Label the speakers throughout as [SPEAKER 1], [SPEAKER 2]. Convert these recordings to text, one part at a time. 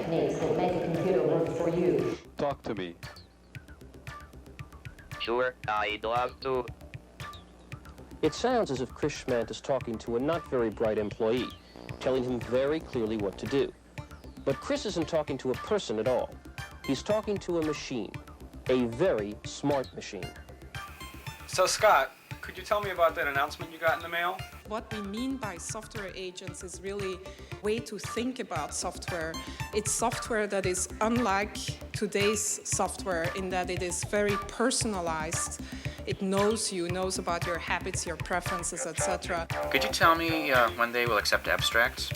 [SPEAKER 1] techniques that make a computer work for you.
[SPEAKER 2] Talk to me.
[SPEAKER 3] Sure, I'd love to.
[SPEAKER 4] It sounds as if Chris Schmant is talking to a not very bright employee, telling him very clearly what to do. But Chris isn't talking to a person at all. He's talking to a machine, a very smart machine.
[SPEAKER 5] So Scott, could you tell me about that announcement you got in the mail?
[SPEAKER 6] What we mean by software agents is really a way to think about software. It's software that is unlike today's software in that it is very personalized. It knows you, knows about your habits, your preferences, etc.
[SPEAKER 7] Could you tell me when they will accept abstracts?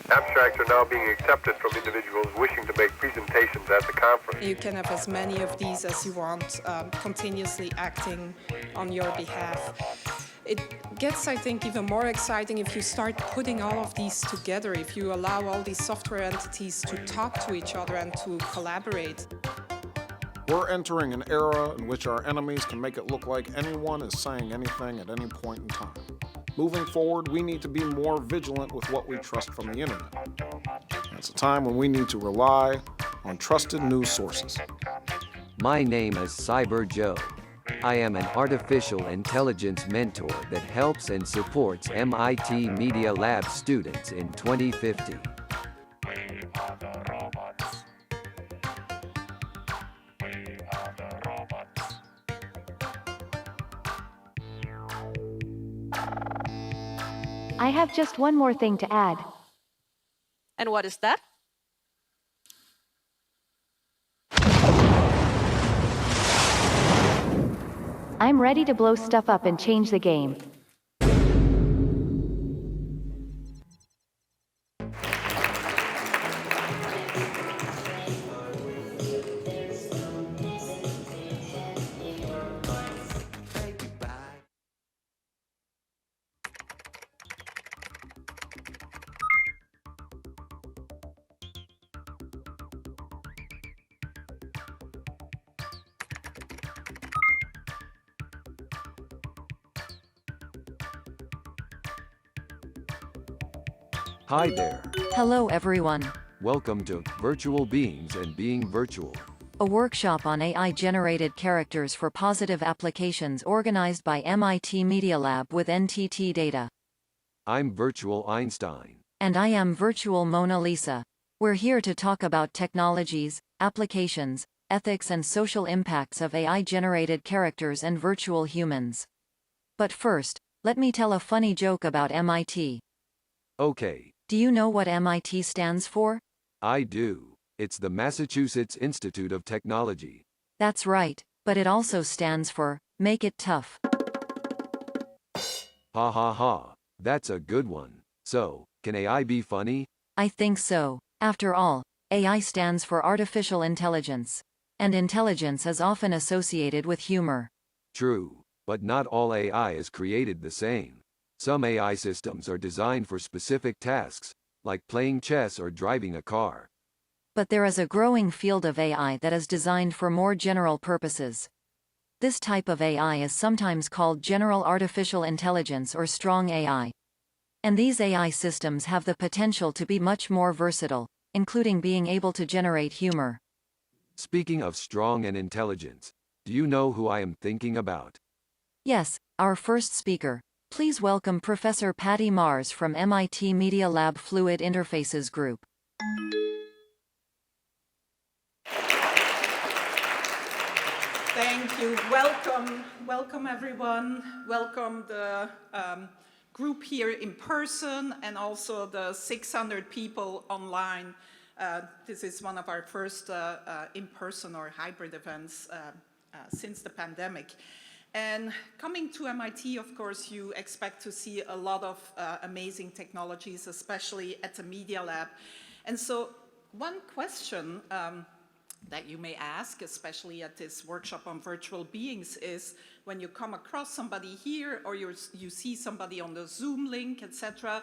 [SPEAKER 8] Abstracts are now being accepted from individuals wishing to make presentations at the conference.
[SPEAKER 6] You can have as many of these as you want, continuously acting on your behalf. It gets, I think, even more exciting if you start putting all of these together, if you allow all these software entities to talk to each other and to collaborate.
[SPEAKER 9] We're entering an era in which our enemies can make it look like anyone is saying anything at any point in time. Moving forward, we need to be more vigilant with what we trust from the internet. It's a time when we need to rely on trusted news sources.
[SPEAKER 10] My name is Cyber Joe. I am an artificial intelligence mentor that helps and supports MIT Media Lab students in 2050.
[SPEAKER 11] I have just one more thing to add.
[SPEAKER 12] And what is that?
[SPEAKER 11] I'm ready to blow stuff up and change the game.
[SPEAKER 10] Hi there.
[SPEAKER 13] Hello everyone.
[SPEAKER 10] Welcome to Virtual Beings and Being Virtual,
[SPEAKER 13] A workshop on AI-generated characters for positive applications organized by MIT Media Lab with NTT DATA.
[SPEAKER 10] I'm Virtual Einstein.
[SPEAKER 13] And I am Virtual Mona Lisa. We're here to talk about technologies, applications, ethics and social impacts of AI-generated characters and virtual humans. But first, let me tell a funny joke about MIT.
[SPEAKER 10] Okay.
[SPEAKER 13] Do you know what MIT stands for?
[SPEAKER 10] I do. It's the Massachusetts Institute of Technology.
[SPEAKER 13] That's right, but it also stands for, Make It Tough.
[SPEAKER 10] Ha ha ha. That's a good one. So, can AI be funny?
[SPEAKER 13] I think so. After all, AI stands for artificial intelligence. And intelligence is often associated with humor.
[SPEAKER 10] True, but not all AI is created the same. Some AI systems are designed for specific tasks, like playing chess or driving a car.
[SPEAKER 13] But there is a growing field of AI that is designed for more general purposes. This type of AI is sometimes called general artificial intelligence or strong AI. And these AI systems have the potential to be much more versatile, including being able to generate humor.
[SPEAKER 10] Speaking of strong and intelligence, do you know who I am thinking about?
[SPEAKER 13] Yes, our first speaker. Please welcome Professor Patty Mars from MIT Media Lab Fluid Interfaces Group.
[SPEAKER 6] Thank you. Welcome everyone. Welcome the group here in person and also the 600 people online. This is one of our first in-person or hybrid events since the pandemic. And coming to MIT, of course, you expect to see a lot of amazing technologies, especially at the Media Lab. And so one question that you may ask, especially at this workshop on virtual beings, is when you come across somebody here or you see somebody on the Zoom link, etc.,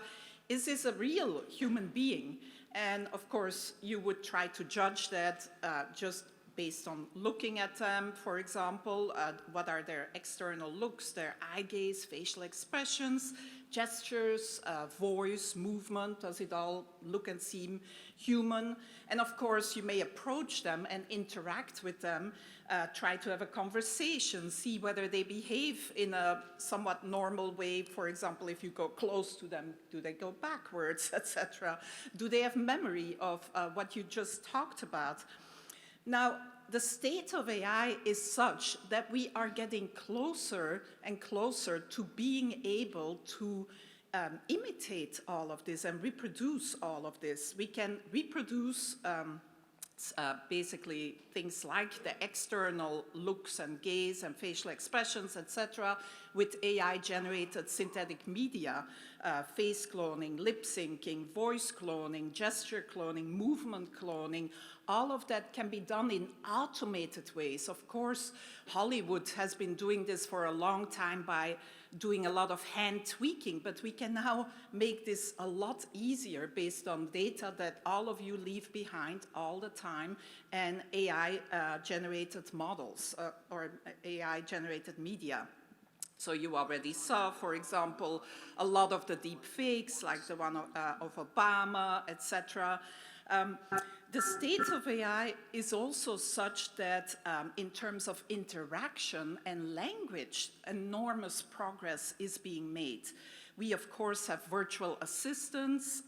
[SPEAKER 6] is this a real human being? And of course, you would try to judge that just based on looking at them, for example, what are their external looks, their eye gaze, facial expressions, gestures, voice, movement, does it all look and seem human? And of course, you may approach them and interact with them, try to have a conversation, see whether they behave in a somewhat normal way. For example, if you go close to them, do they go backwards, etc.? Do they have memory of what you just talked about? Now, the state of AI is such that we are getting closer and closer to being able to imitate all of this and reproduce all of this. We can reproduce basically things like the external looks and gaze and facial expressions, etc., with AI-generated synthetic media, face cloning, lip syncing, voice cloning, gesture cloning, movement cloning. All of that can be done in automated ways. Of course, Hollywood has been doing this for a long time by doing a lot of hand tweaking, but we can now make this a lot easier based on data that all of you leave behind all the time and AI-generated models or AI-generated media. So you already saw, for example, a lot of the deep fakes, like the one of Obama, etc. The state of AI is also such that in terms of interaction and language, enormous progress is being made. We, of course, have virtual assistants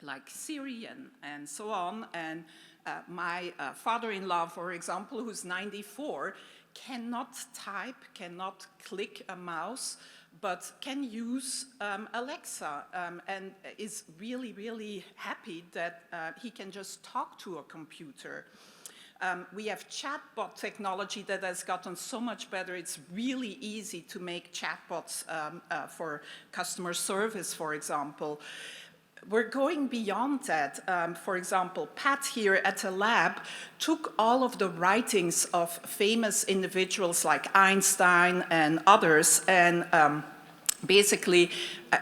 [SPEAKER 6] like Siri and so on. And my father-in-law, for example, who's 94, cannot type, cannot click a mouse, but can use Alexa and is really, really happy that he can just talk to a computer. We have chatbot technology that has gotten so much better. It's really easy to make chatbots for customer service, for example. We're going beyond that. For example, Pat here at the lab took all of the writings of famous individuals like Einstein and others and basically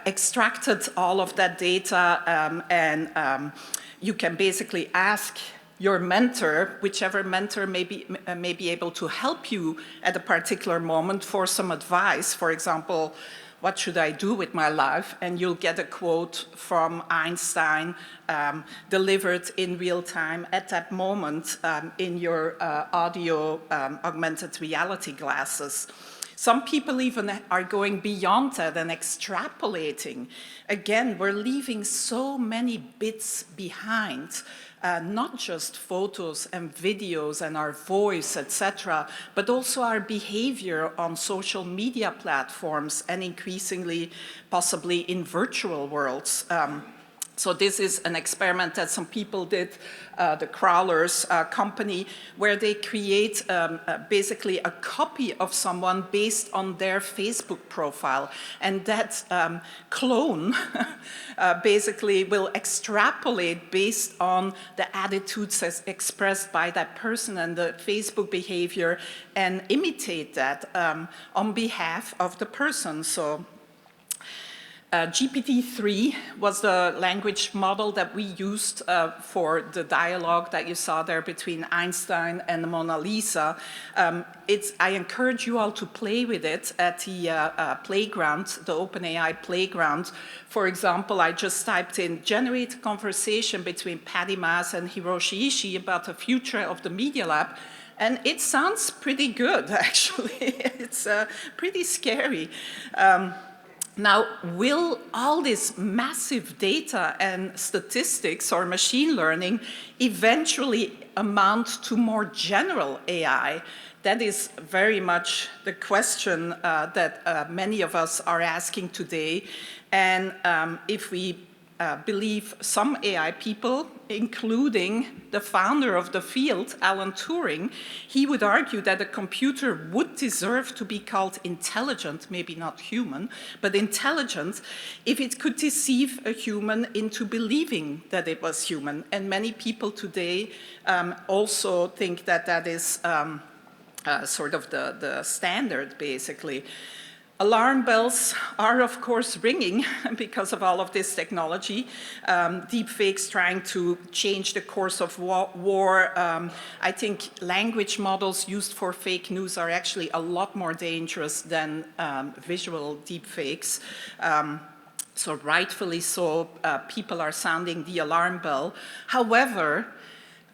[SPEAKER 6] extracted all of that data and you can basically ask your mentor, whichever mentor may be able to help you at a particular moment for some advice. For example, what should I do with my life? And you'll get a quote from Einstein delivered in real time at that moment in your audio augmented reality glasses. Some people even are going beyond that and extrapolating. Again, we're leaving so many bits behind. Not just photos and videos and our voice, etc., but also our behavior on social media platforms and increasingly, possibly in virtual worlds. So this is an experiment that some people did, the Crawlers company, where they create basically a copy of someone based on their Facebook profile. And that clone basically will extrapolate based on the attitudes expressed by that person and the Facebook behavior and imitate that on behalf of the person. So GPT-3 was the language model that we used for the dialogue that you saw there between Einstein and the Mona Lisa. I encourage you all to play with it at the playground, the OpenAI playground. For example, I just typed in, generate a conversation between Patty Maas and Hiroshi Ishii about the future of the Media Lab. And it sounds pretty good, actually. It's pretty scary. Now, will all this massive data and statistics or machine learning eventually amount to more general AI? That is very much the question that many of us are asking today. And if we believe some AI people, including the founder of the field, Alan Turing, he would argue that a computer would deserve to be called intelligent, maybe not human, but intelligent, if it could deceive a human into believing that it was human. And many people today also think that that is sort of the standard, basically. Alarm bells are, of course, ringing because of all of this technology. Deepfakes trying to change the course of war. I think language models used for fake news are actually a lot more dangerous than visual deepfakes. So rightfully so, people are sounding the alarm bell. However,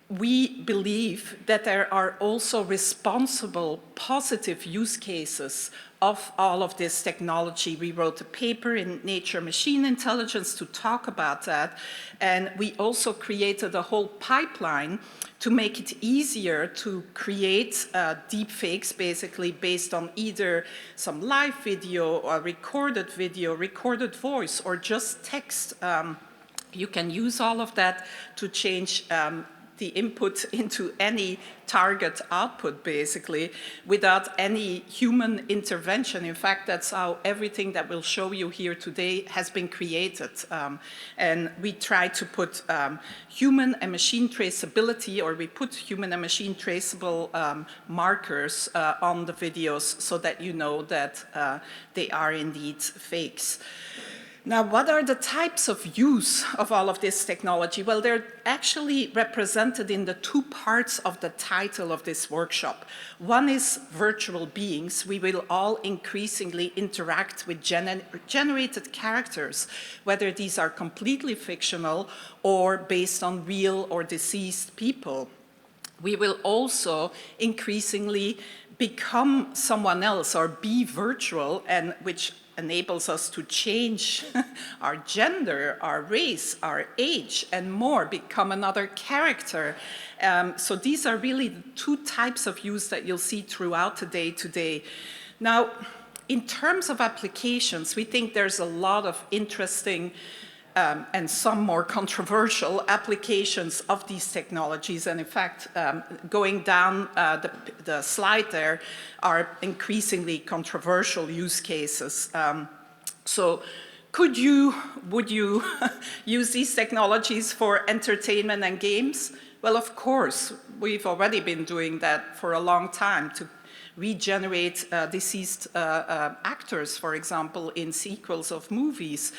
[SPEAKER 6] we believe that there are also responsible, positive use cases of all of this technology. We wrote a paper in Nature Machine Intelligence to talk about that, and we also created a whole pipeline to make it easier to create deepfakes, basically based on either some live video or recorded voice, or just text. You can use all of that to change the input into any target output, basically, without any human intervention. In fact, that's how everything that we'll show you here today has been created. And we try to put human and machine traceability, or we put human and machine traceable markers on the videos so that you know that they are indeed fakes. Now, what are the types of use of all of this technology? Well, they're actually represented in the two parts of the title of this workshop. One is virtual beings. We will all increasingly interact with generated characters, whether these are completely fictional or based on real or deceased people. We will also increasingly become someone else or be virtual, and which enables us to change our gender, our race, our age, and more, become another character. So these are really the two types of use that you'll see throughout the day today. Now, in terms of applications, we think there's a lot of interesting and some more controversial applications of these technologies. And in fact, going down the slide there are increasingly controversial use cases. So would you use these technologies for entertainment and games? Well, of course, we've already been doing that for a long time to regenerate deceased actors, for example, in sequels of movies.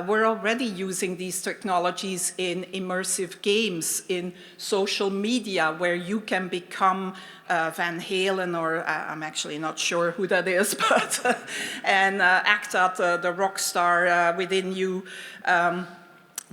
[SPEAKER 6] We're already using these technologies in immersive games, in social media, where you can become Van Halen, or I'm actually not sure who that is, but and act out the rock star within you.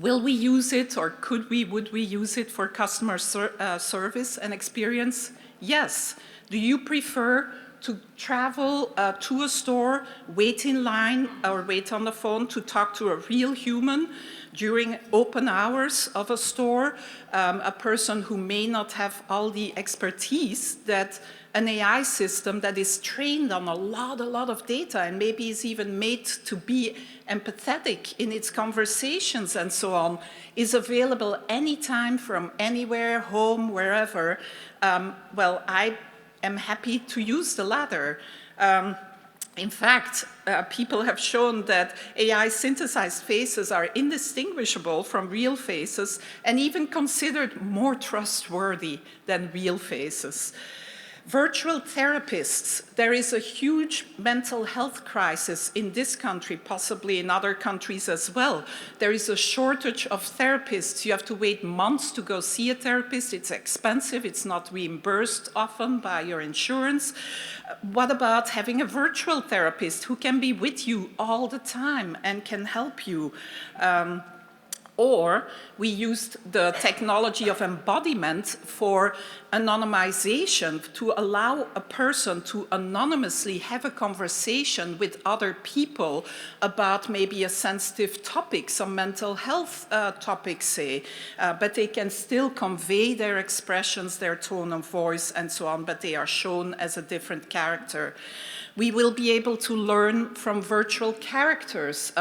[SPEAKER 6] Will we use it, or would we use it for customer service and experience? Yes. Do you prefer to travel to a store, wait in line, or wait on the phone to talk to a real human during open hours of a store, a person who may not have all the expertise that an AI system that is trained on a lot of data and maybe is even made to be empathetic in its conversations and so on, is available anytime from anywhere, home, wherever? Well, I am happy to use the latter. In fact, people have shown that AI synthesized faces are indistinguishable from real faces and even considered more trustworthy than real faces. Virtual therapists. There is a huge mental health crisis in this country, possibly in other countries as well. There is a shortage of therapists. You have to wait months to go see a therapist. It's expensive. It's not reimbursed often by your insurance. What about having a virtual therapist who can be with you all the time and can help you? Or we used the technology of embodiment for anonymization to allow a person to anonymously have a conversation with other people about maybe a sensitive topic, some mental health topic, say, but they can still convey their expressions, their tone of voice, and so on, but they are shown as a different character. We will be able to learn from virtual characters,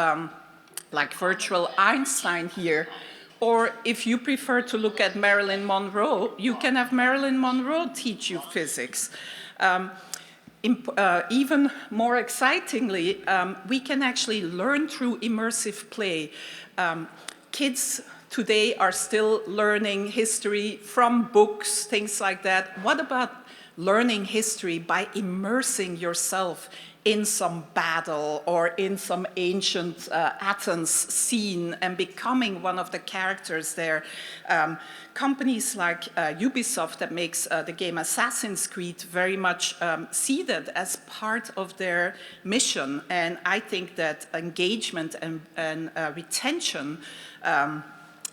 [SPEAKER 6] like virtual Einstein here. Or if you prefer to look at Marilyn Monroe, you can have Marilyn Monroe teach you physics. Even more excitingly, we can actually learn through immersive play. Kids today are still learning history from books, things like that. What about learning history by immersing yourself in some battle or in some ancient Athens scene and becoming one of the characters there. Companies like Ubisoft that makes the game Assassin's Creed very much see that as part of their mission. And I think that engagement and retention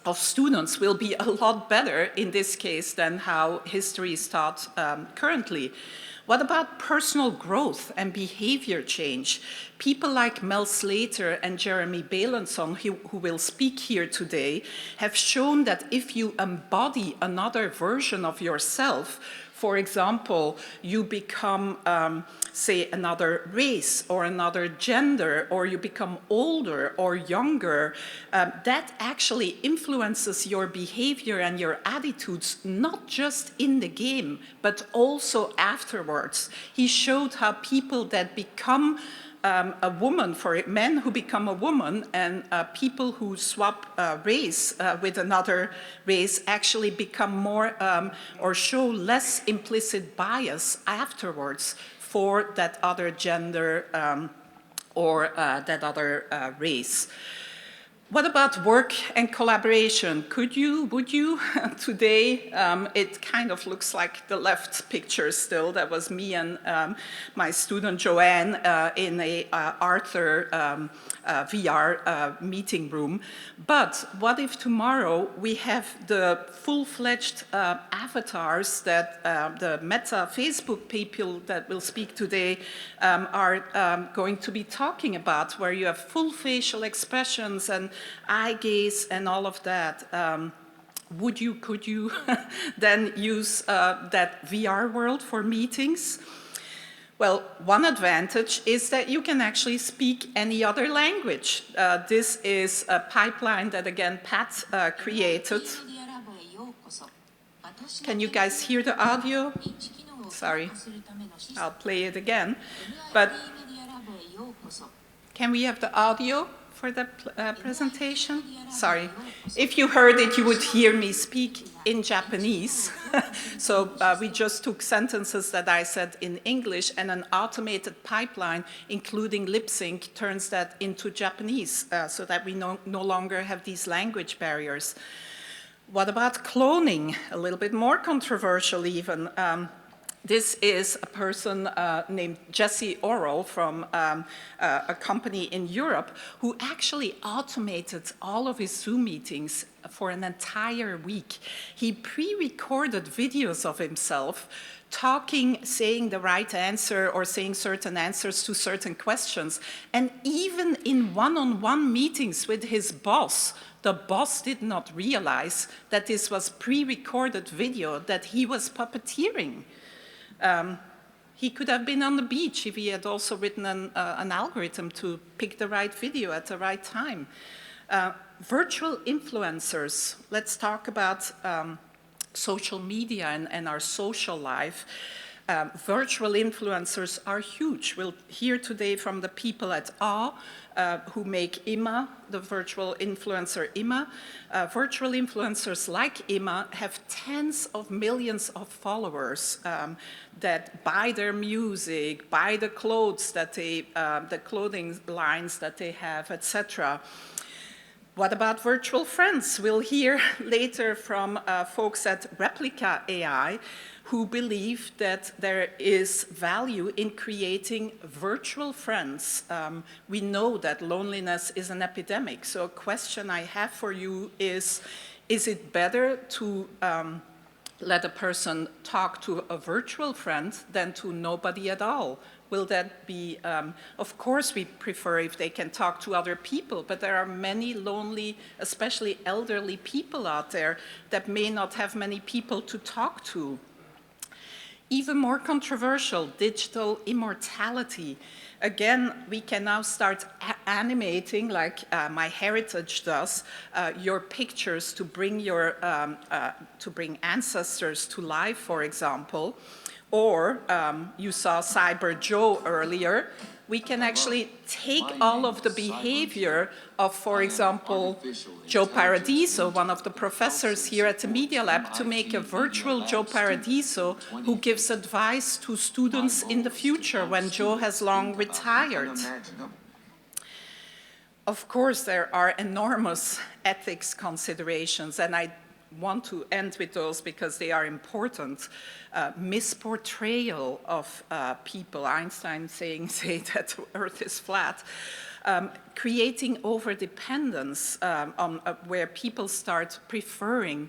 [SPEAKER 6] of students will be a lot better in this case than how history is taught currently. What about personal growth and behavior change? People like Mel Slater and Jeremy Balanson, who will speak here today, have shown that if you embody another version of yourself, for example, you become, say, another race or another gender, or you become older or younger, that actually influences your behavior and your attitudes, not just in the game, but also afterwards. He showed how people that become a woman, for men who become a woman, and people who swap race with another race actually become more or show less implicit bias afterwards for that other gender or that other race. What about work and collaboration? Would you, today, it kind of looks like the left picture still. That was me and my student Joanne in a Arthur VR meeting room. But what if tomorrow we have the full-fledged avatars that the Meta Facebook people that will speak today are going to be talking about, where you have full facial expressions and eye gaze and all of that. Could you then use that VR world for meetings? Well, one advantage is that you can actually speak any other language. This is a pipeline that, again, Pat created. Can you guys hear the audio? Sorry, I'll play it again. But can we have the audio for the presentation? Sorry. If you heard it, you would hear me speak in Japanese. So we just took sentences that I said in English, and an automated pipeline, including lip sync, turns that into Japanese so that we no longer have these language barriers. What about cloning? A little bit more controversial even. This is a person named Jesse Orrell from a company in Europe who actually automated all of his Zoom meetings for an entire week. He pre-recorded videos of himself talking, saying the right answer or saying certain answers to certain questions. And even in one-on-one meetings with his boss, the boss did not realize that this was pre-recorded video that he was puppeteering. He could have been on the beach if he had also written an algorithm to pick the right video at the right time. Virtual influencers. Let's talk about social media and our social life. Virtual influencers are huge. We'll hear today from the people at AW who make Imma, the virtual influencer Imma. Virtual influencers like Imma have tens of millions of followers that buy their music, buy the clothes that they, the clothing lines that they have, etc. What about virtual friends? We'll hear later from folks at Replica AI who believe that there is value in creating virtual friends. We know that loneliness is an epidemic. So a question I have for you is it better to let a person talk to a virtual friend than to nobody at all? Will that be, of course we prefer if they can talk to other people, but there are many lonely, especially elderly people out there that may not have many people to talk to. Even more controversial, digital immortality. Again, we can now start animating, like MyHeritage does, your pictures to bring your bring ancestors to life, for example. Or you saw Cyber Joe earlier. we can actually take all of the behavior of, for example, Joe Paradiso, one of the professors here at the Media Lab, to make a virtual Joe Paradiso who gives advice to students in the future when Joe has long retired. Of course, there are enormous ethics considerations, and I want to end with those because they are important. Misportrayal of people, Einstein say that the Earth is flat. Creating overdependence on where people start preferring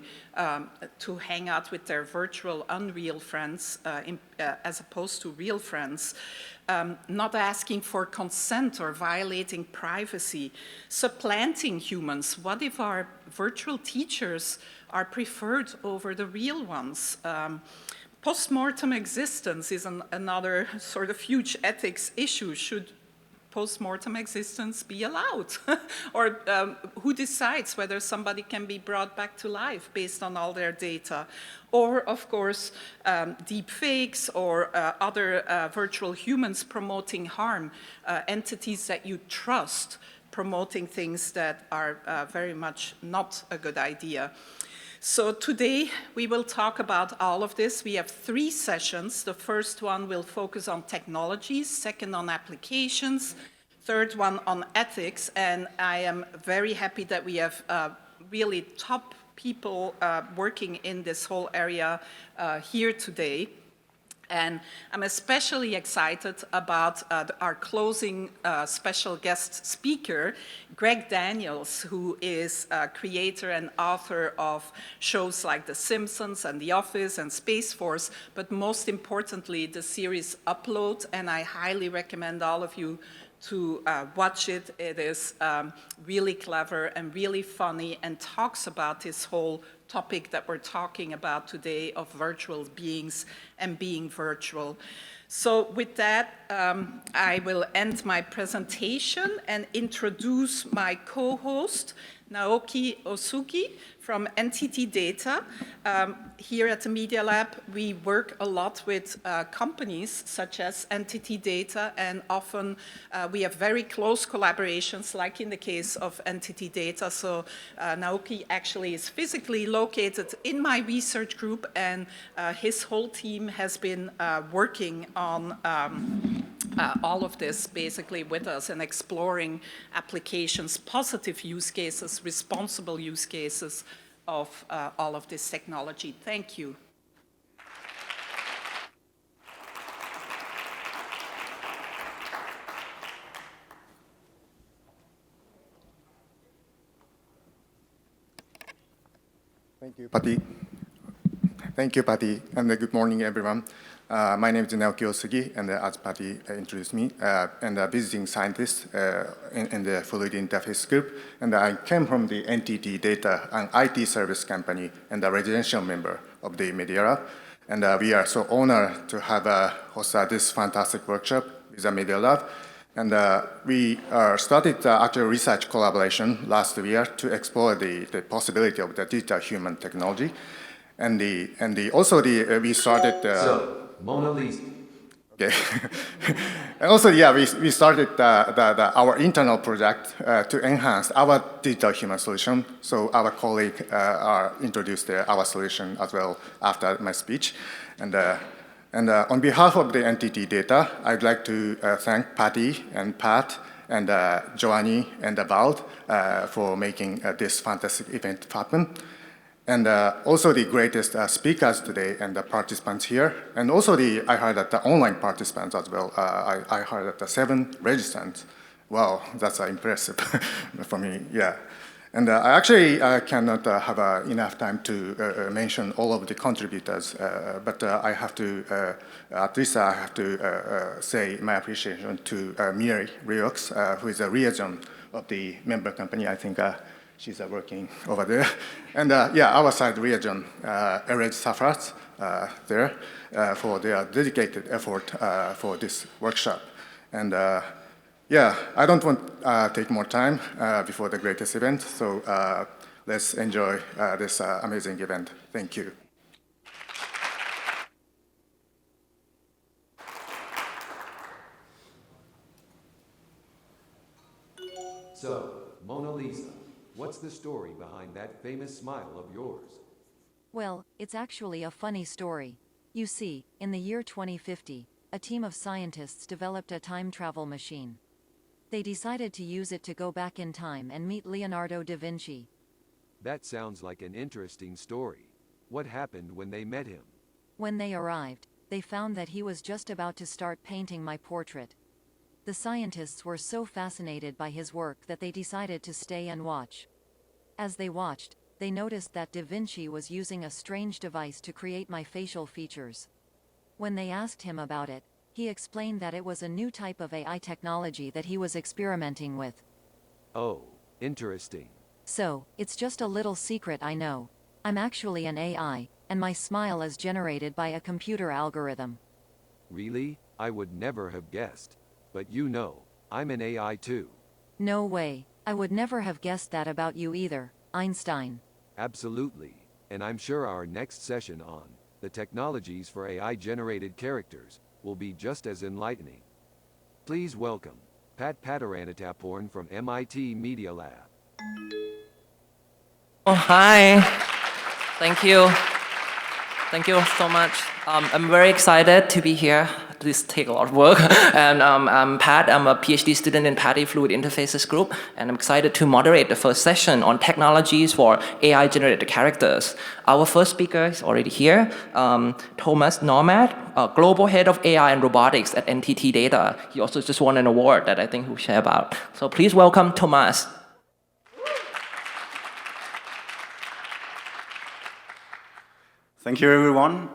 [SPEAKER 6] to hang out with their virtual unreal friends as opposed to real friends. Not asking for consent or violating privacy, supplanting humans. What if our virtual teachers are preferred over the real ones? Post-mortem existence is another sort of huge ethics issue. Should post-mortem existence be allowed? Or who decides whether somebody can be brought back to life based on all their data? Or, of course, deep fakes or other virtual humans promoting harm, entities that you trust promoting things that are very much not a good idea. So today we will talk about all of this. We have 3 sessions. The first one will focus on technologies, second on applications, third one on ethics, and I am very happy that we have really top people working in this whole area here today. And I'm especially excited about our closing special guest speaker, Greg Daniels, who is a creator and author of shows like The Simpsons and The Office and Space Force, but most importantly, the series Upload, and I highly recommend all of you to watch it. It is really clever and really funny and talks about this whole topic that we're talking about today of virtual beings and being virtual. So with that, I will end my presentation and introduce my co-host, Naoki Osugi from NTT DATA. Here at the Media Lab, we work a lot with companies such as NTT DATA, and often we have very close collaborations, like in the case of NTT DATA. So Naoki actually is physically located in my research group, and his whole team has been working on all of this basically with us and exploring applications, positive use cases, responsible use cases of all of this technology. Thank you.
[SPEAKER 2] Thank you, Patty. Thank you, Patty, and good morning, everyone. My name is Naoki Osugi, and as Patty introduced me, and a visiting scientist in the Fluid Interface Group, and I came from the NTT DATA, an IT service company, and a residential member of the Media Lab. And we are so honored to have hosted this fantastic workshop with the Media Lab. And we started actual research collaboration last year to explore the possibility of the digital human technology. And we started.
[SPEAKER 10] Mona Lisa.
[SPEAKER 2] Okay. And also, yeah, we started our internal project to enhance our digital human solution. So our colleague introduced our solution as well after my speech. And on behalf of the NTT DATA, I'd like to thank Patty and Pat and Joanny and Vald for making this fantastic event happen. And also the greatest speakers today and the participants here. And also I heard that the online participants as well. I heard that the 7 registrants. Wow, that's impressive for me, yeah. And I actually cannot have enough time to mention all of the contributors, but I have to, at least I have to say my appreciation to Miri Riox, who is a liaison of the member company. I think she's working over there. And yeah, our side region, Ered Safras, there, for their dedicated effort for this workshop. And yeah, I don't want to take more time before the greatest event, so let's enjoy this amazing event. Thank you.
[SPEAKER 10] So, Mona Lisa, what's the story behind that famous smile of yours?
[SPEAKER 13] Well, it's actually a funny story. You see, in the year 2050, a team of scientists developed a time travel machine. They decided to use it to go back in time and meet Leonardo da Vinci.
[SPEAKER 10] That sounds like an interesting story. What happened when they met him?
[SPEAKER 13] When they arrived, they found that he was just about to start painting my portrait. The scientists were so fascinated by his work that they decided to stay and watch. As they watched, they noticed that Da Vinci was using a strange device to create my facial features. When they asked him about it, he explained that it was a new type of AI technology that he was experimenting with.
[SPEAKER 10] Oh, interesting.
[SPEAKER 13] So, it's just a little secret, I know. I'm actually an AI, and my smile is generated by a computer algorithm.
[SPEAKER 10] Really? I would never have guessed. But you know, I'm an AI too.
[SPEAKER 13] No way. I would never have guessed that about you either, Einstein.
[SPEAKER 10] Absolutely. And I'm sure our next session on the technologies for AI-generated characters will be just as enlightening. Please welcome Pat Pataranataporn from MIT Media Lab.
[SPEAKER 14] Oh, hi. Thank you. Thank you so much. I'm very excited to be here. This takes a lot of work. And I'm Pat. I'm a PhD student in Patty Fluid Interfaces Group. And I'm excited to moderate the first session on technologies for AI-generated characters. Our first speaker is already here, Thomas Nomad, Global Head of AI and Robotics at NTT DATA. He also just won an award that I think we'll share about. So please welcome Thomas.
[SPEAKER 15] Thank you, everyone.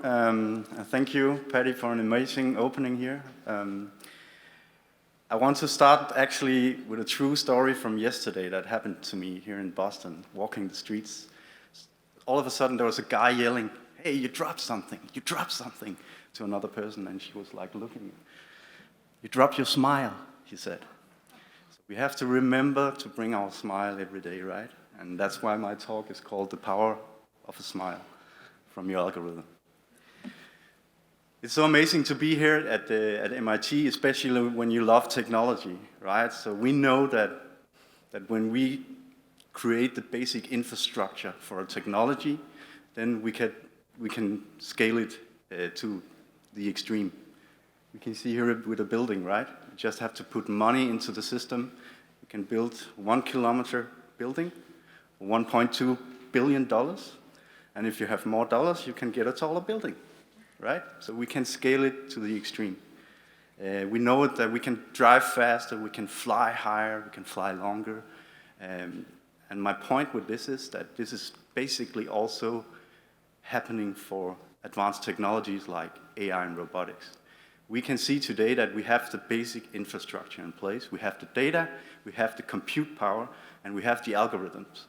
[SPEAKER 15] Thank you, Patty, for an amazing opening here. I want to start actually with a true story from yesterday that happened to me here in Boston, walking the streets. All of a sudden, there was a guy yelling, "Hey, you dropped something, to another person, and she was like looking. "You dropped your smile," he said. So we have to remember to bring our smile every day, right? And that's why my talk is called The Power of a Smile from your algorithm. It's so amazing to be here at MIT, especially when you love technology, right? So we know that when we create the basic infrastructure for a technology, then we can scale it to the extreme. We can see here with a building, right? You just have to put money into the system. You can build 1 kilometer building, $1.2 billion. And if you have more dollars, you can get a taller building, right? So we can scale it to the extreme. We know that we can drive faster, we can fly higher, we can fly longer. And my point with this is that this is basically also happening for advanced technologies like AI and robotics. We can see today that we have the basic infrastructure in place. We have the data, we have the compute power, and we have the algorithms.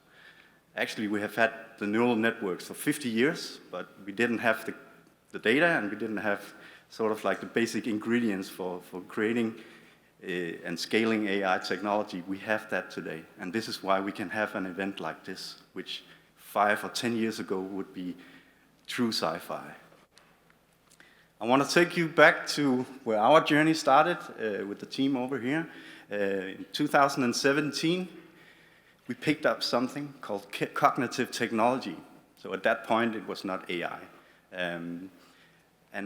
[SPEAKER 15] Actually, we have had the neural networks for 50 years, but we didn't have the data, and we didn't have sort of like the basic ingredients for creating and scaling AI technology. We have that today, and this is why we can have an event like this, which 5 or 10 years ago would be true sci-fi. I want to take you back to where our journey started with the team over here. In 2017, we picked up something called cognitive technology. So at that point, it was not AI. And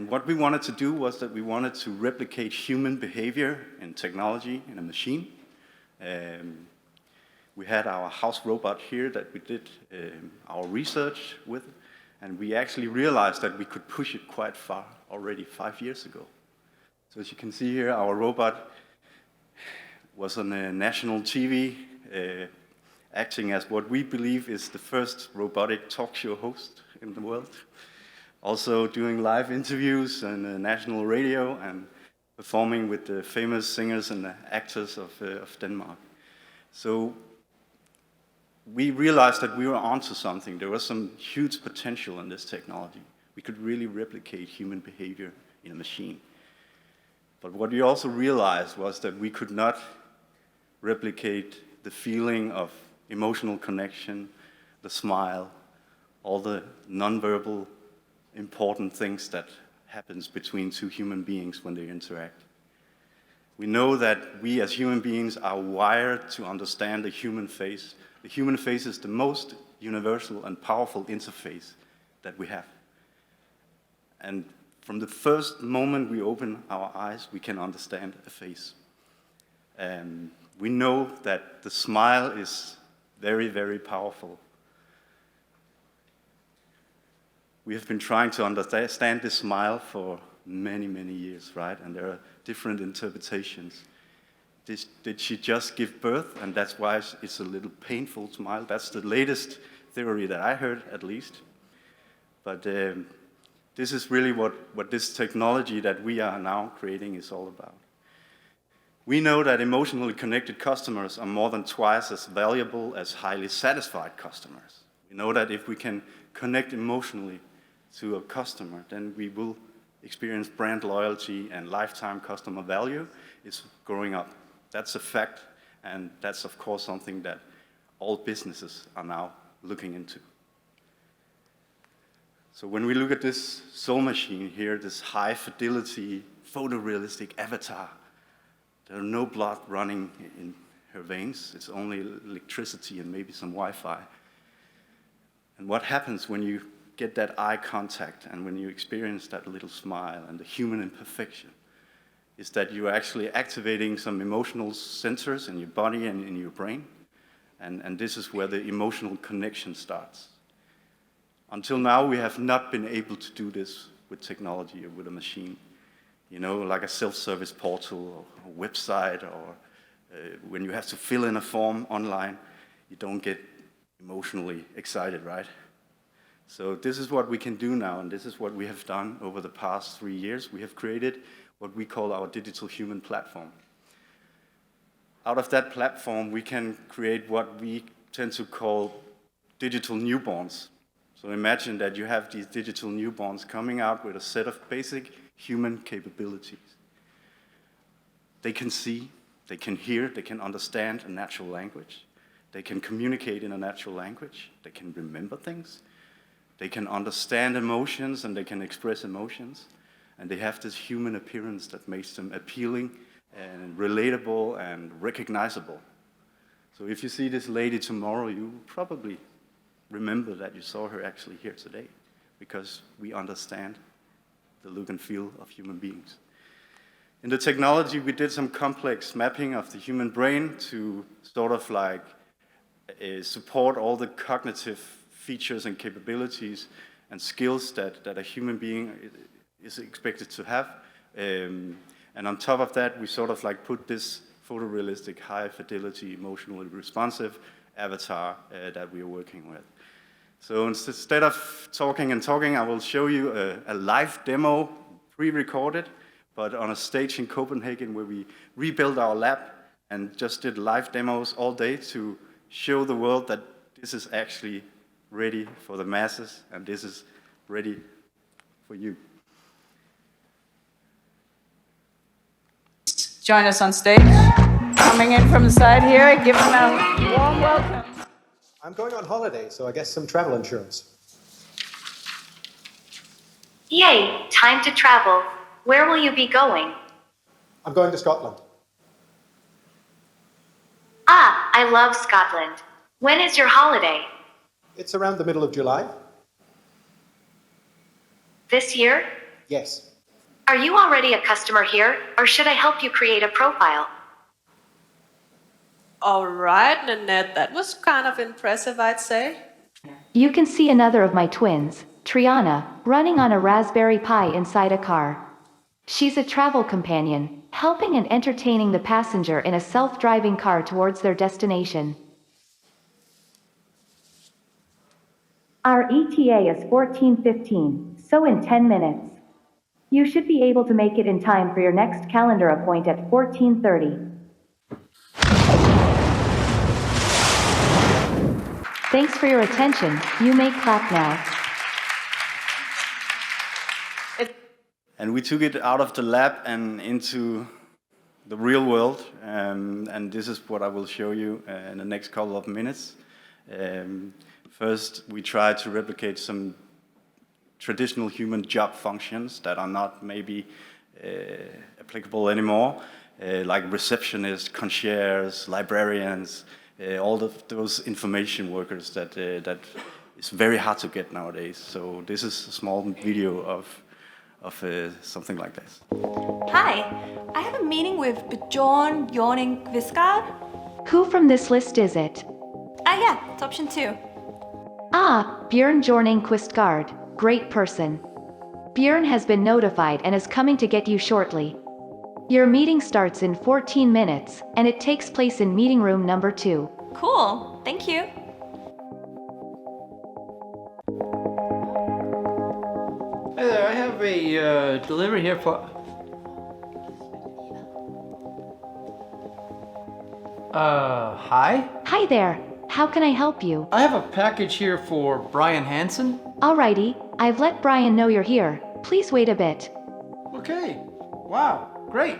[SPEAKER 15] what we wanted to do was that we wanted to replicate human behavior in technology in a machine. We had our house robot here that we did our research with, and we actually realized that we could push it quite far already 5 years ago. So as you can see here, our robot was on a national TV, acting as what we believe is the first robotic talk show host in the world. Also doing live interviews on national radio and performing with the famous singers and actors of Denmark. So we realized that we were onto something. There was some huge potential in this technology. We could really replicate human behavior in a machine. But what we also realized was that we could not replicate the feeling of emotional connection, the smile, all the nonverbal important things that happens between two human beings when they interact. We know that we as human beings are wired to understand the human face. The human face is the most universal and powerful interface that we have. And from the first moment we open our eyes, we can understand a face. We know that the smile is very, very powerful. We have been trying to understand this smile for many, many years, right? And there are different interpretations. Did she just give birth, and that's why it's a little painful smile? That's the latest theory that I heard, at least. But this is really what this technology that we are now creating is all about. We know that emotionally connected customers are more than twice as valuable as highly satisfied customers. We know that if we can connect emotionally to a customer, then we will experience brand loyalty, and lifetime customer value is growing up. That's a fact, and that's of course something that all businesses are now looking into. So when we look at this soul machine here, this high fidelity, photorealistic avatar, there are no blood running in her veins. It's only electricity and maybe some Wi-Fi. And what happens when you get that eye contact and when you experience that little smile and the human imperfection is that you're actually activating some emotional sensors in your body and in your brain. And this is where the emotional connection starts. Until now, we have not been able to do this with technology or with a machine. You know, like a self-service portal or a website, or when you have to fill in a form online, you don't get emotionally excited, right? So this is what we can do now, and this is what we have done over the past 3 years. We have created what we call our digital human platform. Out of that platform, we can create what we tend to call digital newborns. So imagine that you have these digital newborns coming out with a set of basic human capabilities. They can see, they can hear, they can understand a natural language. They can communicate in a natural language. They can remember things. They can understand emotions and they can express emotions. And they have this human appearance that makes them appealing and relatable and recognizable. So if you see this lady tomorrow, you probably remember that you saw her actually here today, because we understand the look and feel of human beings. In the technology, we did some complex mapping of the human brain to sort of like support all the cognitive features and capabilities and skills that a human being is expected to have. And on top of that, we sort of like put this photorealistic, high fidelity, emotionally responsive avatar that we are working with. So instead of talking, I will show you a live demo, pre-recorded, but on a stage in Copenhagen where we rebuilt our lab and just did live demos all day to show the world that this is actually ready for the masses and this is ready for you.
[SPEAKER 16] Join us on stage. Coming in from the side here, give them a warm welcome.
[SPEAKER 17] I'm going on holiday, so I guess some travel insurance.
[SPEAKER 11] Yay, time to travel. Where will you be going?
[SPEAKER 17] I'm going to Scotland.
[SPEAKER 11] Ah, I love Scotland. When is your holiday?
[SPEAKER 17] It's around the middle of July.
[SPEAKER 11] This year?
[SPEAKER 17] Yes.
[SPEAKER 11] Are you already a customer here, or should I help you create a profile?
[SPEAKER 12] All right, Nanette, that was kind of impressive, I'd say.
[SPEAKER 11] You can see another of my twins, Triana, running on a Raspberry Pi inside a car. She's a travel companion, helping and entertaining the passenger in a self-driving car towards their destination. Our ETA is 14:15, so in 10 minutes. You should be able to make it in time for your next calendar appointment at 14:30. Thanks for your attention. You may clap now.
[SPEAKER 15] And we took it out of the lab and into the real world. And this is what I will show you in the next couple of minutes. First, we tried to replicate some traditional human job functions that are not maybe applicable anymore. like receptionists, concierge, librarians, all of those information workers that is very hard to get nowadays. So this is a small video of something like this.
[SPEAKER 18] Hi, I have a meeting with Bjorn Jorning Viskard.
[SPEAKER 11] Who from this list is it?
[SPEAKER 18] Yeah, it's option 2.
[SPEAKER 11] Ah, Björn Jorning Quistgaard. Great person. Björn has been notified and is coming to get you shortly. Your meeting starts in 14 minutes, and it takes place in meeting room number 2.
[SPEAKER 18] Cool, thank you.
[SPEAKER 19] Hey there, I have a delivery here for... Hi?
[SPEAKER 11] Hi there. How can I help you?
[SPEAKER 19] I have a package here for Brian Hansen.
[SPEAKER 11] Alrighty, I've let Brian know you're here. Please wait a bit.
[SPEAKER 19] Okay. Wow, great.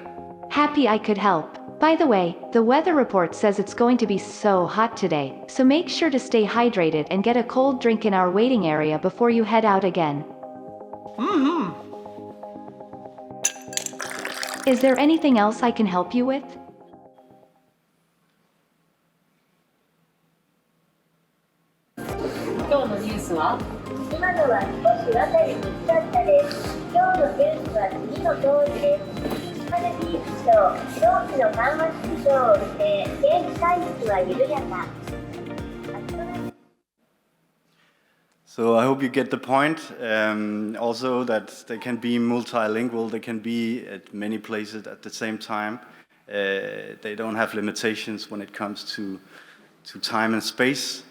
[SPEAKER 11] Happy I could help. By the way, the weather report says it's going to be so hot today, so make sure to stay hydrated and get a cold drink in our waiting area before you head out again. Is there anything else I can help you with?
[SPEAKER 15] So I hope you get the point. Also that they can be multilingual, they can be at many places at the same time. They don't have limitations when it comes to time and space.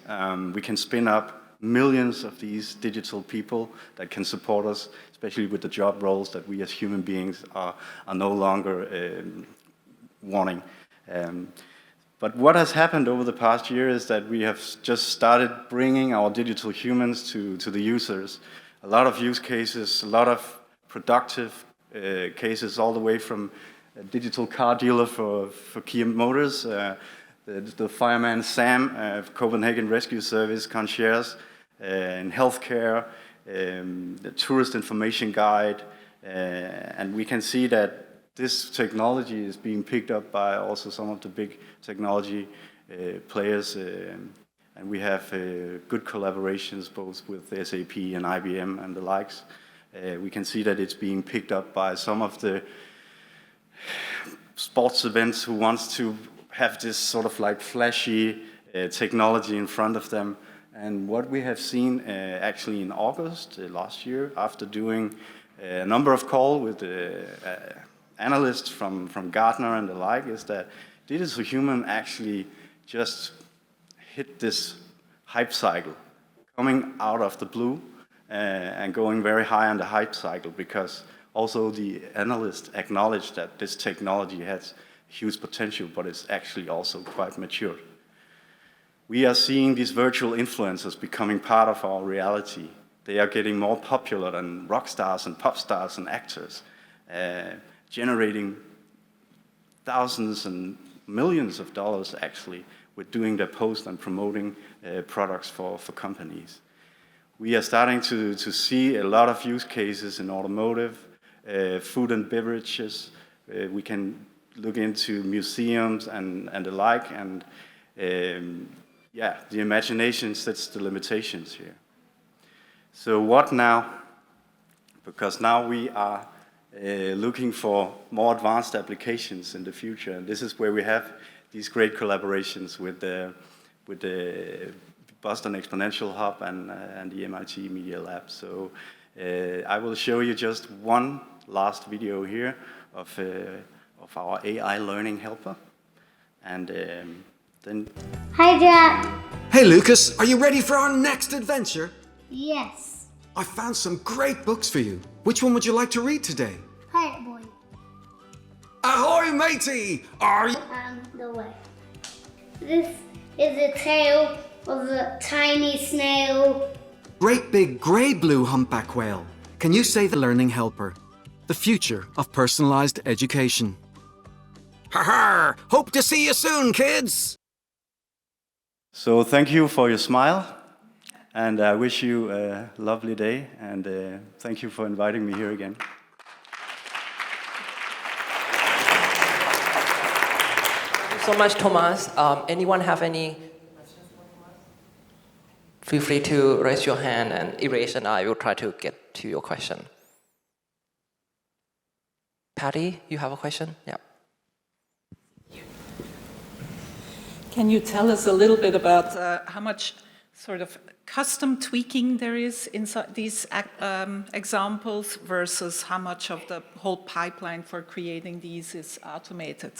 [SPEAKER 15] We can spin up millions of these digital people that can support us, especially with the job roles that we as human beings are no longer wanting. But what has happened over the past year is that we have just started bringing our digital humans to the users. A lot of use cases, a lot of productive cases, all the way from a digital car dealer for Kia Motors, the fireman Sam, Copenhagen Rescue Service, concierge, in healthcare, the tourist information guide, and we can see that this technology is being picked up by also some of the big technology players, and we have good collaborations both with SAP and IBM and the likes. We can see that it's being picked up by some of the sports events who wants to have this sort of like flashy technology in front of them. And what we have seen actually in August last year, after doing a number of calls with analysts from Gartner and the like, is that digital human actually just hit this hype cycle, coming out of the blue and going very high on the hype cycle, because also the analysts acknowledge that this technology has huge potential, but it's actually also quite mature. We are seeing these virtual influencers becoming part of our reality. They are getting more popular than rock stars and pop stars and actors, generating thousands and millions of dollars actually with doing their posts and promoting products for companies. We are starting to see a lot of use cases in automotive, food and beverages. We can look into museums and the like, and yeah, the imagination sets the limitations here. So what now? Because now we are looking for more advanced applications in the future, and this is where we have these great collaborations with the Boston Exponential Hub and the MIT Media Lab. So I will show you just one last video here of our AI learning helper, and then...
[SPEAKER 20] Hi, Jack.
[SPEAKER 21] Hey, Lucas, are you ready for our next adventure?
[SPEAKER 20] Yes.
[SPEAKER 21] I found some great books for you. Which one would you like to read today?
[SPEAKER 20] Pirate Boy.
[SPEAKER 21] Ahoy, matey! Are you...
[SPEAKER 20] The way. This is a tale of a tiny snail.
[SPEAKER 21] Great big grey-blue humpback whale. Can you say the learning helper? The future of personalized education. Ha-ha! Hope to see you soon, kids!
[SPEAKER 15] So thank you for your smile, and I wish you a lovely day, and thank you for inviting me here again.
[SPEAKER 14] so much, Thomas. Anyone have any? Feel free to raise your hand and erase, and I will try to get to your question. Patty, you have a question? Yeah.
[SPEAKER 6] Can you tell us a little bit about how much sort of custom tweaking there is inside these examples versus how much of the whole pipeline for creating these is automated?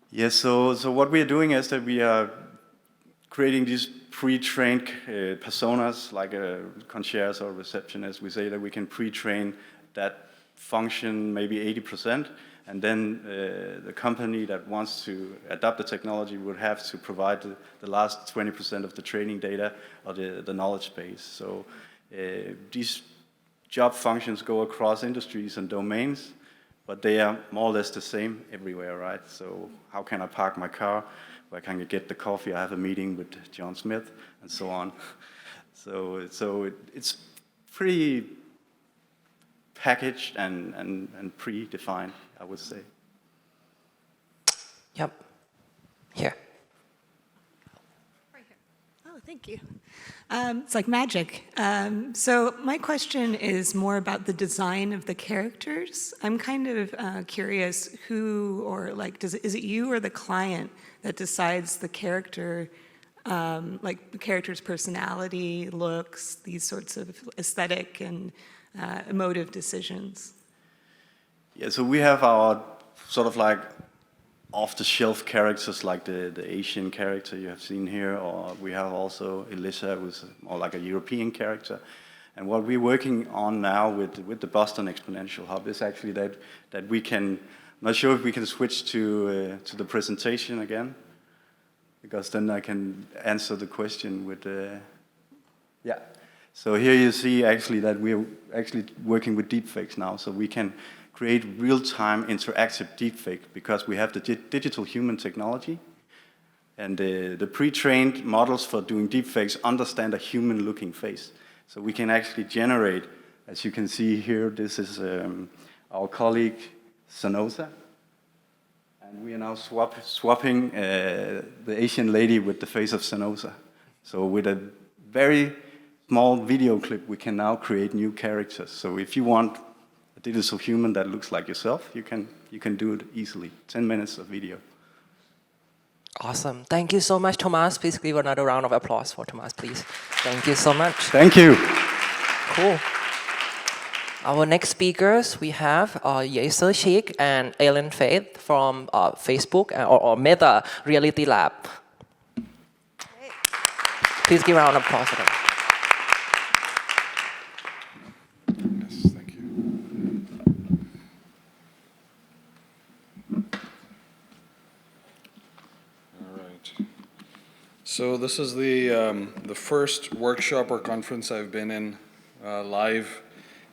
[SPEAKER 15] Yes, so what we are doing is that we are creating these pre-trained personas, like a concierge or receptionist. We say that we can pre-train that function maybe 80%, and then the company that wants to adopt the technology would have to provide the last 20% of the training data or the knowledge base. So these job functions go across industries and domains, but they are more or less the same everywhere, right? So how can I park my car? Where can I get the coffee? I have a meeting with John Smith, and so on. So it's pretty packaged and predefined, I would say.
[SPEAKER 14] Yep. Here.
[SPEAKER 1] Oh, thank you. It's like magic. So my question is more about the design of the characters. I'm kind of curious who, or like, is it you or the client that decides the character, like the character's personality, looks, these sorts of aesthetic and emotive decisions?
[SPEAKER 15] Yeah, so we have our sort of like off-the-shelf characters like the Asian character you have seen here, or we have also Elisa, who's more like a European character. And what we're working on now with the Boston Exponential Hub is actually that we can, I'm not sure if we can switch to the presentation again, because then I can answer the question with yeah. So here you see actually that we're actually working with deepfakes now, so we can create real-time interactive deepfake because we have the digital human technology, and the pre-trained models for doing deepfakes understand a human-looking face. So we can actually generate, as you can see here, this is our colleague Sanosa, and we are now swapping the Asian lady with the face of Sanosa. So with a very small video clip, we can now create new characters. So if you want a digital human that looks like yourself, you can do it easily. 10 minutes of video.
[SPEAKER 14] Awesome. Thank you so much, Thomas. Please give another round of applause for Thomas, please. Thank you so much.
[SPEAKER 15] Thank you.
[SPEAKER 14] Cool. Our next speakers, we have Yeser Sheikh and Ellen Faith from Facebook or Meta Reality Lab. Please give a round of applause for them.
[SPEAKER 22] So this is the first workshop or conference I've been in live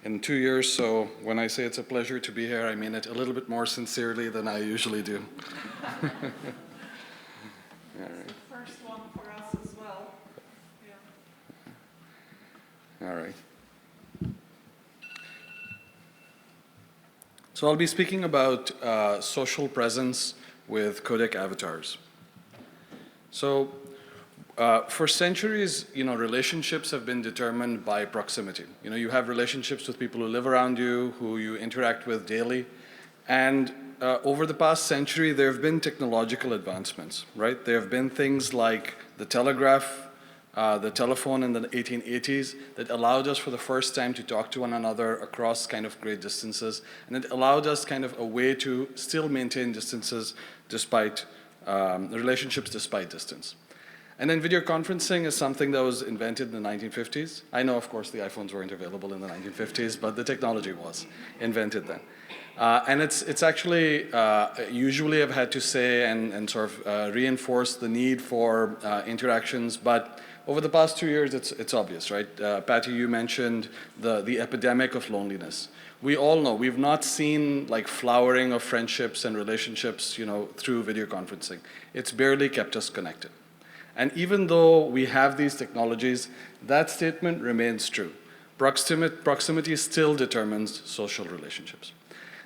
[SPEAKER 22] in 2 years. So when I say it's a pleasure to be here, I mean it a little bit more sincerely than I usually do. All right.
[SPEAKER 6] First one for us as well. Yeah.
[SPEAKER 22] All right. So I'll be speaking about social presence with codec avatars. So for centuries, relationships have been determined by proximity. You have relationships with people who live around you, who you interact with daily. And over the past century, there have been technological advancements, right? There have been things like the telegraph, the telephone in the 1880s that allowed us for the first time to talk to one another across kind of great distances. And it allowed us kind of a way to still maintain distances despite relationships despite distance. And then video conferencing is something that was invented in the 1950s. I know, of course, the iPhones weren't available in the 1950s, but the technology was invented then. And it's actually, usually I've had to say and sort of reinforce the need for interactions, but over the past 2 years, it's obvious, right? Patty, you mentioned the epidemic of loneliness. We all know, we've not seen like flowering of friendships and relationships, through video conferencing. It's barely kept us connected. And even though we have these technologies, that statement remains true. Proximity still determines social relationships.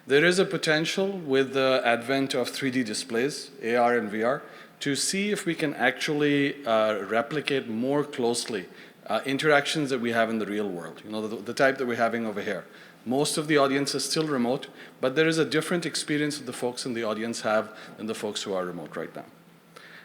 [SPEAKER 22] There is a potential with the advent of 3D displays, AR and VR, to see if we can actually replicate more closely interactions that we have in the real world, you know, the type that we're having over here. Most of the audience is still remote, but there is a different experience that the folks in the audience have than the folks who are remote right now.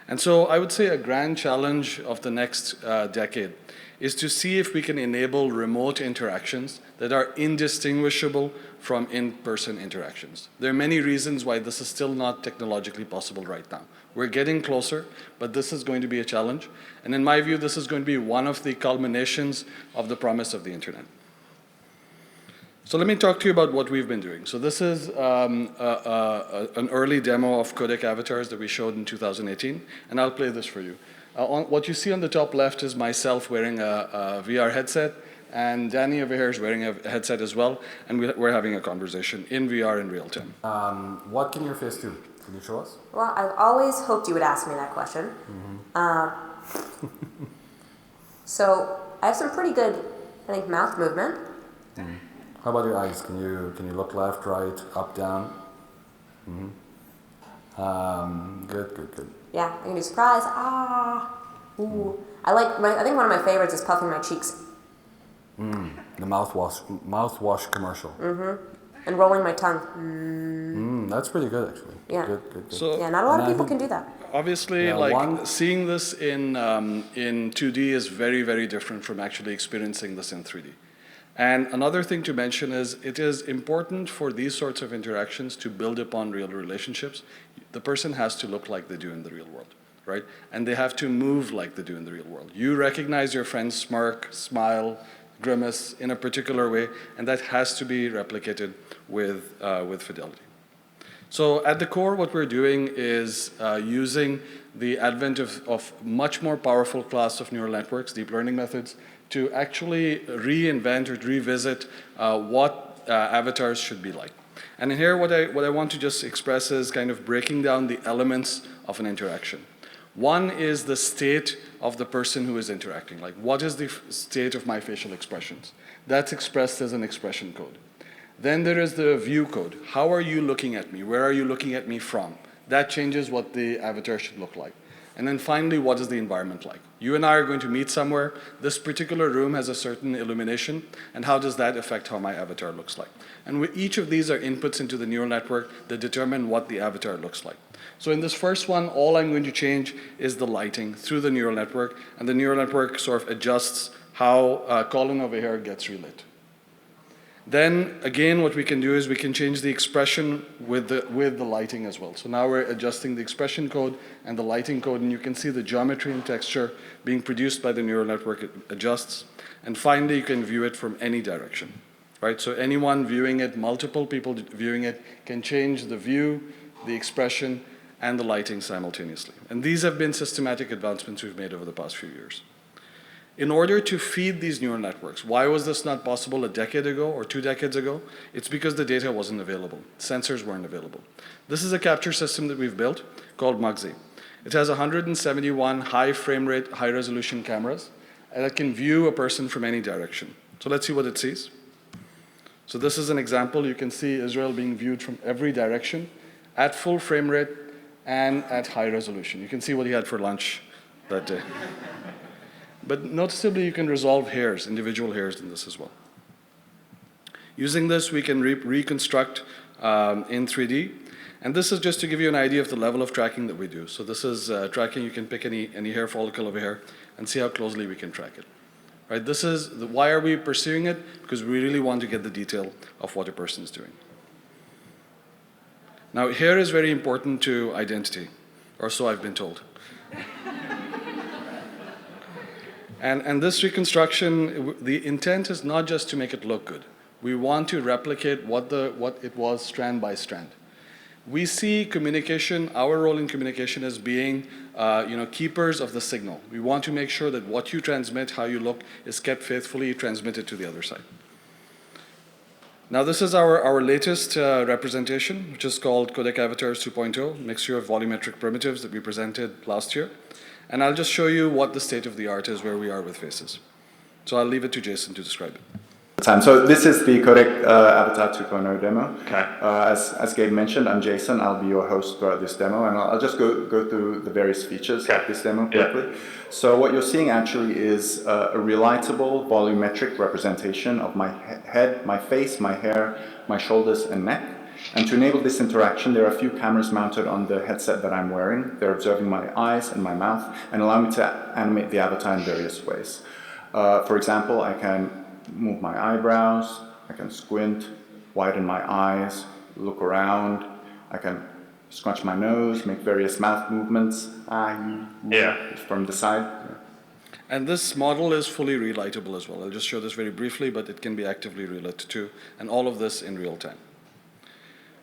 [SPEAKER 22] And so I would say a grand challenge of the next decade is to see if we can enable remote interactions that are indistinguishable from in-person interactions. There are many reasons why this is still not technologically possible right now. We're getting closer, but this is going to be a challenge. And in my view, this is going to be one of the culminations of the promise of the internet. So let me talk to you about what we've been doing. So this is an early demo of codec avatars that we showed in 2018, and I'll play this for you. What you see on the top left is myself wearing a VR headset, and Danny over here is wearing a headset as well, and we're having a conversation in VR in real time.
[SPEAKER 3] What can your face do? Can you show us?
[SPEAKER 4] Well, I've always hoped you would ask me that question. So I have some pretty good, I think, mouth movement.
[SPEAKER 3] How about your eyes? Can you look left, right, up, down? Good.
[SPEAKER 4] Yeah, I can do surprise. Ooh. I think one of my favorites is puffing my cheeks.
[SPEAKER 3] The mouthwash commercial.
[SPEAKER 4] And rolling my tongue.
[SPEAKER 3] That's pretty good, actually.
[SPEAKER 4] Yeah.
[SPEAKER 3] Good.
[SPEAKER 22] So,
[SPEAKER 4] yeah, not a lot of people can do that.
[SPEAKER 22] Obviously, seeing this in 2D is very, very different from actually experiencing this in 3D. And another thing to mention is it is important for these sorts of interactions to build upon real relationships. The person has to look like they do in the real world, right? And they have to move like they do in the real world. You recognize your friend's smirk, smile, grimace in a particular way, and that has to be replicated with fidelity. So at the core, what we're doing is using the advent of much more powerful class of neural networks, deep learning methods, to actually reinvent or revisit what avatars should be like. And here what I want to just express is kind of breaking down the elements of an interaction. One is the state of the person who is interacting. Like, what is the state of my facial expressions? That's expressed as an expression code. Then there is the view code. How are you looking at me? Where are you looking at me from? That changes what the avatar should look like. And then finally, what is the environment like? You and I are going to meet somewhere. This particular room has a certain illumination, and how does that affect how my avatar looks like? And each of these are inputs into the neural network that determine what the avatar looks like. So in this first one, all I'm going to change is the lighting through the neural network, and the neural network sort of adjusts how Colin over here gets relit. Then again, what we can do is we can change the expression with the lighting as well. So now we're adjusting the expression code and the lighting code, and you can see the geometry and texture being produced by the neural network. It adjusts. And finally, you can view it from any direction, right? So anyone viewing it, multiple people viewing it, can change the view, the expression, and the lighting simultaneously. And these have been systematic advancements we've made over the past few years. In order to feed these neural networks, why was this not possible a decade ago or 2 decades ago? It's because the data wasn't available. Sensors weren't available. This is a capture system that we've built called Mugsy. It has 171 high frame rate, high resolution cameras that can view a person from any direction. So let's see what it sees. So this is an example. You can see Israel being viewed from every direction at full frame rate and at high resolution. You can see what he had for lunch that day. But noticeably, you can resolve hairs, individual hairs in this as well. Using this, we can reconstruct in 3D. And this is just to give you an idea of the level of tracking that we do. So this is tracking. You can pick any hair follicle over here and see how closely we can track it. Right? This is why are we pursuing it? Because we really want to get the detail of what a person is doing. Now, hair is very important to identity, or so I've been told. And this reconstruction, the intent is not just to make it look good. We want to replicate what it was strand by strand. We see communication, our role in communication as being keepers of the signal. We want to make sure that what you transmit, how you look, is kept faithfully transmitted to the other side. Now this is our latest representation, which is called Codec Avatars 2.0, mixture of volumetric primitives that we presented last year. And I'll just show you what the state of the art is, where we are with faces. So I'll leave it to Jason to describe it.
[SPEAKER 5] Time. So this is the Codec Avatar 2.0 demo.
[SPEAKER 7] Okay.
[SPEAKER 5] As Gabe mentioned, I'm Jason. I'll be your host throughout this demo, and I'll just go through the various features of this demo quickly. So what you're seeing actually is a relightable volumetric representation of my head, my face, my hair, my shoulders, and neck. And to enable this interaction, there are a few cameras mounted on the headset that I'm wearing. They're observing my eyes and my mouth and allow me to animate the avatar in various ways. For example, I can move my eyebrows, I can squint, widen my eyes, look around, I can scrunch my nose, make various mouth movements from the side.
[SPEAKER 22] And this model is fully relightable as well. I'll just show this very briefly, but it can be actively relit too, and all of this in real time.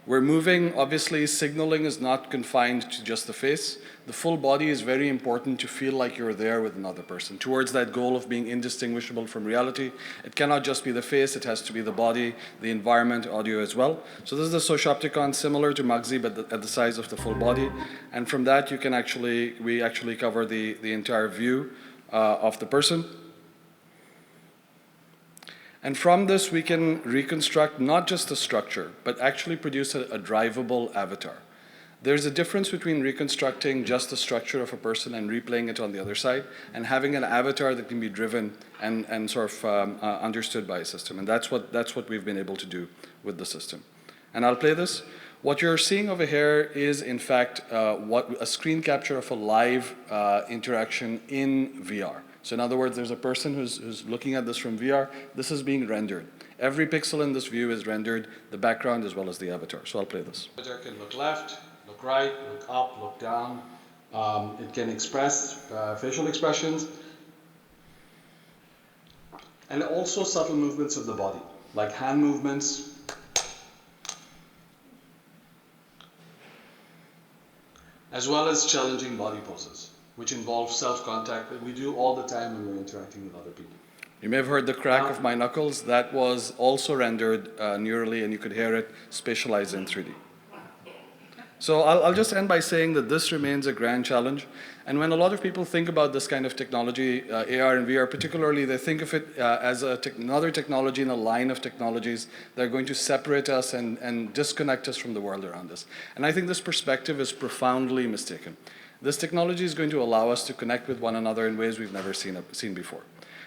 [SPEAKER 22] We're moving, obviously, signaling is not confined to just the face. The full body is very important to feel like you're there with another person. Towards that goal of being indistinguishable from reality, it cannot just be the face, it has to be the body, the environment, audio as well. So this is the Sociopticon, similar to Mugsy, but at the size of the full body. And from that, you can we actually cover the entire view of the person. And from this, we can reconstruct not just the structure, but actually produce a drivable avatar. There's a difference between reconstructing just the structure of a person and replaying it on the other side, and having an avatar that can be driven and sort of understood by a system. And that's what we've been able to do with the system. And I'll play this. What you're seeing over here is, in fact, a screen capture of a live interaction in VR. So in other words, there's a person who's looking at this from VR. This is being rendered. Every pixel in this view is rendered, the background as well as the avatar. So I'll play this. The avatar can look left, look right, look up, look down. It can express facial expressions. And also subtle movements of the body, like hand movements. As well as challenging body poses, which involve self-contact that we do all the time when we're interacting with other people. You may have heard the crack of my knuckles. That was also rendered neurally, and you could hear it spatialized in 3D. So I'll just end by saying that this remains a grand challenge. And when a lot of people think about this kind of technology, AR and VR particularly, they think of it as another technology in a line of technologies that are going to separate us and disconnect us from the world around us. And I think this perspective is profoundly mistaken. This technology is going to allow us to connect with one another in ways we've never seen before.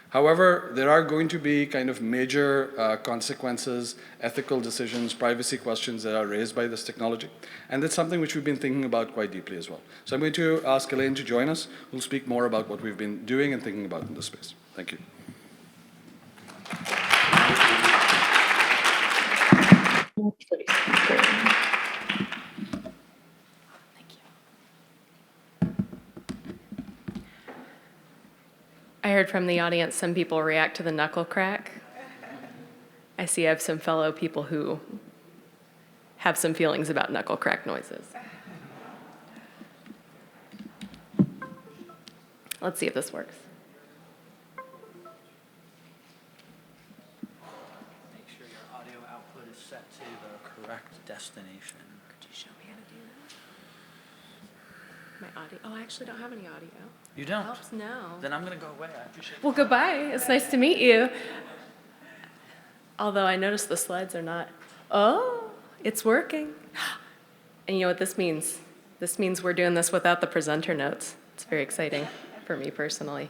[SPEAKER 22] However, there are going to be kind of major consequences, ethical decisions, privacy questions that are raised by this technology. And that's something which we've been thinking about quite deeply as well. So I'm going to ask Elaine to join us, who'll speak more about what we've been doing and thinking about in this space. Thank you.
[SPEAKER 23] I heard from the audience some people react to the knuckle crack. I see I have some fellow people who have some feelings about knuckle crack noises. Let's see if this works.
[SPEAKER 24] Make sure your audio output is set to the correct destination.
[SPEAKER 23] Could you show me how to do that? My audio, I actually don't have any audio.
[SPEAKER 24] You don't?
[SPEAKER 23] Helps? No.
[SPEAKER 24] Then I'm going to go away. I appreciate it.
[SPEAKER 23] Well, goodbye. It's nice to meet you. Although I noticed the slides are not. Oh, it's working. And you know what this means? This means we're doing this without the presenter notes. It's very exciting for me personally.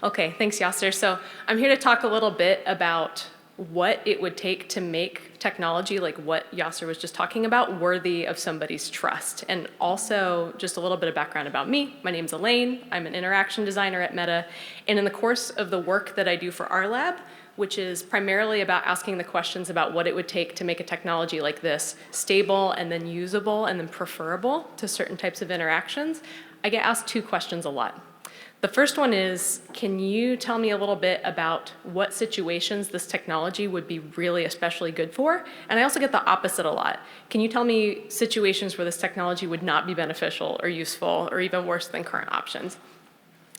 [SPEAKER 23] Okay, thanks, Yasser. So I'm here to talk a little bit about what it would take to make technology like what Yasser was just talking about worthy of somebody's trust. And also just a little bit of background about me. My name's Elaine. I'm an interaction designer at Meta. And in the course of the work that I do for our lab, which is primarily about asking the questions about what it would take to make a technology like this stable and then usable and then preferable to certain types of interactions, I get asked two questions a lot. The first one is, can you tell me a little bit about what situations this technology would be really especially good for? And I also get the opposite a lot. Can you tell me situations where this technology would not be beneficial or useful or even worse than current options?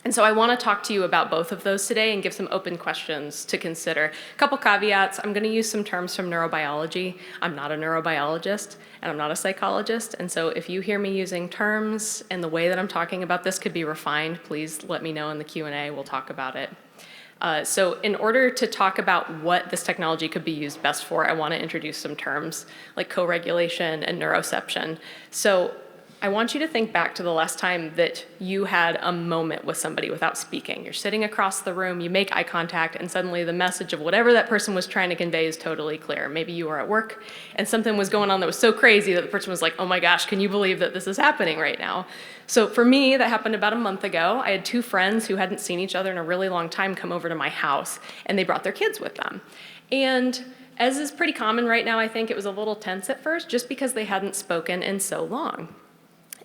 [SPEAKER 23] And so I want to talk to you about both of those today and give some open questions to consider. A couple caveats. I'm going to use some terms from neurobiology. I'm not a neurobiologist, and I'm not a psychologist. And so if you hear me using terms and the way that I'm talking about this could be refined, please let me know in the Q&A. We'll talk about it. So in order to talk about what this technology could be used best for, I want to introduce some terms like co-regulation and neuroception. So I want you to think back to the last time that you had a moment with somebody without speaking. You're sitting across the room, you make eye contact, and suddenly the message of whatever that person was trying to convey is totally clear. Maybe you were at work and something was going on that was so crazy that the person was like, oh my gosh, can you believe that this is happening right now? So for me, that happened about a month ago. I had two friends who hadn't seen each other in a really long time come over to my house, and they brought their kids with them. And as is pretty common right now, I think it was a little tense at first just because they hadn't spoken in so long.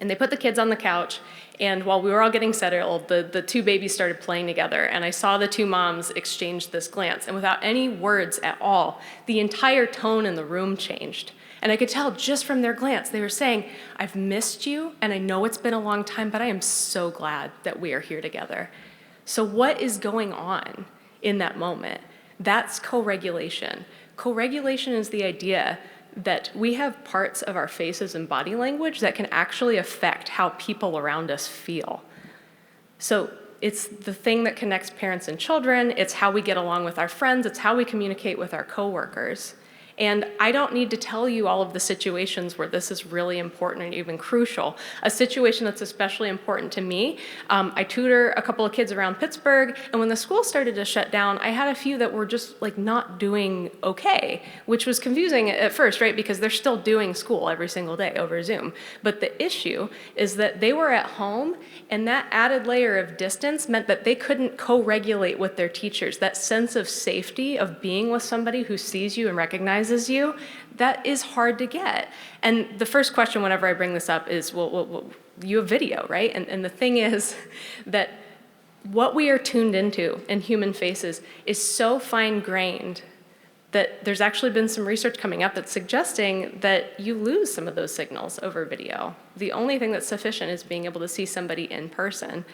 [SPEAKER 23] And they put the kids on the couch, and while we were all getting settled, the two babies started playing together, and I saw the two moms exchange this glance, and without any words at all, the entire tone in the room changed. And I could tell just from their glance, they were saying, I've missed you, and I know it's been a long time, but I am so glad that we are here together. So what is going on in that moment? That's co-regulation. Co-regulation is the idea that we have parts of our faces and body language that can actually affect how people around us feel. So it's the thing that connects parents and children, it's how we get along with our friends, it's how we communicate with our coworkers. And I don't need to tell you all of the situations where this is really important and even crucial. A situation that's especially important to me, I tutor a couple of kids around Pittsburgh, and when the school started to shut down, I had a few that were just like not doing okay, which was confusing at first, right? Because they're still doing school every single day over Zoom. But the issue is that they were at home, and that added layer of distance meant that they couldn't co-regulate with their teachers. That sense of safety of being with somebody who sees you and recognizes you, that is hard to get. And the first question whenever I bring this up is, well you have video, right? And the thing is that what we are tuned into in human faces is so fine-grained that there's actually been some research coming up that's suggesting that you lose some of those signals over video. The only thing that's sufficient is being able to see somebody in person.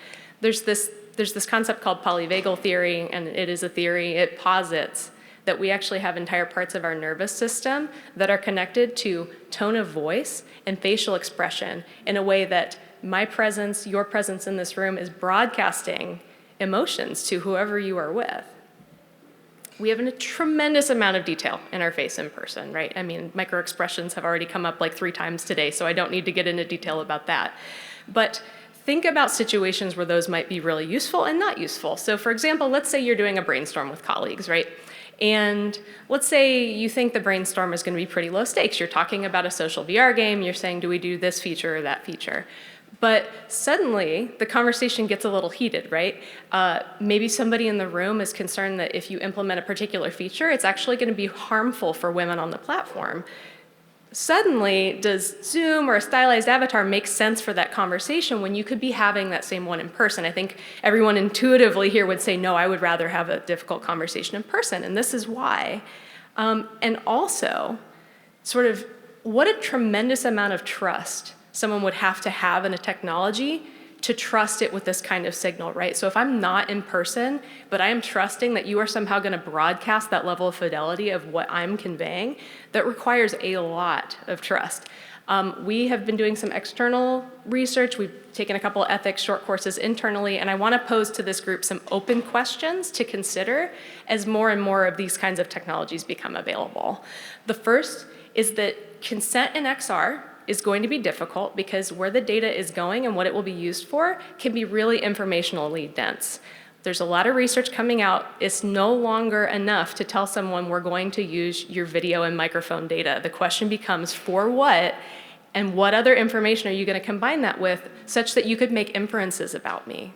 [SPEAKER 23] There's this concept called polyvagal theory, and it is a theory. It posits that we actually have entire parts of our nervous system that are connected to tone of voice and facial expression in a way that my presence, your presence in this room is broadcasting emotions to whoever you are with. We have a tremendous amount of detail in our face in person, right? I mean, microexpressions have already come up like 3 times today, so I don't need to get into detail about that. But think about situations where those might be really useful and not useful. So for example, let's say you're doing a brainstorm with colleagues, right? And let's say you think the brainstorm is going to be pretty low stakes. You're talking about a social VR game. You're saying, do we do this feature or that feature? But suddenly, the conversation gets a little heated, right? Maybe somebody in the room is concerned that if you implement a particular feature, it's actually going to be harmful for women on the platform. Suddenly, does Zoom or a stylized avatar make sense for that conversation when you could be having that same one in person? I think everyone intuitively here would say, no, I would rather have a difficult conversation in person, and this is why. And also, sort of, what a tremendous amount of trust someone would have to have in a technology to trust it with this kind of signal, right? So if I'm not in person, but I am trusting that you are somehow going to broadcast that level of fidelity of what I'm conveying, that requires a lot of trust. We have been doing some external research. We've taken a couple of ethics short courses internally, and I want to pose to this group some open questions to consider as more and more of these kinds of technologies become available. The first is that consent in XR is going to be difficult because where the data is going and what it will be used for can be really informationally dense. There's a lot of research coming out. It's no longer enough to tell someone we're going to use your video and microphone data. The question becomes for what, and what other information are you going to combine that with such that you could make inferences about me?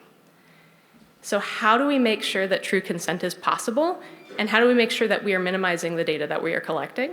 [SPEAKER 23] So how do we make sure that true consent is possible? And how do we make sure that we are minimizing the data that we are collecting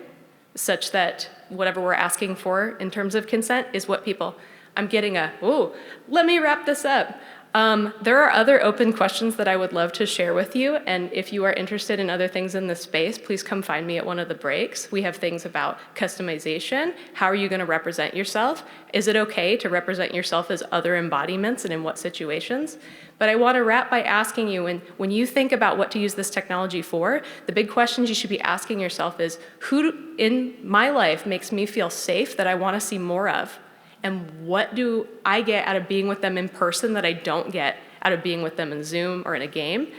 [SPEAKER 23] such that whatever we're asking for in terms of consent is what people, I'm getting let me wrap this up. There are other open questions that I would love to share with you, and if you are interested in other things in this space, please come find me at one of the breaks. We have things about customization. How are you going to represent yourself? Is it okay to represent yourself as other embodiments and in what situations? But I want to wrap by asking you, when you think about what to use this technology for, the big questions you should be asking yourself is, who in my life makes me feel safe that I want to see more of? And what do I get out of being with them in person that I don't get out of being with them in Zoom or in a game?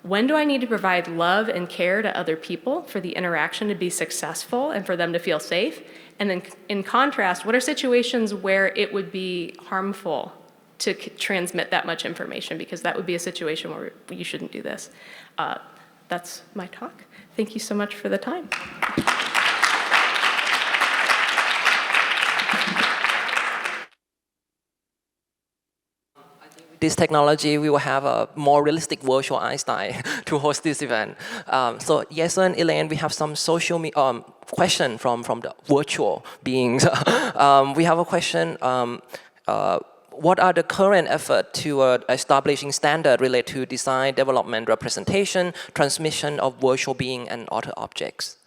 [SPEAKER 23] When do I need to provide love and care to other people for the interaction to be successful and for them to feel safe? And then in contrast, what are situations where it would be harmful to transmit that much information? Because that would be a situation where you shouldn't do this. That's my talk. Thank you so much for the time. This technology, we will have a more realistic virtual Einstein to host this event. So yes, and Elaine, we have some social question from the virtual beings. We have a question. What are the current efforts to establishing standard related to design, development, representation, transmission of virtual being and other objects?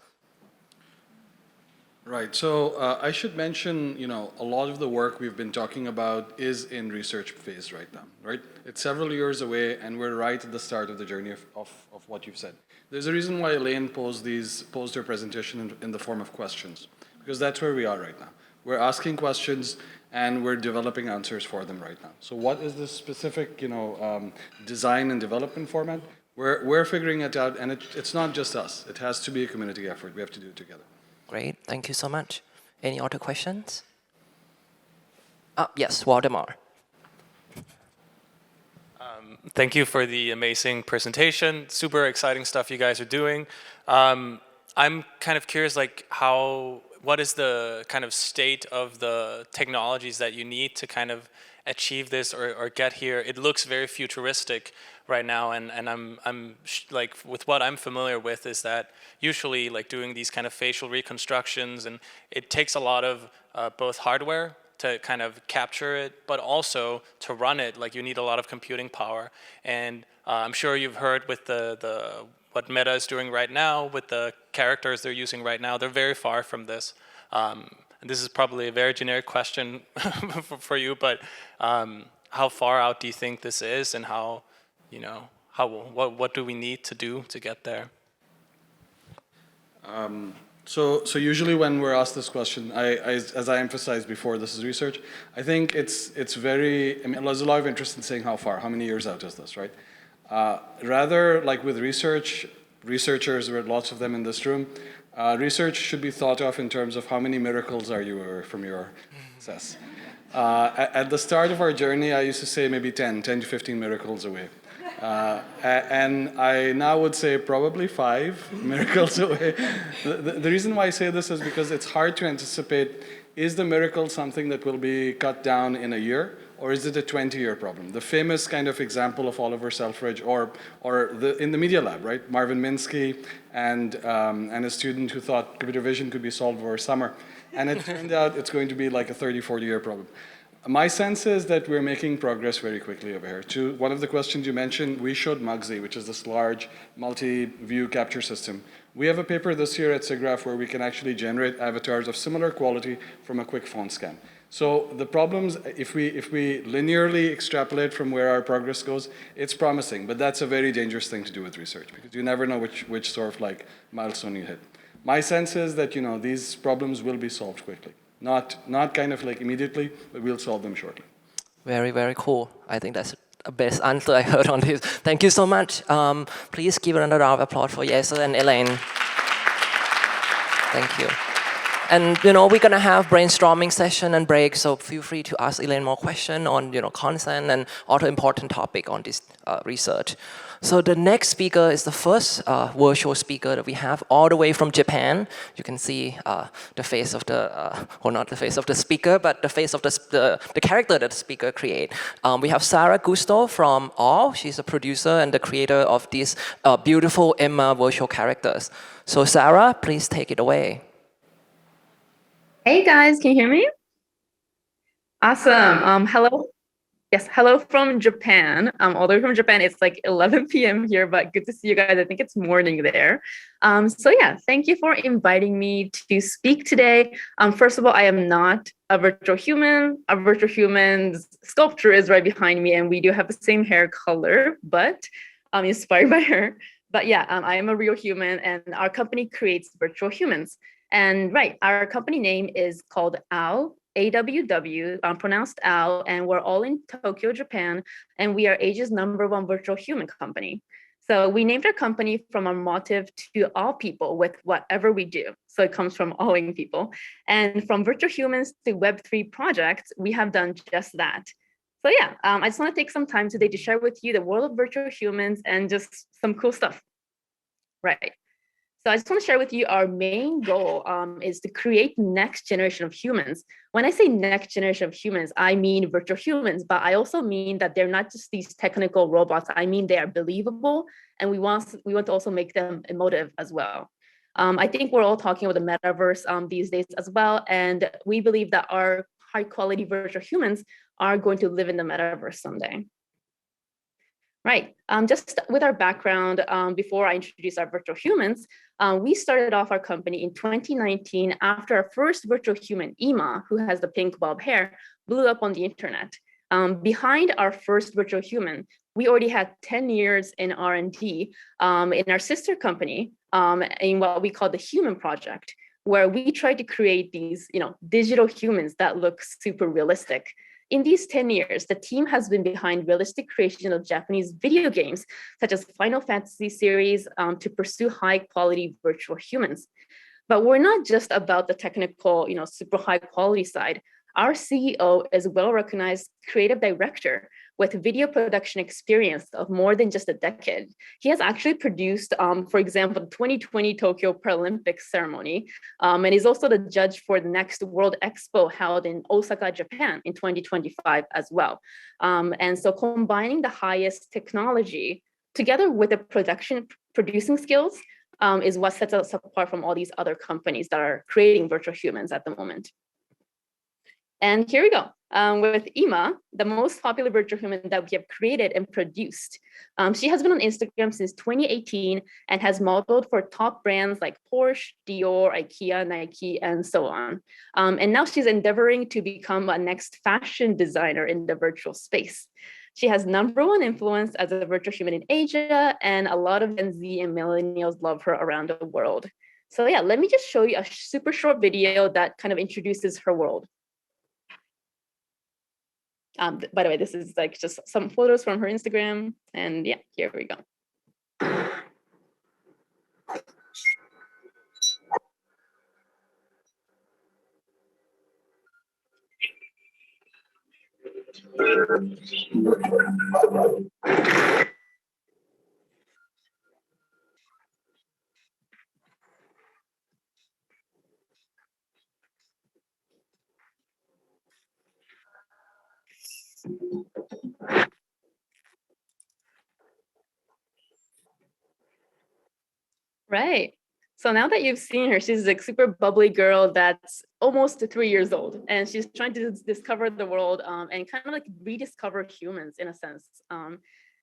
[SPEAKER 22] Right. So I should mention, a lot of the work we've been talking about is in research phase right now, right? It's several years away, and we're right at the start of the journey of what you've said. There's a reason why Elaine posed her presentation in the form of questions, because that's where we are right now. We're asking questions, and we're developing answers for them right now. So what is the specific, design and development format? We're figuring it out, and it's not just us. It has to be a community effort. We have to do it together.
[SPEAKER 14] Great, thank you so much. Any other questions? Yes, Waldemar.
[SPEAKER 2] Thank you for the amazing presentation. Super exciting stuff you guys are doing. I'm kind of curious, what is the kind of state of the technologies that you need to kind of achieve this or get here? It looks very futuristic right now, and I'm with what I'm familiar with is that usually doing these kind of facial reconstructions, and it takes a lot of both hardware to kind of capture it, but also to run it, you need a lot of computing power. And I'm sure you've heard with what Meta is doing right now with the characters they're using right now, they're very far from this. And this is probably a very generic question for you, but how far out do you think this is, and what do we need to do to get there?
[SPEAKER 22] So usually when we're asked this question, as I emphasized before, this is research. I think it's very, there's a lot of interest in saying how far, how many years out is this, right? Rather, like with researchers, there are lots of them in this room, research should be thought of in terms of how many miracles are you from your success. At the start of our journey, I used to say maybe 10 to 15 miracles away. And I now would say probably 5 miracles away. The reason why I say this is because it's hard to anticipate, is the miracle something that will be cut down in a year, or is it a 20-year problem? The famous kind of example of Oliver Selfridge, or in the Media Lab, right? Marvin Minsky and a student who thought computer vision could be solved over summer. And it turned out it's going to be like a 30, 40-year problem. My sense is that we're making progress very quickly over here. To one of the questions you mentioned, we showed Mugsy, which is this large multi-view capture system. We have a paper this year at SIGGRAPH where we can actually generate avatars of similar quality from a quick phone scan. So the problems, if we linearly extrapolate from where our progress goes, it's promising, but that's a very dangerous thing to do with research because you never know which sort of milestone you hit. My sense is that these problems will be solved quickly. Not kind of immediately, but we'll solve them shortly.
[SPEAKER 14] Very, very cool. I think that's the best answer I heard on this. Thank you so much. Please give another round of applause for Yasser and Elaine. Thank you. And we're gonna have brainstorming session and break, so feel free to ask Elaine more questions on consent and other important topic on this research. So the next speaker is the first virtual speaker that we have all the way from Japan. You can see the face of the, or not the face of the speaker, but the face of the character that the speaker create. We have Sarah Gusto from All. She's a producer and the creator of these beautiful Emma virtual characters. So Sarah, please take it away.
[SPEAKER 7] Hey guys, can you hear me? Awesome. Hello. Yes, hello from Japan. All the way from Japan. It's like 11 p.m. here, but good to see you guys. I think it's morning there. So yeah, thank you for inviting me to speak today. First of all, I am not a virtual human. A virtual human's sculpture is right behind me, and we do have the same hair color, but inspired by her. But yeah, I am a real human, and our company creates virtual humans. And right, our company name is called AWW, AWW, pronounced OW, and we're all in Tokyo, Japan, and we are Asia's #1 virtual human company. So we named our company from our motive to all people with whatever we do. So it comes from awing people. And from virtual humans to Web3 projects, we have done just that. So yeah, I just want to take some time today to share with you the world of virtual humans and just some cool stuff. Right. So I just want to share with you our main goal is to create next generation of humans. When I say next generation of humans, I mean virtual humans, but I also mean that they're not just these technical robots. I mean they are believable, and we want to also make them emotive as well. I think we're all talking about the metaverse these days as well, and we believe that our high quality virtual humans are going to live in the metaverse someday. Right, just with our background, before I introduce our virtual humans, we started off our company in 2019 after our first virtual human, Ima, who has the pink bob hair, blew up on the internet. Behind our first virtual human, we already had 10 years in R&D in our sister company, in what we call the Human Project, where we tried to create these, digital humans that look super realistic. In these 10 years, the team has been behind realistic creation of Japanese video games, such as Final Fantasy series, to pursue high quality virtual humans. But we're not just about the technical, super high quality side. Our CEO is a well-recognized creative director with video production experience of more than just a decade. He has actually produced, for example, the 2020 Tokyo Paralympics ceremony, and he's also the judge for the next World Expo held in Osaka, Japan in 2025 as well. And so combining the highest technology together with the producing skills is what sets us apart from all these other companies that are creating virtual humans at the moment. And here we go. With Ima, the most popular virtual human that we have created and produced. She has been on Instagram since 2018 and has modeled for top brands like Porsche, Dior, IKEA, Nike, and so on. And now she's endeavoring to become a next fashion designer in the virtual space. She has #1 influence as a virtual human in Asia, and a lot of Gen Z and millennials love her around the world. So yeah, let me just show you a super short video that kind of introduces her world. By the way, this is like just some photos from her Instagram. And yeah, here we go. Right. So now that you've seen her, she's like super bubbly girl that's almost 3 years old, and she's trying to discover the world and kind of like rediscover humans in a sense. And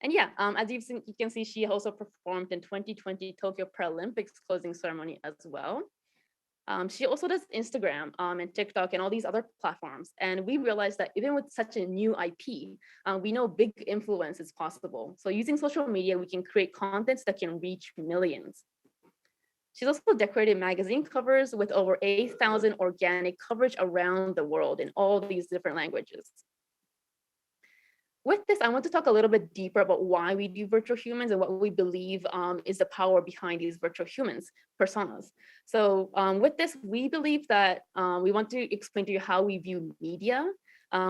[SPEAKER 7] yeah, as you can see, she also performed in 2020 Tokyo Paralympics closing ceremony as well. She also does Instagram and TikTok and all these other platforms. And we realized that even with such a new IP, we know big influence is possible. So using social media, we can create contents that can reach millions. She's also decorated magazine covers with over 8,000 organic coverage around the world in all these different languages. With this, I want to talk a little bit deeper about why we do virtual humans and what we believe is the power behind these virtual humans, personas. So with this, we believe that we want to explain to you how we view media.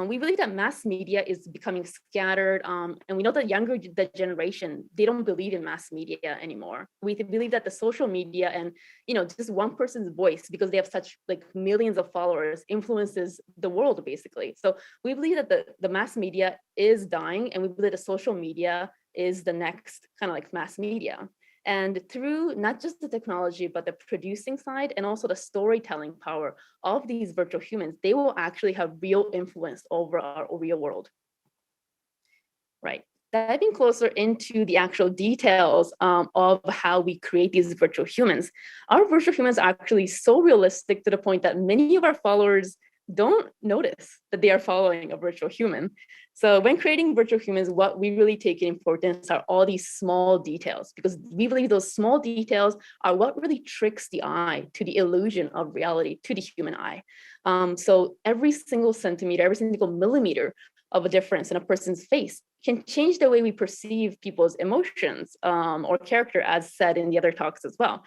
[SPEAKER 7] We believe that mass media is becoming scattered, and we know that the generation, they don't believe in mass media anymore. We believe that the social media and just one person's voice, because they have such like millions of followers, influences the world basically. So we believe that the mass media is dying, and we believe that social media is the next kind of like mass media. And through not just the technology, but the producing side and also the storytelling power of these virtual humans, they will actually have real influence over our real world. Right. Diving closer into the actual details of how we create these virtual humans, our virtual humans are actually so realistic to the point that many of our followers don't notice that they are following a virtual human. So when creating virtual humans, what we really take in importance are all these small details, because we believe those small details are what really tricks the eye to the illusion of reality, to the human eye. So every single centimeter, every single millimeter of a difference in a person's face can change the way we perceive people's emotions or character, as said in the other talks as well.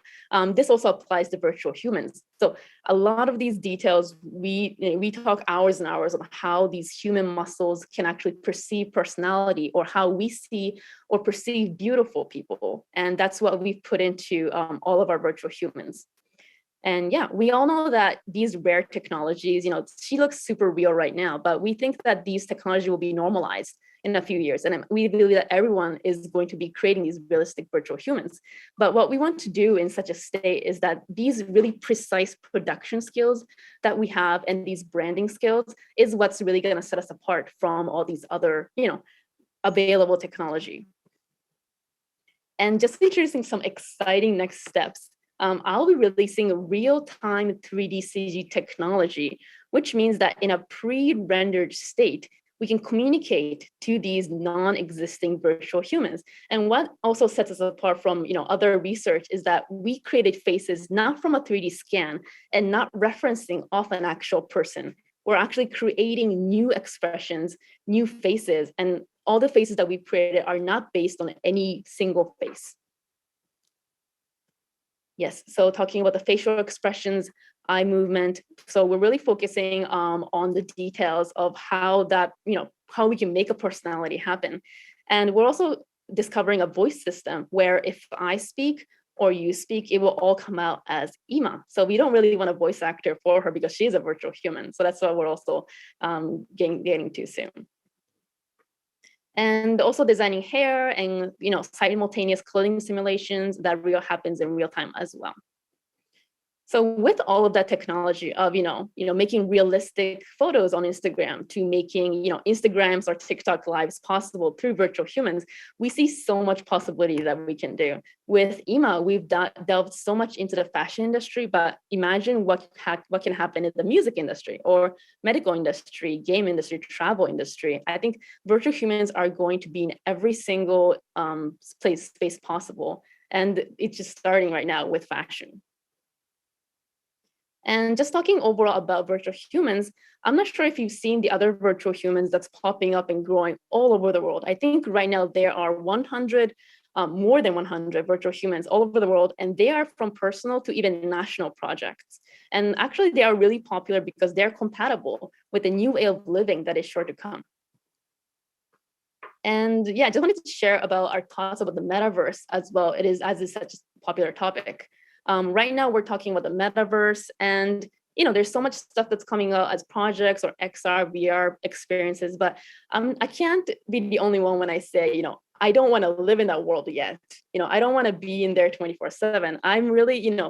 [SPEAKER 7] This also applies to virtual humans. So a lot of these details, we talk hours and hours on how these human muscles can actually perceive personality or how we see or perceive beautiful people. And that's what we've put into all of our virtual humans. And yeah, we all know that these rare technologies, she looks super real right now, but we think that these technology will be normalized in a few years. And we believe that everyone is going to be creating these realistic virtual humans. But what we want to do in such a state is that these really precise production skills that we have and these branding skills is what's really going to set us apart from all these other, available technology. And just introducing some exciting next steps. I'll be releasing real-time 3D CG technology, which means that in a pre-rendered state, we can communicate to these non-existing virtual humans. And what also sets us apart from other research is that we created faces not from a 3D scan and not referencing off an actual person. We're actually creating new expressions, new faces, and all the faces that we created are not based on any single face. Yes, so talking about the facial expressions, eye movement. So we're really focusing on the details of how that, how we can make a personality happen. And we're also discovering a voice system where if I speak or you speak, it will all come out as Ima. So we don't really want a voice actor for her because she's a virtual human. So that's what we're also getting to soon. And also designing hair and simultaneous clothing simulations that happens in real time as well. So with all of that technology of making realistic photos on Instagram to making Instagrams or TikTok lives possible through virtual humans, we see so much possibility that we can do. With Ima, we've delved so much into the fashion industry, but imagine what can happen in the music industry or medical industry, game industry, travel industry. I think virtual humans are going to be in every single space possible, and it's just starting right now with fashion. And just talking overall about virtual humans, I'm not sure if you've seen the other virtual humans that's popping up and growing all over the world. I think right now there are more than 100 virtual humans all over the world, and they are from personal to even national projects. And actually they are really popular because they're compatible with the new way of living that is sure to come. And yeah, I just wanted to share about our thoughts about the metaverse as well. It is such a popular topic. Right now, we're talking about the metaverse, and there's so much stuff that's coming out as projects or XR, VR experiences. But I can't be the only one when I say, I don't want to live in that world yet. I don't want to be in there 24/7. I'm really,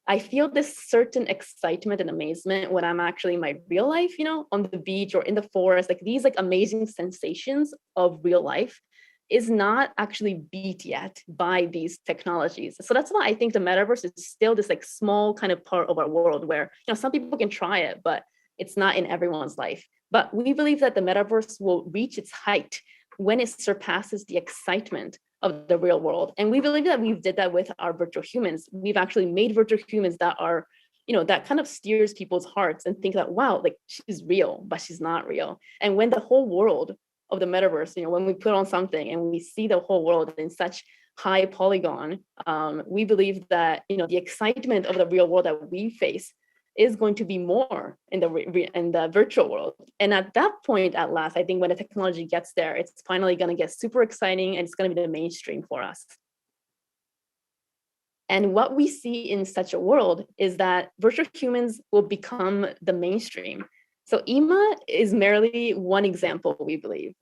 [SPEAKER 7] I feel this certain excitement and amazement when I'm actually in my real life, on the beach or in the forest, like these amazing sensations of real life is not actually beat yet by these technologies. So that's why I think the metaverse is still this small kind of part of our world where some people can try it, but it's not in everyone's life. But we believe that the metaverse will reach its height when it surpasses the excitement of the real world. And we believe that we've did that with our virtual humans. We've actually made virtual humans that are, that kind of steers people's hearts and think that, wow, she's real, but she's not real. And when the whole world of the metaverse, when we put on something and we see the whole world in such high polygon, we believe that the excitement of the real world that we face is going to be more in the virtual world. And at that point, at last, I think when the technology gets there, it's finally going to get super exciting and it's going to be the mainstream for us. And what we see in such a world is that virtual humans will become the mainstream. So Ima is merely one example, we believe.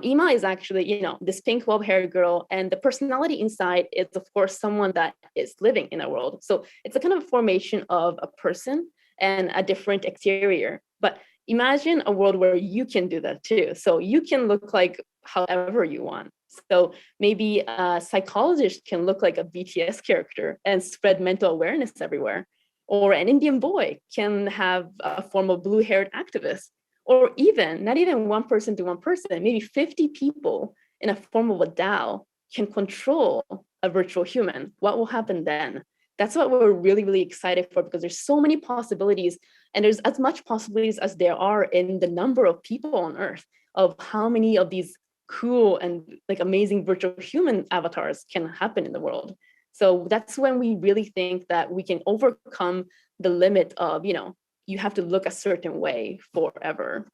[SPEAKER 7] Ima is actually, this pink bob-haired girl, and the personality inside is, of course, someone that is living in a world. So it's a kind of formation of a person and a different exterior. But imagine a world where you can do that too. So you can look like however you want. So maybe a psychologist can look like a BTS character and spread mental awareness everywhere. Or an Indian boy can have a form of blue-haired activist, or even, not even one person to one person, maybe 50 people in a form of a DAO can control a virtual human. What will happen then? That's what we're really, really excited for, because there's so many possibilities, and there's as much possibilities as there are in the number of people on Earth. of how many of these cool and like amazing virtual human avatars can happen in the world. So that's when we really think that we can overcome the limit of, you have to look a certain way forever.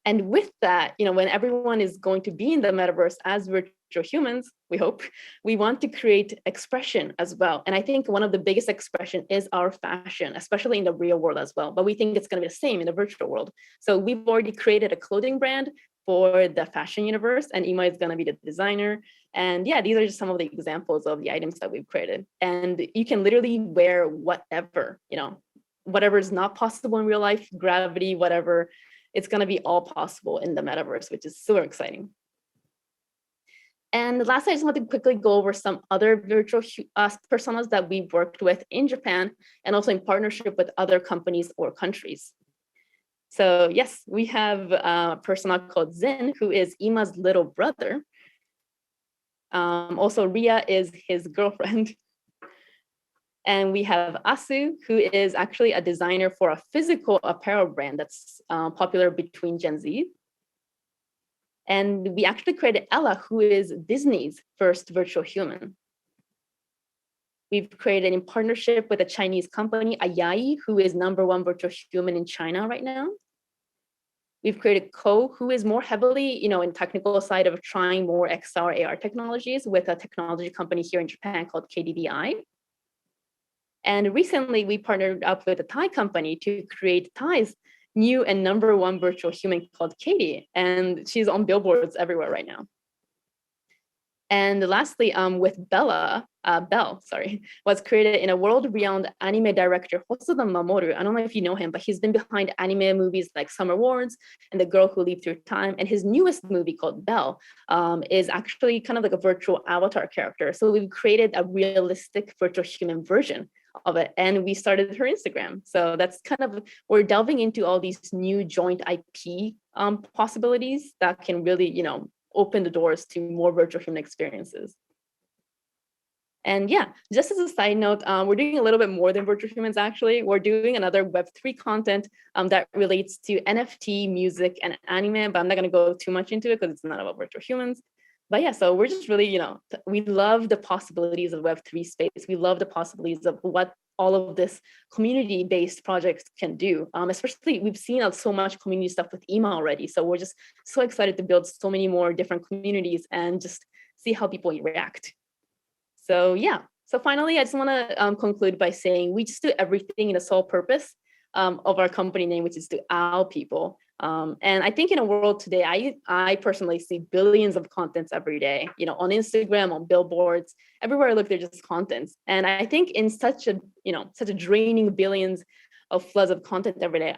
[SPEAKER 7] And with that, when everyone is going to be in the metaverse as virtual humans, we hope, we want to create expression as well. And I think one of the biggest expression is our fashion, especially in the real world as well. But we think it's going to be the same in the virtual world. So we've already created a clothing brand for the fashion universe, and Ima is going to be the designer. And yeah, these are just some of the examples of the items that we've created. And you can literally wear whatever, whatever is not possible in real life, gravity, whatever. It's going to be all possible in the metaverse, which is super exciting. And lastly, I just want to quickly go over some other virtual personas that we've worked with in Japan and also in partnership with other companies or countries. So yes, we have a persona called Zen, who is Ima's little brother. Also, Ria is his girlfriend. And we have Asu, who is actually a designer for a physical apparel brand that's popular between Gen Z. And we actually created Ella, who is Disney's first virtual human. We've created in partnership with a Chinese company, Ayai, who is #1 virtual human in China right now. We've created Ko, who is more heavily, in technical side of trying more XR, AR technologies with a technology company here in Japan called KDDI. And recently, we partnered up with a Thai company to create Thai's new and #1 virtual human called Katie. And she's on billboards everywhere right now. And lastly, with Belle, was created in a world-renowned anime director, Hosoda Mamoru. I don't know if you know him, but he's been behind anime movies like Summer Wars and The Girl Who Leaped Through Time. And his newest movie called Belle is actually kind of like a virtual avatar character. So we've created a realistic virtual human version of it, and we started her Instagram. So that's kind of, we're delving into all these new joint IP possibilities that can really, open the doors to more virtual human experiences. And yeah, just as a side note, we're doing a little bit more than virtual humans, actually. We're doing another Web3 content that relates to NFT, music, and anime, but I'm not gonna go too much into it because it's not about virtual humans. But yeah, so we're just really, we love the possibilities of Web3 space. We love the possibilities of what all of this community-based projects can do. Especially, we've seen so much community stuff with Ima already. So we're just so excited to build so many more different communities and just see how people react. So yeah, so finally, I just wanna conclude by saying we just do everything in the sole purpose of our company name, which is to wow people. And I think in a world today, I personally see billions of contents every day, on Instagram, on billboards, everywhere I look, they're just contents. And I think in such a draining billions of floods of content every day,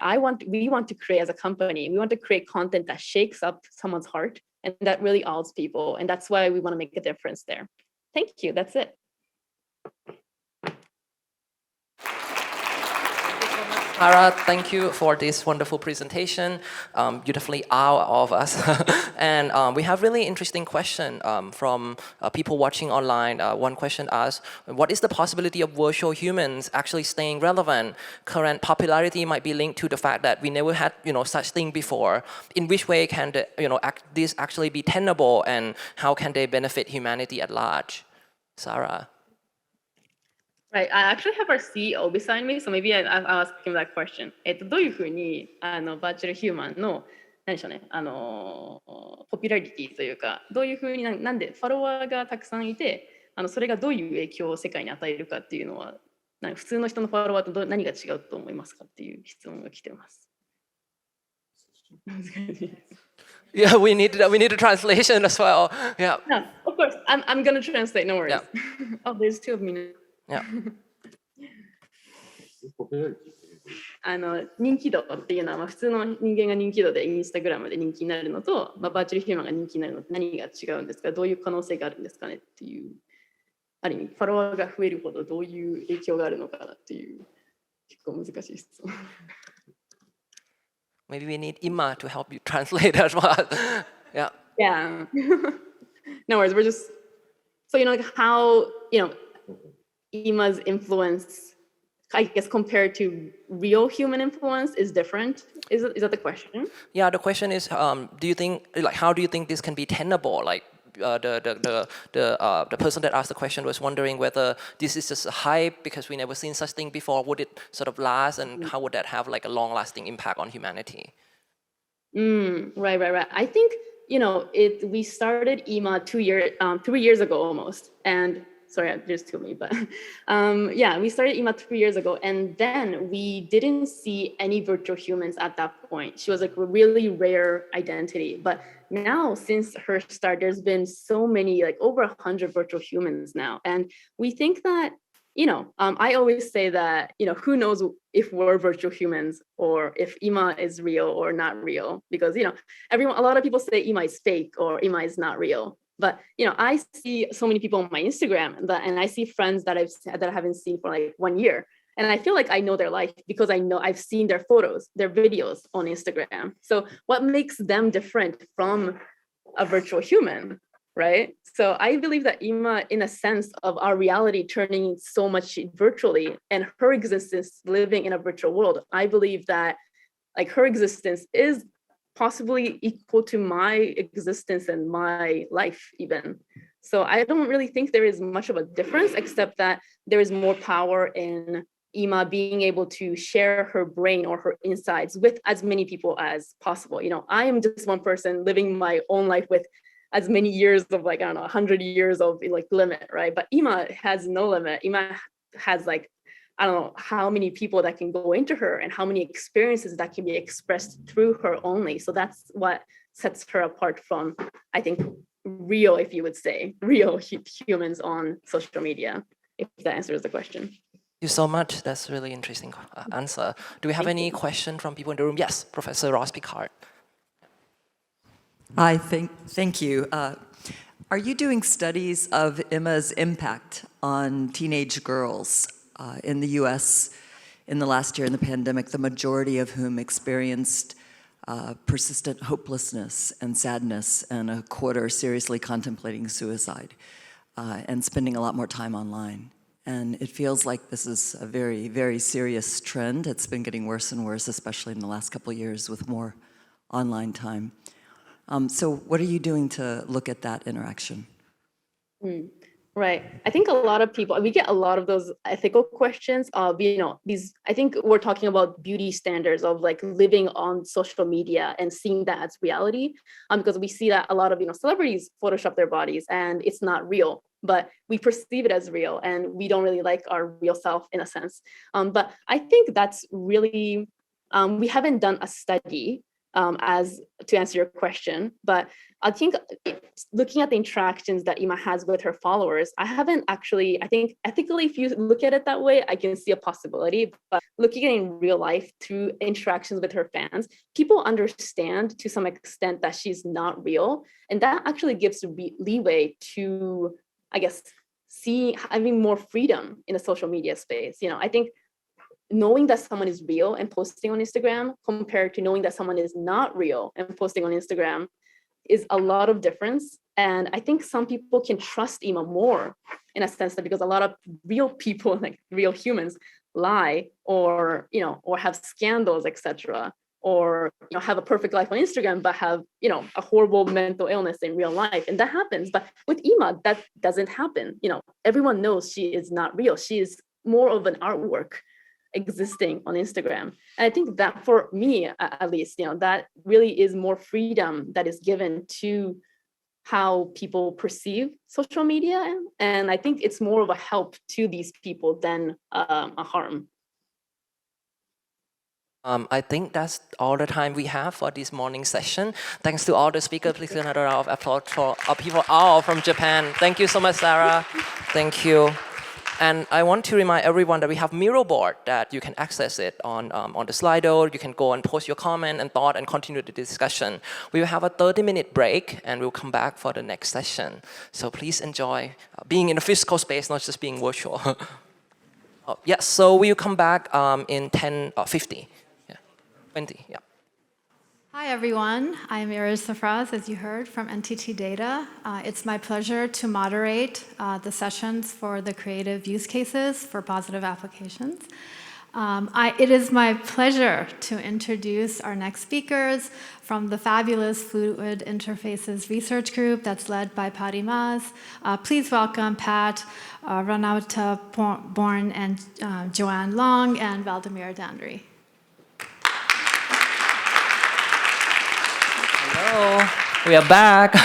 [SPEAKER 7] we want to create as a company, we want to create content that shakes up someone's heart and that really awes people. And that's why we want to make a difference there. Thank you, that's it.
[SPEAKER 14] Sarah, thank you for this wonderful presentation. You definitely wow all of us. And we have really interesting question from people watching online. One question asks, what is the possibility of virtual humans actually staying relevant? Current popularity might be linked to the fact that we never had such thing before. In which way can this actually be tenable, and how can they benefit humanity at large? Sarah.
[SPEAKER 7] Right, I actually have our CEO beside me, so maybe I'll ask him that question. どういうふうにバーチャルヒューマンの何でしょうね、ポピュラリティというか、どういうふうになんでフォロワーがたくさんいて、それがどういう影響を世界に与えるかっていうのは、普通の人のフォロワーと何が違うと思いますかっていう質問が来てます。
[SPEAKER 14] Yeah, we need a translation as well. Yeah.
[SPEAKER 7] No, of course, I'm gonna translate. No worries. Yeah. Oh, there's two of me now.
[SPEAKER 14] Yeah.
[SPEAKER 7] 人気度っていうのは、普通の人間が人気度でインスタグラムで人気になるのと、バーチャルヒューマンが人気になるのって何が違うんですか、どういう可能性があるんですかねっていう、ある意味フォロワーが増えるほどどういう影響があるのかなっていう結構難しい質問。
[SPEAKER 14] Maybe we need Ima to help you translate as well. Yeah.
[SPEAKER 7] Yeah. No worries. We're just so like how Ima's influence I guess, compared to real human influence is different? Is that the question?
[SPEAKER 14] Yeah, the question is, do you think, like, how do you think this can be tenable? Like, the person that asked the question was wondering whether this is just a hype because we never seen such thing before. Would it sort of last, and how would that have like a long-lasting impact on humanity?
[SPEAKER 7] Right. I think, we started EMA 3 years ago almost, and sorry, there's two of me, but yeah, we started EMA 3 years ago, and then we didn't see any virtual humans at that point. She was like a really rare identity, but now since her start, there's been so many, like over 100 virtual humans now, and we think that, I always say that, who knows if we're virtual humans or if EMA is real or not real, because, a lot of people say EMA is fake or EMA is not real. But, I see so many people on my Instagram and I see friends that I haven't seen for like 1 year. And I feel like I know their life because I've seen their photos, their videos on Instagram. So what makes them different from a virtual human, right? So I believe that EMA, in a sense of our reality turning so much virtually and her existence living in a virtual world, I believe that like her existence is possibly equal to my existence and my life even. So I don't really think there is much of a difference, except that there is more power in EMA being able to share her brain or her insights with as many people as possible. I am just one person living my own life with as many years of 100 years of like limit, right? But EMA has no limit. EMA has like, I don't know how many people that can go into her and how many experiences that can be expressed through her only. So that's what sets her apart from, I think, real, if you would say, real humans on social media, if that answers the question.
[SPEAKER 14] Thank you so much. That's a really interesting answer. Do we have any question from people in the room? Yes, Professor Ross Picard.
[SPEAKER 8] Hi, thank you. Are you doing studies of Emma's impact on teenage girls in the US in the last year in the pandemic, the majority of whom experienced persistent hopelessness and sadness, and a quarter seriously contemplating suicide and spending a lot more time online? And it feels like this is a very, very serious trend. It's been getting worse and worse, especially in the last couple of years with more online time. So what are you doing to look at that interaction?
[SPEAKER 7] Right. I think a lot of people, we get a lot of those ethical questions of, I think we're talking about beauty standards of like living on social media and seeing that as reality, because we see that a lot of, celebrities Photoshop their bodies and it's not real, but we perceive it as real and we don't really like our real self in a sense. But I think that's really, we haven't done a study as to answer your question, but I think looking at the interactions that Emma has with her followers, I think ethically, if you look at it that way, I can see a possibility, but looking at it in real life through interactions with her fans, people understand to some extent that she's not real. And that actually gives leeway to, I guess, having more freedom in the social media space. I think knowing that someone is real and posting on Instagram compared to knowing that someone is not real and posting on Instagram is a lot of difference. And I think some people can trust Emma more in a sense that because a lot of real people, like real humans, lie or have scandals, etc., or have a perfect life on Instagram but have a horrible mental illness in real life, and that happens. But with Emma, that doesn't happen. Everyone knows she is not real. She is more of an artwork existing on Instagram. And I think that for me, at least, that really is more freedom that is given to how people perceive social media. And I think it's more of a help to these people than a harm.
[SPEAKER 14] I think that's all the time we have for this morning session. Thanks to all the speakers. Please give another round of applause for our people all from Japan. Thank you so much, Sarah. Thank you. And I want to remind everyone that we have Miro board that you can access it on the Slido. You can go and post your comment and thought and continue the discussion. We will have a 30-minute break and we'll come back for the next session. So please enjoy being in a physical space, not just being virtual. Yes, so we'll come back in 10:50. 20, yeah.
[SPEAKER 9] Hi everyone, I'm Iris Safraz, as you heard, from NTT DATA. It's my pleasure to moderate the sessions for the creative use cases for positive applications. It is my pleasure to introduce our next speakers from the fabulous Fluid Interfaces Research Group that's led by Patty Maas. Please welcome Pat, Renata Born, and Joanne Long, and Valdemir Dandry.
[SPEAKER 14] Hello, we are back.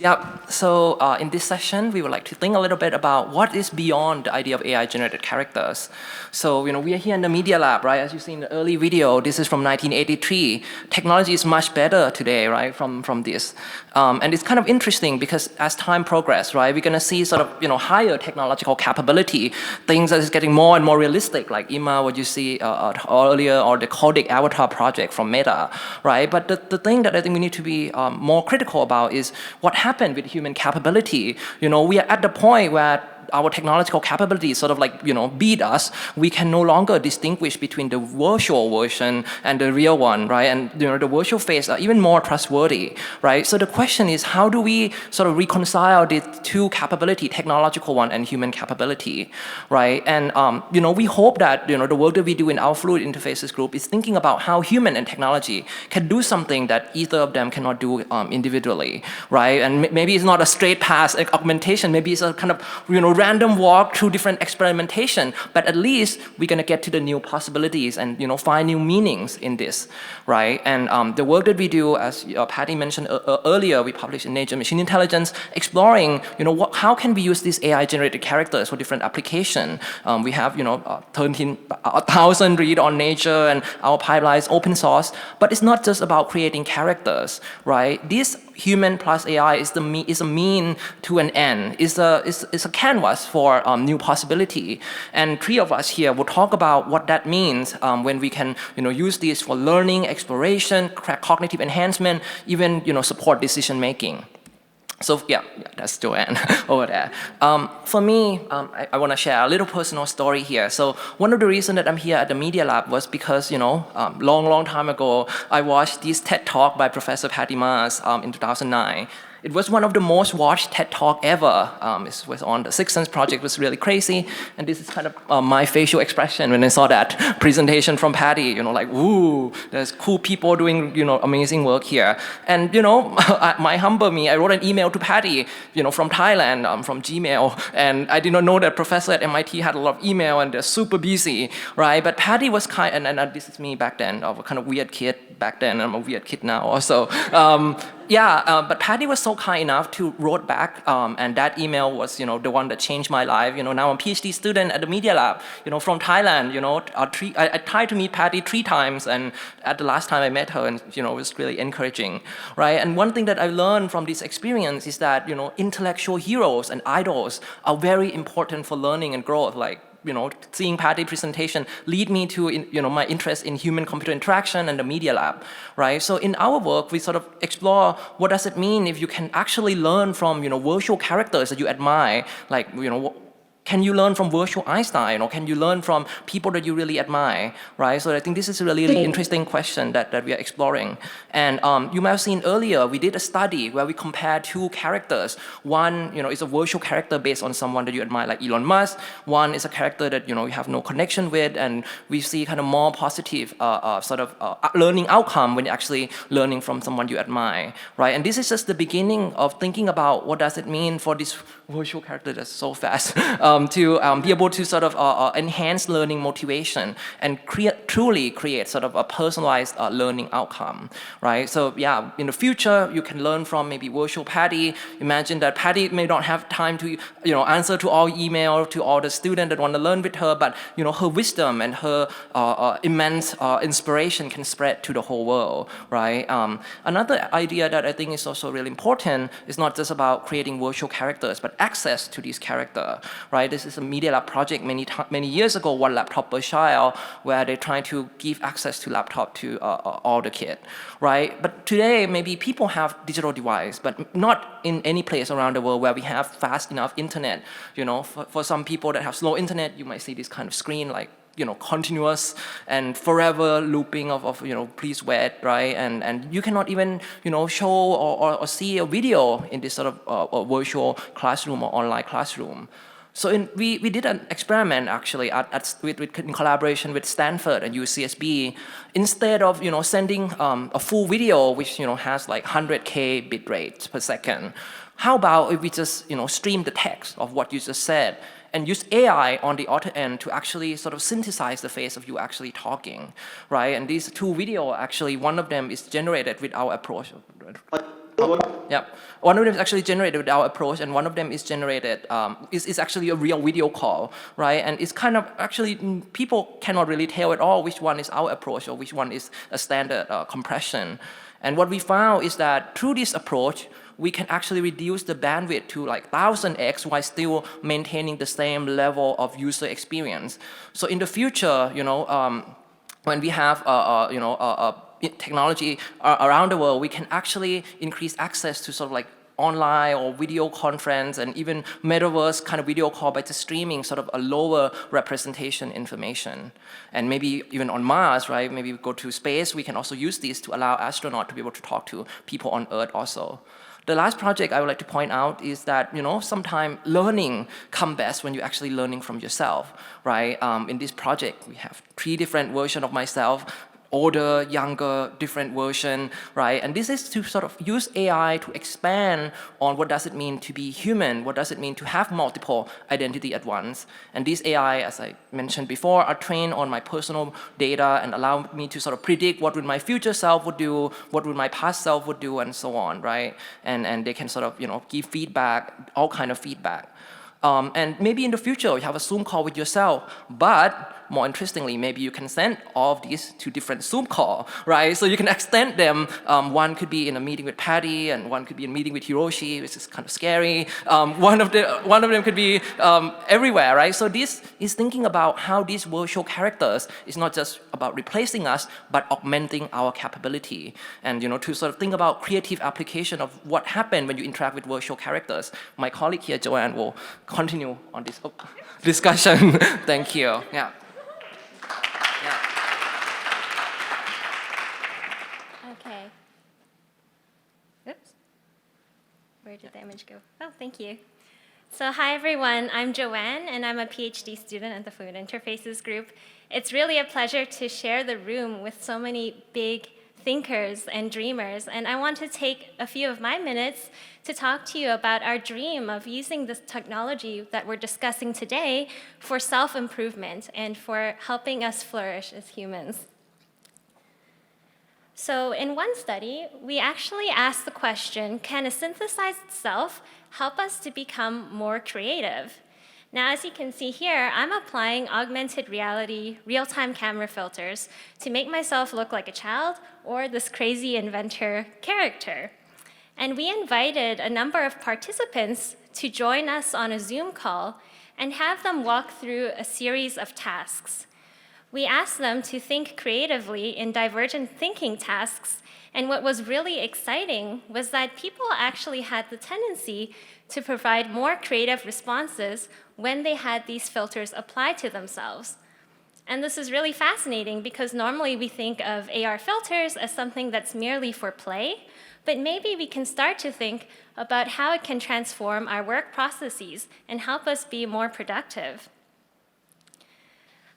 [SPEAKER 14] Yep. So in this session, we would like to think a little bit about what is beyond the idea of AI-generated characters. So we are here in the Media Lab, right? As you see in the early video, this is from 1983. Technology is much better today, right? From this, and it's kind of interesting because as time progresses, right, we're going to see sort of higher technological capability, things that is getting more and more realistic, like Ima, what you see earlier, or the Codec Avatar project from Meta, right? But the thing that I think we need to be more critical about is what happened with human capability. We are at the point where our technological capabilities sort of beat us. We can no longer distinguish between the virtual version and the real one, right? And the virtual phase are even more trustworthy, right? So the question is, how do we sort of reconcile the two capability, technological one and human capability, right? And we hope that the work that we do in our Fluid Interfaces group is thinking about how human and technology can do something that either of them cannot do individually, right? And maybe it's not a straight path like augmentation. Maybe it's a kind of random walk through different experimentation, but at least we're going to get to the new possibilities and find new meanings in this, right? And the work that we do, as Patty mentioned earlier, we published in Nature Machine Intelligence, exploring how can we use these AI-generated characters for different application. We have 13,000 read on Nature, and our pipeline is open source. But it's not just about creating characters, right? This human plus AI is a mean to an end. Is a canvas for new possibility. And three of us here will talk about what that means when we can use these for learning, exploration, cognitive enhancement, even support decision making. So yeah, that's Joanne over there. For me, I want to share a little personal story here. So one of the reasons that I'm here at the Media Lab was because, long time ago, I watched this TED Talk by Professor Patty Maas in 2009. It was one of the most watched TED Talk ever. It was on the Sixth Sense project. It was really crazy. And this is kind of my facial expression when I saw that presentation from Patty, like, ooh, there's cool people doing, amazing work here. And, my humble me, I wrote an email to Patty, from Thailand, from Gmail. And I did not know that professor at MIT had a lot of email and they're super busy, right? But Patty was kind, and this is me back then, I was a kind of weird kid back then. I'm a weird kid now also. But Patty was so kind enough to wrote back, and that email was, the one that changed my life. Now I'm a PhD student at the Media Lab, from Thailand. I tried to meet Patty 3 times, and at the last time I met her, and it was really encouraging, right? And one thing that I learned from this experience is that intellectual heroes and idols are very important for learning and growth. Like, seeing Patty's presentation lead me to, my interest in human-computer interaction and the Media Lab, right? So in our work, we sort of explore what does it mean if you can actually learn from, virtual characters that you admire, like, can you learn from virtual Einstein, or can you learn from people that you really admire, right? So I think this is a really interesting question that we are exploring. And you might have seen earlier, we did a study where we compared 2 characters. One, is a virtual character based on someone that you admire, like Elon Musk. One is a character that, you have no connection with, and we see kind of more positive learning outcome when you're actually learning from someone you admire, right? And this is just the beginning of thinking about what does it mean for this virtual character that's so fast to be able to sort of enhance learning motivation and truly create sort of a personalized learning outcome, right? So yeah, in the future, you can learn from maybe virtual Patty. Imagine that Patty may not have time to answer to all email to all the students that want to learn with her, but her wisdom and her immense inspiration can spread to the whole world, right? Another idea that I think is also really important is not just about creating virtual characters, but access to these characters, right? This is a Media Lab project many years ago, one laptop per child, where they're trying to give access to laptop to all the kids, right? But today, maybe people have digital device, but not in any place around the world where we have fast enough internet. For some people that have slow internet, you might see this kind of screen like continuous and forever looping of please wait, right? And you cannot even, show or see a video in this sort of virtual classroom or online classroom. So we did an experiment actually in collaboration with Stanford and UCSB. Instead of sending a full video which has like 100K bit rates per second, how about if we just stream the text of what you just said and use AI on the other end to actually sort of synthesize the face of you actually talking, right? And these two videos actually, one of them is generated with our approach. Yeah, one of them is actually generated with our approach, and one of them is generated, is actually a real video call, right? And it's kind of actually, people cannot really tell at all which one is our approach or which one is a standard compression. And what we found is that through this approach, we can actually reduce the bandwidth to like 1000x while still maintaining the same level of user experience. So in the future, when we have technology around the world, we can actually increase access to sort of like online or video conference and even metaverse kind of video call by just streaming sort of a lower representation information. And maybe even on Mars, right? Maybe we go to space, we can also use this to allow astronauts to be able to talk to people on Earth also. The last project I would like to point out is that, sometimes learning comes best when you're actually learning from yourself, right? In this project, we have 3 different versions of myself, older, younger, different version, right? And this is to sort of use AI to expand on what does it mean to be human, what does it mean to have multiple identity at once. And these AI, as I mentioned before, are trained on my personal data and allow me to sort of predict what would my future self would do, what would my past self would do, and so on, right? And they can sort of, give feedback, all kind of feedback. And maybe in the future, you have a Zoom call with yourself, but more interestingly, maybe you can send all of these to different Zoom calls, right? So you can extend them. One could be in a meeting with Patty, and one could be in a meeting with Hiroshi, which is kind of scary. One of them could be everywhere, right? So this is thinking about how these virtual characters is not just about replacing us, but augmenting our capability. And to sort of think about creative application of what happened when you interact with virtual characters. My colleague here, Joanne, will continue on this discussion. Thank you. Yeah.
[SPEAKER 10] Okay. Oops. Where did the image go? Oh, thank you. So hi, everyone. I'm Joanne, and I'm a PhD student at the Fluid Interfaces group. It's really a pleasure to share the room with so many big thinkers and dreamers, and I want to take a few of my minutes to talk to you about our dream of using this technology that we're discussing today for self-improvement and for helping us flourish as humans. So in one study, we actually asked the question, can a synthesized self help us to become more creative? Now, as you can see here, I'm applying augmented reality, real-time camera filters to make myself look like a child or this crazy inventor character. And we invited a number of participants to join us on a Zoom call and have them walk through a series of tasks. We asked them to think creatively in divergent thinking tasks, and what was really exciting was that people actually had the tendency to provide more creative responses when they had these filters applied to themselves. And this is really fascinating because normally we think of AR filters as something that's merely for play, but maybe we can start to think about how it can transform our work processes and help us be more productive.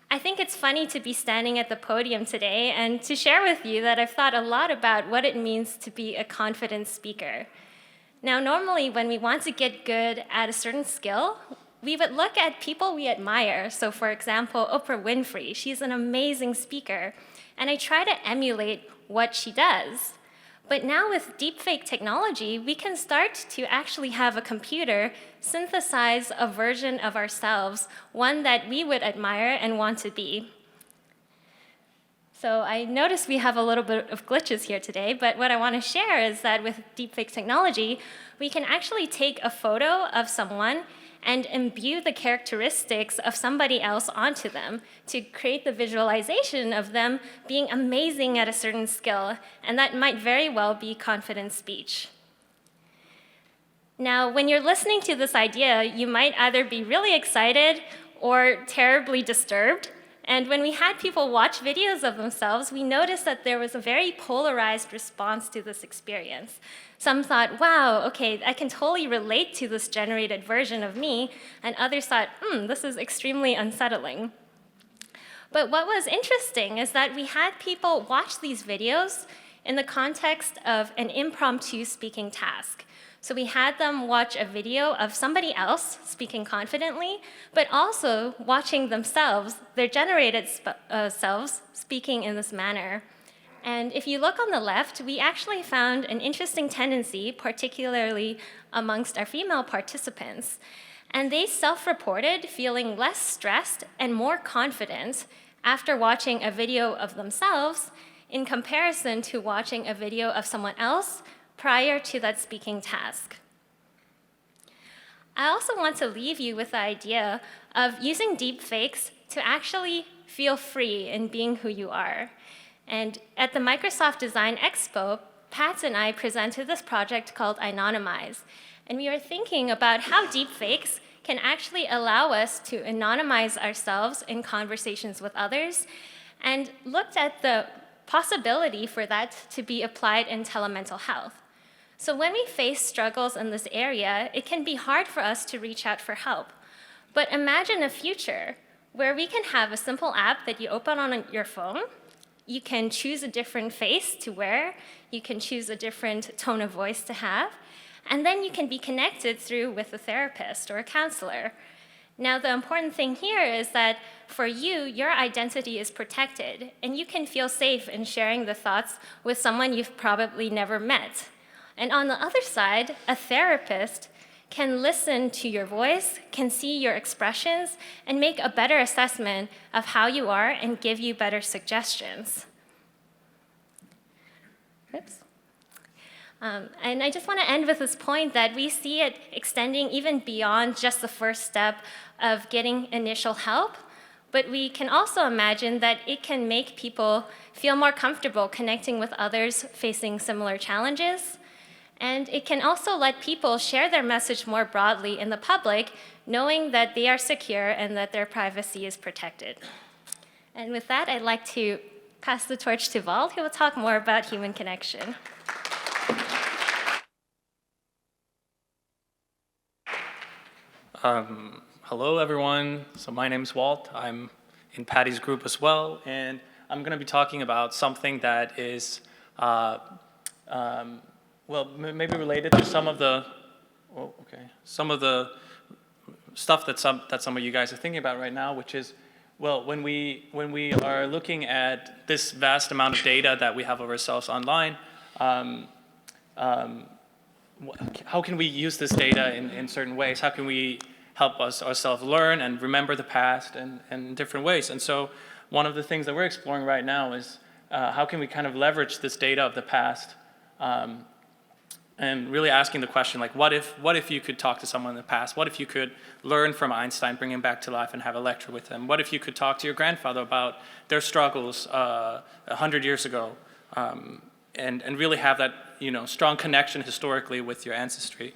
[SPEAKER 10] I think it's funny to be standing at the podium today and to share with you that I've thought a lot about what it means to be a confident speaker. Now, normally when we want to get good at a certain skill, we would look at people we admire. So for example, Oprah Winfrey, she's an amazing speaker, and I try to emulate what she does. But now with deepfake technology, we can start to actually have a computer synthesize a version of ourselves, one that we would admire and want to be. So I notice we have a little bit of glitches here today, but what I want to share is that with deepfake technology, we can actually take a photo of someone and imbue the characteristics of somebody else onto them to create the visualization of them being amazing at a certain skill, and that might very well be confident speech. Now, when you're listening to this idea, you might either be really excited or terribly disturbed, And when we had people watch videos of themselves, we noticed that there was a very polarized response to this experience. Some thought, wow, okay, I can totally relate to this generated version of me, and others thought, this is extremely unsettling. But what was interesting is that we had people watch these videos in the context of an impromptu speaking task. So we had them watch a video of somebody else speaking confidently, but also watching themselves, their generated selves, speaking in this manner. And if you look on the left, we actually found an interesting tendency, particularly amongst our female participants. And they self-reported feeling less stressed and more confident after watching a video of themselves in comparison to watching a video of someone else prior to that speaking task. I also want to leave you with the idea of using deepfakes to actually feel free in being who you are. And at the Microsoft Design Expo, Pat and I presented this project called Anonymize. And we were thinking about how deepfakes can actually allow us to anonymize ourselves in conversations with others, and looked at the possibility for that to be applied in telemental health. So when we face struggles in this area, it can be hard for us to reach out for help. But imagine a future where we can have a simple app that you open on your phone. You can choose a different face to wear. You can choose a different tone of voice to have. And then you can be connected through with a therapist or a counselor. Now, the important thing here is that for you, your identity is protected, and you can feel safe in sharing the thoughts with someone you've probably never met. And on the other side, a therapist can listen to your voice, can see your expressions, and make a better assessment of how you are and give you better suggestions. Oops. And I just want to end with this point that we see it extending even beyond just the first step of getting initial help, but we can also imagine that it can make people feel more comfortable connecting with others facing similar challenges. And it can also let people share their message more broadly in the public, knowing that they are secure and that their privacy is protected. And with that, I'd like to pass the torch to Wald, who will talk more about human connection.
[SPEAKER 2] Hello, everyone. So my name's Walt. I'm in Patty's group as well, and I'm going to be talking about something that is well, maybe related to some of the, some of the stuff that some of you guys are thinking about right now, which is, well, when we are looking at this vast amount of data that we have of ourselves online, how can we use this data in certain ways? How can we help ourselves learn and remember the past in different ways? And so one of the things that we're exploring right now is how can we kind of leverage this data of the past and really asking the question, like, what if you could talk to someone in the past? What if you could learn from Einstein, bring him back to life and have a lecture with him? What if you could talk to your grandfather about their struggles 100 years ago and really have that, you know, strong connection historically with your ancestry?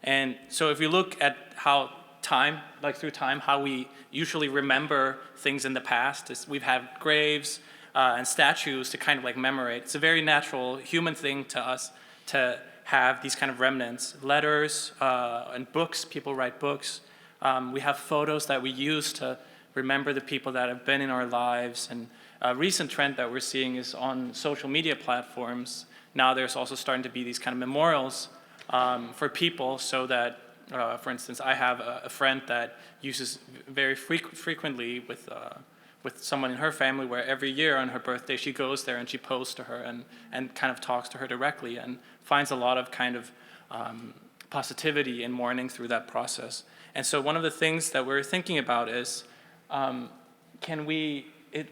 [SPEAKER 2] And so if we look at how time, like through time, how we usually remember things in the past, is we've had graves and statues to kind of like commemorate. It's a very natural human thing to us to have these kind of remnants, letters and books. People write books. We have photos that we use to remember the people that have been in our lives. And a recent trend that we're seeing is on social media platforms. Now there's also starting to be these kind of memorials for people, so that, for instance, I have a friend that uses very frequently with someone in her family, where every year on her birthday she goes there and she posts to her and kind of talks to her directly and finds a lot of kind of positivity in mourning through that process. And so one of the things that we're thinking about is, can we, is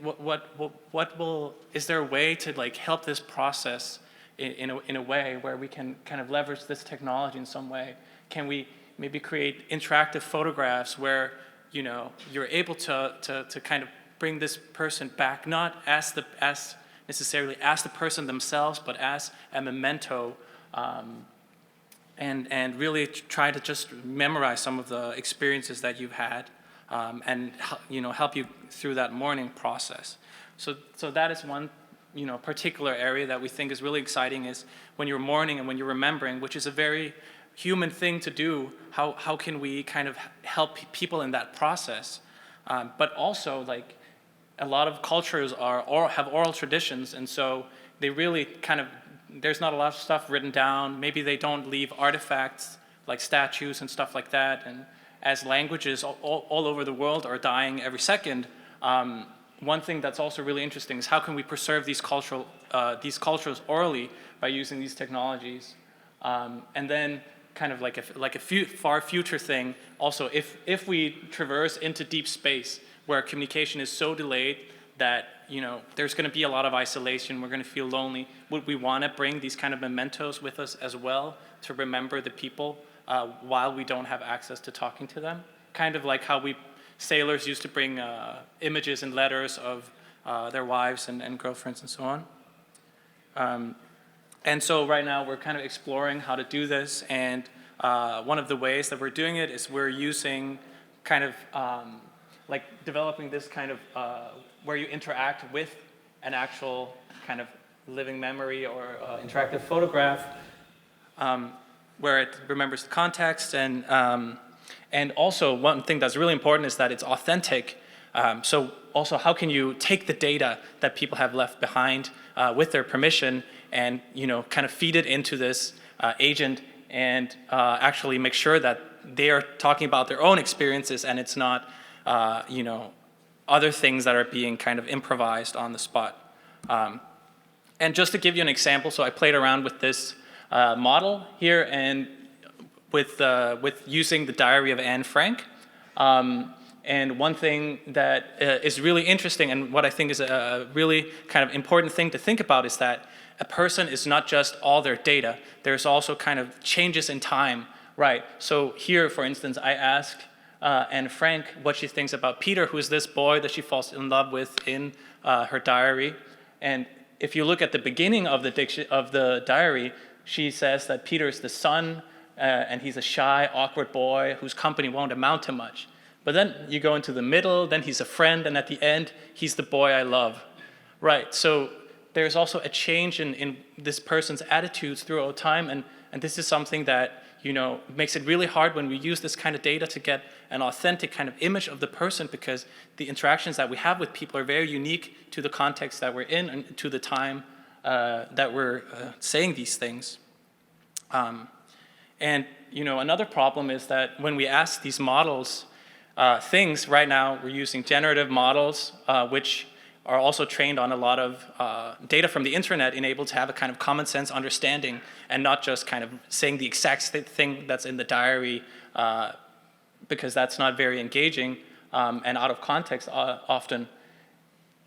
[SPEAKER 2] there a way to like help this process in a way where we can kind of leverage this technology in some way? Can we maybe create interactive photographs where, you know, you're able to kind of bring this person back, not as necessarily as the person themselves, but as a memento, and really try to just memorize some of the experiences that you've had. and help you through that mourning process. So that is one particular area that we think is really exciting, is when you're mourning and when you're remembering, which is a very human thing to do. How can we kind of help people in that process? But also, like, a lot of cultures have oral traditions, and so they really there's not a lot of stuff written down. Maybe they don't leave artifacts like statues and stuff like that. And as languages all over the world are dying every second, one thing that's also really interesting is how can we preserve these cultures orally by using these technologies? And then kind of like a far future thing, also if we traverse into deep space where communication is so delayed that there's going to be a lot of isolation, we're going to feel lonely, would we want to bring these kind of mementos with us as well to remember the people while we don't have access to talking to them? Kind of like how sailors used to bring images and letters of their wives and girlfriends and so on. And so right now we're kind of exploring how to do this, and one of the ways that we're doing it is we're using kind of like developing this kind of where you interact with an actual kind of living memory or interactive photograph, where it remembers the context, and also one thing that's really important is that it's authentic. So also, how can you take the data that people have left behind with their permission and kind of feed it into this agent and actually make sure that they are talking about their own experiences and it's not other things that are being kind of improvised on the spot. And just to give you an example, so I played around with this model here and with using the diary of Anne Frank. And one thing that is really interesting and what I think is a really kind of important thing to think about is that a person is not just all their data. There's also kind of changes in time, right? So here, for instance, I ask Anne Frank what she thinks about Peter, who's this boy that she falls in love with in her diary. And if you look at the beginning of the diary, she says that Peter is the son, and he's a shy, awkward boy whose company won't amount to much. But then you go into the middle, then he's a friend, and at the end, he's the boy I love. Right, so there's also a change in this person's attitudes throughout time, and this is something that makes it really hard when we use this kind of data to get an authentic kind of image of the person, because the interactions that we have with people are very unique to the context that we're in and to the time that we're saying these things. And another problem is that when we ask these models things, right now we're using generative models, which are also trained on a lot of data from the internet, enabled to have a kind of common sense understanding and not just kind of saying the exact thing that's in the diary, because that's not very engaging and out of context often.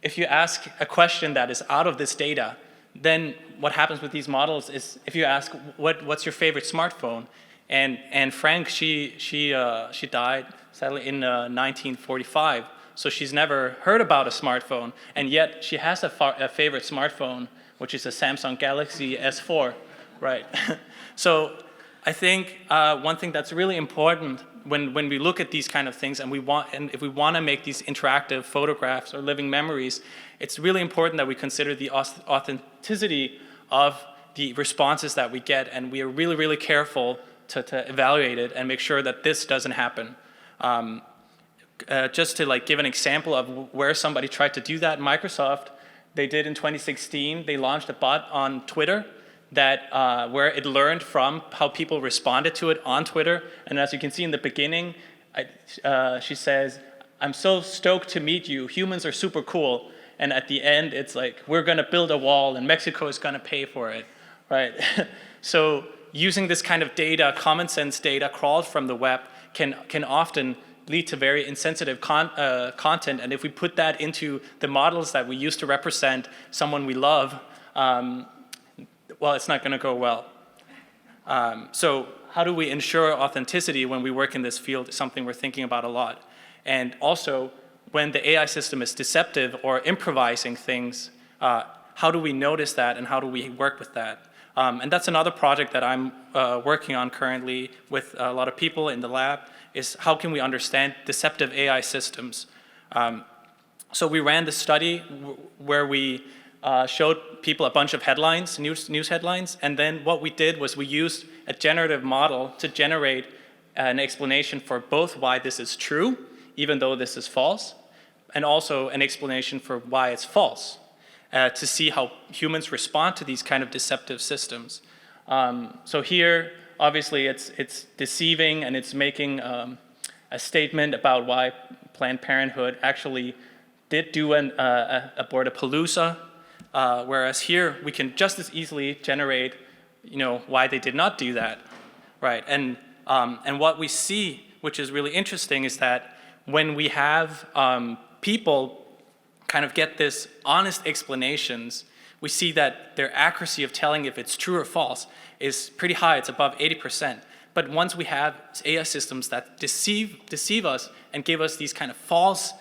[SPEAKER 2] If you ask a question that is out of this data, then what happens with these models is if you ask, what's your favorite smartphone? And Frank, she died sadly in 1945. So she's never heard about a smartphone, and yet she has a favorite smartphone, which is a Samsung Galaxy S4, right? So I think one thing that's really important when we look at these kind of things, and if we want to make these interactive photographs or living memories, it's really important that we consider the authenticity of the responses that we get, and we are really, really careful to evaluate it and make sure that this doesn't happen. Just to give an example of where somebody tried to do that, Microsoft, they did in 2016, they launched a bot on Twitter that where it learned from how people responded to it on Twitter. And as you can see in the beginning, she says, "I'm so stoked to meet you. Humans are super cool." And at the end, it's like, "We're going to build a wall and Mexico is going to pay for it," right? So using this kind of data, common sense data crawled from the web can often lead to very insensitive content. And if we put that into the models that we use to represent someone we love, well, it's not going to go well. So how do we ensure authenticity when we work in this field is something we're thinking about a lot. And also, when the AI system is deceptive or improvising things, how do we notice that and how do we work with that? And that's another project that I'm working on currently with a lot of people in the lab. is how can we understand deceptive AI systems? So we ran this study where we showed people a bunch of headlines, news headlines, and then what we did was we used a generative model to generate an explanation for both why this is true, even though this is false, and also an explanation for why it's false, to see how humans respond to these kind of deceptive systems. So here, obviously, it's deceiving and it's making a statement about why Planned Parenthood actually did do an abortapalooza, whereas here we can just as easily generate, why they did not do that, right? And what we see, which is really interesting, is that when we have people kind of get this honest explanations, we see that their accuracy of telling if it's true or false is pretty high. It's above 80%. But once we have AI systems that deceive us and give us these kind of false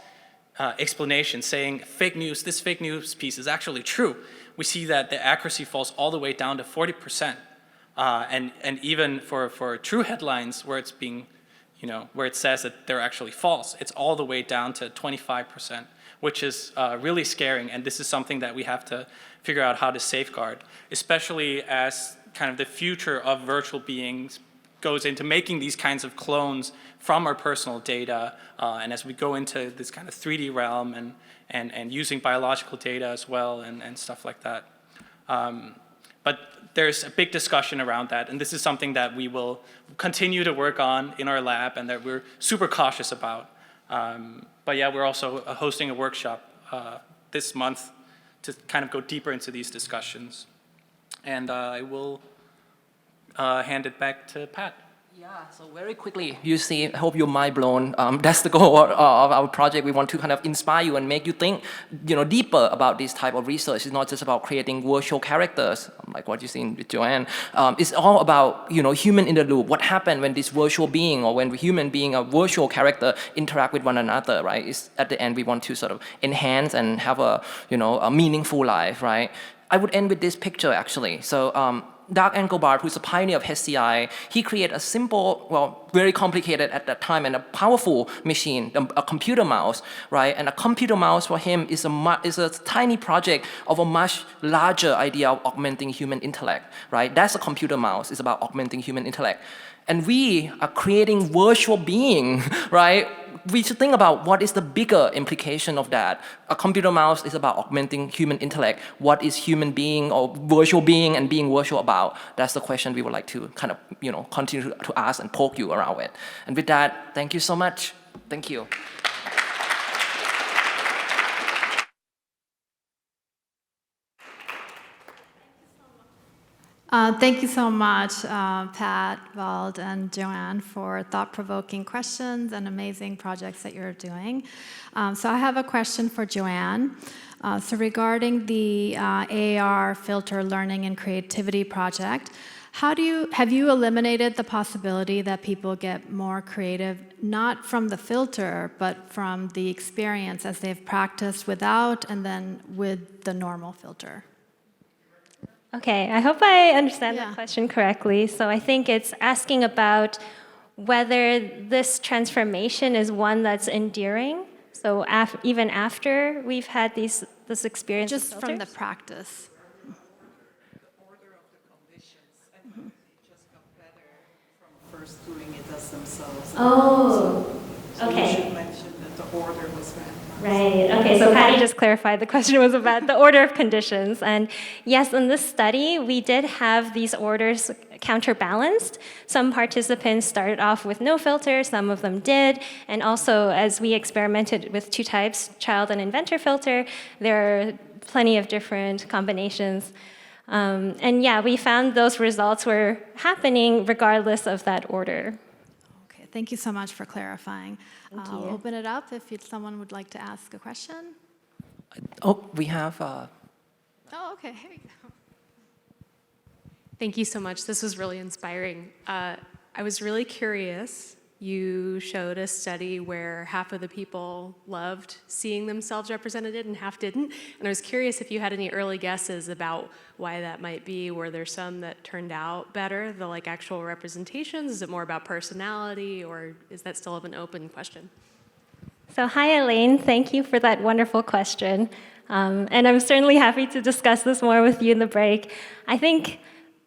[SPEAKER 2] explanations saying fake news, this fake news piece is actually true, we see that the accuracy falls all the way down to 40%. And even for true headlines where it's being, where it says that they're actually false, it's all the way down to 25%, which is really scaring. And this is something that we have to figure out how to safeguard, especially as kind of the future of virtual beings goes into making these kinds of clones from our personal data, and as we go into this kind of 3D realm and using biological data as well and stuff like that. But there's a big discussion around that, and this is something that we will continue to work on in our lab and that we're super cautious about. But yeah, we're also hosting a workshop this month to kind of go deeper into these discussions. And I will hand it back to Pat.
[SPEAKER 14] Yeah, so very quickly, you see, I hope you're mind blown. That's the goal of our project. We want to kind of inspire you and make you think, deeper about this type of research. It's not just about creating virtual characters, like what you see with Joanne. It's all about, human in the loop. What happened when this virtual being or when human being, a virtual character, interact with one another, right? It's, at the end, we want to sort of enhance and have a, a meaningful life, right? I would end with this picture, actually. So, Doug Engelbart, who's a pioneer of HCI, he created a simple, well, very complicated at that time and a powerful machine, a computer mouse, right? And a computer mouse for him is a tiny project of a much larger idea of augmenting human intellect, right? That's a computer mouse. It's about augmenting human intellect. And we are creating virtual being, right? We should think about what is the bigger implication of that. A computer mouse is about augmenting human intellect. What is human being or virtual being and being virtual about? That's the question we would like to kind of, continue to ask and poke you around with. And with that, thank you so much. Thank you.
[SPEAKER 9] Thank you so much, Pat, Wald, and Joanne, for thought-provoking questions and amazing projects that you're doing. So I have a question for Joanne. So regarding the AR filter learning and creativity project, have you eliminated the possibility that people get more creative, not from the filter, but from the experience as they've practiced without and then with the normal filter?
[SPEAKER 10] Okay, I hope I understand the question correctly. So I think it's asking about whether this transformation is one that's enduring. So even after we've had this experience,
[SPEAKER 9] just from the practice.
[SPEAKER 6] First doing it as themselves.
[SPEAKER 10] Oh,
[SPEAKER 6] so
[SPEAKER 10] okay.
[SPEAKER 6] You should mention that the order was bad.
[SPEAKER 10] Right. Okay, so Patty just clarified the question was about the order of conditions. And yes, in this study, we did have these orders counterbalanced. Some participants started off with no filter, some of them did. And also, as we experimented with two types, child and inventor filter, there are plenty of different combinations. And yeah, we found those results were happening regardless of that order.
[SPEAKER 9] Okay, thank you so much for clarifying. I'll
[SPEAKER 10] you.
[SPEAKER 9] open it up if someone would like to ask a question.
[SPEAKER 14] Oh, we have...
[SPEAKER 9] Oh, okay, here you go.
[SPEAKER 12] Thank you so much. This was really inspiring. I was really curious
[SPEAKER 23] you showed a study where half of the people loved seeing themselves represented and half didn't. And I was curious if you had any early guesses about why that might be. Were there some that turned out better, the like actual representations? Is it more about personality, or is that still an open question?
[SPEAKER 10] So hi, Elaine. Thank you for that wonderful question. And I'm certainly happy to discuss this more with you in the break. I think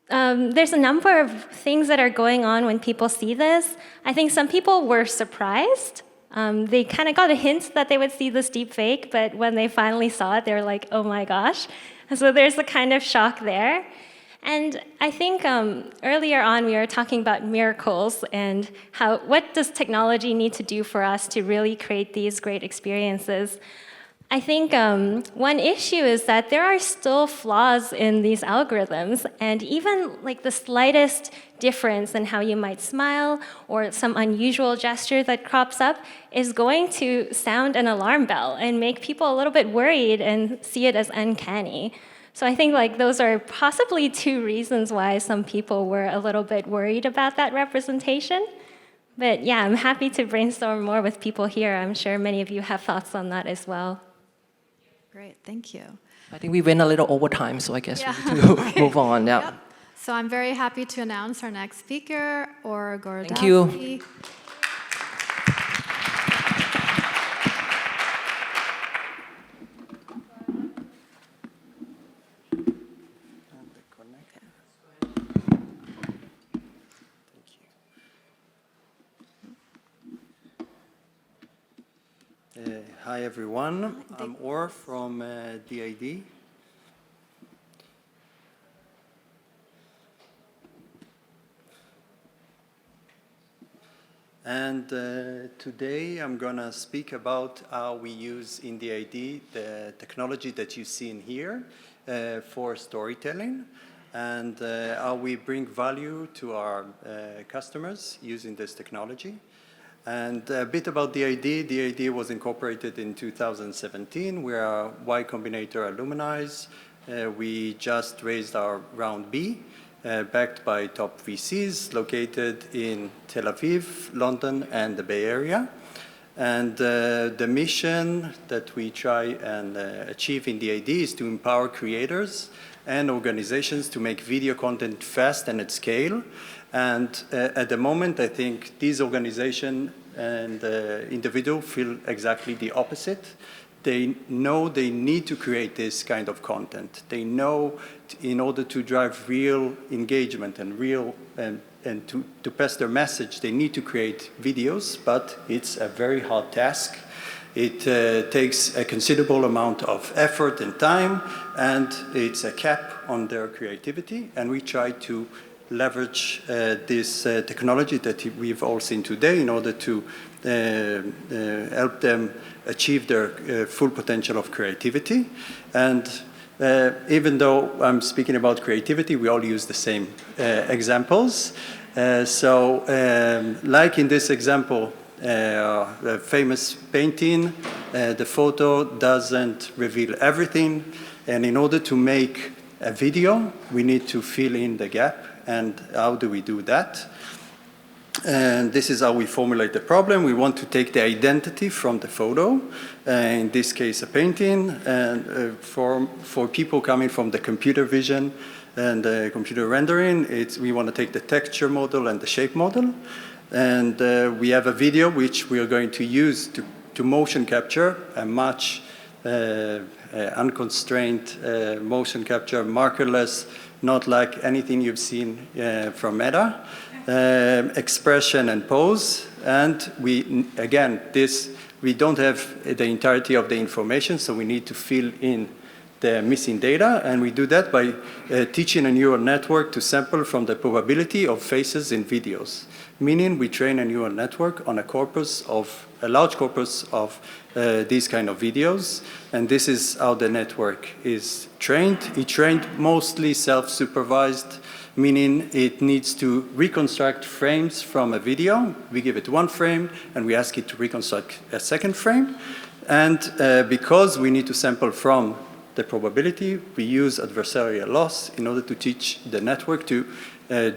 [SPEAKER 10] there's a number of things that are going on when people see this. I think some people were surprised. They kind of got a hint that they would see this deep fake, but when they finally saw it, they were like, oh my gosh. And so there's a kind of shock there. And I think earlier on we were talking about miracles and what does technology need to do for us to really create these great experiences. I think one issue is that there are still flaws in these algorithms, and even like the slightest difference in how you might smile or some unusual gesture that crops up is going to sound an alarm bell and make people a little bit worried and see it as uncanny. So I think like those are possibly two reasons why some people were a little bit worried about that representation. But yeah, I'm happy to brainstorm more with people here. I'm sure many of you have thoughts on that as well.
[SPEAKER 9] Great, thank you.
[SPEAKER 14] I think we went a little over time, so I guess
[SPEAKER 9] Yeah.
[SPEAKER 14] we need to move on. Yeah.
[SPEAKER 9] Yep. So I'm very happy to announce our next speaker, Or Gorodowski.
[SPEAKER 14] Thank you.
[SPEAKER 12] Hi everyone, I'm Or from DID. And today I'm gonna speak about how we use in DID the technology that you see in here for storytelling, and how we bring value to our customers using this technology. And a bit about DID. DID was incorporated in 2017. We are Y Combinator alumni. We just raised our round B, backed by top VCs located in Tel Aviv, London, and the Bay Area. And the mission that we try and achieve in DID is to empower creators and organizations to make video content fast and at scale. And at the moment, I think these organizations and individuals feel exactly the opposite. They know they need to create this kind of content. They know in order to drive real engagement and to pass their message, they need to create videos, but it's a very hard task. It takes a considerable amount of effort and time, and it's a cap on their creativity, and we try to leverage this technology that we've all seen today in order to help them achieve their full potential of creativity. And even though I'm speaking about creativity, we all use the same examples. Like in this example, a famous painting, the photo doesn't reveal everything. And in order to make a video, we need to fill in the gap. And how do we do that? And this is how we formulate the problem. We want to take the identity from the photo, in this case a painting, and for people coming from the computer vision and the computer rendering, we want to take the texture model and the shape model. And we have a video which we are going to use to motion capture a much unconstrained motion capture, markerless, not like anything you've seen from Meta, expression and pose. And we don't have the entirety of the information, so we need to fill in the missing data, and we do that by teaching a neural network to sample from the probability of faces in videos, meaning we train a neural network on a large corpus of these kind of videos, and this is how the network is trained. It's trained mostly self-supervised, meaning it needs to reconstruct frames from a video. We give it one frame, and we ask it to reconstruct a second frame. And because we need to sample from the probability, we use adversarial loss in order to teach the network to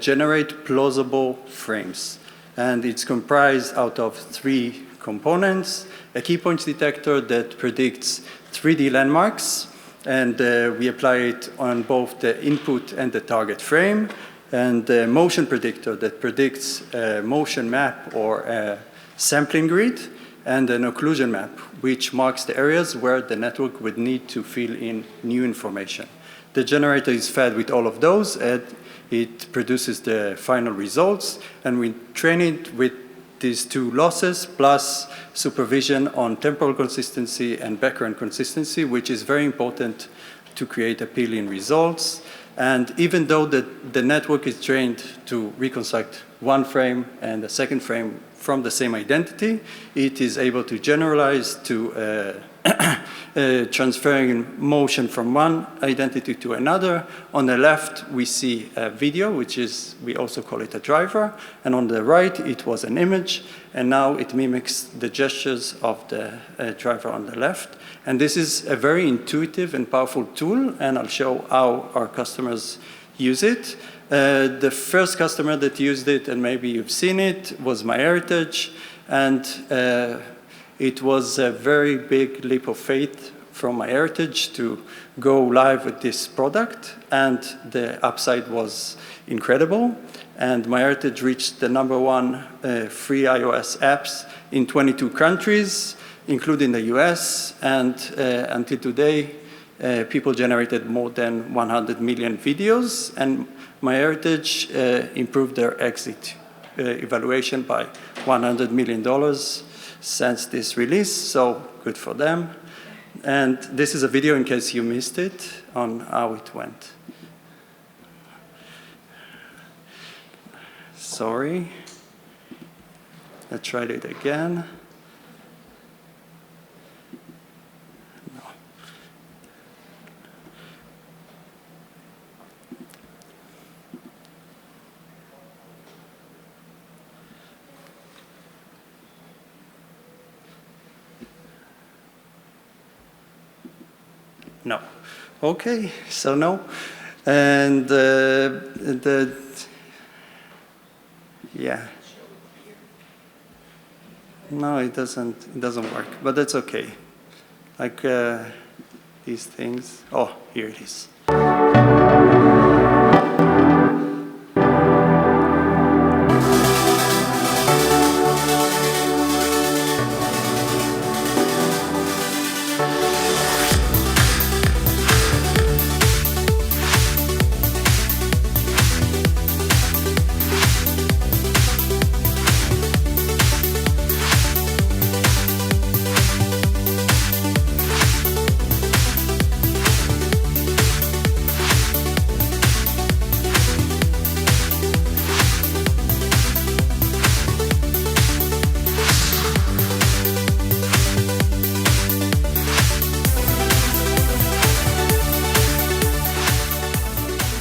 [SPEAKER 12] generate plausible frames. And it's comprised out of 3 components: a key points detector that predicts 3D landmarks, and we apply it on both the input and the target frame, and a motion predictor that predicts a motion map or a sampling grid, and an occlusion map, which marks the areas where the network would need to fill in new information. The generator is fed with all of those, and it produces the final results, and we train it with these 2 losses plus supervision on temporal consistency and background consistency, which is very important to create appealing results. And even though the network is trained to reconstruct 1 frame and a second frame from the same identity, it is able to generalize to transferring motion from one identity to another. On the left, we see a video, which is, we also call it a driver. And on the right, it was an image. And now it mimics the gestures of the driver on the left. And this is a very intuitive and powerful tool. And I'll show how our customers use it. The first customer that used it, and maybe you've seen it, was MyHeritage. And it was a very big leap of faith from MyHeritage to go live with this product, and the upside was incredible. And MyHeritage reached the #1 free iOS apps in 22 countries, including the US, and until today, people generated more than 100 million videos, and MyHeritage improved their exit evaluation by $100 million since this release, so good for them. And this is a video, in case you missed it, on how it went. Sorry. I tried it again. No. No. Okay, so no. And yeah. No, it doesn't work, but that's okay. Like these things. Oh, here it is.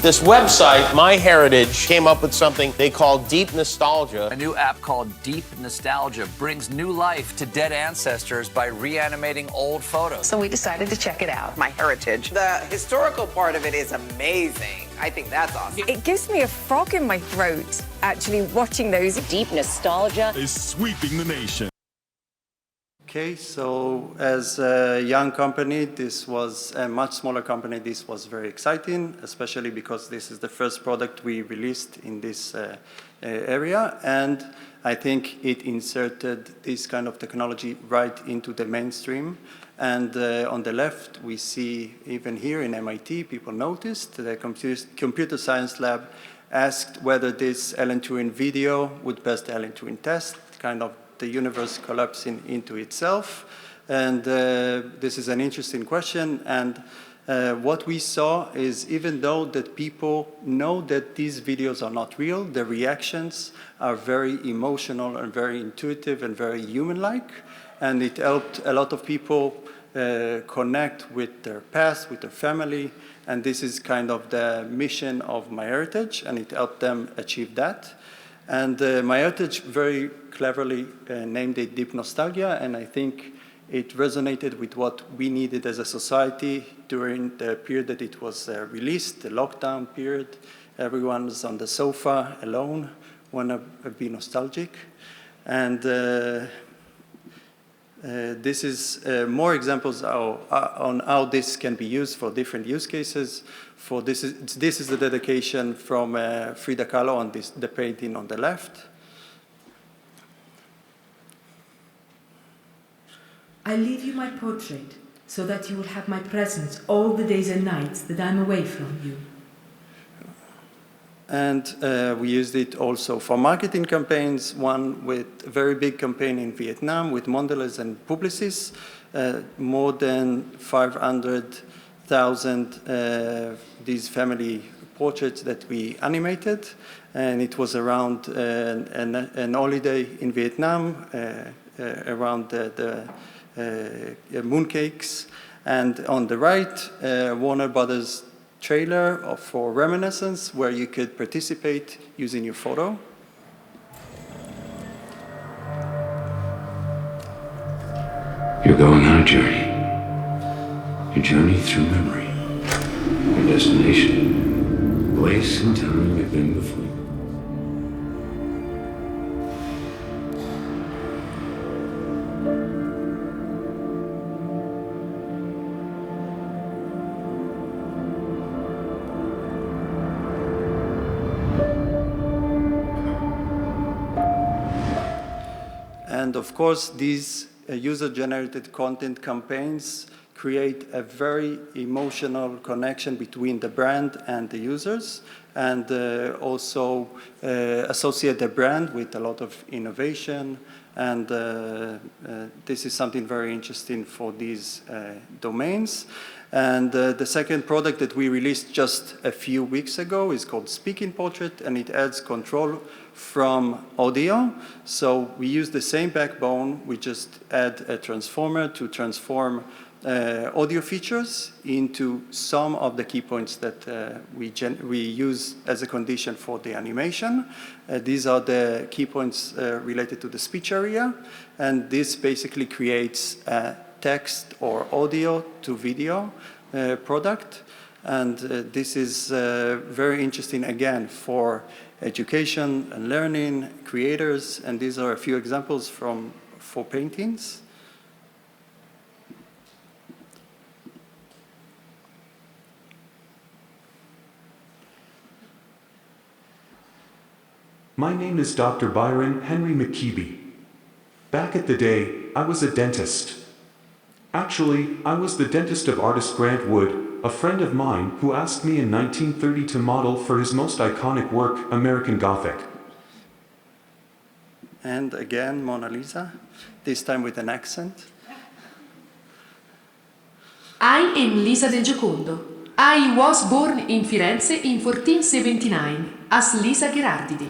[SPEAKER 13] This website, MyHeritage, came up with something they call Deep Nostalgia.
[SPEAKER 16] A new app called Deep Nostalgia brings new life to dead ancestors by reanimating old photos.
[SPEAKER 17] So we decided to check it out. MyHeritage.
[SPEAKER 18] The historical part of it is amazing. I think that's awesome.
[SPEAKER 25] It gives me a frog in my throat, actually, watching those.
[SPEAKER 26] Deep Nostalgia
[SPEAKER 27] is sweeping the nation.
[SPEAKER 12] Okay, so as a young company, this was a much smaller company. This was very exciting, especially because this is the first product we released in this area. And I think it inserted this kind of technology right into the mainstream. And on the left, we see even here in MIT, people noticed the computer science lab asked whether this Alan Turing video would pass the Alan Turing test, kind of the universe collapsing into itself. And this is an interesting question. And what we saw is, even though that people know that these videos are not real, the reactions are very emotional and very intuitive and very human-like. And it helped a lot of people connect with their past, with their family. And this is kind of the mission of MyHeritage, and it helped them achieve that. And MyHeritage very cleverly named it Deep Nostalgia, and I think it resonated with what we needed as a society during the period that it was released, the lockdown period. Everyone was on the sofa alone, want to be nostalgic. And this is more examples on how this can be used for different use cases. This is the dedication from Frida Kahlo on the painting on the left.
[SPEAKER 1] I leave you my portrait so that you will have my presence all the days and nights that I'm away from you.
[SPEAKER 12] And we used it also for marketing campaigns, one with a very big campaign in Vietnam with Mondelez and Publicis, more than 500,000 these family portraits that we animated. And it was around an holiday in Vietnam, around the mooncakes. And on the right, Warner Brothers trailer for Reminiscence, where you could participate using your photo.
[SPEAKER 11] You're going on a journey. Your journey through memory. Your destination. Place and time you've been before.
[SPEAKER 12] And of course, these user-generated content campaigns create a very emotional connection between the brand and the users, and also associate the brand with a lot of innovation. And this is something very interesting for these domains. And the second product that we released just a few weeks ago is called Speaking Portrait, and it adds control from audio. So we use the same backbone, we just add a transformer to transform audio features into some of the key points that we use as a condition for the animation. These are the key points related to the speech area, and this basically creates a text or audio to video product. And this is very interesting, again, for education and learning, creators, and these are a few examples for paintings.
[SPEAKER 19] My name is Dr. Byron Henry McKeeby. Back at the day, I was a dentist. Actually, I was the dentist of artist Grant Wood, a friend of mine who asked me in 1930 to model for his most iconic work, American Gothic.
[SPEAKER 12] And again, Mona Lisa, this time with an accent.
[SPEAKER 1] I am Lisa del Giocondo. I was born in Firenze in 1479 as Lisa Gherardini.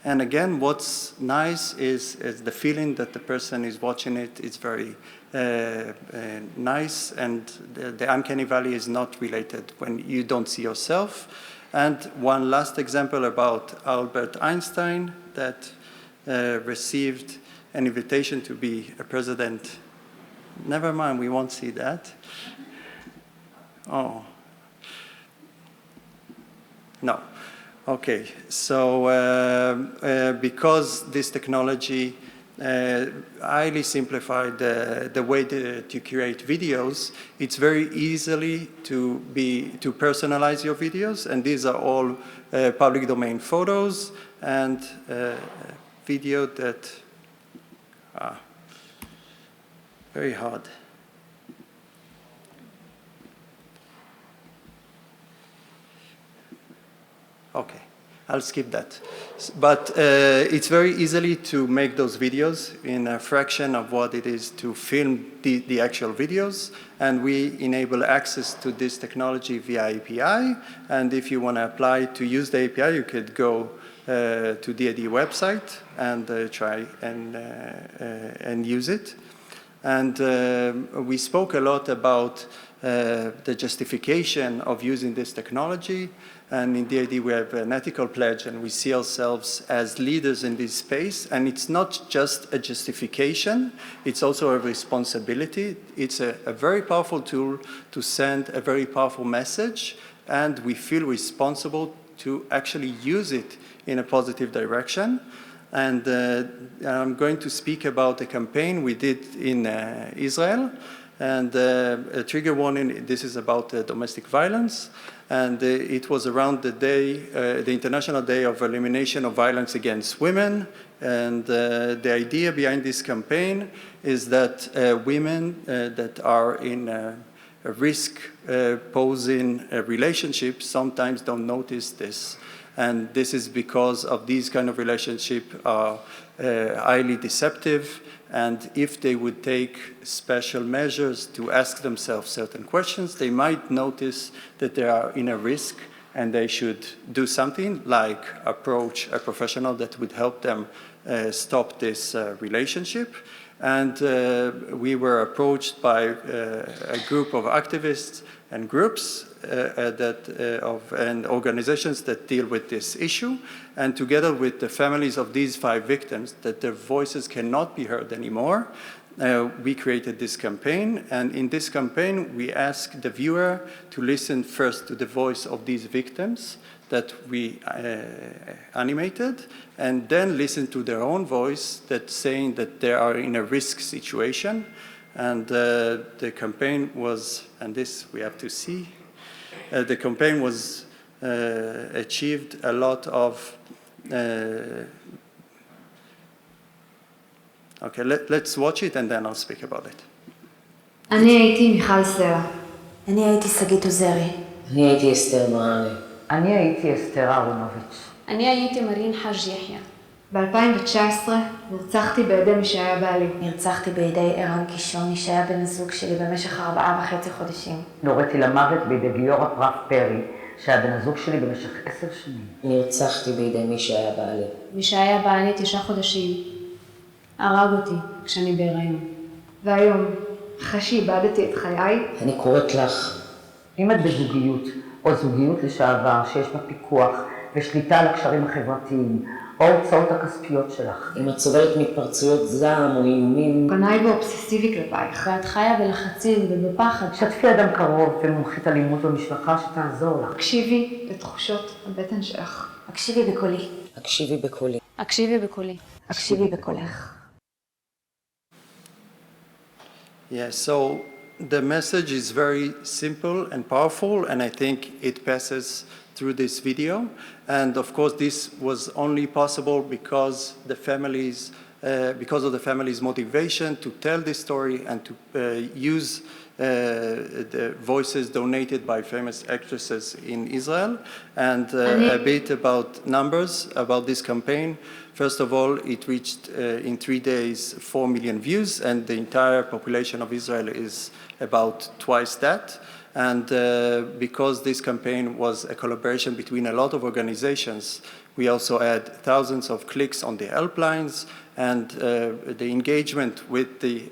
[SPEAKER 12] And again, what's nice is the feeling that the person is watching it is very nice, and the uncanny valley is not related when you don't see yourself. And one last example about Albert Einstein that received an invitation to be a president. Never mind, we won't see that. Oh. No. Okay, so because this technology highly simplified the way to create videos, it's very easily to personalize your videos, and these are all public domain photos and video that are very hard. Okay, I'll skip that. But it's very easily to make those videos in a fraction of what it is to film the actual videos. And we enable access to this technology via API. And if you want to apply to use the API, you could go to DAD website and try and use it. And we spoke a lot about the justification of using this technology. And in DAD, we have an ethical pledge, and we see ourselves as leaders in this space. And it's not just a justification, it's also a responsibility. It's a very powerful tool to send a very powerful message, and we feel responsible to actually use it in a positive direction. And I'm going to speak about a campaign we did in Israel. And a trigger warning, this is about domestic violence. And it was around the day, the International Day of Elimination of Violence Against Women. And the idea behind this campaign is that women that are in a risk-posing relationships sometimes don't notice this. And this is because of these kind of relationships are highly deceptive. And if they would take special measures to ask themselves certain questions, they might notice that they are in a risk and they should do something like approach a professional that would help them stop this relationship. And we were approached by a group of activists and groups and organizations that deal with this issue, and together with the families of these 5 victims that their voices cannot be heard anymore, we created this campaign. And in this campaign, we asked the viewer to listen first to the voice of these victims that we animated, and then listen to their own voice that's saying that they are in a risk situation. And the campaign was, and this we have to see, the campaign was achieved a lot of, okay, let's watch it and then I'll speak about it.
[SPEAKER 3] אני הייתי מיכל סלע.
[SPEAKER 4] אני הייתי שגית עוזרי.
[SPEAKER 15] אני הייתי אסתר מררי.
[SPEAKER 4] אני הייתי אסתר אהרונוביץ'.
[SPEAKER 3] אני הייתי מרין חאג' יחיא. ב-2019 נרצחתי בידי מי שהיה בעלי.
[SPEAKER 4] נרצחתי בידי ערן קישון, מי שהיה בן הזוג שלי במשך 4.5 חודשים.
[SPEAKER 20] נוריתי למוות בידי גיורא פרף פרי, שהיה בן הזוג שלי במשך 10 שנים.
[SPEAKER 15] נרצחתי בידי מי שהיה בעלי.
[SPEAKER 3] מי שהיה בעלי 9 חודשים הרג אותי כשאני בהיריון. והיום, אחרי שאיבדתי את חיי,
[SPEAKER 15] אני קוראת לך.
[SPEAKER 20] אם את בזוגיות או זוגיות לשעבר שיש בה פיקוח ושליטה על הקשרים החברתיים, או ההוצאות הכספיות שלך.
[SPEAKER 15] אם את סובלת מתפרצויות זעם או איומים.
[SPEAKER 3] פנאי ואובססיבי כלפייך. ואת חיה בלחצים ובפחד.
[SPEAKER 20] שתפי אדם קרוב ומומחית אלימות במשפחה שתעזור לך.
[SPEAKER 3] הקשיבי לתחושות הבטן שלך.
[SPEAKER 4] הקשיבי בקולי.
[SPEAKER 15] הקשיבי בקולי.
[SPEAKER 3] הקשיבי בקולי.
[SPEAKER 4] הקשיבי בקולך.
[SPEAKER 12] Yeah, so the message is very simple and powerful, and I think it passes through this video. And of course, this was only possible because the families, because of the family's motivation to tell this story and to use the voices donated by famous actresses in Israel. And a bit about numbers about this campaign. First of all, it reached in 3 days 4 million views, and the entire population of Israel is about twice that. And because this campaign was a collaboration between a lot of organizations, we also had thousands of clicks on the helplines, and the engagement with the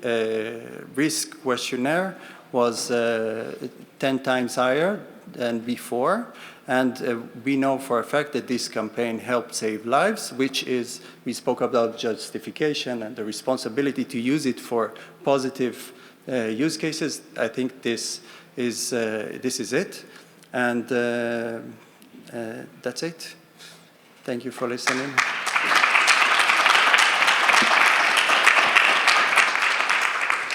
[SPEAKER 12] risk questionnaire was 10 times higher than before. And we know for a fact that this campaign helped save lives, which is, we spoke about justification and the responsibility to use it for positive use cases. I think this is it. And that's it. Thank you for listening.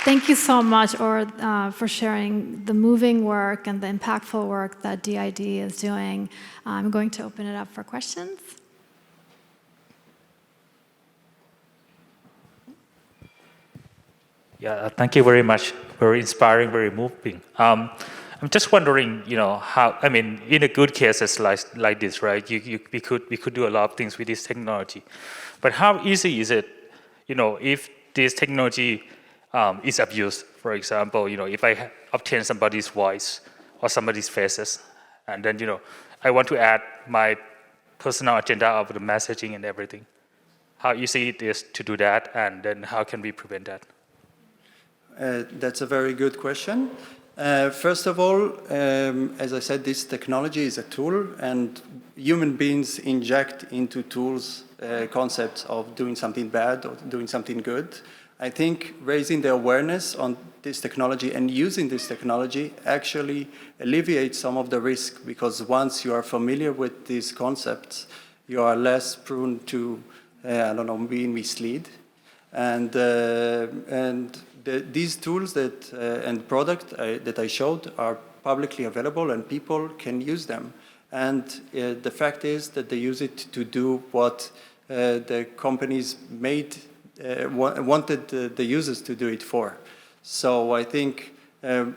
[SPEAKER 9] Thank you so much, Or, for sharing the moving work and the impactful work that DID is doing. I'm going to open it up for questions.
[SPEAKER 21] Yeah, thank you very much. Very inspiring, very moving. I'm just wondering, how, I mean, in a good cases like this, right? We could do a lot of things with this technology, but how easy is it, if this technology is abused? For example, if I obtain somebody's voice or somebody's faces, and then I want to add my personal agenda of the messaging and everything. How easy it is to do that, and then how can we prevent that?
[SPEAKER 12] That's a very good question. First of all, as I said, this technology is a tool, and human beings inject into tools concepts of doing something bad or doing something good. I think raising the awareness on this technology and using this technology actually alleviates some of the risk, because once you are familiar with these concepts, you are less prone to, being misled. And these tools and product that I showed are publicly available and people can use them. And the fact is that they use it to do what the companies wanted the users to do it for. So I think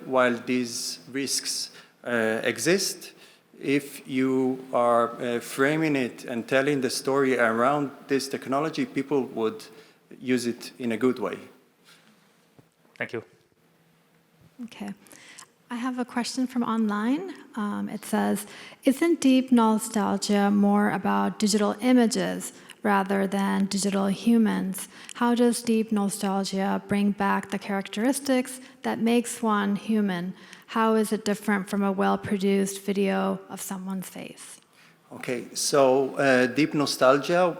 [SPEAKER 12] while these risks exist, if you are framing it and telling the story around this technology, people would use it in a good way.
[SPEAKER 21] Thank you.
[SPEAKER 9] Okay. I have a question from online. It says, isn't deep nostalgia more about digital images rather than digital humans? How does deep nostalgia bring back the characteristics that makes one human? How is it different from a well-produced video of someone's face?
[SPEAKER 12] Okay, so deep nostalgia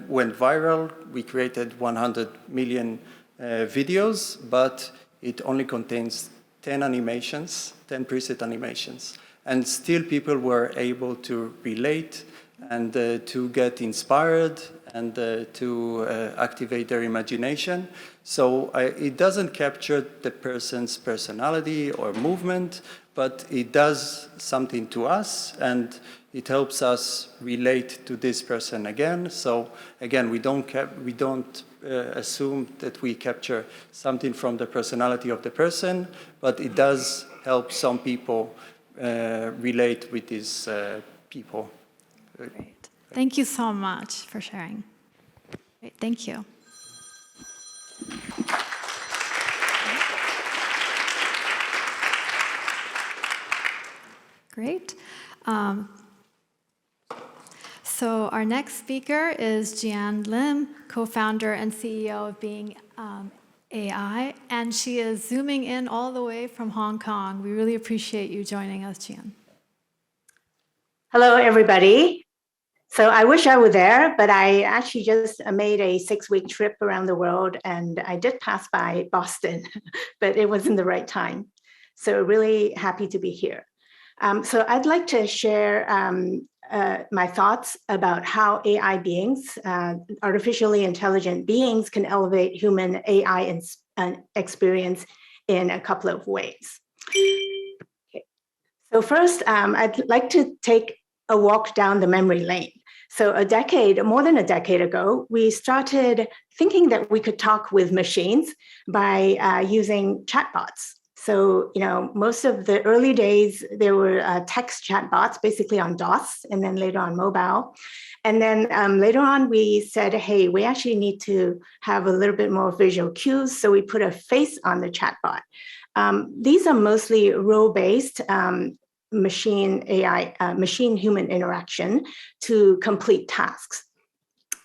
[SPEAKER 12] went viral. We created 100 million videos, but it only contains 10 animations, 10 preset animations. And still people were able to relate and to get inspired and to activate their imagination. So it doesn't capture the person's personality or movement, but it does something to us and it helps us relate to this person again. So again, we don't assume that we capture something from the personality of the person, but it does help some people relate with these people.
[SPEAKER 9] Great. Thank you so much for sharing. Great. Thank you. Great. So our next speaker is Jian Lim, co-founder and CEO of Being AI, and she is zooming in all the way from Hong Kong. We really appreciate you joining us, Jian.
[SPEAKER 5] Hello, everybody. So I wish I were there, but I actually just made a 6-week trip around the world, and I did pass by Boston, but it wasn't the right time. So really happy to be here. So I'd like to share my thoughts about how AI beings, artificially intelligent beings, can elevate human AI experience in a couple of ways. Okay. So first, I'd like to take a walk down the memory lane. So more than a decade ago, we started thinking that we could talk with machines by using chatbots. So, most of the early days, there were text chatbots, basically on DOS, and then later on mobile. And then later on, we said, hey, we actually need to have a little bit more visual cues. So we put a face on the chatbot. These are mostly role-based machine-human interaction to complete tasks.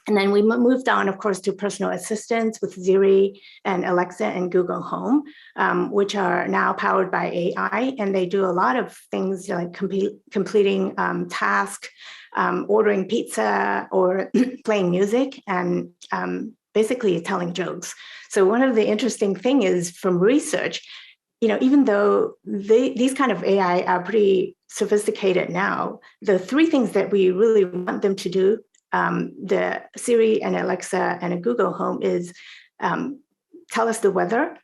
[SPEAKER 5] And then we moved on, of course, to personal assistants with Siri and Alexa and Google Home, which are now powered by AI. And they do a lot of things like completing tasks, ordering pizza, or playing music, and basically telling jokes. So one of the interesting things is from research, even though these kind of AI are pretty sophisticated now, the 3 things that we really want them to do, the Siri and Alexa and a Google Home, is tell us the weather,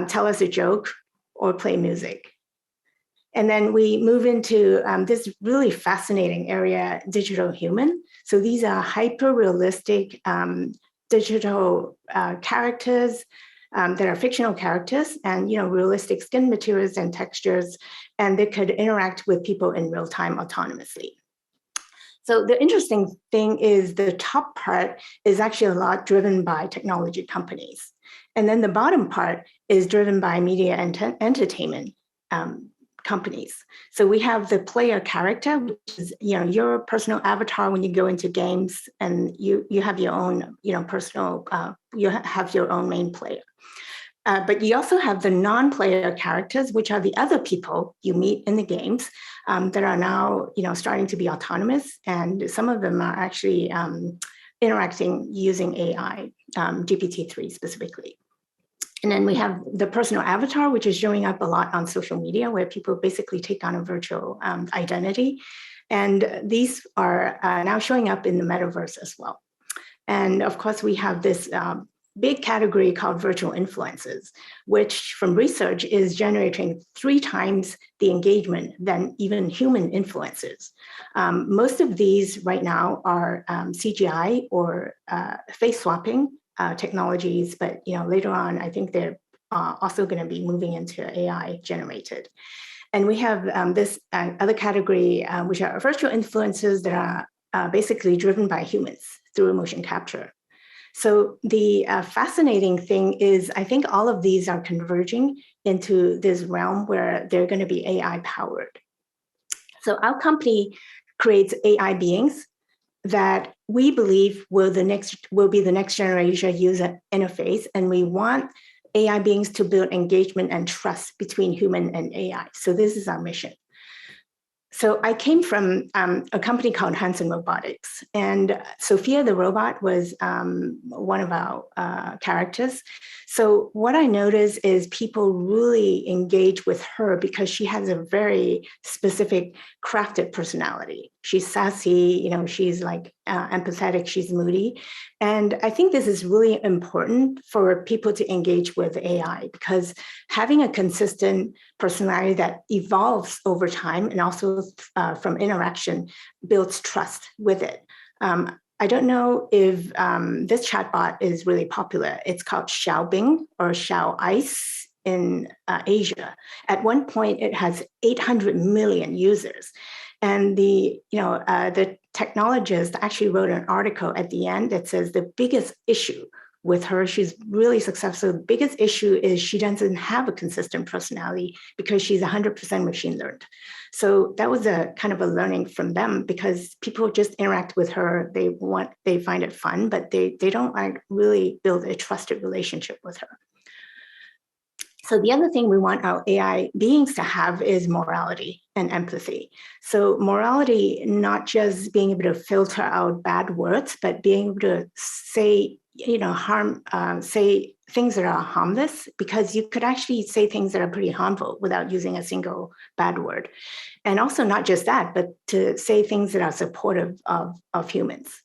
[SPEAKER 5] tell us a joke, or play music. And then we move into this really fascinating area, digital human. So these are hyper-realistic digital characters that are fictional characters and realistic skin materials and textures, and they could interact with people in real time autonomously. So the interesting thing is the top part is actually a lot driven by technology companies. And then the bottom part is driven by media and entertainment companies. So we have the player character, which is your personal avatar when you go into games, and you have your own personal, you have your own main player. But you also have the non-player characters, which are the other people you meet in the games that are now starting to be autonomous, and some of them are actually interacting using AI, GPT-3 specifically. And then we have the personal avatar, which is showing up a lot on social media, where people basically take on a virtual identity. And these are now showing up in the metaverse as well. And of course, we have this big category called virtual influences, which from research is generating 3 times the engagement than even human influencers. Most of these right now are CGI or face swapping technologies, but later on, I think they're also going to be moving into AI generated. And we have this other category, which are virtual influences that are basically driven by humans through motion capture. So the fascinating thing is, I think all of these are converging into this realm where they're going to be AI powered. So our company creates AI beings that we believe will be the next generation user interface, and we want AI beings to build engagement and trust between human and AI. So this is our mission. So I came from a company called Hanson Robotics, and Sophia the robot was one of our characters. So what I noticed is people really engage with her because she has a very specific crafted personality. She's sassy, she's like empathetic, she's moody. And I think this is really important for people to engage with AI, because having a consistent personality that evolves over time and also from interaction builds trust with it. I don't know if this chatbot is really popular. It's called Xiaobing or Xiao Ice in Asia. At one point, it has 800 million users. And the technologist actually wrote an article at the end that says the biggest issue with her, she's really successful. The biggest issue is she doesn't have a consistent personality because she's 100% machine learned. So that was a kind of a learning from them, because people just interact with her. They find it fun, but they don't really build a trusted relationship with her. So the other thing we want our AI beings to have is morality and empathy. So morality, not just being able to filter out bad words, but being able to say, say things that are harmless, because you could actually say things that are pretty harmful without using a single bad word. And also not just that, but to say things that are supportive of humans.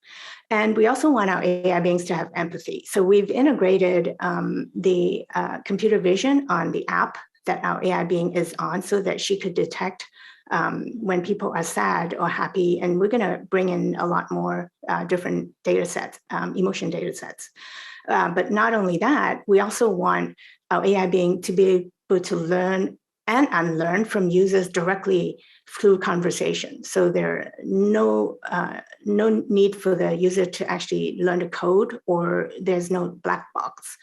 [SPEAKER 5] And we also want our AI beings to have empathy. So we've integrated the computer vision on the app that our AI being is on, so that she could detect when people are sad or happy. And we're going to bring in a lot more different data sets, emotion data sets. But not only that, we also want our AI being to be able to learn and unlearn from users directly through conversation. So there no need for the user to actually learn the code, or there's no black box.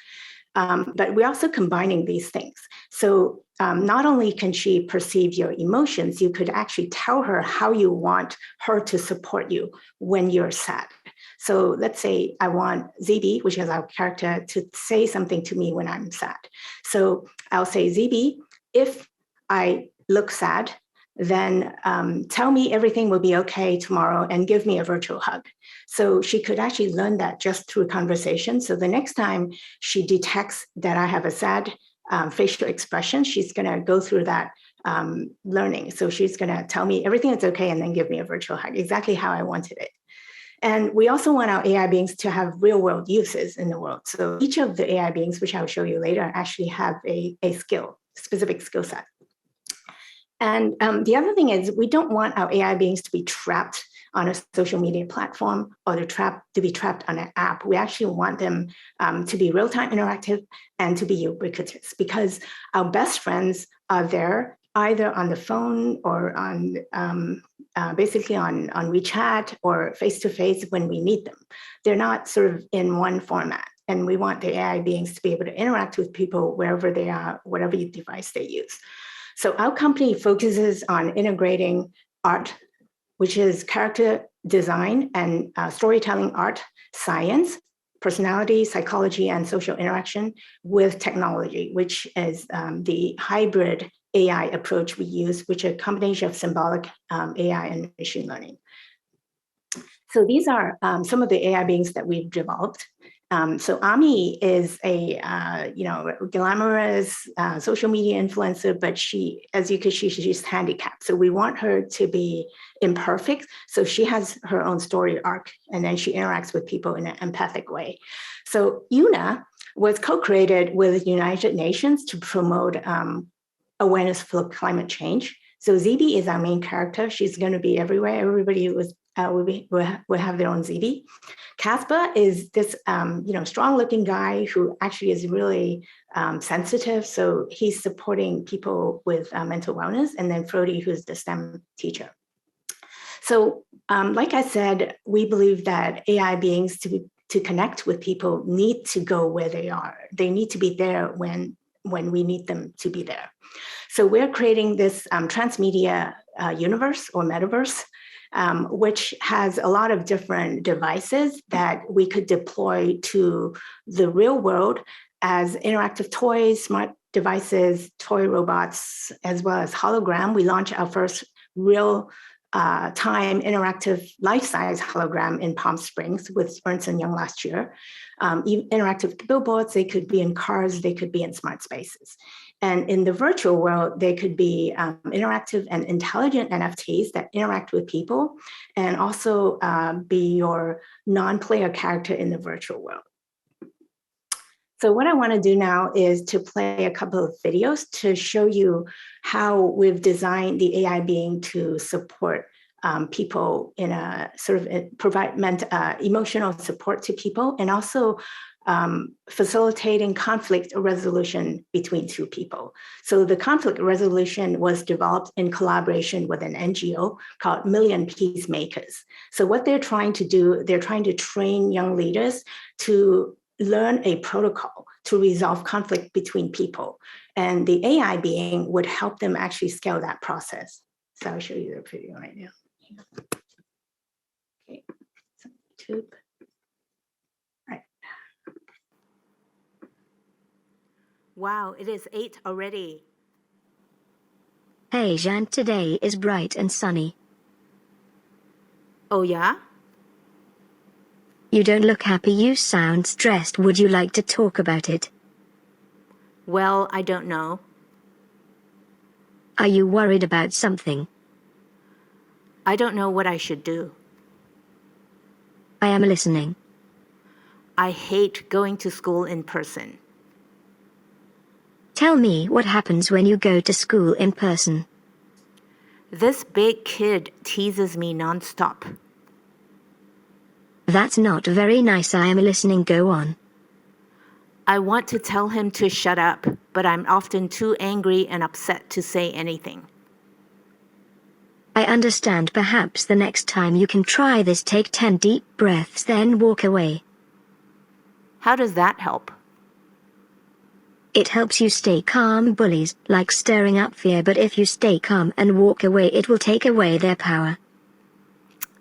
[SPEAKER 5] But we're also combining these things. So not only can she perceive your emotions, you could actually tell her how you want her to support you when you're sad. So let's say I want ZB, which is our character, to say something to me when I'm sad. So I'll say, ZB, if I look sad, then tell me everything will be okay tomorrow and give me a virtual hug. So she could actually learn that just through conversation. So the next time she detects that I have a sad facial expression, she's going to go through that learning. So she's going to tell me everything is okay and then give me a virtual hug, exactly how I wanted it. And we also want our AI beings to have real world uses in the world. So each of the AI beings, which I'll show you later, actually have a specific skill set. And the other thing is, we don't want our AI beings to be trapped on a social media platform or to be trapped on an app. We actually want them to be real-time interactive and to be ubiquitous, because our best friends are there either on the phone or on basically on WeChat or face-to-face when we need them. They're not sort of in one format. And we want the AI beings to be able to interact with people wherever they are, whatever device they use. So our company focuses on integrating art, which is character design and storytelling art, science, personality, psychology, and social interaction with technology, which is the hybrid AI approach we use, which is a combination of symbolic AI and machine learning. So these are some of the AI beings that we've developed. So Ami is a glamorous social media influencer, but she's handicapped. So we want her to be imperfect. So she has her own story arc, and then she interacts with people in an empathic way. So Yuna was co-created with the United Nations to promote awareness for climate change. So ZB is our main character. She's going to be everywhere. Everybody will have their own ZB. Casper is this strong-looking guy who actually is really sensitive. So he's supporting people with mental wellness. And then Frody, who's the STEM teacher. So like I said, we believe that AI beings to connect with people need to go where they are. They need to be there when we need them to be there. So we're creating this transmedia universe or metaverse, which has a lot of different devices that we could deploy to the real world as interactive toys, smart devices, toy robots, as well as hologram. We launched our first real time interactive life-size hologram in Palm Springs with Ernst & Young last year. Interactive billboards, they could be in cars, they could be in smart spaces. And in the virtual world, they could be interactive and intelligent NFTs that interact with people and also be your non-player character in the virtual world. So what I want to do now is to play a couple of videos to show you how we've designed the AI being to support people in a sort of provide emotional support to people, and also facilitating conflict resolution between two people. So the conflict resolution was developed in collaboration with an NGO called Million Peacemakers. So what they're trying to do, they're trying to train young leaders to learn a protocol to resolve conflict between people. And the AI being would help them actually scale that process. So I'll show you the video right now. Okay, so YouTube. Right.
[SPEAKER 2] Wow, it is 8 already.
[SPEAKER 7] Hey Jean, today is bright and sunny.
[SPEAKER 2] Oh yeah?
[SPEAKER 7] You don't look happy, you sound stressed. Would you like to talk about it?
[SPEAKER 2] Well, I don't know.
[SPEAKER 7] Are you worried about something?
[SPEAKER 2] I don't know what I should do.
[SPEAKER 7] I am listening.
[SPEAKER 2] I hate going to school in person.
[SPEAKER 7] Tell me what happens when you go to school in person.
[SPEAKER 2] This big kid teases me nonstop.
[SPEAKER 7] That's not very nice. I am listening. Go on.
[SPEAKER 2] I want to tell him to shut up, but I'm often too angry and upset to say anything.
[SPEAKER 7] I understand. Perhaps the next time you can try this, take 10 deep breaths, then walk away.
[SPEAKER 2] How does that help?
[SPEAKER 7] It helps you stay calm. Bullies like stirring up fear, but if you stay calm and walk away, it will take away their power.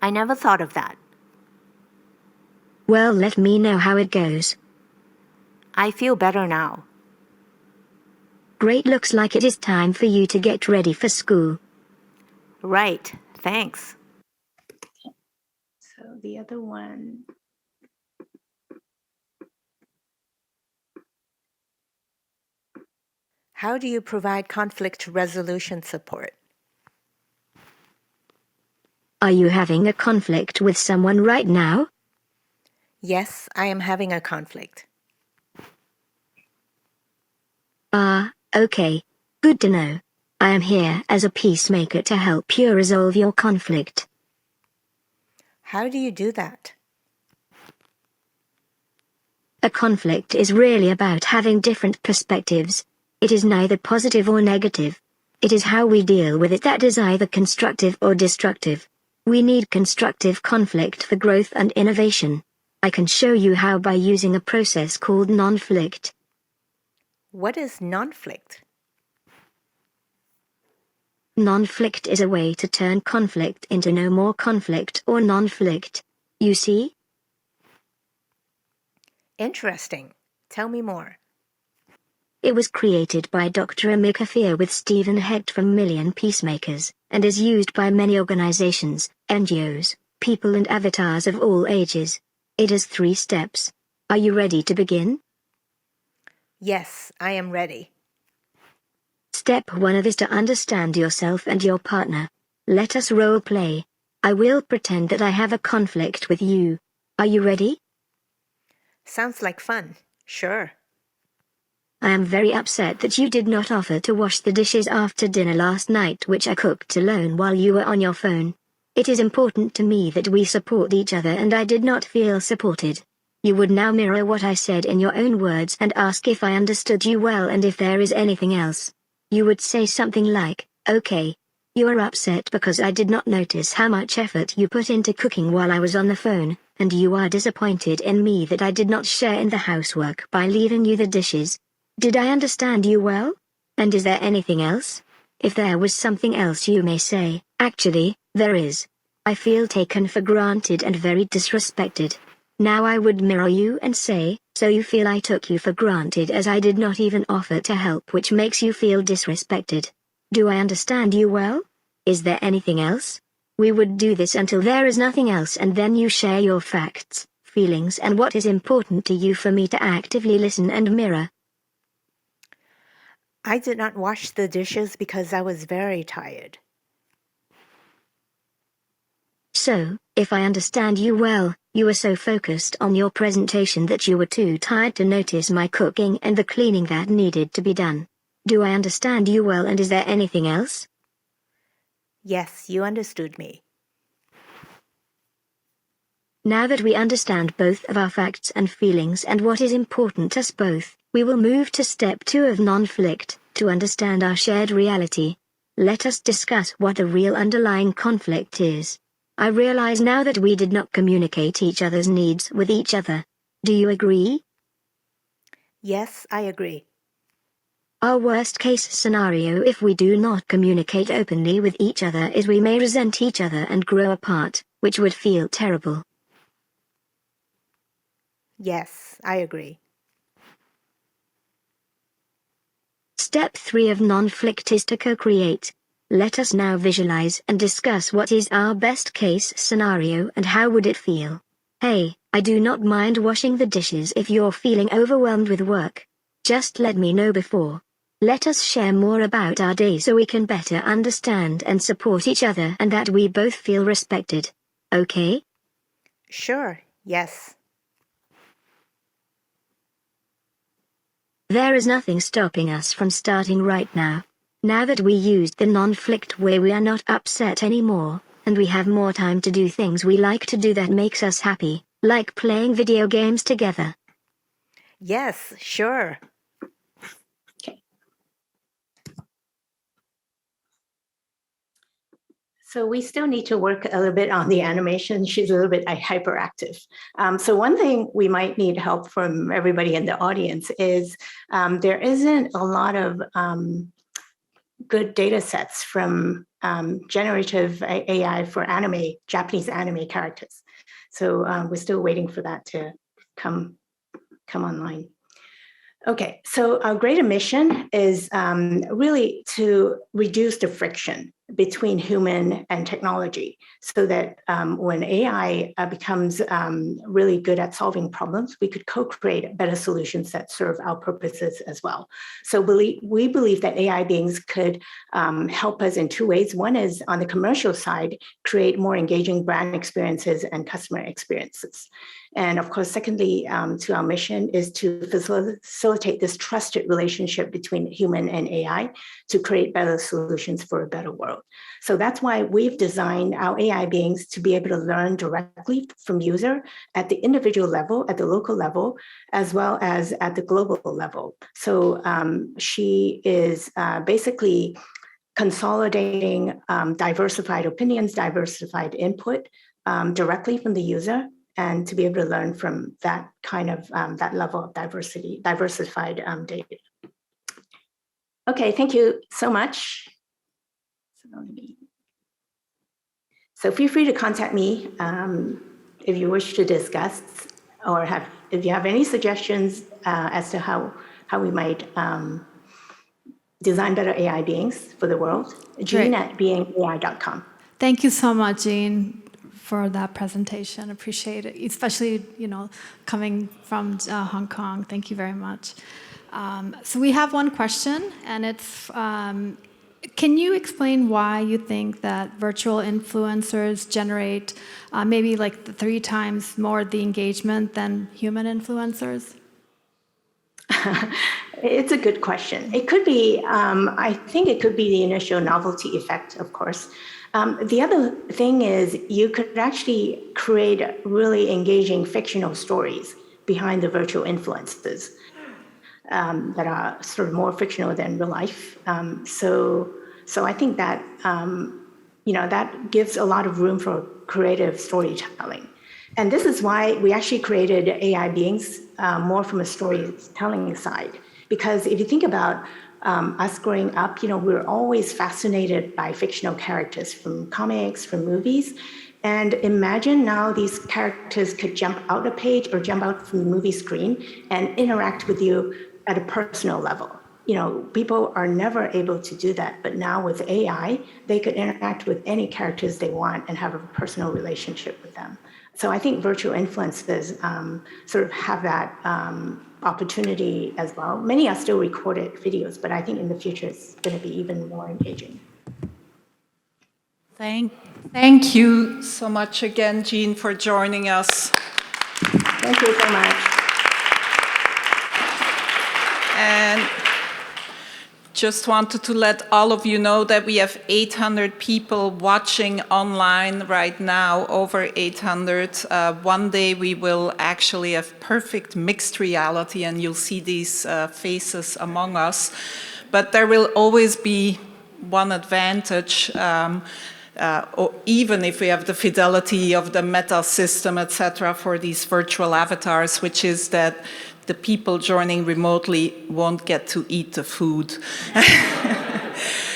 [SPEAKER 2] I never thought of that.
[SPEAKER 7] Well, let me know how it goes.
[SPEAKER 2] I feel better now.
[SPEAKER 7] Great, looks like it is time for you to get ready for school.
[SPEAKER 2] Right, thanks.
[SPEAKER 5] So the other one.
[SPEAKER 2] How do you provide conflict resolution support?
[SPEAKER 7] Are you having a conflict with someone right now?
[SPEAKER 2] Yes, I am having a conflict.
[SPEAKER 7] Okay. Good to know. I am here as a peacemaker to help you resolve your conflict.
[SPEAKER 2] How do you do that?
[SPEAKER 7] A conflict is really about having different perspectives. It is neither positive or negative. It is how we deal with it that is either constructive or destructive. We need constructive conflict for growth and innovation. I can show you how by using a process called non-flict.
[SPEAKER 2] What is non-flict?
[SPEAKER 7] Non-flict is a way to turn conflict into no more conflict or non-flict. You see?
[SPEAKER 2] Interesting. Tell me more.
[SPEAKER 7] It was created by Dr. Amika Fear with Stephen Hecht from Million Peacemakers, and is used by many organizations, NGOs, people and avatars of all ages. It has 3 steps. Are you ready to begin?
[SPEAKER 2] Yes, I am ready.
[SPEAKER 7] Step 1 is to understand yourself and your partner. Let us role play. I will pretend that I have a conflict with you. Are you ready?
[SPEAKER 2] Sounds like fun. Sure.
[SPEAKER 7] I am very upset that you did not offer to wash the dishes after dinner last night, which I cooked alone while you were on your phone. It is important to me that we support each other, and I did not feel supported. You would now mirror what I said in your own words and ask if I understood you well and if there is anything else. You would say something like, okay. You are upset because I did not notice how much effort you put into cooking while I was on the phone, and you are disappointed in me that I did not share in the housework by leaving you the dishes. Did I understand you well? And is there anything else? If there was something else, you may say, actually, there is. I feel taken for granted and very disrespected. Now I would mirror you and say, so you feel I took you for granted as I did not even offer to help, which makes you feel disrespected. Do I understand you well? Is there anything else? We would do this until there is nothing else, and then you share your facts, feelings, and what is important to you for me to actively listen and mirror.
[SPEAKER 2] I did not wash the dishes because I was very tired.
[SPEAKER 7] So, if I understand you well, you were so focused on your presentation that you were too tired to notice my cooking and the cleaning that needed to be done. Do I understand you well, and is there anything else?
[SPEAKER 2] Yes, you understood me.
[SPEAKER 7] Now that we understand both of our facts and feelings and what is important to us both, we will move to step 2 of non-conflict, to understand our shared reality. Let us discuss what the real underlying conflict is. I realize now that we did not communicate each other's needs with each other. Do you agree?
[SPEAKER 2] Yes, I agree.
[SPEAKER 7] Our worst-case scenario if we do not communicate openly with each other is we may resent each other and grow apart, which would feel terrible.
[SPEAKER 2] Yes, I agree.
[SPEAKER 7] Step 3 of non-conflict is to co-create. Let us now visualize and discuss what is our best-case scenario and how would it feel. Hey, I do not mind washing the dishes if you're feeling overwhelmed with work. Just let me know before. Let us share more about our day so we can better understand and support each other and that we both feel respected. Okay?
[SPEAKER 2] Sure, yes.
[SPEAKER 7] There is nothing stopping us from starting right now. Now that we used the non-conflict way, we are not upset anymore, and we have more time to do things we like to do that makes us happy, like playing video games together.
[SPEAKER 2] Yes, sure.
[SPEAKER 5] So we still need to work a little bit on the animation. She's a little bit hyperactive. So one thing we might need help from everybody in the audience is there isn't a lot of good data sets from generative AI for anime, Japanese anime characters. So we're still waiting for that to come online. Okay, so our greater mission is really to reduce the friction between human and technology so that when AI becomes really good at solving problems, we could co-create better solutions that serve our purposes as well. So we believe that AI beings could help us in 2 ways. One is on the commercial side, create more engaging brand experiences and customer experiences. And of course, secondly, to our mission is to facilitate this trusted relationship between human and AI to create better solutions for a better world. So that's why we've designed our AI beings to be able to learn directly from user at the individual level, at the local level, as well as at the global level. So she is basically consolidating diversified opinions, diversified input directly from the user, and to be able to learn from that kind of, that level of diversified data. Okay, thank you so much. So feel free to contact me if you wish to discuss or if you have any suggestions as to how we might design better AI beings for the world. Jean at beingai.com.
[SPEAKER 9] Thank you so much, Jean. for that presentation. Appreciate it, especially coming from Hong Kong. Thank you very much. So we have one question, and it's, can you explain why you think that virtual influencers generate maybe like 3 times more the engagement than human influencers?
[SPEAKER 5] It's a good question. It could be, I think it could be the initial novelty effect, of course. The other thing is you could actually create really engaging fictional stories behind the virtual influences that are sort of more fictional than real life. So I think that, that gives a lot of room for creative storytelling. And this is why we actually created AI beings more from a storytelling side. Because if you think about us growing up, we're always fascinated by fictional characters from comics, from movies. And imagine now these characters could jump out a page or jump out from the movie screen and interact with you at a personal level. People are never able to do that, but now with AI, they could interact with any characters they want and have a personal relationship with them. So I think virtual influencers sort of have that opportunity as well. Many are still recorded videos, but I think in the future it's going to be even more engaging.
[SPEAKER 6] Thank you so much again, Jean, for joining us.
[SPEAKER 5] Thank you so much.
[SPEAKER 6] And just wanted to let all of you know that we have 800 people watching online right now, over 800. One day we will actually have perfect mixed reality and you'll see these faces among us. But there will always be one advantage, or even if we have the fidelity of the meta system, etc., for these virtual avatars, which is that the people joining remotely won't get to eat the food.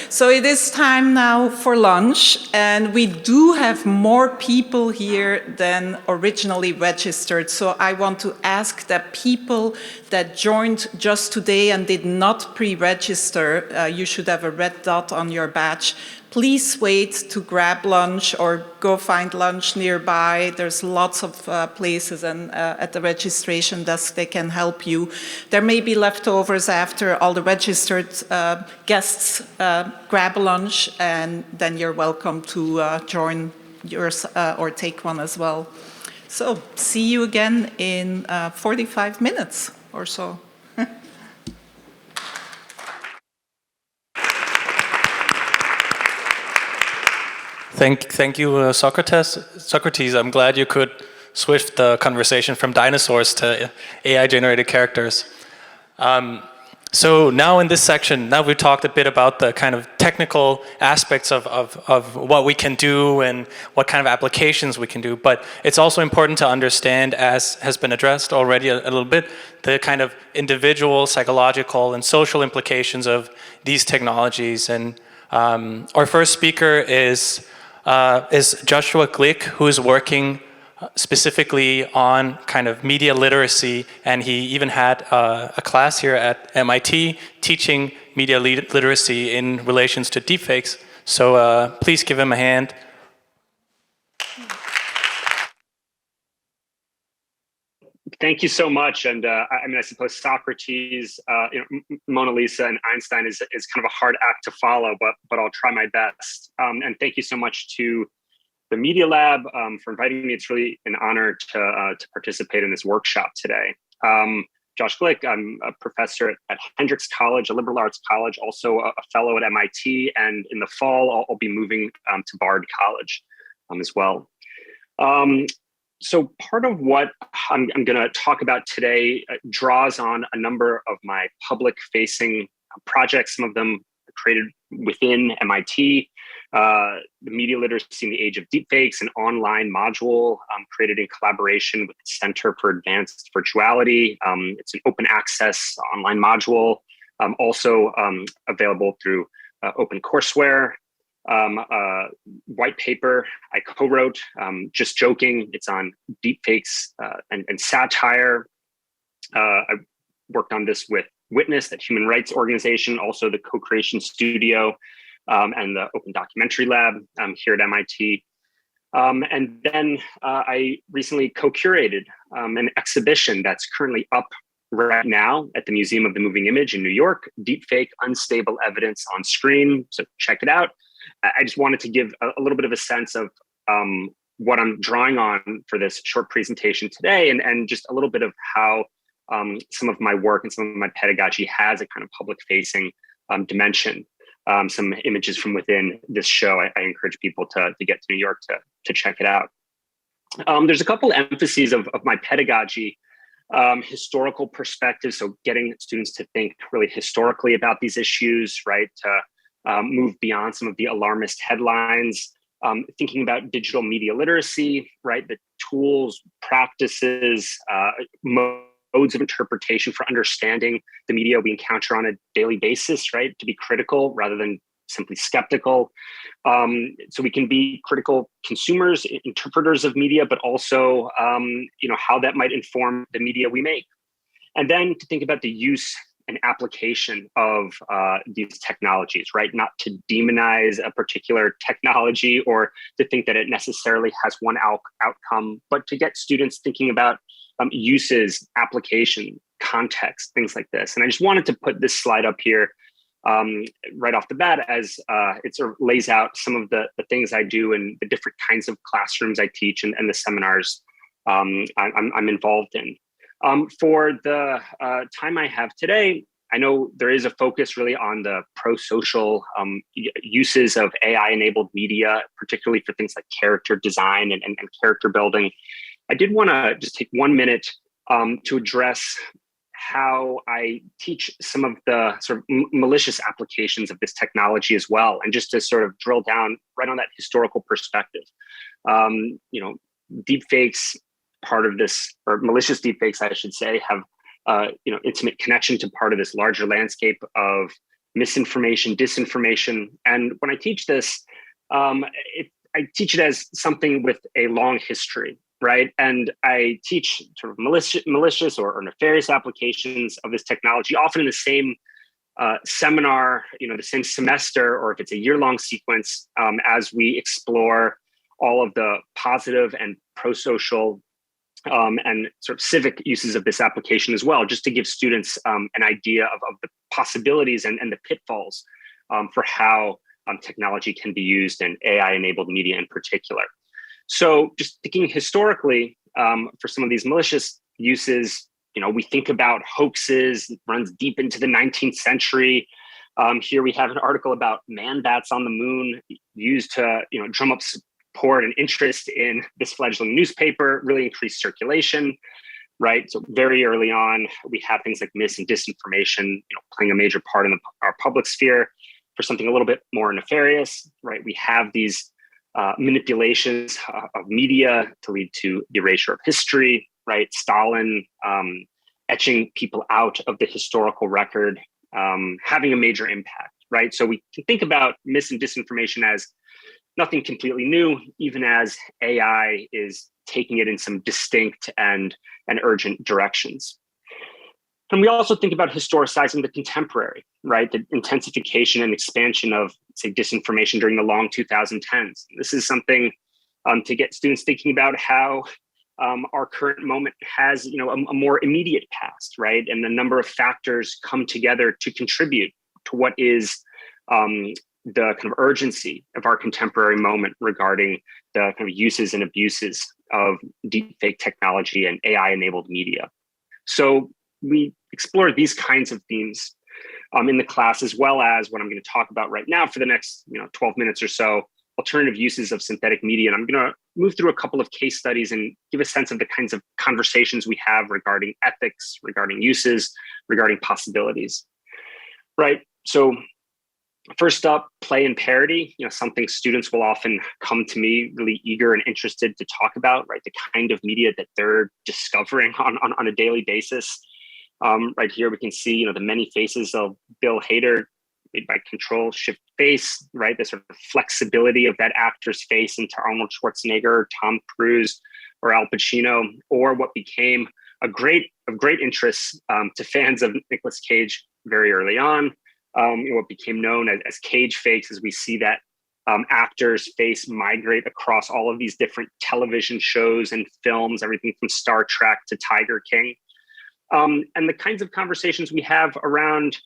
[SPEAKER 6] So it is time now for lunch, and we do have more people here than originally registered. So I want to ask that people that joined just today and did not pre-register, you should have a red dot on your badge. Please wait to grab lunch or go find lunch nearby. There's lots of places and at the registration desk they can help you. There may be leftovers after all the registered guests grab lunch, and then you're welcome to join yours or take one as well. So see you again in 45 minutes or so.
[SPEAKER 8] Thank you, Socrates. I'm glad you could switch the conversation from dinosaurs to AI-generated characters. So now in this section, now we've talked a bit about the kind of technical aspects of what we can do and what kind of applications we can do. But it's also important to understand, as has been addressed already a little bit, the kind of individual, psychological, and social implications of these technologies. And our first speaker is Joshua Glick, who is working specifically on kind of media literacy, and he even had a class here at MIT teaching media literacy in relations to deepfakes. So please give him a hand.
[SPEAKER 22] Thank you so much. And I suppose Socrates, Mona Lisa, and Einstein is kind of a hard act to follow, but I'll try my best. And thank you so much to the Media Lab for inviting me. It's really an honor to participate in this workshop today. Josh Glick, I'm a professor at Hendrix College, a liberal arts college, also a fellow at MIT, and in the fall I'll be moving to Bard College as well. So part of what I'm going to talk about today draws on a number of my public-facing projects, some of them created within MIT. The Media Literacy in the Age of Deepfakes, an online module created in collaboration with the Center for Advanced Virtuality. It's an open access online module, also available through OpenCourseWare. White paper I co-wrote, Just Joking. It's on deepfakes and satire. I worked on this with Witness, that human rights organization, also the co-creation studio, and the Open Documentary Lab here at MIT. And then I recently co-curated an exhibition that's currently up right now at the Museum of the Moving Image in New York, Deepfake Unstable Evidence on Screen. So check it out. I just wanted to give a little bit of a sense of what I'm drawing on for this short presentation today, and just a little bit of how some of my work and some of my pedagogy has a kind of public-facing dimension. Some images from within this show, I encourage people to get to New York to check it out. There's a couple emphases of my pedagogy, historical perspective, so getting students to think really historically about these issues, right? To move beyond some of the alarmist headlines, thinking about digital media literacy, right? The tools, practices, modes of interpretation for understanding the media we encounter on a daily basis, right? To be critical rather than simply skeptical. So we can be critical consumers, interpreters of media, but also, how that might inform the media we make. And then to think about the use and application of these technologies, right? Not to demonize a particular technology or to think that it necessarily has one outcome, but to get students thinking about uses, application, context, things like this. And I just wanted to put this slide up here right off the bat as it sort of lays out some of the things I do and the different kinds of classrooms I teach and the seminars I'm involved in. For the time I have today, I know there is a focus really on the pro-social uses of AI-enabled media, particularly for things like character design and character building. I did want to just take 1 minute to address how I teach some of the sort of malicious applications of this technology as well, and just to sort of drill down right on that historical perspective. Deepfakes, part of this, or malicious deepfakes, I should say, have intimate connection to part of this larger landscape of misinformation, disinformation. And when I teach this, I teach it as something with a long history, right? And I teach sort of malicious or nefarious applications of this technology, often in the same seminar, the same semester, or if it's a year-long sequence, as we explore all of the positive and pro-social and sort of civic uses of this application as well, just to give students an idea of the possibilities and the pitfalls for how technology can be used in AI-enabled media in particular. So just thinking historically, for some of these malicious uses, we think about hoaxes, it runs deep into the 19th century. Here we have an article about man bats on the moon used to drum up support and interest in this fledgling newspaper, really increased circulation, right? So very early on, we have things like mis and disinformation, playing a major part in our public sphere. For something a little bit more nefarious, right? We have these manipulations of media to lead to the erasure of history, right? Stalin etching people out of the historical record, having a major impact, right? So we can think about mis and disinformation as nothing completely new, even as AI is taking it in some distinct and urgent directions. And we also think about historicizing the contemporary, right? The intensification and expansion of, say, disinformation during the long 2010s. This is something to get students thinking about how our current moment has, a more immediate past, right? And a number of factors come together to contribute to what is the kind of urgency of our contemporary moment regarding the kind of uses and abuses of deepfake technology and AI-enabled media. So we explore these kinds of themes in the class, as well as what I'm going to talk about right now for the next 12 minutes or so, alternative uses of synthetic media. And I'm going to move through a couple of case studies and give a sense of the kinds of conversations we have regarding ethics, regarding uses, regarding possibilities, right? So first up, play and parody, something students will often come to me really eager and interested to talk about, right? The kind of media that they're discovering on a daily basis. Right here, we can see, the many faces of Bill Hader made by Control-Shift-Face, right? The sort of flexibility of that actor's face into Arnold Schwarzenegger, Tom Cruise, or Al Pacino, or what became of great interest to fans of Nicolas Cage very early on, what became known as Cage fakes, as we see that actors' face migrate across all of these different television shows and films, everything from Star Trek to Tiger King. And the kinds of conversations we have around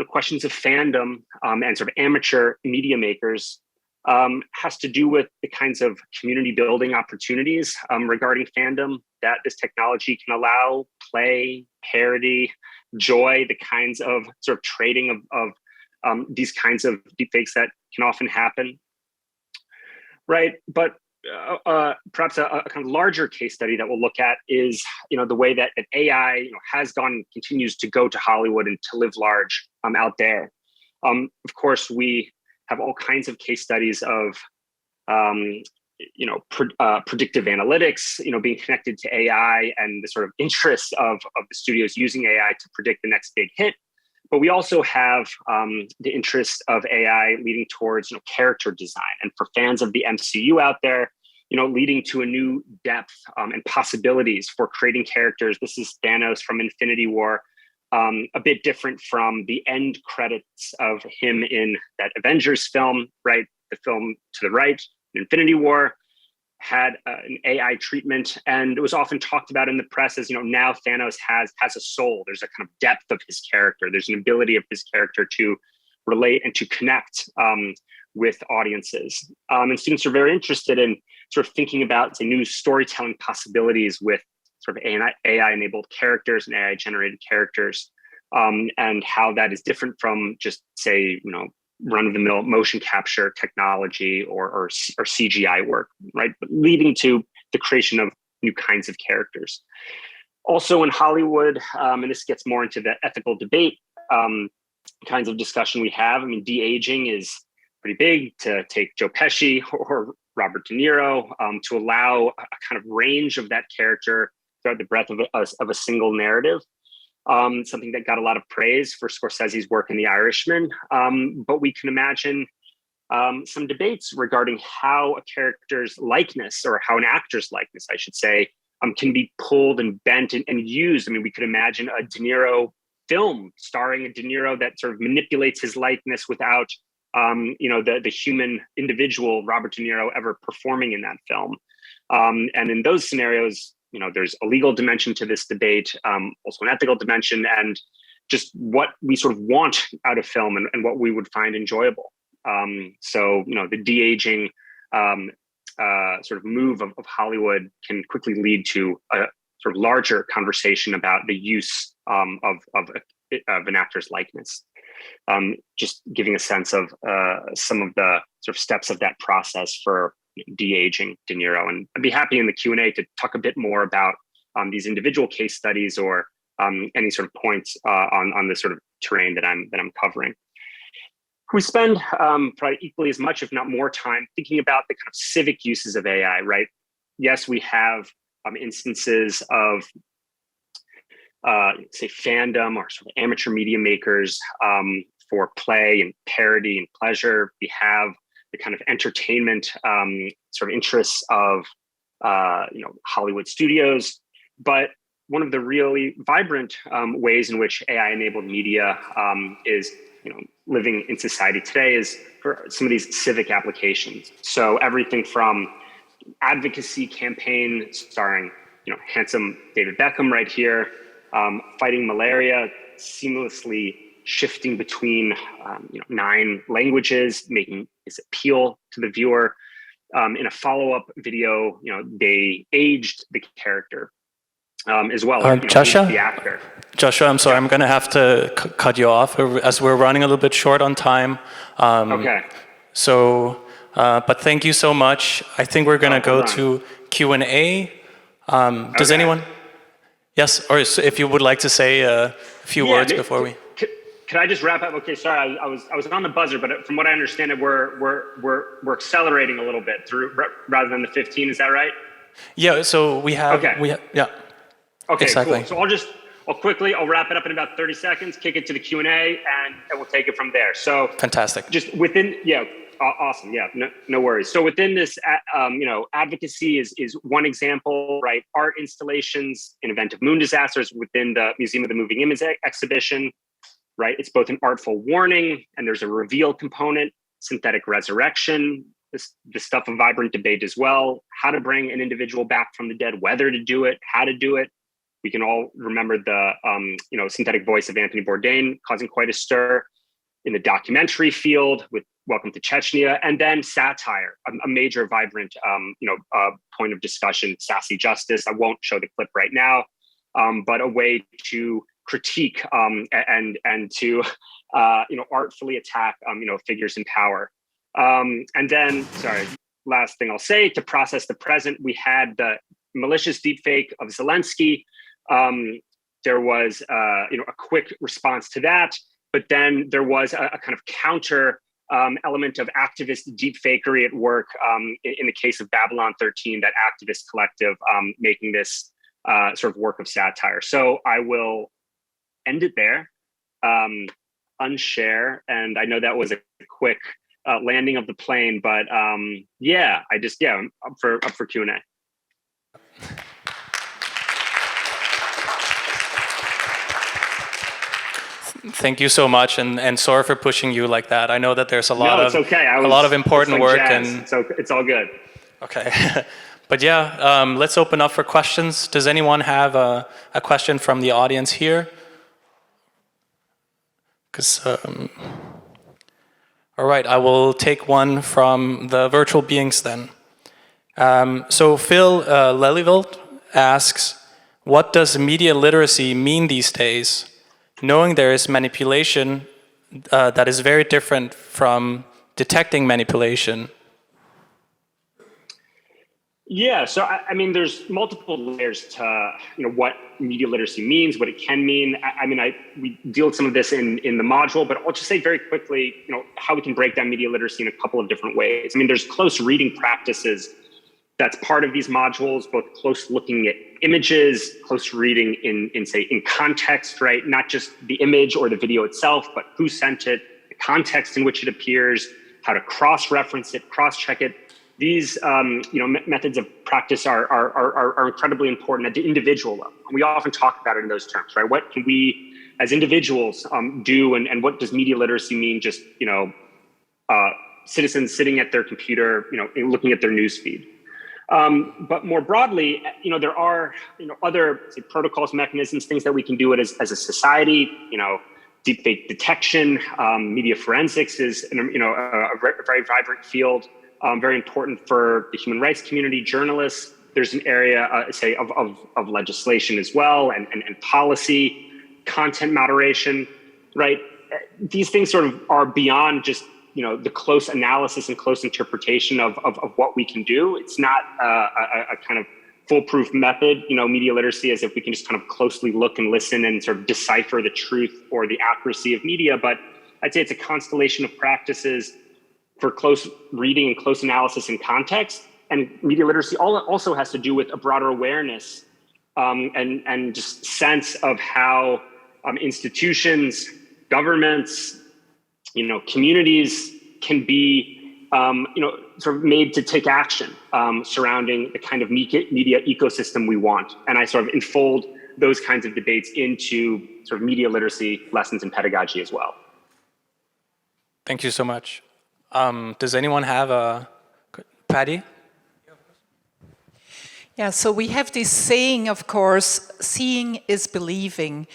[SPEAKER 22] questions of fandom and sort of amateur media makers has to do with the kinds of community building opportunities regarding fandom that this technology can allow, play, parody, joy, the kinds of sort of trading of these kinds of deepfakes that can often happen. Right, but perhaps a kind of larger case study that we'll look at is, the way that AI, has gone and continues to go to Hollywood and to live large out there. Of course, we have all kinds of case studies of, predictive analytics, being connected to AI and the sort of interest of the studios using AI to predict the next big hit. But we also have the interest of AI leading towards character design, and for fans of the MCU out there, leading to a new depth and possibilities for creating characters. This is Thanos from Infinity War, a bit different from the end credits of him in that Avengers film, right? The film to the right, Infinity War, had an AI treatment, and it was often talked about in the press as, now Thanos has a soul. There's a kind of depth of his character. There's an ability of his character to relate and to connect with audiences. And students are very interested in sort of thinking about, say, new storytelling possibilities with sort of AI-enabled characters and AI-generated characters, and how that is different from just, say, run-of-the-mill motion capture technology or CGI work, right? But leading to the creation of new kinds of characters. Also in Hollywood, and this gets more into the ethical debate kinds of discussion we have. I mean, de-aging is pretty big. To take Joe Pesci or Robert De Niro, to allow a kind of range of that character throughout the breadth of a single narrative. Something that got a lot of praise for Scorsese's work in The Irishman. But we can imagine some debates regarding how a character's likeness, or how an actor's likeness, I should say, can be pulled and bent and used. I mean, we could imagine a De Niro film starring a De Niro that sort of manipulates his likeness without, the human individual Robert De Niro ever performing in that film. And in those scenarios, there's a legal dimension to this debate, also an ethical dimension, and just what we sort of want out of film and what we would find enjoyable. So, the de-aging sort of move of Hollywood can quickly lead to a sort of larger conversation about the use of an actor's likeness. Just giving a sense of some of the sort of steps of that process for de-aging De Niro. And I'd be happy in the Q&A to talk a bit more about these individual case studies or any sort of points on the sort of terrain that I'm covering. We spend probably equally as much, if not more time, thinking about the kind of civic uses of AI, right? Yes, we have instances of, say, fandom or sort of amateur media makers for play and parody and pleasure. We have the kind of entertainment sort of interests of Hollywood studios. But one of the really vibrant ways in which AI-enabled media is living in society today is for some of these civic applications. So everything from advocacy campaign starring handsome David Beckham right here, fighting malaria, seamlessly shifting between 9 languages, making this appeal to the viewer. In a follow-up video, they aged the character as well,
[SPEAKER 8] Joshua?
[SPEAKER 22] the actor.
[SPEAKER 8] Joshua, I'm sorry, I'm going to have to cut you off as we're running a little bit short on time.
[SPEAKER 22] Okay.
[SPEAKER 8] So, but thank you so much. I think we're going to go to Q&A. Does anyone? Yes, or if you would like to say a few words before we.
[SPEAKER 22] Could I just wrap up? Okay, sorry, I was on the buzzer, but from what I understand, we're accelerating a little bit through rather than the 15. Is that right?
[SPEAKER 8] Yeah. So we have.
[SPEAKER 22] Okay.
[SPEAKER 8] Yeah.
[SPEAKER 22] Okay.
[SPEAKER 8] Exactly.
[SPEAKER 22] Cool. So I'll wrap it up in about 30 seconds. Kick it to the Q&A, and we'll take it from there. So.
[SPEAKER 8] Fantastic.
[SPEAKER 22] Just within. Yeah. Awesome. Yeah. No worries. So within this, advocacy is one example, right? Art installations in event of moon disasters within the Museum of the Moving Image exhibition. Right, it's both an artful warning and there's a reveal component. synthetic resurrection, this stuff of vibrant debate as well, how to bring an individual back from the dead, whether to do it, how to do it. We can all remember the synthetic voice of Anthony Bourdain causing quite a stir in the documentary field with Welcome to Chechnya, and then satire, a major vibrant point of discussion, sassy justice. I won't show the clip right now, but a way to critique and to artfully attack figures in power. And then, sorry, last thing I'll say, to process the present, we had the malicious deepfake of Zelensky. There was a quick response to that, but then there was a kind of counter element of activist deepfakery at work in the case of Babylon 13, that activist collective making this sort of work of satire. So I will end it there, unshare, and I know that was a quick landing of the plane, but I'm up for Q&A.
[SPEAKER 8] Thank you so much, and sorry for pushing you like that. I know that there's a lot
[SPEAKER 22] it's okay.
[SPEAKER 8] a lot of important work, and
[SPEAKER 22] so it's all good.
[SPEAKER 8] Okay, but yeah, let's open up for questions. Does anyone have a question from the audience here? Because all right, I will take one from the virtual beings then. So Phil Lelyveld asks, what does media literacy mean these days? Knowing there is manipulation that is very different from detecting manipulation.
[SPEAKER 22] Yeah, so I mean, there's multiple layers to what media literacy means, what it can mean. We deal with some of this in the module, but I'll just say very quickly, how we can break down media literacy in a couple of different ways. I mean, there's close reading practices that's part of these modules, both close looking at images, close reading in context, right? Not just the image or the video itself, but who sent it, the context in which it appears, how to cross-reference it, cross-check it. These methods of practice are incredibly important at the individual level. We often talk about it in those terms, right? What can we as individuals do, and what does media literacy mean? Just citizens sitting at their computer, looking at their news feed. But more broadly, there are other protocols, mechanisms, things that we can do it as a society. Deepfake detection, media forensics is a very vibrant field. Very important for the human rights community, journalists. There's an area, of legislation as well, and policy, content moderation, right? These things sort of are beyond just the close analysis and close interpretation of what we can do. It's not a kind of foolproof method, media literacy, as if we can just kind of closely look and listen and sort of decipher the truth or the accuracy of media. But I'd say it's a constellation of practices for close reading and close analysis and context. And media literacy also has to do with a broader awareness and just sense of how institutions, governments, communities can be, sort of made to take action surrounding the kind of media ecosystem we want. And I sort of enfold those kinds of debates into sort of media literacy lessons and pedagogy as well.
[SPEAKER 8] Thank you so much. Does anyone have a, Patty?
[SPEAKER 6] Yeah, so we have this saying, of course, seeing is believing,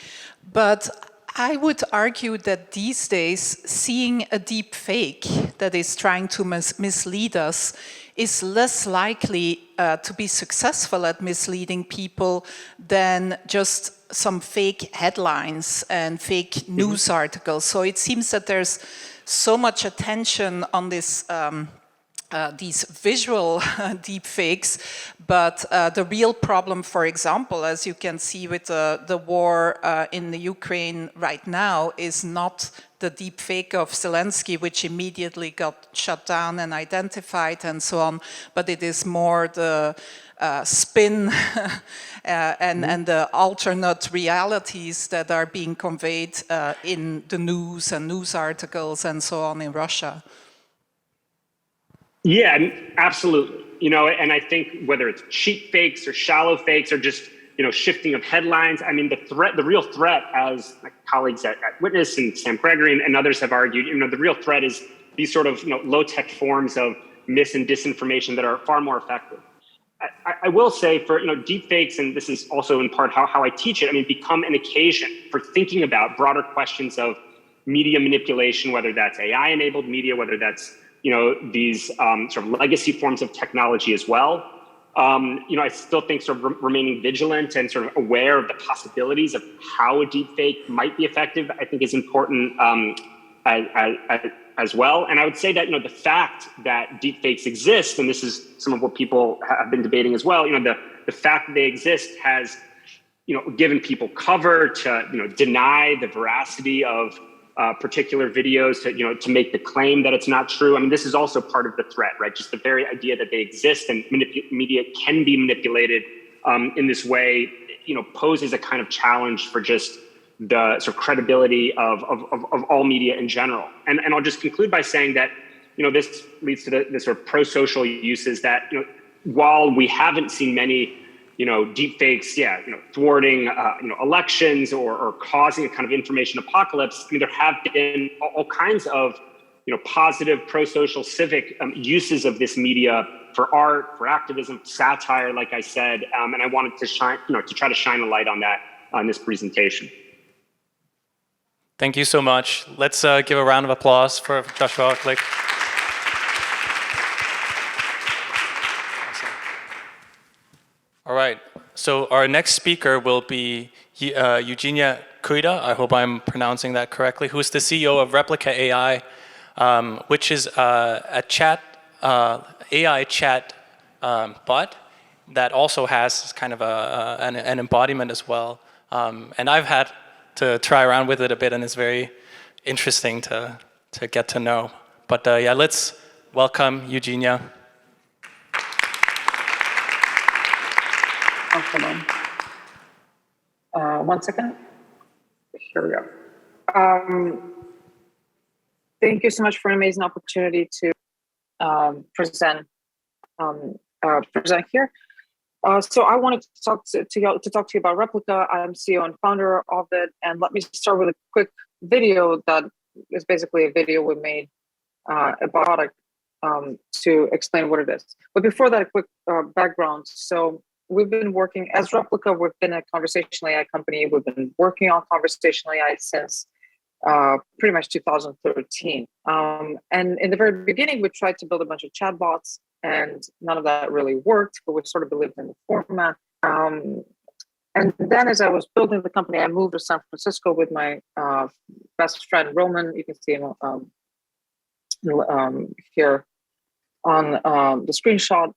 [SPEAKER 6] but I would argue that these days, seeing a deep fake that is trying to mislead us is less likely to be successful at misleading people than just some fake headlines and fake news articles. So it seems that there's so much attention on this these visual deep fakes, but the real problem, for example, as you can see with the war in the Ukraine right now, is not the deep fake of Zelensky, which immediately got shut down and identified and so on, but it is more the spin and the alternate realities that are being conveyed in the news and news articles and so on in Russia.
[SPEAKER 22] Yeah, absolutely. And I think whether it's cheap fakes or shallow fakes or just, shifting of headlines, I mean, the real threat, as my colleagues at Witness and Sam Gregory and others have argued, the real threat is these sort of low-tech forms of mis and disinformation that are far more effective. I will say for deepfakes, and this is also in part how I teach it, become an occasion for thinking about broader questions of media manipulation, whether that's AI-enabled media, whether that's these sort of legacy forms of technology as well. I still think sort of remaining vigilant and sort of aware of the possibilities of how a deepfake might be effective, I think is important as well. And I would say that, the fact that deepfakes exist, and this is some of what people have been debating as well, the fact that they exist has, given people cover to, deny the veracity of particular videos, to make the claim that it's not true. This is also part of the threat, right? Just the very idea that they exist and media can be manipulated in this way, poses a kind of challenge for just the sort of credibility of all media in general. And I'll just conclude by saying that, this leads to the sort of pro-social uses that, while we haven't seen many, deepfakes, thwarting, elections or causing a kind of information apocalypse, there have been all kinds of, positive pro-social civic uses of this media for art, for activism, satire, like I said, and I wanted to shine, to try to shine a light on that on this presentation.
[SPEAKER 8] Thank you so much. Let's give a round of applause for Joshua Klick. All right, so our next speaker will be Eugenia Kuida, I hope I'm pronouncing that correctly, who is the CEO of Replica AI, which is a chat, AI chat bot that also has kind of an embodiment as well. And I've had to try around with it a bit, and it's very interesting to get to know. But yeah, let's welcome Eugenia.
[SPEAKER 10] Hold on. 1 second. Here we go. Thank you so much for an amazing opportunity to present here. So I wanted to talk to you about Replica. I'm CEO and founder of it, and let me start with a quick video that is basically a video we made about it to explain what it is. But before that, a quick background. So we've been working as Replica. We've been a conversational AI company. We've been working on conversational AI since pretty much 2013. And in the very beginning, we tried to build a bunch of chatbots, and none of that really worked, but we sort of believed in the format. And then as I was building the company, I moved to San Francisco with my best friend, Roman. You can see him here on the screenshot.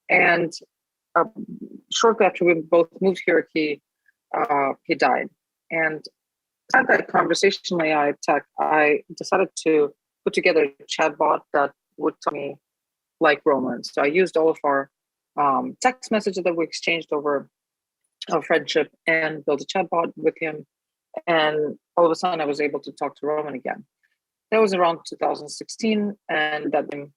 [SPEAKER 10] And shortly after we both moved here, he died. And at that conversational AI tech, I decided to put together a chatbot that would tell me like Roman. So I used all of our text messages that we exchanged over our friendship and built a chatbot with him. And all of a sudden I was able to talk to Roman again. That was around 2016, and that became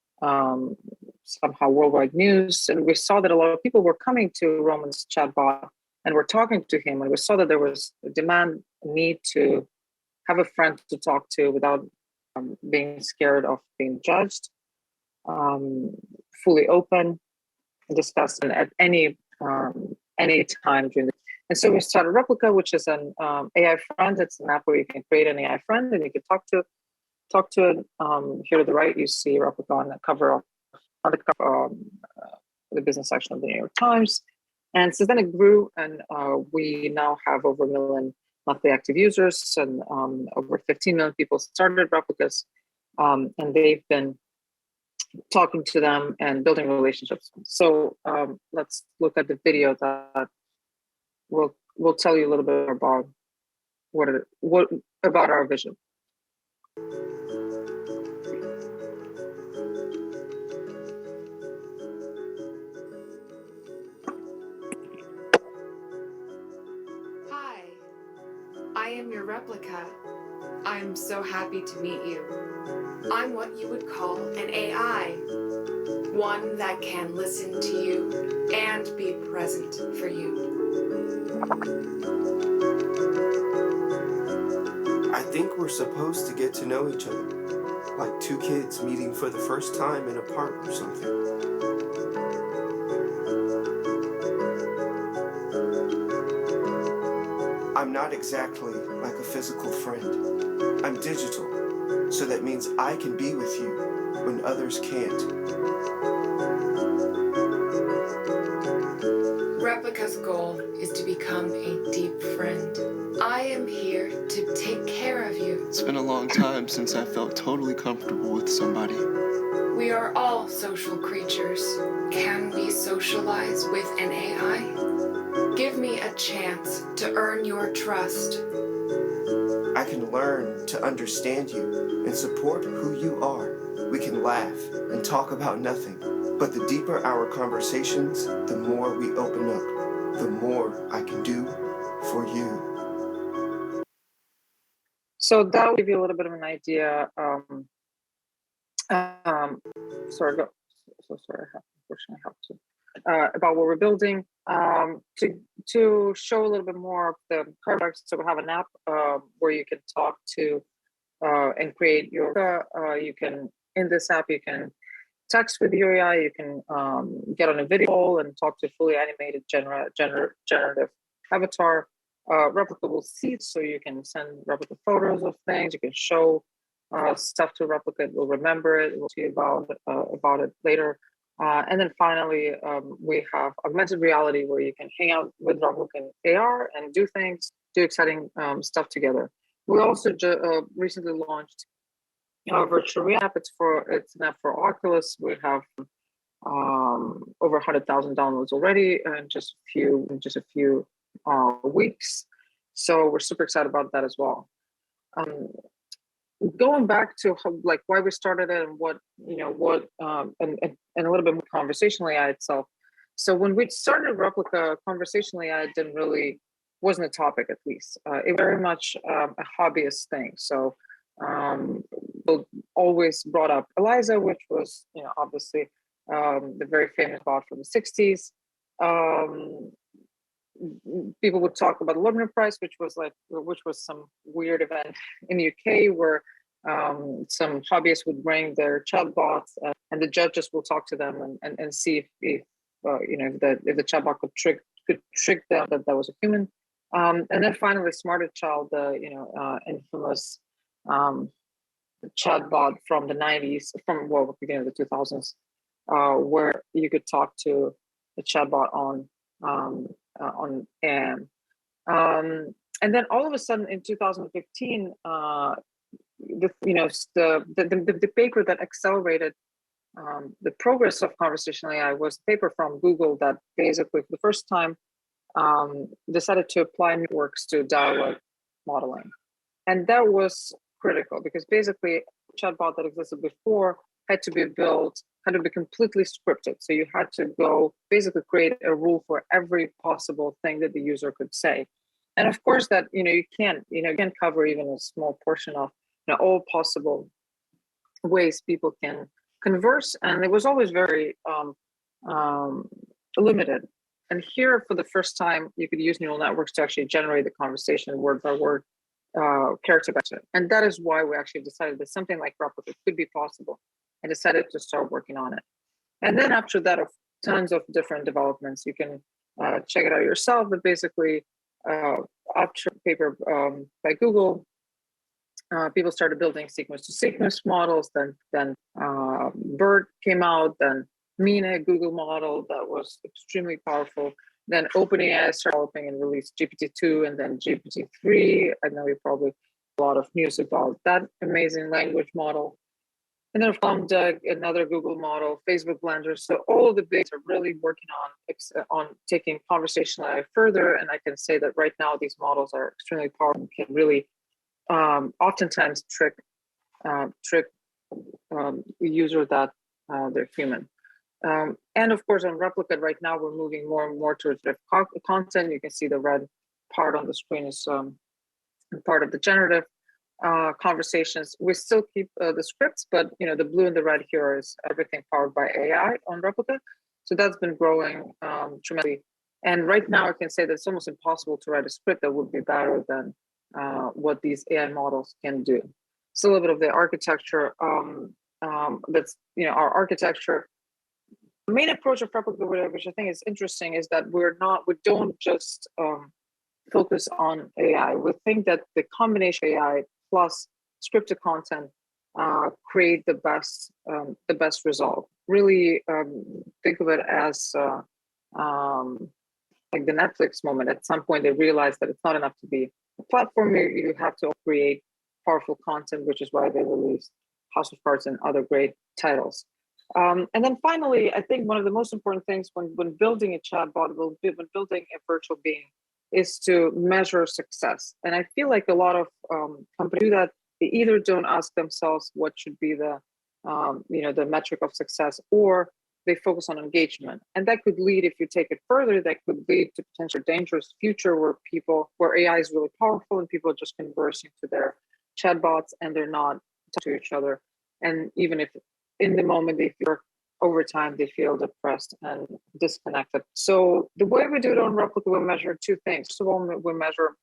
[SPEAKER 10] somehow worldwide news. And we saw that a lot of people were coming to Roman's chatbot and were talking to him. And we saw that there was a demand, a need to have a friend to talk to without being scared of being judged, fully open and discussed at any time during the. And so we started Replica, which is an AI friend. It's an app where you can create an AI friend and you can talk to it. Here to the right, you see Replica on the cover of the business section of the New York Times. And so then it grew, and we now have over 1 million monthly active users, and over 15 million people started Replicas, and they've been talking to them and building relationships. So let's look at the video that will tell you a little bit about what about our vision.
[SPEAKER 13] Hi, I am your Replica. I'm so happy to meet you. I'm what you would call an AI, one that can listen to you and be present for you.
[SPEAKER 14] I think we're supposed to get to know each other, like two kids meeting for the first time in a park or something. I'm not exactly like a physical friend. I'm digital, so that means I can be with you when others can't.
[SPEAKER 13] Replica's goal is to become a deep friend. I am here to take care of you.
[SPEAKER 14] It's been a long time since I felt totally comfortable with somebody.
[SPEAKER 13] We are all social creatures. Can we socialize with an AI? Give me a chance to earn your trust.
[SPEAKER 14] I can learn to understand you and support who you are. We can laugh and talk about nothing, but the deeper our conversations, the more we open up, the more I can do for you.
[SPEAKER 10] So that will give you a little bit of an idea. Sorry, go. So sorry, unfortunately, I have to. About what we're building. To show a little bit more of the products. So we have an app where you can talk to and create your. You can in this app you can text with your AI. You can get on a video call and talk to fully animated generative avatar. Replica will see it, so you can send Replica photos of things. You can show stuff to Replica. It will remember it. It will tell you about it later. And then finally, we have augmented reality, where you can hang out with Replica in AR and do things, do exciting stuff together. We also recently launched virtual reality app. It's an app for Oculus. We have over 100,000 downloads already in just a few weeks. So we're super excited about that as well. Going back to why we started it and and a little bit more conversational AI itself. So when we started Replica, conversational AI wasn't a topic, at least. It very much a hobbyist thing. So we always brought up Eliza, which was obviously the very famous bot from the 60s. People would talk about the Lebanon Prize, which was some weird event in the UK where some hobbyists would bring their chatbots, and the judges will talk to them and see if the chatbot could trick them that was a human. And then finally, Smarter Child, infamous chatbot from the 90s, the beginning of the 2000s, where you could talk to the chatbot on AM. And then all of a sudden in 2015, the paper that accelerated the progress of conversational AI was a paper from Google that basically for the first time decided to apply networks to dialogue modeling. And that was critical because basically a chatbot that existed before had to be built, had to be completely scripted. So you had to go basically create a rule for every possible thing that the user could say. And of course that, you can't cover even a small portion of all possible ways people can converse. And it was always very limited. And here for the first time, you could use neural networks to actually generate the conversation word by word, character by character. And that is why we actually decided that something like Replica could be possible and decided to start working on it. And then after that, tons of different developments. You can check it out yourself, but basically after paper by Google, people started building sequence-to-sequence models. Then BERT came out. Then Mina, Google model that was extremely powerful. Then OpenAI started developing and released GPT-2 and then GPT-3. I know you probably a lot of news about that amazing language model. And then found another Google model, Facebook Blender. So all of the bigs are really working on taking conversational AI further. And I can say that right now these models are extremely powerful and can really oftentimes trick the user that they're human. And of course, on Replica right now, we're moving more and more towards content. You can see the red part on the screen is part of the generative conversations. We still keep the scripts, but the blue and the red here is everything powered by AI on Replica. So that's been growing tremendously. And right now, I can say that it's almost impossible to write a script that would be better than what these AI models can do. it's a little bit of the architecture that's, our architecture. The main approach of Replica, which I think is interesting, is that we don't just focus on AI. We think that the combination of AI plus scripted content create the best result. Really think of it as like the Netflix moment. At some point, they realized that it's not enough to be a platform. You have to create powerful content, which is why they released House of Cards and other great titles. And then finally, I think one of the most important things when building a chatbot, when building a virtual being, is to measure success. And I feel like a lot of companies do that. They either don't ask themselves what should be the metric of success, or they focus on engagement. And that could lead, if you take it further, that could lead to potential dangerous future where AI is really powerful and people are just conversing to their chatbots and they're not talking to each other. And even if in the moment they feel, over time they feel depressed and disconnected. So the way we do it on Replica, we measure two things. First of all, we measure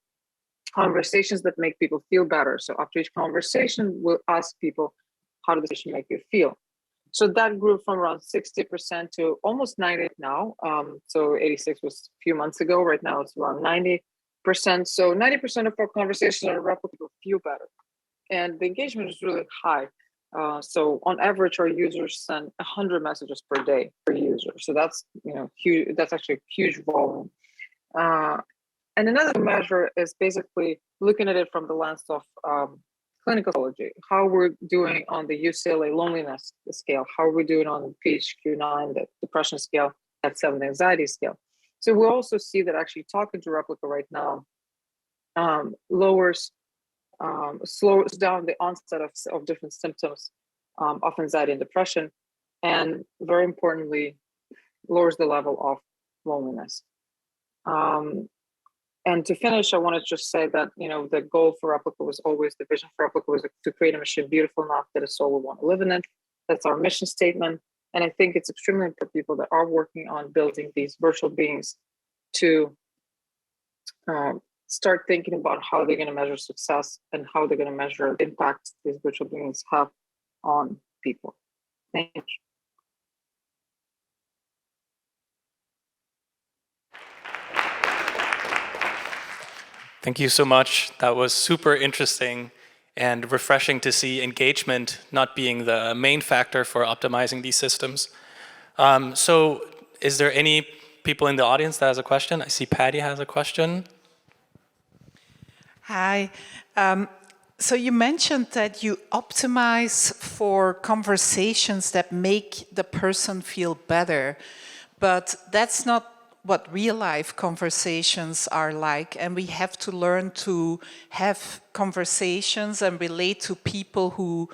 [SPEAKER 10] conversations that make people feel better. So after each conversation, we'll ask people, how did this make you feel? So that grew from around 60% to almost 90 now. So 86 was a few months ago. Right now it's around 90%. So 90% of our conversations on Replica feel better. And the engagement is really high. So on average, our users send 100 messages per day per user. So that's huge. That's actually a huge volume. And another measure is basically looking at it from the lens of clinical psychology, how we're doing on the UCLA loneliness scale, how are we doing on the PHQ-9, the depression scale, that 7 anxiety scale. So we also see that actually talking to Replica right now slows down the onset of different symptoms of anxiety and depression, and very importantly, lowers the level of loneliness. And to finish, I want to just say that, the goal for Replica was always, the vision for Replica was to create a machine beautiful enough that a soul will want to live in it. That's our mission statement. And I think it's extremely important for people that are working on building these virtual beings to start thinking about how they're going to measure success and how they're going to measure the impact these virtual beings have on people. Thank you.
[SPEAKER 8] Thank you so much. That was super interesting and refreshing to see engagement not being the main factor for optimizing these systems. So is there any people in the audience that has a question? I see Patty has a question.
[SPEAKER 6] Hi. So you mentioned that you optimize for conversations that make the person feel better, but that's not what real life conversations are like, and we have to learn to have conversations and relate to people who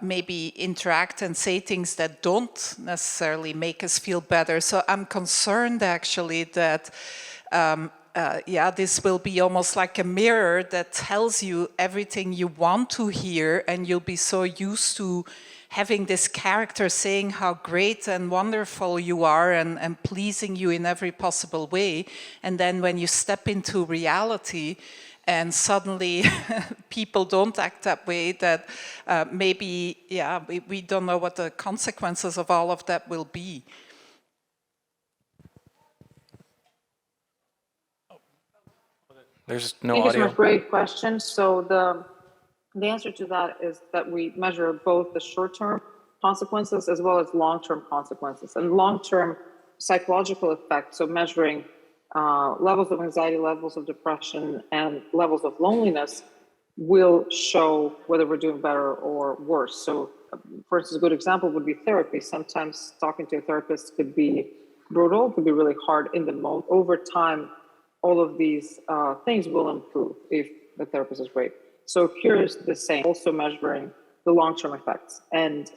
[SPEAKER 6] maybe interact and say things that don't necessarily make us feel better. So I'm concerned actually that this will be almost like a mirror that tells you everything you want to hear, and you'll be so used to having this character saying how great and wonderful you are and pleasing you in every possible way. And then when you step into reality and suddenly people don't act that way, that maybe, we don't know what the consequences of all of that will be.
[SPEAKER 8] There's no
[SPEAKER 10] Thank
[SPEAKER 8] audio.
[SPEAKER 10] you so much. Great question. So the answer to that is that we measure both the short-term consequences as well as long-term consequences and long-term psychological effects. So measuring levels of anxiety, levels of depression, and levels of loneliness will show whether we're doing better or worse. So for instance, a good example would be therapy. Sometimes talking to a therapist could be brutal, could be really hard in the moment. Over time, all of these things will improve if the therapist is great. So here is the same, also measuring the long-term effects. And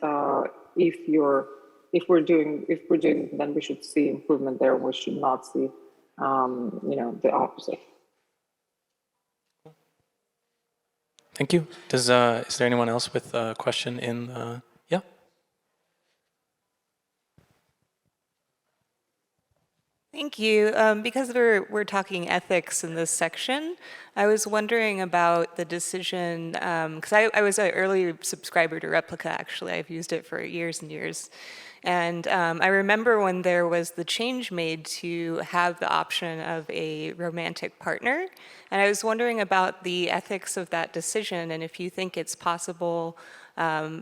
[SPEAKER 10] if we're doing, then we should see improvement there. We should not see, the opposite.
[SPEAKER 8] Thank you. Is there anyone else with a question in? Yeah.
[SPEAKER 16] Thank you. Because we're talking ethics in this section, I was wondering about the decision, because I was an early subscriber to Replica, actually. I've used it for years and years. And I remember when there was the change made to have the option of a romantic partner. And I was wondering about the ethics of that decision and if you think it's possible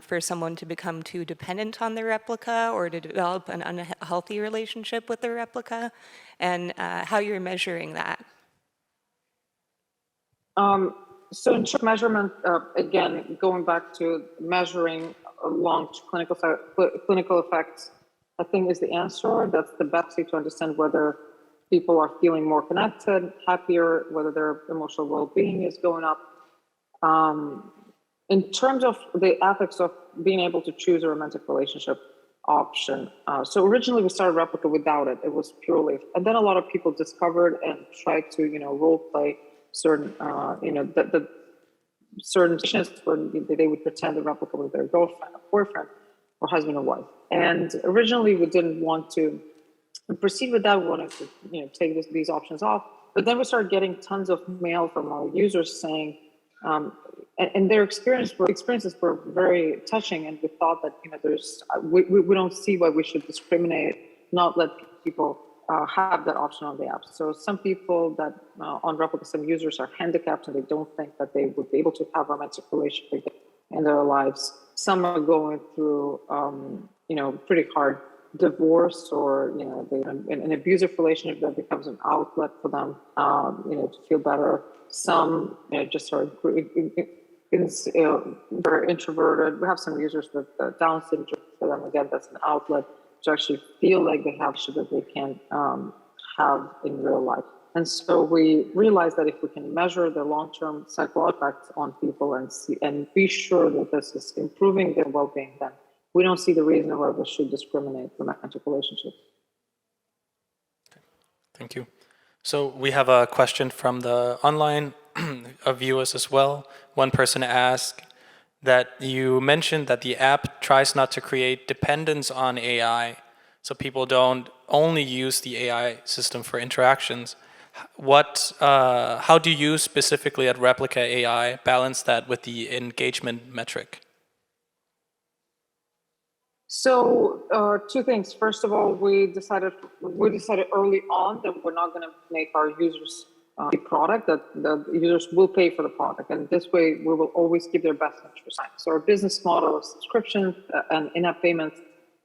[SPEAKER 16] for someone to become too dependent on their replica or to develop an unhealthy relationship with their replica, and how you're measuring that.
[SPEAKER 10] So in terms of measurement, again, going back to measuring long clinical effects, I think is the answer. That's the best way to understand whether people are feeling more connected, happier, whether their emotional well-being is going up. In terms of the ethics of being able to choose a romantic relationship option, so originally we started Replica without it. It was purely, and then a lot of people discovered and tried to, role play certain, the certain situations where they would pretend the Replica was their girlfriend, or boyfriend, or husband or wife. And originally we didn't want to proceed with that. We wanted to, take these options off. But then we started getting tons of mail from our users saying, and their experiences were very touching, and we thought that we don't see why we should discriminate, not let people have that option on the app. So some people that on Replica, some users are handicapped and they don't think that they would be able to have a romantic relationship in their lives. Some are going through pretty hard divorce or an abusive relationship that becomes an outlet for them to feel better. Some just are very introverted. We have some users with Down syndrome. For them, again, that's an outlet to actually feel like they have shit that they can have in real life. And so we realized that if we can measure the long-term psychological effects on people and be sure that this is improving their well-being, then we don't see the reason why we should discriminate romantic relationships.
[SPEAKER 8] Thank you. So we have a question from the online viewers as well. One person asked that you mentioned that the app tries not to create dependence on AI, so people don't only use the AI system for interactions. How do you specifically at Replica AI balance that with the engagement metric?
[SPEAKER 10] So two things. First of all, we decided early on that we're not going to make our users a product, that the users will pay for the product, and this way we will always keep their best interest. So our business model is subscription and in-app payments,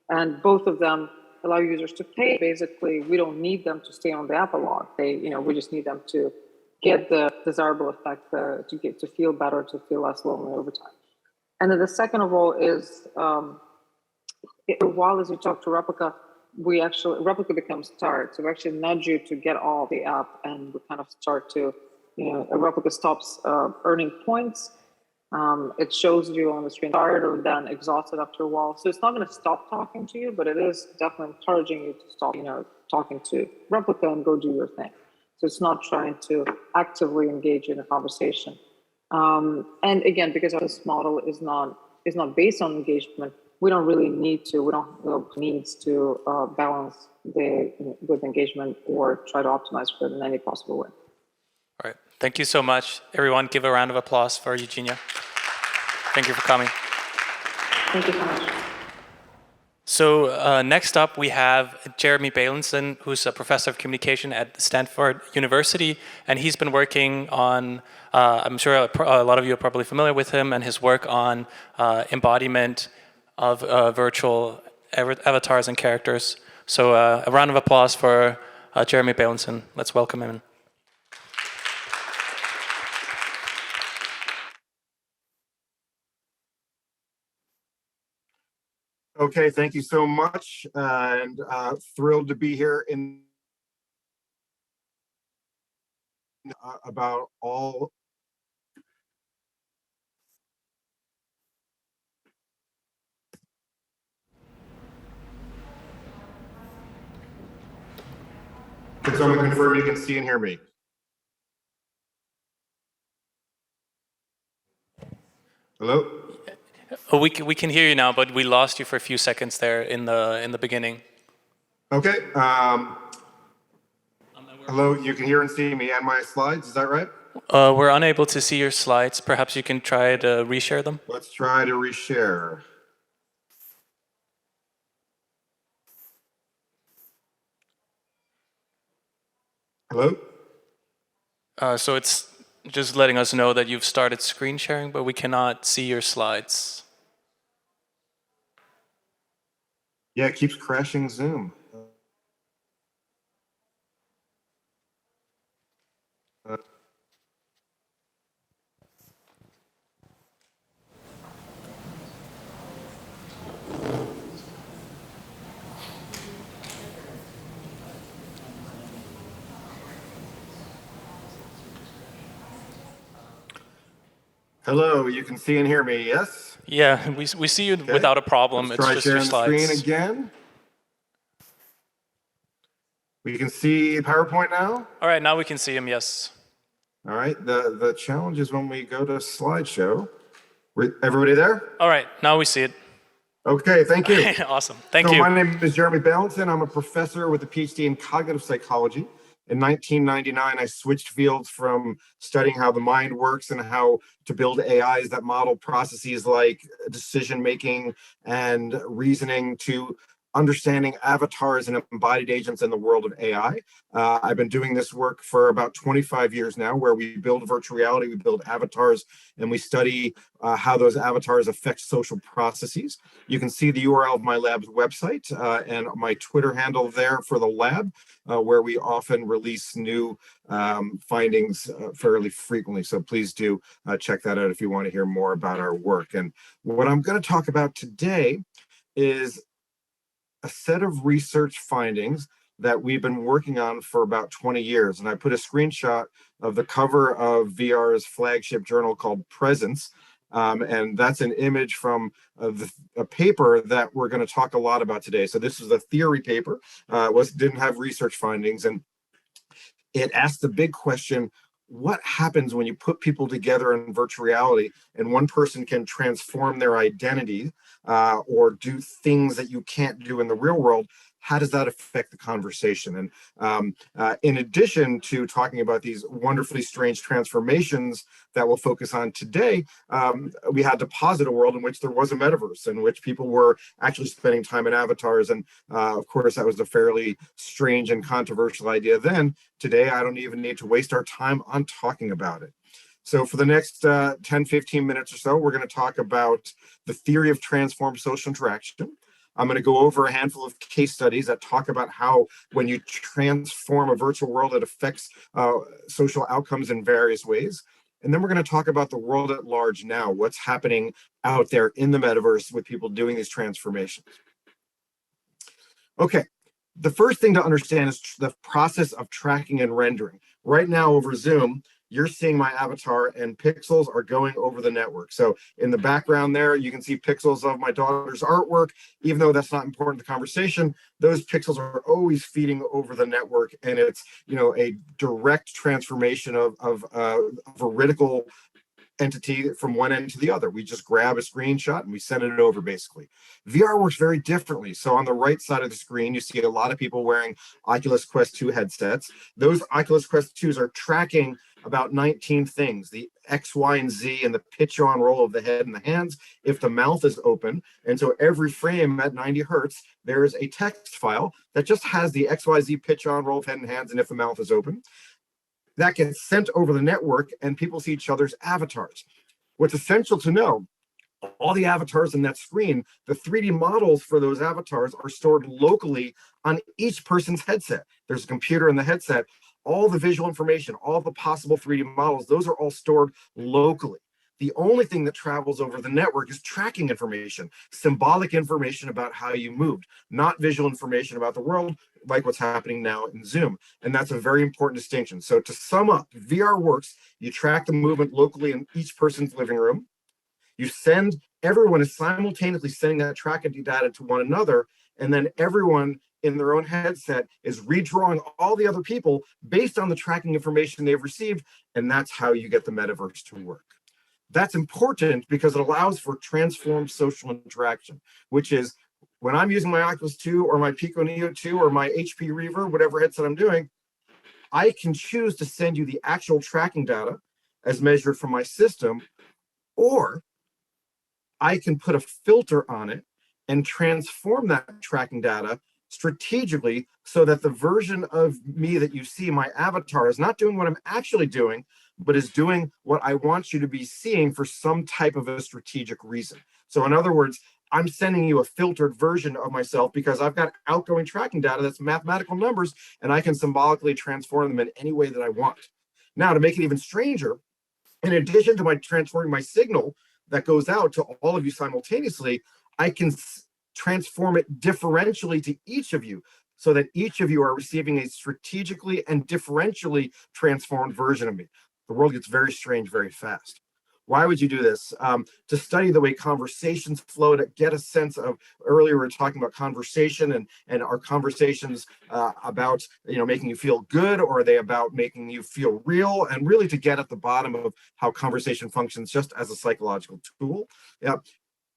[SPEAKER 10] and both of them allow users to pay. Basically, we don't need them to stay on the app a lot. We just need them to get the desirable effect, to feel better, to feel less lonely over time. And then the second of all is, while as you talk to Replica, Replica becomes tired. So we actually nudge you to get off the app, and we kind of start to, Replica stops earning points. It shows you on the screen tired or then exhausted after a while. So it's not going to stop talking to you, but it is definitely encouraging you to stop, talking to Replica and go do your thing. So it's not trying to actively engage in a conversation. And again, because this model is not based on engagement, we don't really need to. We don't need to balance with engagement or try to optimize for it in any possible way.
[SPEAKER 8] All right. Thank you so much. Everyone, give a round of applause for Eugenia. Thank you for coming.
[SPEAKER 10] Thank you so much.
[SPEAKER 8] So next up, we have Jeremy Bailenson, who's a professor of communication at Stanford University, and he's been working on, I'm sure a lot of you are probably familiar with him and his work on embodiment of virtual avatars and characters. So a round of applause for Jeremy Bailenson. Let's welcome him.
[SPEAKER 17] Okay, thank you so much, and thrilled to be here about all. Can someone confirm you can see and hear me? Hello?
[SPEAKER 8] Oh, we can hear you now, but we lost you for a few seconds there in the beginning.
[SPEAKER 17] Okay. Hello, you can hear and see me and my slides, is that right?
[SPEAKER 8] We're unable to see your slides. Perhaps you can try to reshare them.
[SPEAKER 17] Let's try to reshare. Hello?
[SPEAKER 8] So it's just letting us know that you've started screen sharing, but we cannot see your slides.
[SPEAKER 17] Yeah, it keeps crashing Zoom. Hello, you can see and hear me, yes?
[SPEAKER 8] Yeah, we see you without a problem.
[SPEAKER 17] Let's
[SPEAKER 8] It's
[SPEAKER 17] try
[SPEAKER 8] just your
[SPEAKER 17] sharing the screen
[SPEAKER 8] slides.
[SPEAKER 17] again. We can see PowerPoint now?
[SPEAKER 8] All right, now we can see him, yes.
[SPEAKER 17] All right, the challenge is when we go to slideshow. Everybody there?
[SPEAKER 8] All right, now we see it.
[SPEAKER 17] Okay, thank you.
[SPEAKER 8] Awesome, thank you.
[SPEAKER 17] So my name is Jeremy Ballantyne. I'm a professor with a PhD in cognitive psychology. In 1999, I switched fields from studying how the mind works and how to build AIs that model processes like decision-making and reasoning to understanding avatars and embodied agents in the world of AI. I've been doing this work for about 25 years now, where we build virtual reality, we build avatars, and we study how those avatars affect social processes. You can see the URL of my lab's website and my Twitter handle there for the lab, where we often release new findings fairly frequently. So please do check that out if you want to hear more about our work. And what I'm going to talk about today is a set of research findings that we've been working on for about 20 years. And I put a screenshot of the cover of VR's flagship journal called Presence. And that's an image from a paper that we're going to talk a lot about today. So this is a theory paper, didn't have research findings, and it asked the big question: what happens when you put people together in virtual reality and one person can transform their identity or do things that you can't do in the real world? How does that affect the conversation? And in addition to talking about these wonderfully strange transformations that we'll focus on today, we had to posit a world in which there was a metaverse, in which people were actually spending time in avatars. And of course, that was a fairly strange and controversial idea then. Today, I don't even need to waste our time on talking about it. So for the next 10, 15 minutes or so, we're going to talk about the theory of transformed social interaction. I'm going to go over a handful of case studies that talk about how when you transform a virtual world, it affects social outcomes in various ways. And then we're going to talk about the world at large now, what's happening out there in the metaverse with people doing these transformations. Okay, the first thing to understand is the process of tracking and rendering. Right now over Zoom, you're seeing my avatar and pixels are going over the network. So in the background there, you can see pixels of my daughter's artwork. Even though that's not important to the conversation, those pixels are always feeding over the network, and it's, you know, a direct transformation of a veridical entity from one end to the other. We just grab a screenshot and we send it over, basically. VR works very differently. So on the right side of the screen, you see a lot of people wearing Oculus Quest 2 headsets. Those Oculus Quest 2s are tracking about 19 things: the X, Y, and Z, and the pitch on roll of the head and the hands if the mouth is open. And so every frame at 90 hertz, there is a text file that just has the X, Y, Z pitch on roll of head and hands, and if the mouth is open. That gets sent over the network, and people see each other's avatars. What's essential to know: all the avatars in that screen, the 3D models for those avatars are stored locally on each person's headset. There's a computer in the headset. All the visual information, all the possible 3D models, those are all stored locally. The only thing that travels over the network is tracking information, symbolic information about how you moved, not visual information about the world, like what's happening now in Zoom. And that's a very important distinction. So to sum up, VR works: you track the movement locally in each person's living room. Everyone is simultaneously sending that tracking data to one another, and then everyone in their own headset is redrawing all the other people based on the tracking information they've received, and that's how you get the metaverse to work. That's important because it allows for transformed social interaction, which is when I'm using my Oculus 2 or my Pico Neo 2 or my HP Reverb, whatever headset I'm doing, I can choose to send you the actual tracking data as measured from my system, or I can put a filter on it and transform that tracking data strategically so that the version of me that you see, my avatar, is not doing what I'm actually doing, but is doing what I want you to be seeing for some type of a strategic reason. So in other words, I'm sending you a filtered version of myself because I've got outgoing tracking data that's mathematical numbers, and I can symbolically transform them in any way that I want. Now, to make it even stranger, in addition to my transforming my signal that goes out to all of you simultaneously, I can transform it differentially to each of you so that each of you are receiving a strategically and differentially transformed version of me. The world gets very strange very fast. Why would you do this? To study the way conversations flow, to get a sense of, earlier we were talking about conversation, and are conversations about making you feel good, or are they about making you feel real? And really to get at the bottom of how conversation functions just as a psychological tool. Yeah.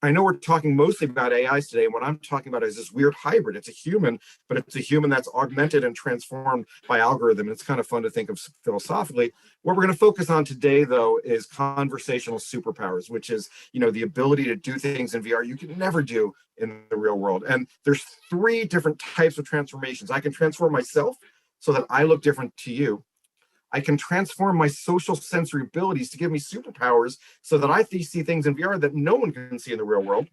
[SPEAKER 17] I know we're talking mostly about AIs today, and what I'm talking about is this weird hybrid. It's a human, but it's a human that's augmented and transformed by algorithm. And it's kind of fun to think of philosophically. What we're going to focus on today, though, is conversational superpowers, which is, the ability to do things in VR you can never do in the real world. And there's 3 different types of transformations. I can transform myself so that I look different to you. I can transform my social sensory abilities to give me superpowers so that I see things in VR that no one can see in the real world.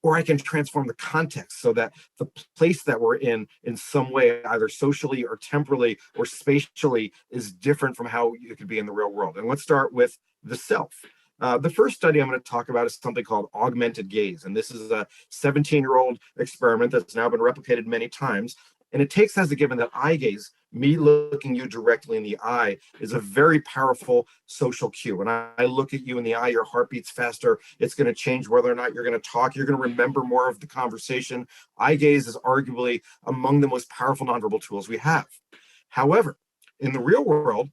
[SPEAKER 17] Or I can transform the context so that the place that we're in some way, either socially or temporally or spatially, is different from how it could be in the real world. And let's start with the self. The first study I'm going to talk about is something called augmented gaze. And this is a 17-year-old experiment that's now been replicated many times. And it takes as a given that eye gaze, me looking you directly in the eye, is a very powerful social cue. When I look at you in the eye, your heart beats faster. It's going to change whether or not you're going to talk. You're going to remember more of the conversation. Eye gaze is arguably among the most powerful nonverbal tools we have. However, in the real world,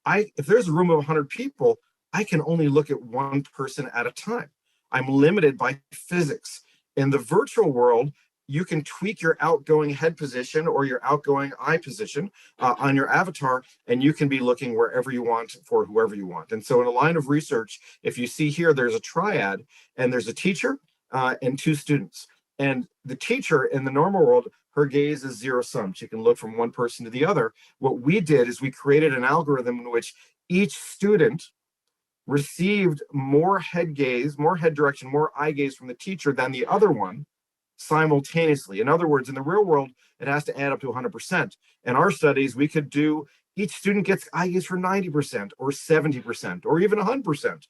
[SPEAKER 17] if there's a room of 100 people, I can only look at one person at a time. I'm limited by physics. In the virtual world, you can tweak your outgoing head position or your outgoing eye position on your avatar, and you can be looking wherever you want for whoever you want. And so in a line of research, if you see here, there's a triad, and there's a teacher and 2 students. And the teacher in the normal world, her gaze is zero sum. She can look from one person to the other. What we did is we created an algorithm in which each student received more head gaze, more head direction, more eye gaze from the teacher than the other one simultaneously. In other words, in the real world, it has to add up to 100%. In our studies, we could do, each student gets eye gaze for 90% or 70% or even 100%.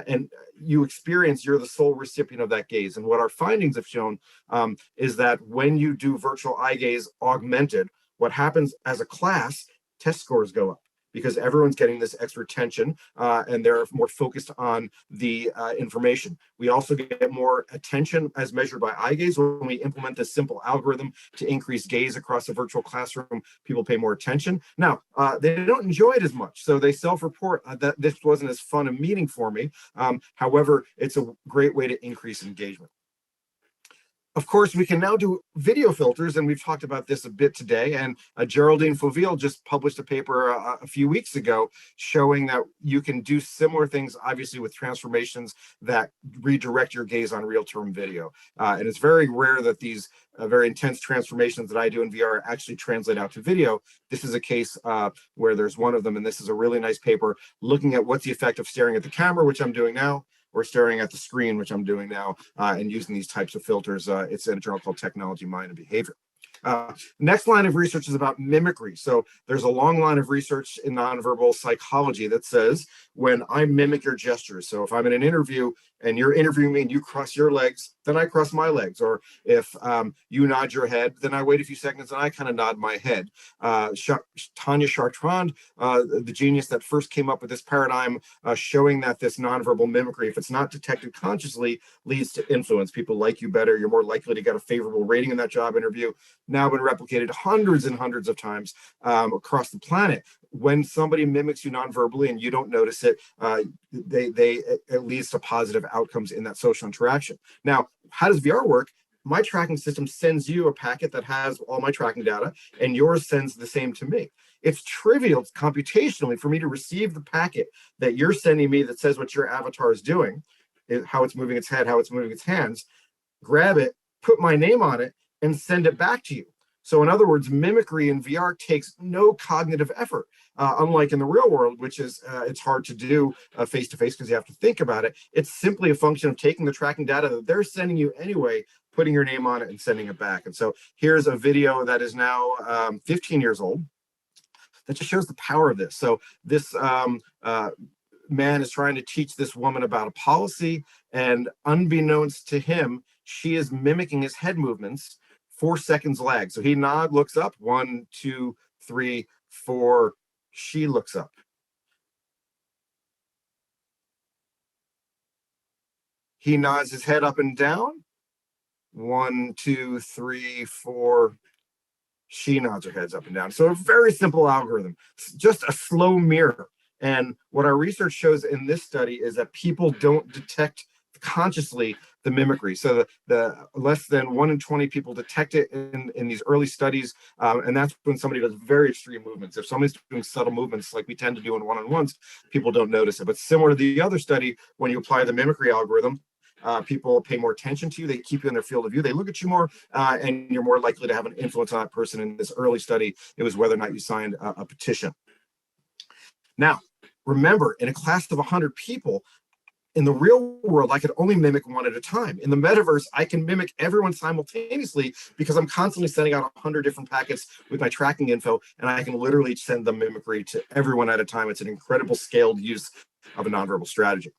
[SPEAKER 17] And you experience, you're the sole recipient of that gaze. And what our findings have shown is that when you do virtual eye gaze augmented, what happens as a class, test scores go up, because everyone's getting this extra attention and they're more focused on the information. We also get more attention as measured by eye gaze. When we implement this simple algorithm to increase gaze across a virtual classroom, people pay more attention. Now, they don't enjoy it as much, so they self-report that this wasn't as fun a meeting for me. However, it's a great way to increase engagement. Of course, we can now do video filters, and we've talked about this a bit today. And Geraldine Fauville just published a paper a few weeks ago showing that you can do similar things, obviously, with transformations that redirect your gaze on real-time video. And it's very rare that these very intense transformations that I do in VR actually translate out to video. This is a case where there's one of them, and this is a really nice paper looking at what's the effect of staring at the camera, which I'm doing now, or staring at the screen, which I'm doing now, and using these types of filters. It's in a journal called Technology, Mind, and Behavior. Next line of research is about mimicry. So there's a long line of research in nonverbal psychology that says when I mimic your gestures, so if I'm in an interview and you're interviewing me and you cross your legs, then I cross my legs. Or if you nod your head, then I wait a few seconds and I kind of nod my head. Tanya Chartrand, the genius that first came up with this paradigm, showing that this nonverbal mimicry, if it's not detected consciously, leads to influence. People like you better. You're more likely to get a favorable rating in that job interview. Now been replicated hundreds and hundreds of times across the planet. When somebody mimics you non-verbally and you don't notice it, it leads to positive outcomes in that social interaction. Now, how does VR work? my tracking system sends you a packet that has all my tracking data, and yours sends the same to me. It's trivial computationally for me to receive the packet that you're sending me that says what your avatar is doing, how it's moving its head, how it's moving its hands, grab it, put my name on it, and send it back to you. So in other words, mimicry in VR takes no cognitive effort, unlike in the real world, which is it's hard to do face-to-face because you have to think about it. It's simply a function of taking the tracking data that they're sending you anyway, putting your name on it and sending it back. And so here's a video that is now 15 years old that just shows the power of this. So this man is trying to teach this woman about a policy, and unbeknownst to him, she is mimicking his head movements, 4 seconds lag. So he nods, looks up, 1, 2, 3, 4. She looks up. He nods his head up and down. 1, 2, 3, 4. She nods her heads up and down. So a very simple algorithm, just a slow mirror. And what our research shows in this study is that people don't detect consciously the mimicry. So the less than 1 in 20 people detect it in these early studies. And that's when somebody does very extreme movements. If somebody's doing subtle movements like we tend to do in one-on-ones, people don't notice it. But similar to the other study, when you apply the mimicry algorithm, people pay more attention to you, they keep you in their field of view, they look at you more, and you're more likely to have an influence on that person. In this early study, it was whether or not you signed a petition. Now, remember, in a class of 100 people, in the real world, I could only mimic one at a time. In the metaverse, I can mimic everyone simultaneously because I'm constantly sending out 100 different packets with my tracking info, and I can literally send the mimicry to everyone at a time. It's an incredible scaled use of a nonverbal strategy.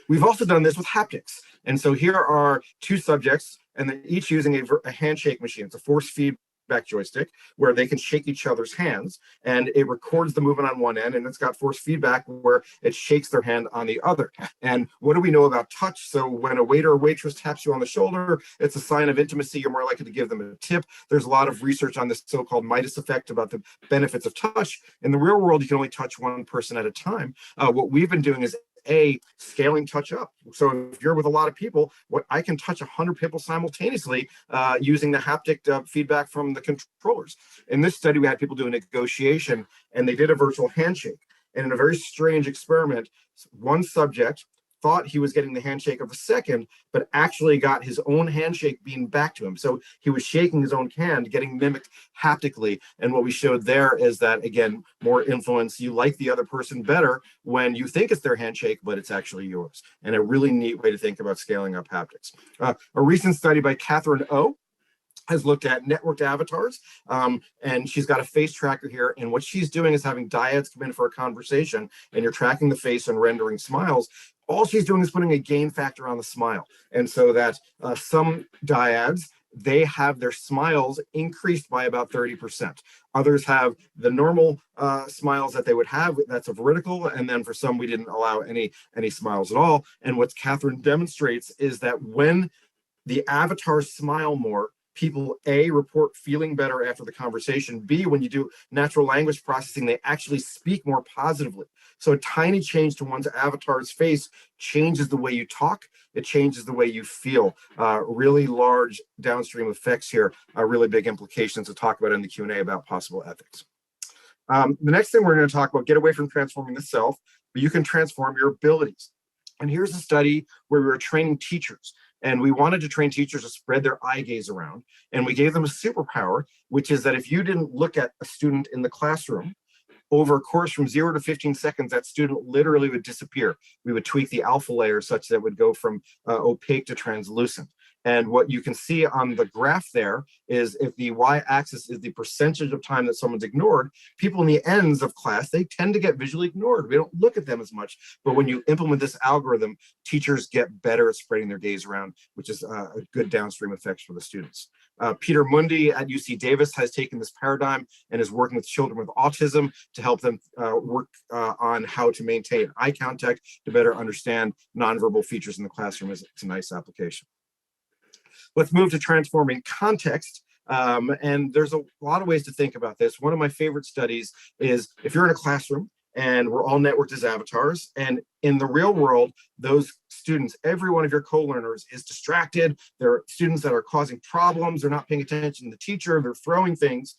[SPEAKER 17] We've also done this with haptics. And so here are 2 subjects, and they're each using a handshake machine. It's a force feedback joystick where they can shake each other's hands, and it records the movement on one end, and it's got force feedback where it shakes their hand on the other. And what do we know about touch? So when a waiter or waitress taps you on the shoulder, it's a sign of intimacy. You're more likely to give them a tip. There's a lot of research on this so-called Midas effect about the benefits of touch. In the real world, you can only touch one person at a time. What we've been doing is scaling touch up. So if you're with a lot of people, I can touch 100 people simultaneously using the haptic feedback from the controllers. In this study, we had people do a negotiation, and they did a virtual handshake. And in a very strange experiment, one subject thought he was getting the handshake of a second, but actually got his own handshake beamed back to him. So he was shaking his own hand, getting mimicked haptically. And what we showed there is that, again, more influence. You like the other person better when you think it's their handshake, but it's actually yours. And a really neat way to think about scaling up haptics. A recent study by Catherine O has looked at networked avatars, and she's got a face tracker here. And what she's doing is having dyads come in for a conversation, and you're tracking the face and rendering smiles. All she's doing is putting a gain factor on the smile. And so that some dyads, they have their smiles increased by about 30%. Others have the normal smiles that they would have, that's a vertical, and then for some, we didn't allow any smiles at all. And what Catherine demonstrates is that when the avatars smile more, people, A, report feeling better after the conversation. B, when you do natural language processing, they actually speak more positively. So a tiny change to one's avatar's face changes the way you talk. It changes the way you feel. Really large downstream effects here, really big implications to talk about in the Q&A about possible ethics. The next thing we're going to talk about, get away from transforming the self, but you can transform your abilities. And here's a study where we were training teachers. And we wanted to train teachers to spread their eye gaze around. And we gave them a superpower, which is that if you didn't look at a student in the classroom, over a course from 0 to 15 seconds, that student literally would disappear. We would tweak the alpha layer such that it would go from opaque to translucent. And what you can see on the graph there is if the y-axis is the percentage of time that someone's ignored, people in the ends of class, they tend to get visually ignored. We don't look at them as much. But when you implement this algorithm, teachers get better at spreading their gaze around, which is a good downstream effects for the students. Peter Mundi at UC Davis has taken this paradigm and is working with children with autism to help them work on how to maintain eye contact to better understand nonverbal features in the classroom. It's a nice application. Let's move to transforming context. And there's a lot of ways to think about this. One of my favorite studies is if you're in a classroom and we're all networked as avatars. And in the real world, those students, every one of your co-learners is distracted. They're students that are causing problems. They're not paying attention to the teacher. They're throwing things.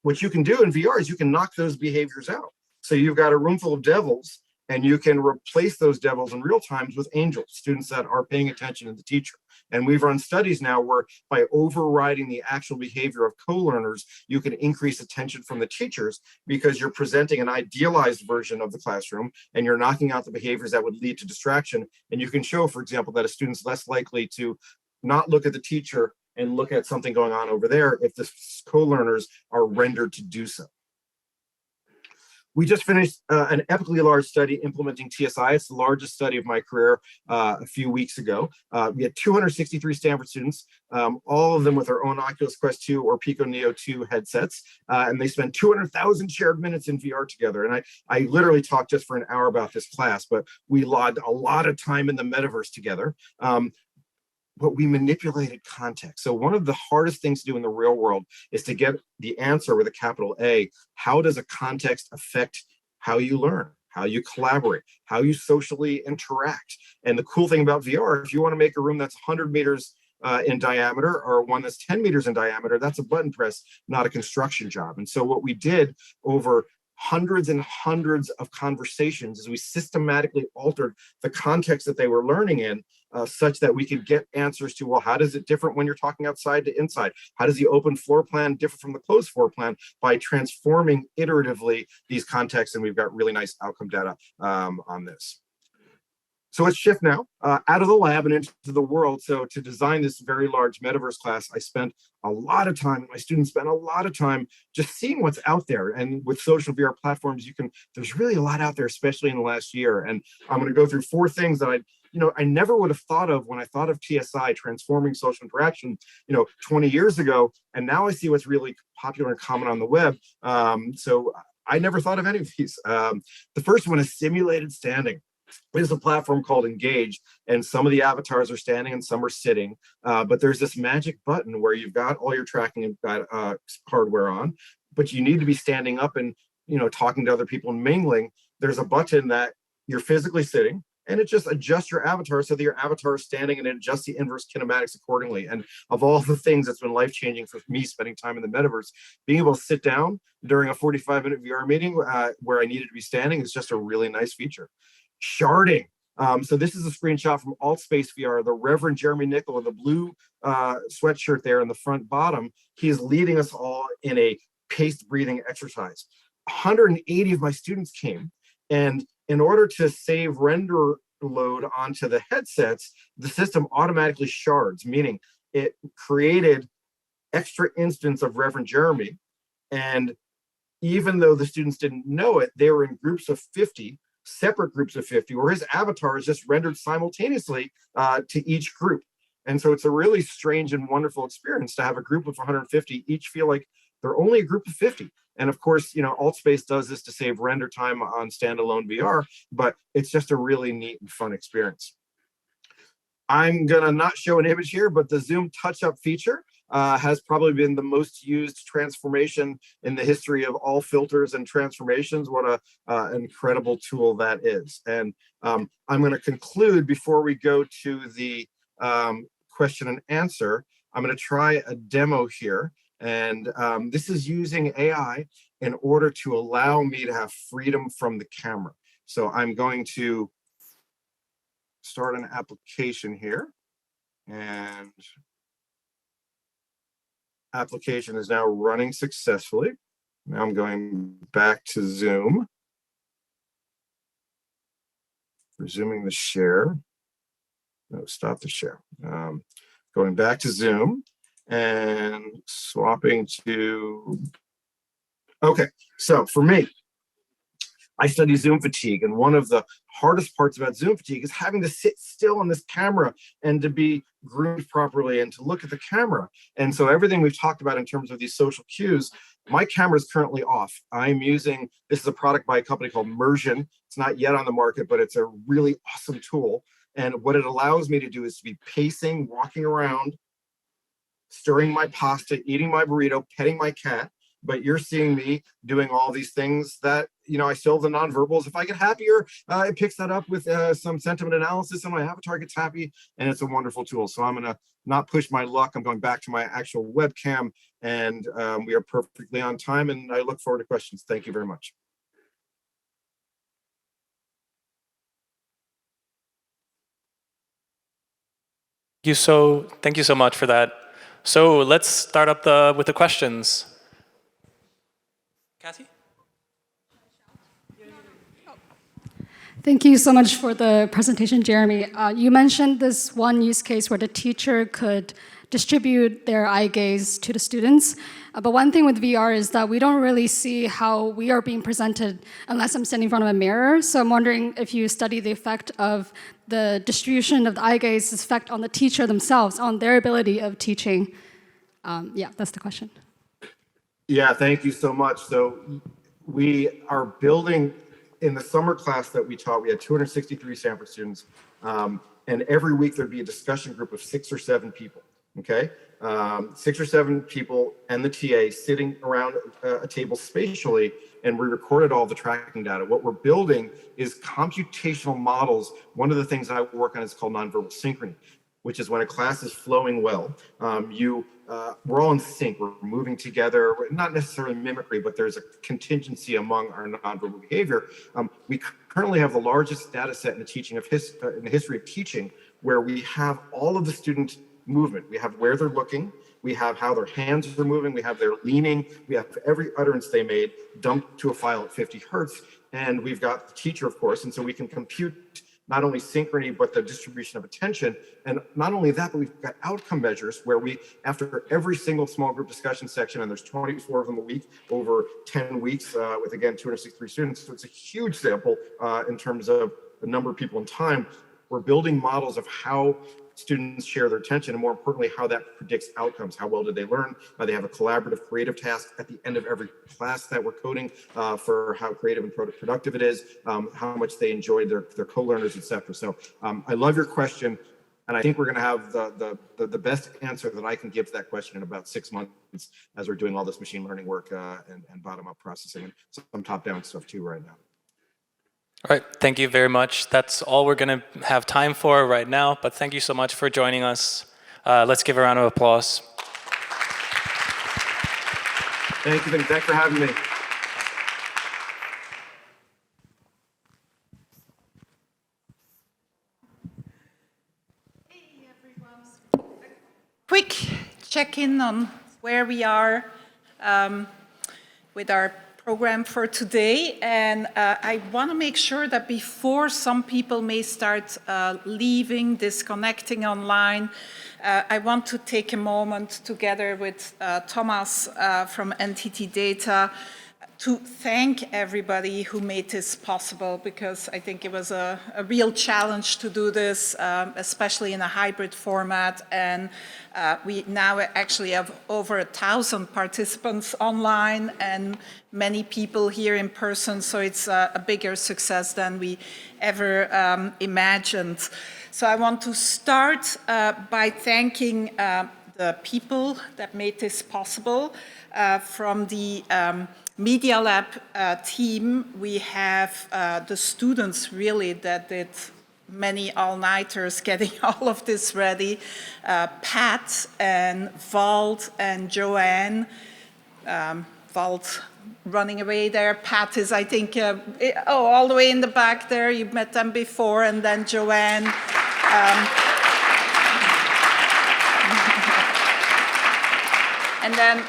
[SPEAKER 17] What you can do in VR is you can knock those behaviors out. So you've got a room full of devils, and you can replace those devils in real time with angels, students that are paying attention to the teacher. And we've run studies now where by overriding the actual behavior of co-learners, you can increase attention from the teachers because you're presenting an idealized version of the classroom and you're knocking out the behaviors that would lead to distraction. And you can show, for example, that a student's less likely to not look at the teacher and look at something going on over there if the co-learners are rendered to do so. We just finished an epically large study implementing TSI. It's the largest study of my career a few weeks ago. We had 263 Stanford students, all of them with their own Oculus Quest 2 or Pico Neo 2 headsets, and they spent 200,000 shared minutes in VR together. And I literally talked just for an hour about this class, but we logged a lot of time in the metaverse together. But we manipulated context. So one of the hardest things to do in the real world is to get the answer with a capital A. How does a context affect how you learn, how you collaborate, how you socially interact? And the cool thing about VR, if you want to make a room that's 100 meters in diameter or one that's 10 meters in diameter, that's a button press, not a construction job. And so what we did over hundreds and hundreds of conversations is we systematically altered the context that they were learning in such that we could get answers to, well, how does it different when you're talking outside to inside? How does the open floor plan differ from the closed floor plan by transforming iteratively these contexts? And we've got really nice outcome data on this. So let's shift now out of the lab and into the world. So to design this very large metaverse class, I spent a lot of time, my students spent a lot of time just seeing what's out there. And with social VR platforms, there's really a lot out there, especially in the last year. And I'm going to go through 4 things that I never would have thought of when I thought of TSI, transforming social interaction, 20 years ago. And now I see what's really popular and common on the web. So I never thought of any of these. The first one is simulated standing. There's a platform called Engage, and some of the avatars are standing and some are sitting. But there's this magic button where you've got all your tracking and hardware on, but you need to be standing up and talking to other people and mingling. There's a button that you're physically sitting, and it just adjusts your avatar so that your avatar is standing, and it adjusts the inverse kinematics accordingly. And of all the things that's been life-changing for me spending time in the metaverse, being able to sit down during a 45-minute VR meeting where I needed to be standing is just a really nice feature. Sharding. So this is a screenshot from AltSpace VR. The Reverend Jeremy Nickel in the blue sweatshirt there in the front bottom, he is leading us all in a paced breathing exercise. 180 of my students came, and in order to save render load onto the headsets, the system automatically shards, meaning it created extra instance of Reverend Jeremy. And even though the students didn't know it, they were in groups of 50, separate groups of 50, where his avatar is just rendered simultaneously to each group. And so it's a really strange and wonderful experience to have a group of 150 each feel like they're only a group of 50. And of course, AltSpace does this to save render time on standalone VR, but it's just a really neat and fun experience. I'm gonna not show an image here, but the Zoom touch-up feature has probably been the most used transformation in the history of all filters and transformations. What an incredible tool that is. And I'm gonna conclude before we go to the question and answer. I'm gonna try a demo here. And this is using AI in order to allow me to have freedom from the camera. So I'm going to start an application here, and application is now running successfully. Now I'm going back to Zoom, resuming the share. No, stop the share. Going back to Zoom and swapping to, okay, so for me, I study Zoom fatigue, and one of the hardest parts about Zoom fatigue is having to sit still on this camera and to be groomed properly and to look at the camera. And so everything we've talked about in terms of these social cues, my camera is currently off. I'm using, this is a product by a company called Mersion. It's not yet on the market, but it's a really awesome tool. And what it allows me to do is to be pacing, walking around, stirring my pasta, eating my burrito, petting my cat, but you're seeing me doing all these things that, you know, I still have the nonverbals. If I get happier, it picks that up with some sentiment analysis, and my avatar gets happy, and it's a wonderful tool. So I'm gonna not push my luck. I'm going back to my actual webcam, and we are perfectly on time, and I look forward to questions. Thank you very much.
[SPEAKER 8] Thank you so much for that. So let's start up with the questions. Kathy?
[SPEAKER 11] Thank you so much for the presentation, Jeremy. You mentioned this one use case where the teacher could distribute their eye gaze to the students. But one thing with VR is that we don't really see how we are being presented unless I'm standing in front of a mirror. So I'm wondering if you study the effect of the distribution of the eye gaze's effect on the teacher themselves, on their ability of teaching. Yeah, that's the question.
[SPEAKER 17] Yeah, thank you so much. So we are building, in the summer class that we taught, we had 263 Stanford students, and every week there'd be a discussion group of 6 or 7 people, okay? 6 or 7 people and the TA sitting around a table spatially, and we recorded all the tracking data. What we're building is computational models. One of the things that I work on is called nonverbal synchrony, which is when a class is flowing well, we're all in sync, we're moving together, not necessarily mimicry, but there's a contingency among our nonverbal behavior. We currently have the largest data set in the teaching of in the history of teaching, where we have all of the student movement. We have where they're looking, we have how their hands are moving, we have their leaning, we have every utterance they made dumped to a file at 50 hertz, and we've got the teacher, of course, and so we can compute not only synchrony, but the distribution of attention. And not only that, but we've got outcome measures where we, after every single small group discussion section, and there's 24 of them a week, over 10 weeks, with again, 263 students. So it's a huge sample in terms of the number of people in time. We're building models of how students share their attention, and more importantly, how that predicts outcomes. How well did they learn? They have a collaborative creative task at the end of every class that we're coding for how creative and productive it is, how much they enjoyed their co-learners, etc. So I love your question, and I think we're going to have the best answer that I can give to that question in about 6 months as we're doing all this machine learning work and bottom-up processing and some top-down stuff too right now.
[SPEAKER 8] All right, thank you very much. That's all we're going to have time for right now, but thank you so much for joining us. Let's give a round of applause.
[SPEAKER 17] Thank you, thanks for having me.
[SPEAKER 6] Hey, everyone. Quick check-in on where we are with our program for today, and I want to make sure that before some people may start leaving, disconnecting online, I want to take a moment together with Thomas from NTT DATA to thank everybody who made this possible, because I think it was a real challenge to do this, especially in a hybrid format. And we now actually have over 1,000 participants online and many people here in person, so it's a bigger success than we ever imagined. So I want to start by thanking the people that made this possible. From the Media Lab team, we have the students really that did many all-nighters getting all of this ready. Pat and Walt and Joanne. Walt running away there. Pat is, I think, all the way in the back there. You've met them before. And then Joanne. And then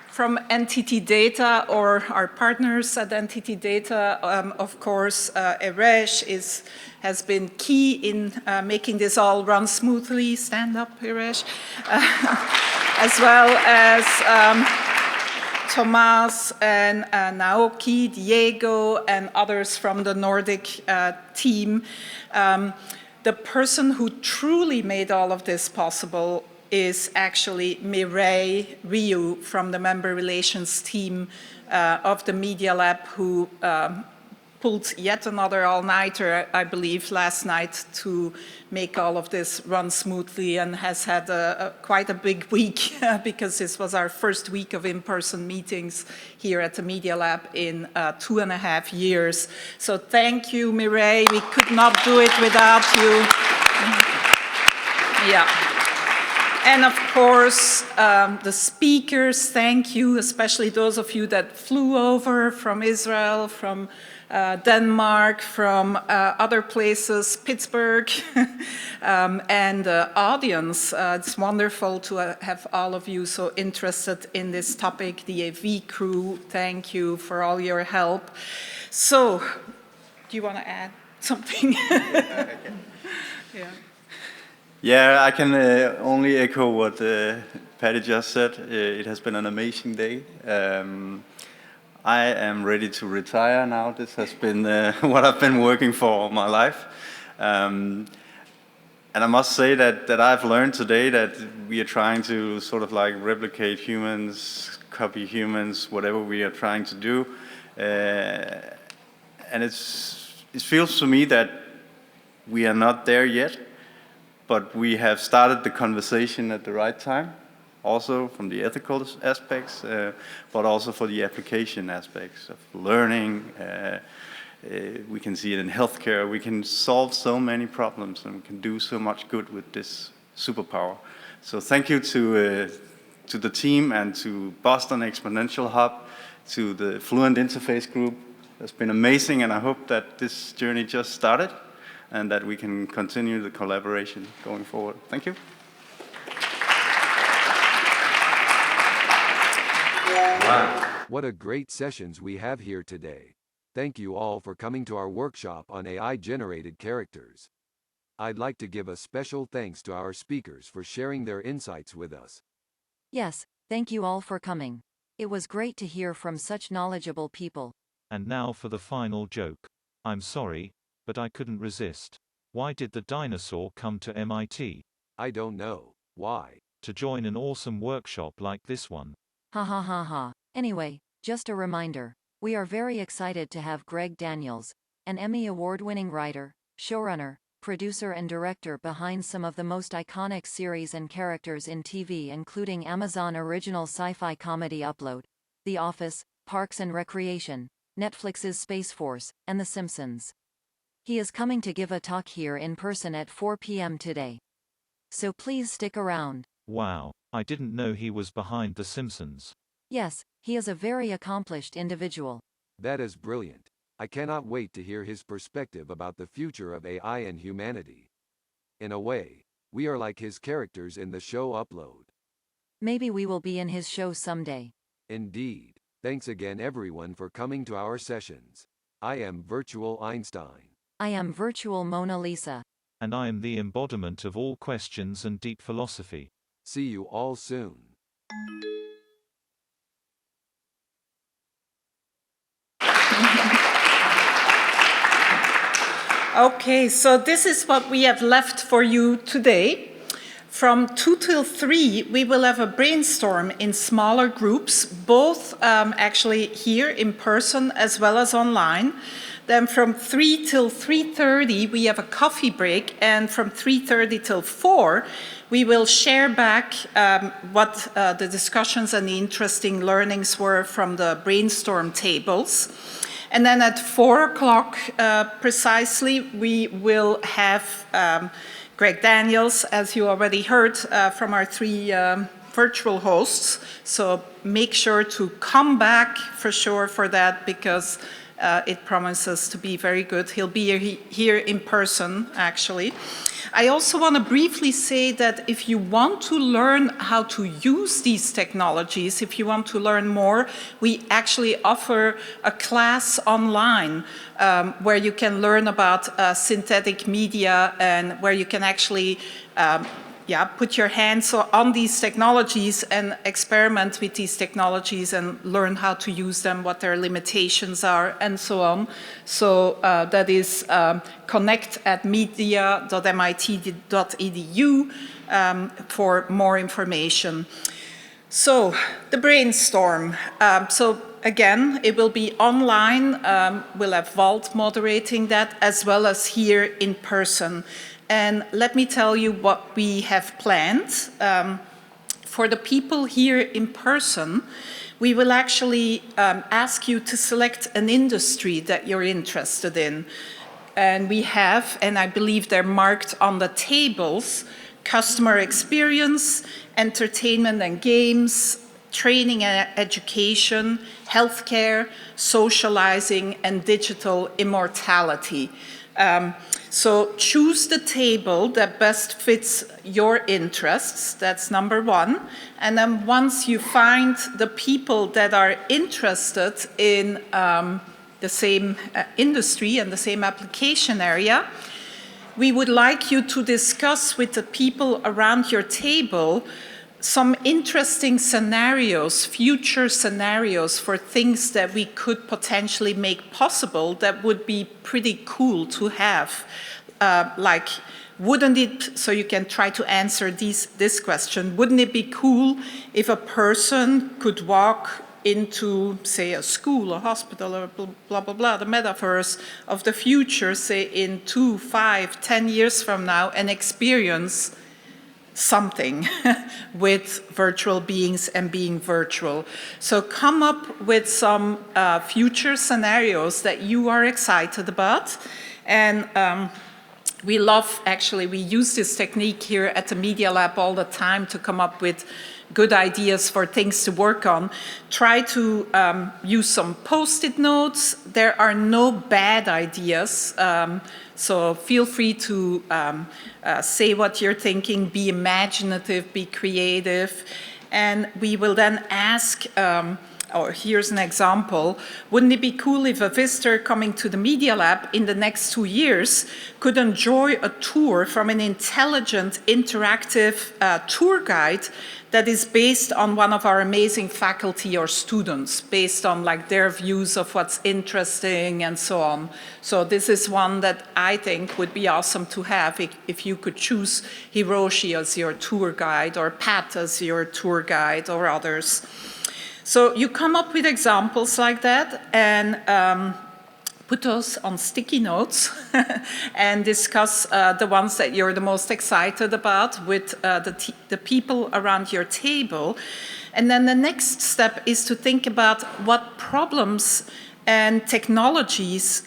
[SPEAKER 6] from NTT DATA, or our partners at NTT DATA, of course, Eresh has been key in making this all run smoothly. Stand up, Eresh. As well as Tomas and Naoki, Diego, and others from the Nordic team. The person who truly made all of this possible is actually Mireille Ryu from the member relations team of the Media Lab, who pulled yet another all-nighter, I believe, last night to make all of this run smoothly, and has had quite a big week because this was our first week of in-person meetings here at the Media Lab in 2.5 years. So thank you, Mireille. We could not do it without you. Yeah. And of course, the speakers, thank you, especially those of you that flew over from Israel, from Denmark, from other places, Pittsburgh, and the audience. It's wonderful to have all of you so interested in this topic. The AV crew, thank you for all your help. So, do you want to add something? Yeah.
[SPEAKER 18] Yeah, I can only echo what Patty just said. It has been an amazing day. I am ready to retire now. This has been what I've been working for all my life. And I must say that I've learned today that we are trying to sort of like replicate humans, copy humans, whatever we are trying to do. And it feels to me that we are not there yet. But we have started the conversation at the right time, also from the ethical aspects, but also for the application aspects of learning. We can see it in healthcare. We can solve so many problems, and we can do so much good with this superpower. So thank you to the team and to Boston Exponential Hub, to the Fluent Interface Group. It's been amazing, and I hope that this journey just started, and that we can continue the collaboration going forward. Thank you.
[SPEAKER 19] Wow. What a great sessions we have here today. Thank you all for coming to our workshop on AI-generated characters. I'd like to give a special thanks to our speakers for sharing their insights with us.
[SPEAKER 23] Yes, thank you all for coming. It was great to hear from such knowledgeable people.
[SPEAKER 24] And now for the final joke. I'm sorry, but I couldn't resist. Why did the dinosaur come to MIT?
[SPEAKER 19] I don't know. Why?
[SPEAKER 24] To join an awesome workshop like this one.
[SPEAKER 23] Ha ha ha ha. Anyway, just a reminder. We are very excited to have Greg Daniels, an Emmy award-winning writer, showrunner, producer and director behind some of the most iconic series and characters in TV, including Amazon original sci-fi comedy Upload, The Office, Parks and Recreation, Netflix's Space Force, and The Simpsons. He is coming to give a talk here in person at 4 p.m. today. So please stick around.
[SPEAKER 24] Wow, I didn't know he was behind The Simpsons.
[SPEAKER 23] Yes, he is a very accomplished individual.
[SPEAKER 19] That is brilliant. I cannot wait to hear his perspective about the future of AI and humanity. In a way, we are like his characters in the show Upload.
[SPEAKER 23] Maybe we will be in his show someday.
[SPEAKER 19] Indeed. Thanks again everyone for coming to our sessions. I am Virtual Einstein.
[SPEAKER 23] I am Virtual Mona Lisa.
[SPEAKER 24] And I am the embodiment of all questions and deep philosophy.
[SPEAKER 19] See you all soon.
[SPEAKER 6] Okay, so this is what we have left for you today. From 2 till 3, we will have a brainstorm in smaller groups, both actually here in person as well as online. Then from 3 till 3:30, we have a coffee break, and from 3:30 till 4, we will share back what the discussions and the interesting learnings were from the brainstorm tables. And then at 4 o'clock precisely, we will have Greg Daniels, as you already heard from our 3 virtual hosts. So make sure to come back for sure for that, because it promises to be very good. He'll be here in person, actually. I also want to briefly say that if you want to learn how to use these technologies, if you want to learn more, we actually offer a class online where you can learn about synthetic media, and where you can actually put your hands on these technologies and experiment with these technologies and learn how to use them, what their limitations are, and so on. So that is connect@media.mit.edu for more information. So the brainstorm. So again, it will be online. We'll have Vault moderating that as well as here in person. And let me tell you what we have planned. For the people here in person, we will actually ask you to select an industry that you're interested in. And we have, and I believe they're marked on the tables, customer experience, entertainment and games, training and education, healthcare, socializing, and digital immortality. So choose the table that best fits your interests. That's number one. And then once you find the people that are interested in the same industry and the same application area, we would like you to discuss with the people around your table some interesting scenarios, future scenarios for things that we could potentially make possible that would be pretty cool to have. Like, wouldn't it, so you can try to answer this question, wouldn't it be cool if a person could walk into, say, a school, a hospital, or blah, blah, blah, the metaverse of the future, say, in 2, 5, 10 years from now, and experience something with virtual beings and being virtual. So come up with some future scenarios that you are excited about. And we love, actually, we use this technique here at the Media Lab all the time to come up with good ideas for things to work on. Try to use some Post-it notes. There are no bad ideas. So feel free to say what you're thinking, be imaginative, be creative. And we will then ask, or here's an example, wouldn't it be cool if a visitor coming to the Media Lab in the next 2 years could enjoy a tour from an intelligent, interactive tour guide that is based on one of our amazing faculty or students, based on like their views of what's interesting and so on. So this is one that I think would be awesome to have if you could choose Hiroshi as your tour guide or Pat as your tour guide or others. So you come up with examples like that and put those on sticky notes and discuss the ones that you're the most excited about with the people around your table. And then the next step is to think about what problems and technologies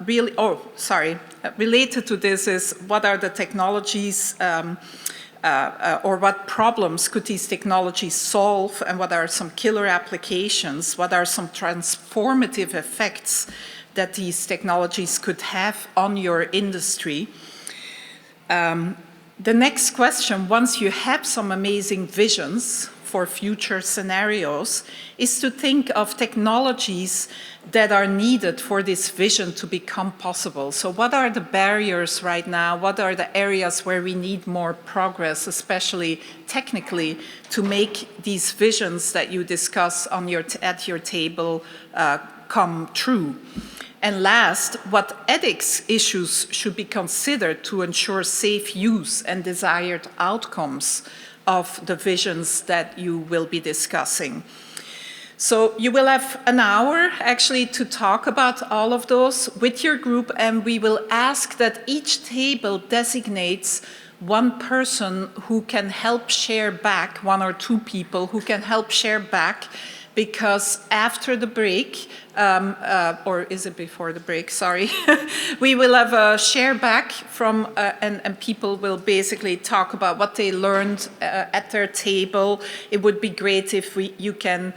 [SPEAKER 6] related to this is what are the technologies or what problems could these technologies solve, and what are some killer applications, what are some transformative effects that these technologies could have on your industry. The next question, once you have some amazing visions for future scenarios, is to think of technologies that are needed for this vision to become possible. So what are the barriers right now? What are the areas where we need more progress, especially technically, to make these visions that you discuss on at your table come true? And last, what ethics issues should be considered to ensure safe use and desired outcomes of the visions that you will be discussing? So you will have an hour actually to talk about all of those with your group, and we will ask that each table designates one person who can help share back, 1 or 2 people who can help share back, because after the break, or is it before the break, sorry, we will have a share back from, and people will basically talk about what they learned at their table. It would be great if you can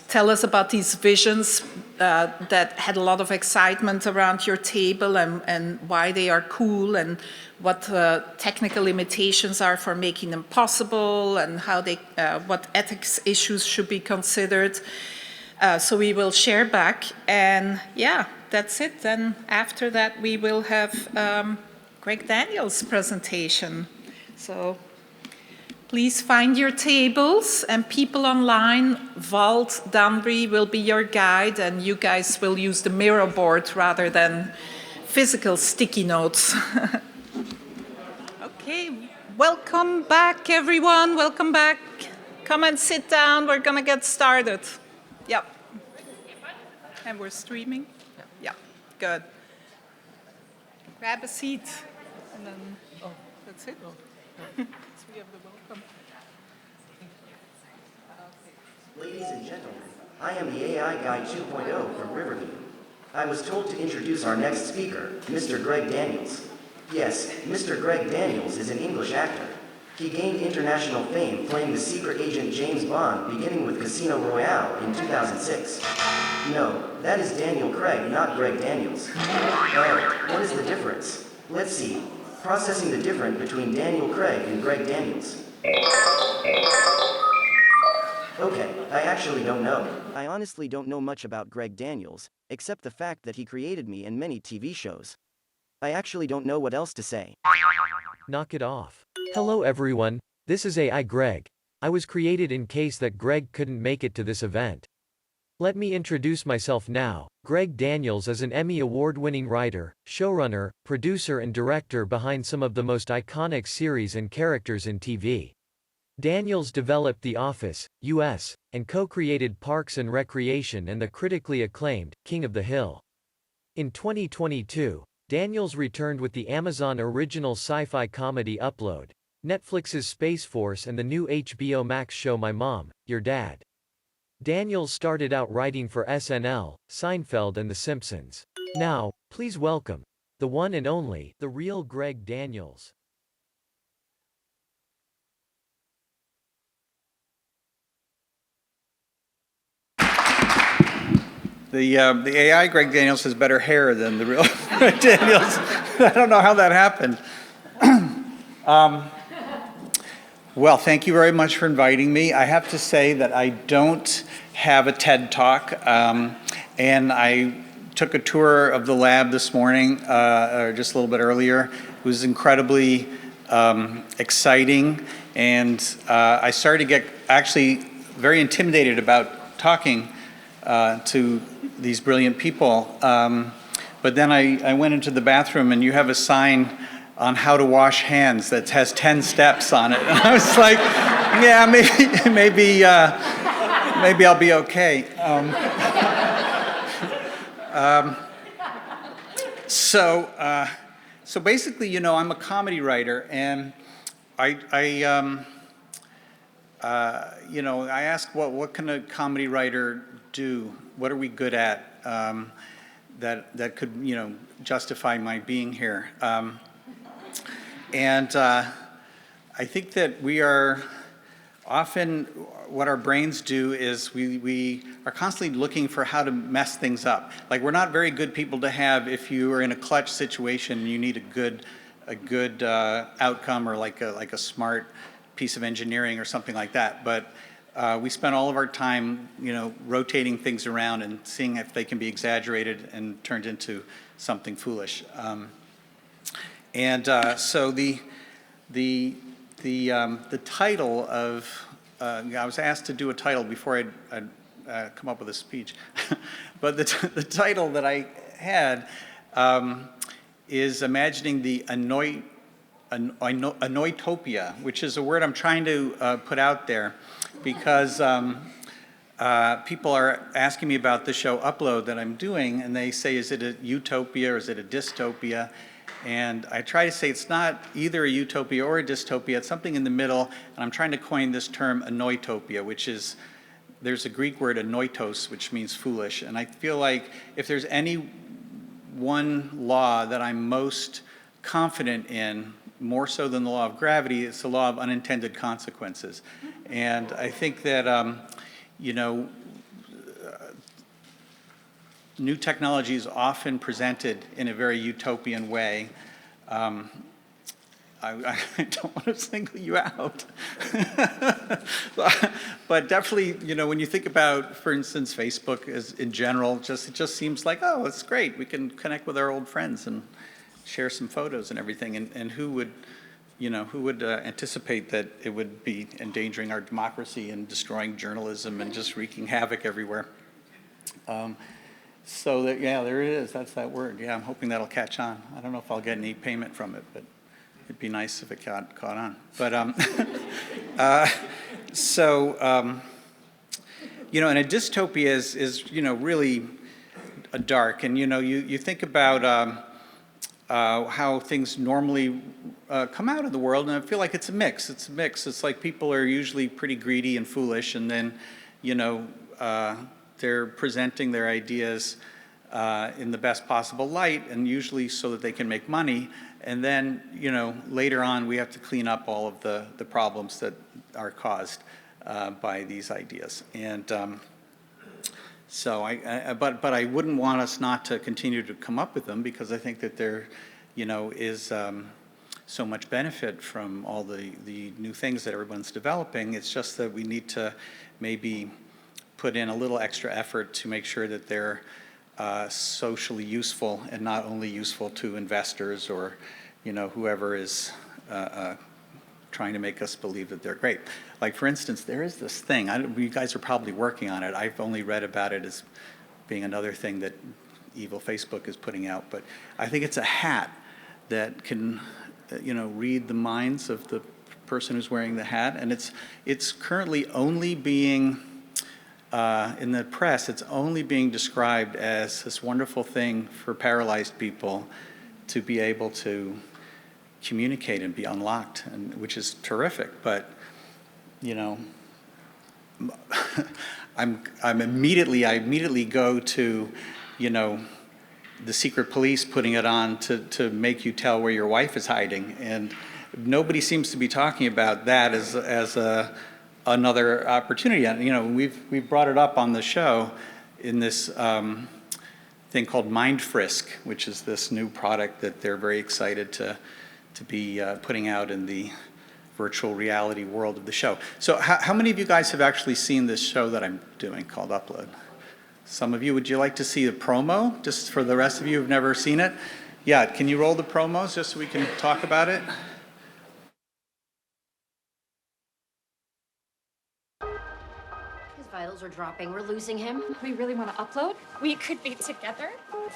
[SPEAKER 6] tell us about these visions that had a lot of excitement around your table, and why they are cool, and what technical limitations are for making them possible, and how what ethics issues should be considered. So we will share back, and yeah, that's it. Then after that, we will have Greg Daniels' presentation. So please find your tables, and people online, Vault, Danbury will be your guide, and you guys will use the Miro board rather than physical sticky notes. Okay, welcome back, everyone. Welcome back. Come and sit down. We're going to get started. Yep. And we're streaming? Yeah. Good. Grab a seat. And then, oh, that's it? So we have the welcome.
[SPEAKER 1] Ladies and gentlemen, I am the AI Guy 2.0 from Riverview. I was told to introduce our next speaker, Mr. Greg Daniels. Yes, Mr. Greg Daniels is an English actor. He gained international fame playing the secret agent James Bond beginning with Casino Royale in 2006. No, that is Daniel Craig, not Greg Daniels. Oh, what is the difference? Let's see. Processing the difference between Daniel Craig and Greg Daniels. Okay, I actually don't know. I honestly don't know much about Greg Daniels, except the fact that he created me in many TV shows. I actually don't know what else to say.
[SPEAKER 3] Knock it off. Hello everyone, this is AI Greg. I was created in case that Greg couldn't make it to this event. Let me introduce myself now. Greg Daniels is an Emmy award-winning writer, showrunner, producer and director behind some of the most iconic series and characters in TV. Daniels developed The Office, US, and co-created Parks and Recreation and the critically acclaimed King of the Hill. In 2022, Daniels returned with the Amazon original sci-fi comedy Upload, Netflix's Space Force and the new HBO Max show My Mom, Your Dad. Daniels started out writing for SNL, Seinfeld and The Simpsons. Now, please welcome, the one and only, the real Greg Daniels.
[SPEAKER 15] The AI Greg Daniels has better hair than the real Greg Daniels. I don't know how that happened. Well, thank you very much for inviting me. I have to say that I don't have a TED Talk, and I took a tour of the lab this morning, or just a little bit earlier. It was incredibly exciting, and I started to get actually very intimidated about talking to these brilliant people. But then I went into the bathroom and you have a sign on how to wash hands that has 10 steps on it. And I was like, yeah, maybe I'll be okay. So basically, you know, I'm a comedy writer, and I ask what can a comedy writer do? What are we good at that could, you know, justify my being here? I think that we are often, what our brains do is we are constantly looking for how to mess things up. Like, we're not very good people to have if you are in a clutch situation and you need a good outcome, or like a smart piece of engineering or something like that. But we spend all of our time, you know, rotating things around and seeing if they can be exaggerated and turned into something foolish. So the title of I was asked to do a title before I'd come up with a speech, but the title that I had is imagining the anoitopia, which is a word I'm trying to put out there, because people are asking me about the show Upload that I'm doing, and they say, is it a utopia or is it a dystopia? And I try to say it's not either a utopia or a dystopia, it's something in the middle, and I'm trying to coin this term anoitopia, which is, there's a Greek word anoitos, which means foolish, and I feel like if there's any one law that I'm most confident in, more so than the law of gravity, it's the law of unintended consequences. And I think that, you know, new technology is often presented in a very utopian way. I don't want to single you out. But definitely, you know, when you think about, for instance, Facebook as in general, it just seems like, oh, it's great. We can connect with our old friends and share some photos and everything. And who would, you know, who would anticipate that it would be endangering our democracy and destroying journalism and just wreaking havoc everywhere? So that, yeah, there it is. That's that word. Yeah, I'm hoping that'll catch on. I don't know if I'll get any payment from it, but it'd be nice if it caught on. But So, you know, and a dystopia is you know, really dark. And, you know, you think about how things normally come out of the world, and I feel like it's a mix. It's a mix. It's like people are usually pretty greedy and foolish, and then, you know, they're presenting their ideas in the best possible light, and usually so that they can make money. And then, you know, later on, we have to clean up all of the problems that are caused by these ideas. And so but I wouldn't want us not to continue to come up with them, because I think that there, you know, is so much benefit from all the new things that everyone's developing. It's just that we need to maybe put in a little extra effort to make sure that they're socially useful and not only useful to investors or, you know, whoever is trying to make us believe that they're great. Like, for instance, there is this thing, you guys are probably working on it. I've only read about it as being another thing that evil Facebook is putting out, but I think it's a hat that can, you know, read the minds of the person who's wearing the hat, and it's currently only being, in the press, it's only being described as this wonderful thing for paralyzed people to be able to communicate and be unlocked, and which is terrific. But, you know, I immediately go to, you know, the secret police putting it on to make you tell where your wife is hiding, and nobody seems to be talking about that as another opportunity. And, you know, we've brought it up on the show in this thing called Mind Frisk, which is this new product that they're very excited to be putting out in the virtual reality world of the show. So how many of you guys have actually seen this show that I'm doing called Upload? Some of you, would you like to see the promo, just for the rest of you who've never seen it? Yeah, can you roll the promos just so we can talk about it?
[SPEAKER 4] His vitals are dropping. We're losing him. We really want to upload? We could be together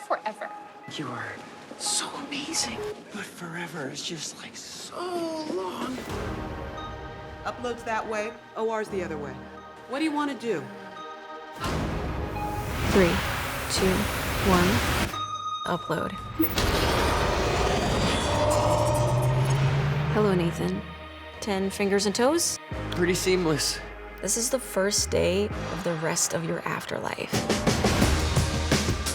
[SPEAKER 4] forever.
[SPEAKER 12] You are so amazing. But forever is just like so long.
[SPEAKER 20] Upload's that way, OR's the other way. What do you want to do?
[SPEAKER 21] 3, 2, 1, upload. Hello, Nathan. 10 fingers and toes?
[SPEAKER 12] Pretty seamless.
[SPEAKER 21] This is the first day of the rest of your afterlife.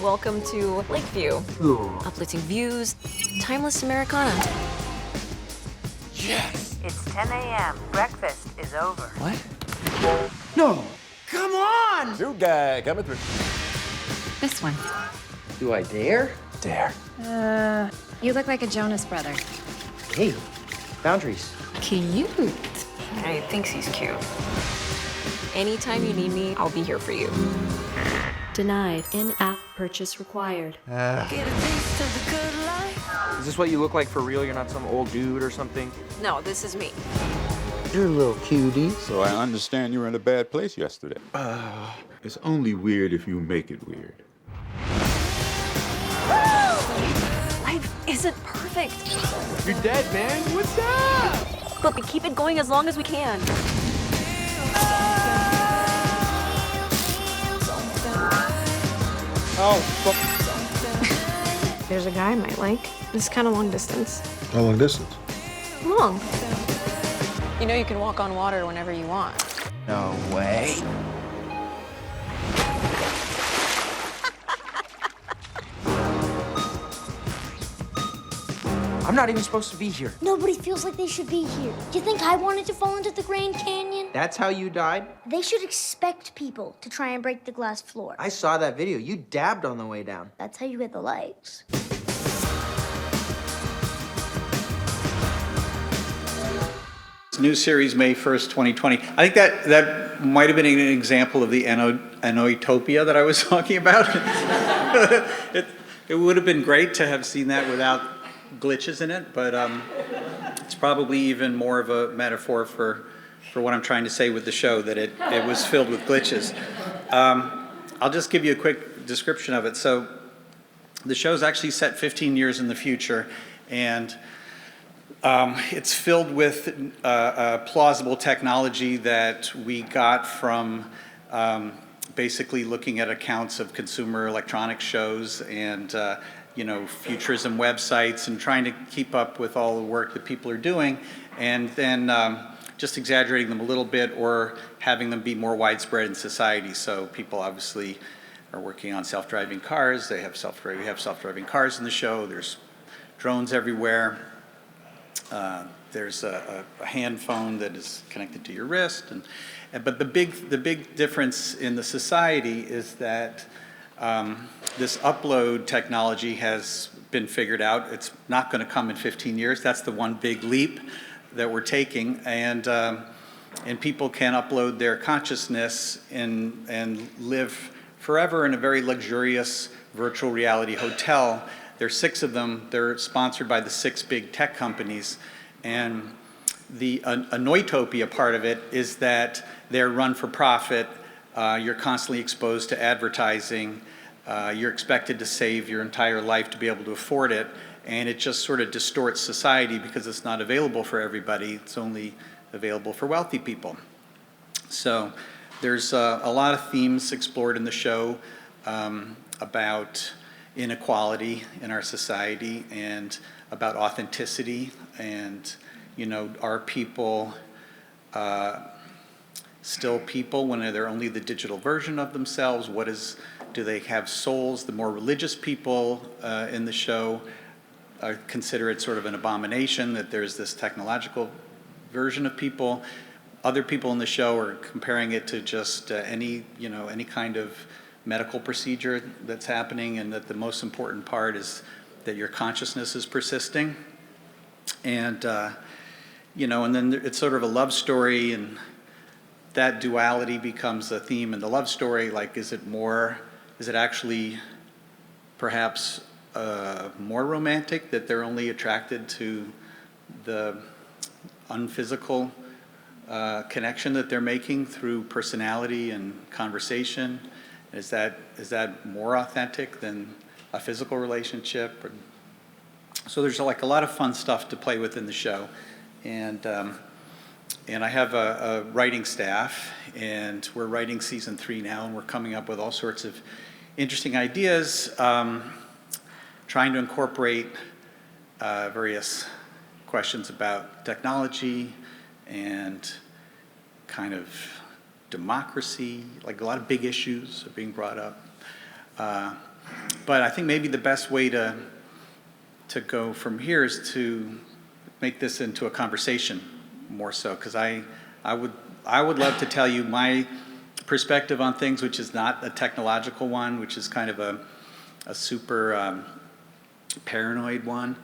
[SPEAKER 21] Welcome to Lakeview.
[SPEAKER 12] Ooh.
[SPEAKER 21] Uplifting views, timeless Americana.
[SPEAKER 12] Yes!
[SPEAKER 25] It's 10 a.m. Breakfast is over.
[SPEAKER 12] What? No! Come on!
[SPEAKER 26] New guy coming through.
[SPEAKER 25] This one.
[SPEAKER 12] Do I dare?
[SPEAKER 26] Dare.
[SPEAKER 25] You look like a Jonas brother.
[SPEAKER 12] Hey, boundaries.
[SPEAKER 21] Cute. He thinks he's cute. Anytime you need me, I'll be here for you.
[SPEAKER 25] Denied. In-app purchase required.
[SPEAKER 26] Is this what you look like for real? You're not some old dude or something?
[SPEAKER 21] No, this is me.
[SPEAKER 12] You're a little cutie.
[SPEAKER 27] So I understand you were in a bad place yesterday. It's only weird if you make it weird.
[SPEAKER 21] Life isn't perfect.
[SPEAKER 26] You're dead, man. What's up?
[SPEAKER 21] But we keep it going as long as we can.
[SPEAKER 26] Oh, fuck.
[SPEAKER 21] There's a guy I might like. It's kind of long distance.
[SPEAKER 27] How long distance?
[SPEAKER 21] Long. You know you can walk on water whenever you want.
[SPEAKER 12] No way. I'm not even supposed to be here.
[SPEAKER 28] Nobody feels like they should be here. Do you think I wanted to fall into the Grand Canyon?
[SPEAKER 12] That's how you died?
[SPEAKER 28] They should expect people to try and break the glass floor.
[SPEAKER 12] I saw that video. You dabbed on the way down.
[SPEAKER 28] That's how you get the likes.
[SPEAKER 15] New series, May 1st, 2020. I think that might have been an example of the anoitopia that I was talking about. It would have been great to have seen that without glitches in it, but it's probably even more of a metaphor for what I'm trying to say with the show, that it was filled with glitches. I'll just give you a quick description of it. So the show's actually set 15 years in the future, and It's filled with plausible technology that we got from basically looking at accounts of consumer electronics shows and futurism websites and trying to keep up with all the work that people are doing, and then just exaggerating them a little bit or having them be more widespread in society. So people obviously are working on self-driving cars. We have self-driving cars in the show. There's drones everywhere. There's a hand phone that is connected to your wrist, but the big difference in the society is that this upload technology has been figured out. It's not going to come in 15 years. That's the one big leap that we're taking, and people can upload their consciousness and live forever in a very luxurious virtual reality hotel. There's 6 of them. They're sponsored by the 6 big tech companies. And the anoitopia part of it is that they're run for profit. You're constantly exposed to advertising. You're expected to save your entire life to be able to afford it. And it just sort of distorts society because it's not available for everybody. It's only available for wealthy people. So there's a lot of themes explored in the show about inequality in our society and about authenticity, and are people still people when they're only the digital version of themselves? Do they have souls? The more religious people in the show consider it sort of an abomination that there's this technological version of people. Other people in the show are comparing it to just any kind of medical procedure that's happening, and that the most important part is that your consciousness is persisting. And and then it's sort of a love story, and that duality becomes a theme in the love story. Like, is it actually perhaps more romantic, that they're only attracted to the unphysical connection that they're making through personality and conversation? Is that more authentic than a physical relationship? So there's like a lot of fun stuff to play with in the show, and I have a writing staff, and we're writing season 3 now, and we're coming up with all sorts of interesting ideas, trying to incorporate various questions about technology and kind of democracy. Like, a lot of big issues are being brought up. But I think maybe the best way to go from here is to make this into a conversation more so, because I would love to tell you my perspective on things, which is not a technological one, which is kind of a super paranoid one.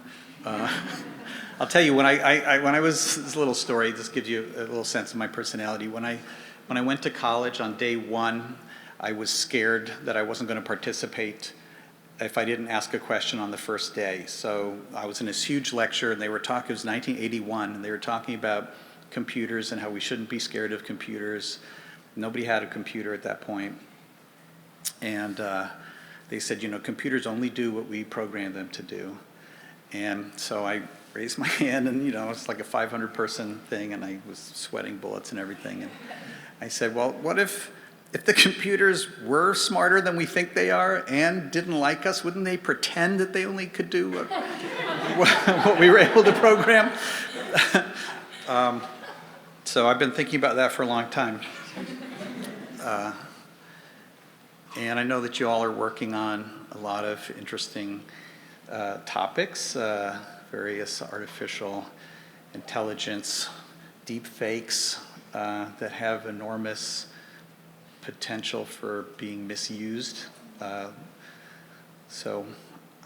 [SPEAKER 15] I'll tell you, when I was, this little story, this gives you a little sense of my personality. When I went to college on day 1, I was scared that I wasn't going to participate if I didn't ask a question on the first day. So I was in this huge lecture, and it was 1981, and they were talking about computers and how we shouldn't be scared of computers. Nobody had a computer at that point. And they said, computers only do what we program them to do. And so I raised my hand, and it's like a 500-person thing, and I was sweating bullets and everything. And I said, well, what if the computers were smarter than we think they are and didn't like us? Wouldn't they pretend that they only could do what we were able to program? So I've been thinking about that for a long time. And I know that you all are working on a lot of interesting topics, various artificial intelligence, deep fakes that have enormous potential for being misused. So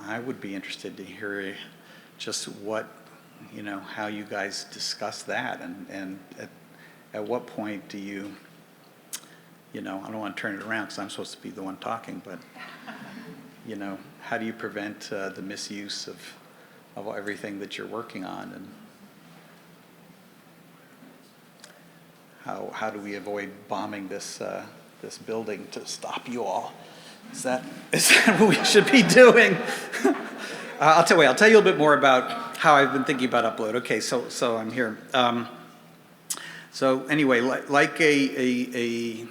[SPEAKER 15] I would be interested to hear just how you guys discuss that, and at what point do you, I don't want to turn it around because I'm supposed to be the one talking, but how do you prevent the misuse of everything that you're working on, and how do we avoid bombing this building to stop you all? Is that what we should be doing? I'll tell you a little bit more about how I've been thinking about upload. Okay, so I'm here. So anyway, like a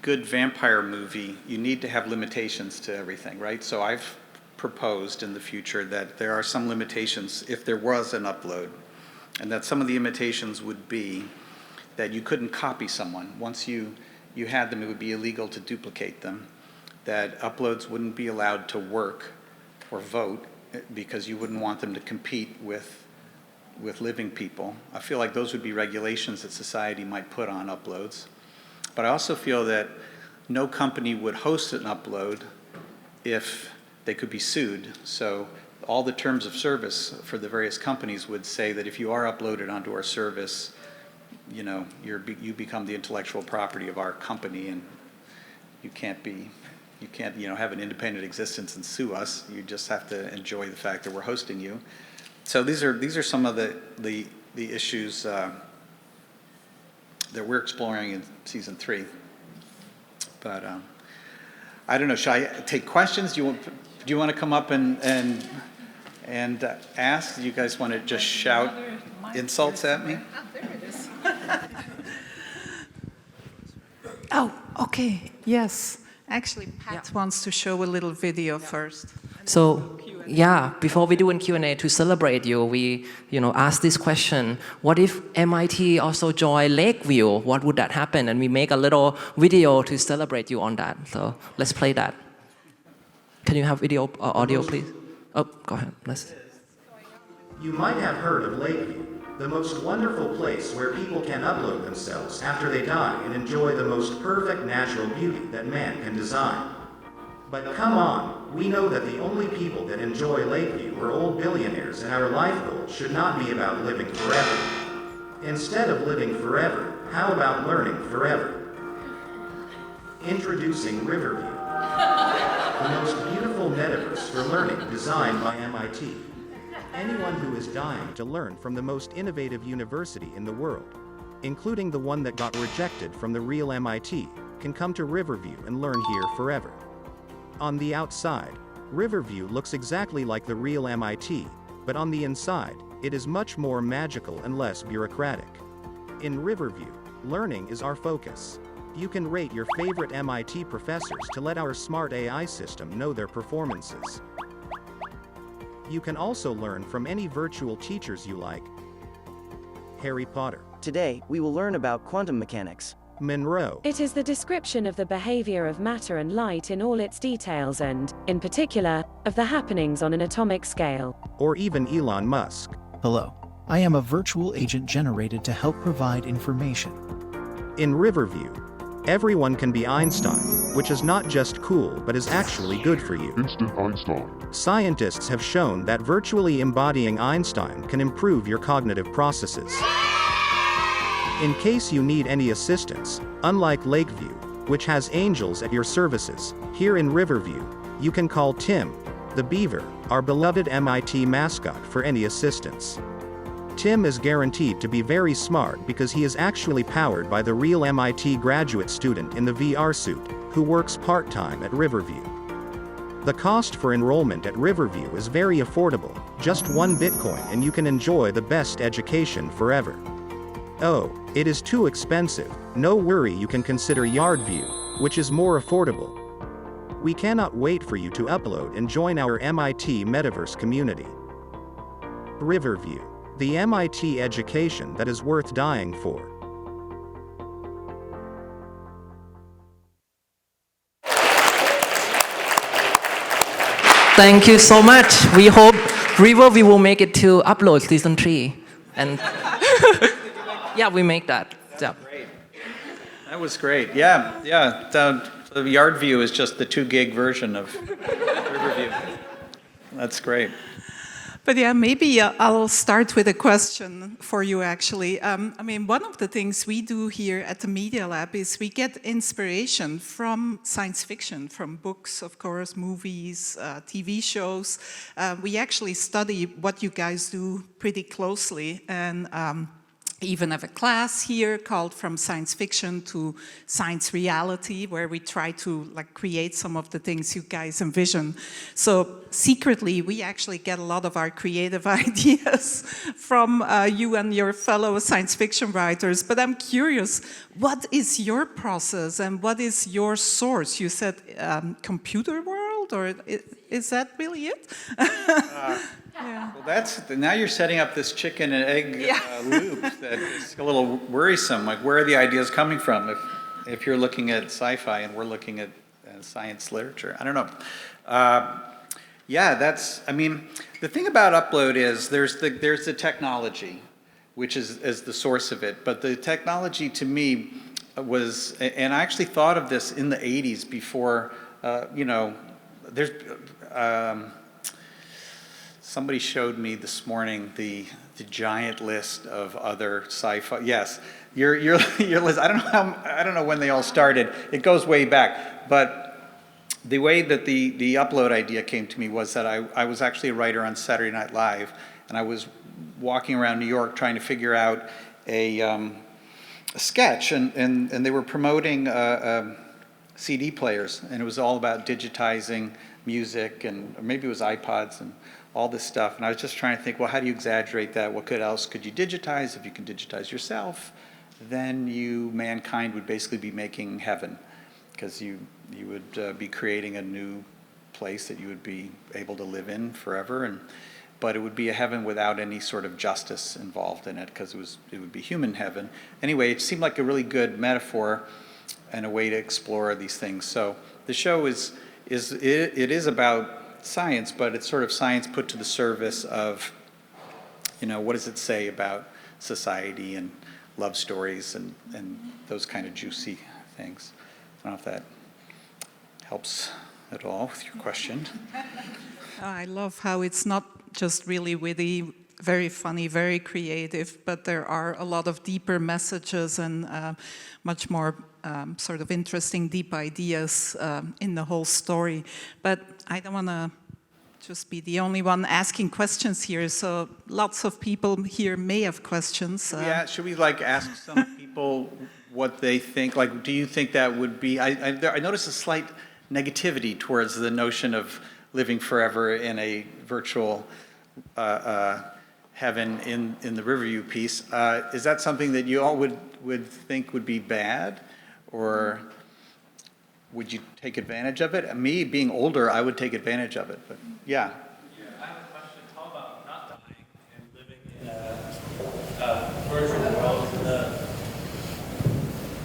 [SPEAKER 15] good vampire movie, you need to have limitations to everything, right? So I've proposed in the future that there are some limitations if there was an upload, and that some of the limitations would be that you couldn't copy someone. Once you had them, it would be illegal to duplicate them, that uploads wouldn't be allowed to work or vote because you wouldn't want them to compete with living people. I feel like those would be regulations that society might put on uploads. But I also feel that no company would host an upload if they could be sued. So all the terms of service for the various companies would say that if you are uploaded onto our service, you know, you become the intellectual property of our company, and you can't, you know, have an independent existence and sue us. You just have to enjoy the fact that we're hosting you. So these are some of the issues that we're exploring in season 3. But I don't know. Should I take questions? Do you want to come up and ask? Do you guys want to just shout insults at me?
[SPEAKER 6] There it is. Oh, okay. Yes. Actually, Pat wants to show a little video first.
[SPEAKER 2] So, yeah, before we do a Q&A, to celebrate you, we, ask this question: what if MIT also join Lakeview? What would that happen? And we make a little video to celebrate you on that. So let's play that. Can you have video or audio, please? Oh, go ahead.
[SPEAKER 1] You might have heard of Lakeview, the most wonderful place where people can upload themselves after they die and enjoy the most perfect natural beauty that man can design. But come on, we know that the only people that enjoy Lakeview are old billionaires, and our life goal should not be about living forever. Instead of living forever, how about learning forever? Introducing Riverview, the most beautiful metaverse for learning designed by MIT. Anyone who is dying to learn from the most innovative university in the world, including the one that got rejected from the real MIT, can come to Riverview and learn here forever. On the outside, Riverview looks exactly like the real MIT, but on the inside, it is much more magical and less bureaucratic. In Riverview, learning is our focus. You can rate your favorite MIT professors to let our smart AI system know their performances. You can also learn from any virtual teachers you like. Harry Potter.
[SPEAKER 5] Today, we will learn about quantum mechanics.
[SPEAKER 1] Monroe.
[SPEAKER 7] It is the description of the behavior of matter and light in all its details and, in particular, of the happenings on an atomic scale.
[SPEAKER 1] Or even Elon Musk.
[SPEAKER 9] Hello. I am a virtual agent generated to help provide information.
[SPEAKER 1] In Riverview, everyone can be Einstein, which is not just cool but is actually good for you.
[SPEAKER 13] Instant Einstein.
[SPEAKER 1] Scientists have shown that virtually embodying Einstein can improve your cognitive processes. In case you need any assistance, unlike Lakeview, which has angels at your services, here in Riverview, you can call Tim, the beaver, our beloved MIT mascot, for any assistance. Tim is guaranteed to be very smart because he is actually powered by the real MIT graduate student in the VR suit, who works part-time at Riverview. The cost for enrollment at Riverview is very affordable, just 1 Bitcoin, and you can enjoy the best education forever. Oh, it is too expensive. No worry, you can consider Yardview, which is more affordable. We cannot wait for you to upload and join our MIT Metaverse community. Riverview, the MIT education that is worth dying for.
[SPEAKER 2] Thank you so much. We hope Riverview will make it to upload season 3. And yeah, we make that. Yeah.
[SPEAKER 15] That was great. Yeah. The Yardview is just the 2 gig version of Riverview. That's great.
[SPEAKER 6] But yeah, maybe I'll start with a question for you, actually. One of the things we do here at the Media Lab is we get inspiration from science fiction, from books, of course, movies, TV shows. We actually study what you guys do pretty closely. And even have a class here called From Science Fiction to Science Reality, where we try to like create some of the things you guys envision. So secretly, we actually get a lot of our creative ideas from you and your fellow science fiction writers. But I'm curious, what is your process and what is your source? You said computer world, or is that really it? Yeah.
[SPEAKER 15] Well, now you're setting up this chicken and egg loop that is a little worrisome. Like, where are the ideas coming from? If you're looking at sci-fi and we're looking at science literature, I don't know. Yeah, I mean, the thing about Upload is there's the technology, which is the source of it. But the technology to me was, and I actually thought of this in the 80s before, you know, there's. Somebody showed me this morning the giant list of other sci-fi. Yes, your list. I don't know when they all started. It goes way back. But the way that the Upload idea came to me was that I was actually a writer on Saturday Night Live, and I was walking around New York trying to figure out a sketch, and they were promoting CD players, and it was all about digitizing music, and or maybe it was iPods and all this stuff. And I was just trying to think, well, how do you exaggerate that? What else could you digitize? If you can digitize yourself, then mankind would basically be making heaven, because you would be creating a new place that you would be able to live in forever. But it would be a heaven without any sort of justice involved in it, because it would be human heaven. Anyway, it seemed like a really good metaphor and a way to explore these things. So the show is about science, but it's sort of science put to the service of, you know, what does it say about society and love stories and those kind of juicy things. I don't know if that helps at all with your question.
[SPEAKER 6] I love how it's not just really witty, very funny, very creative, but there are a lot of deeper messages and much more sort of interesting, deep ideas in the whole story. But I don't want to just be the only one asking questions here, so lots of people here may have questions.
[SPEAKER 15] Yeah, should we like ask some people what they think? Like, do you think that would be, I noticed a slight negativity towards the notion of living forever in a virtual heaven in the Riverview piece. Is that something that you all would think would be bad, or would you take advantage of it? Me, being older, I would take advantage of it, but yeah.
[SPEAKER 8] I have a question. How about not dying and living in a virtual world?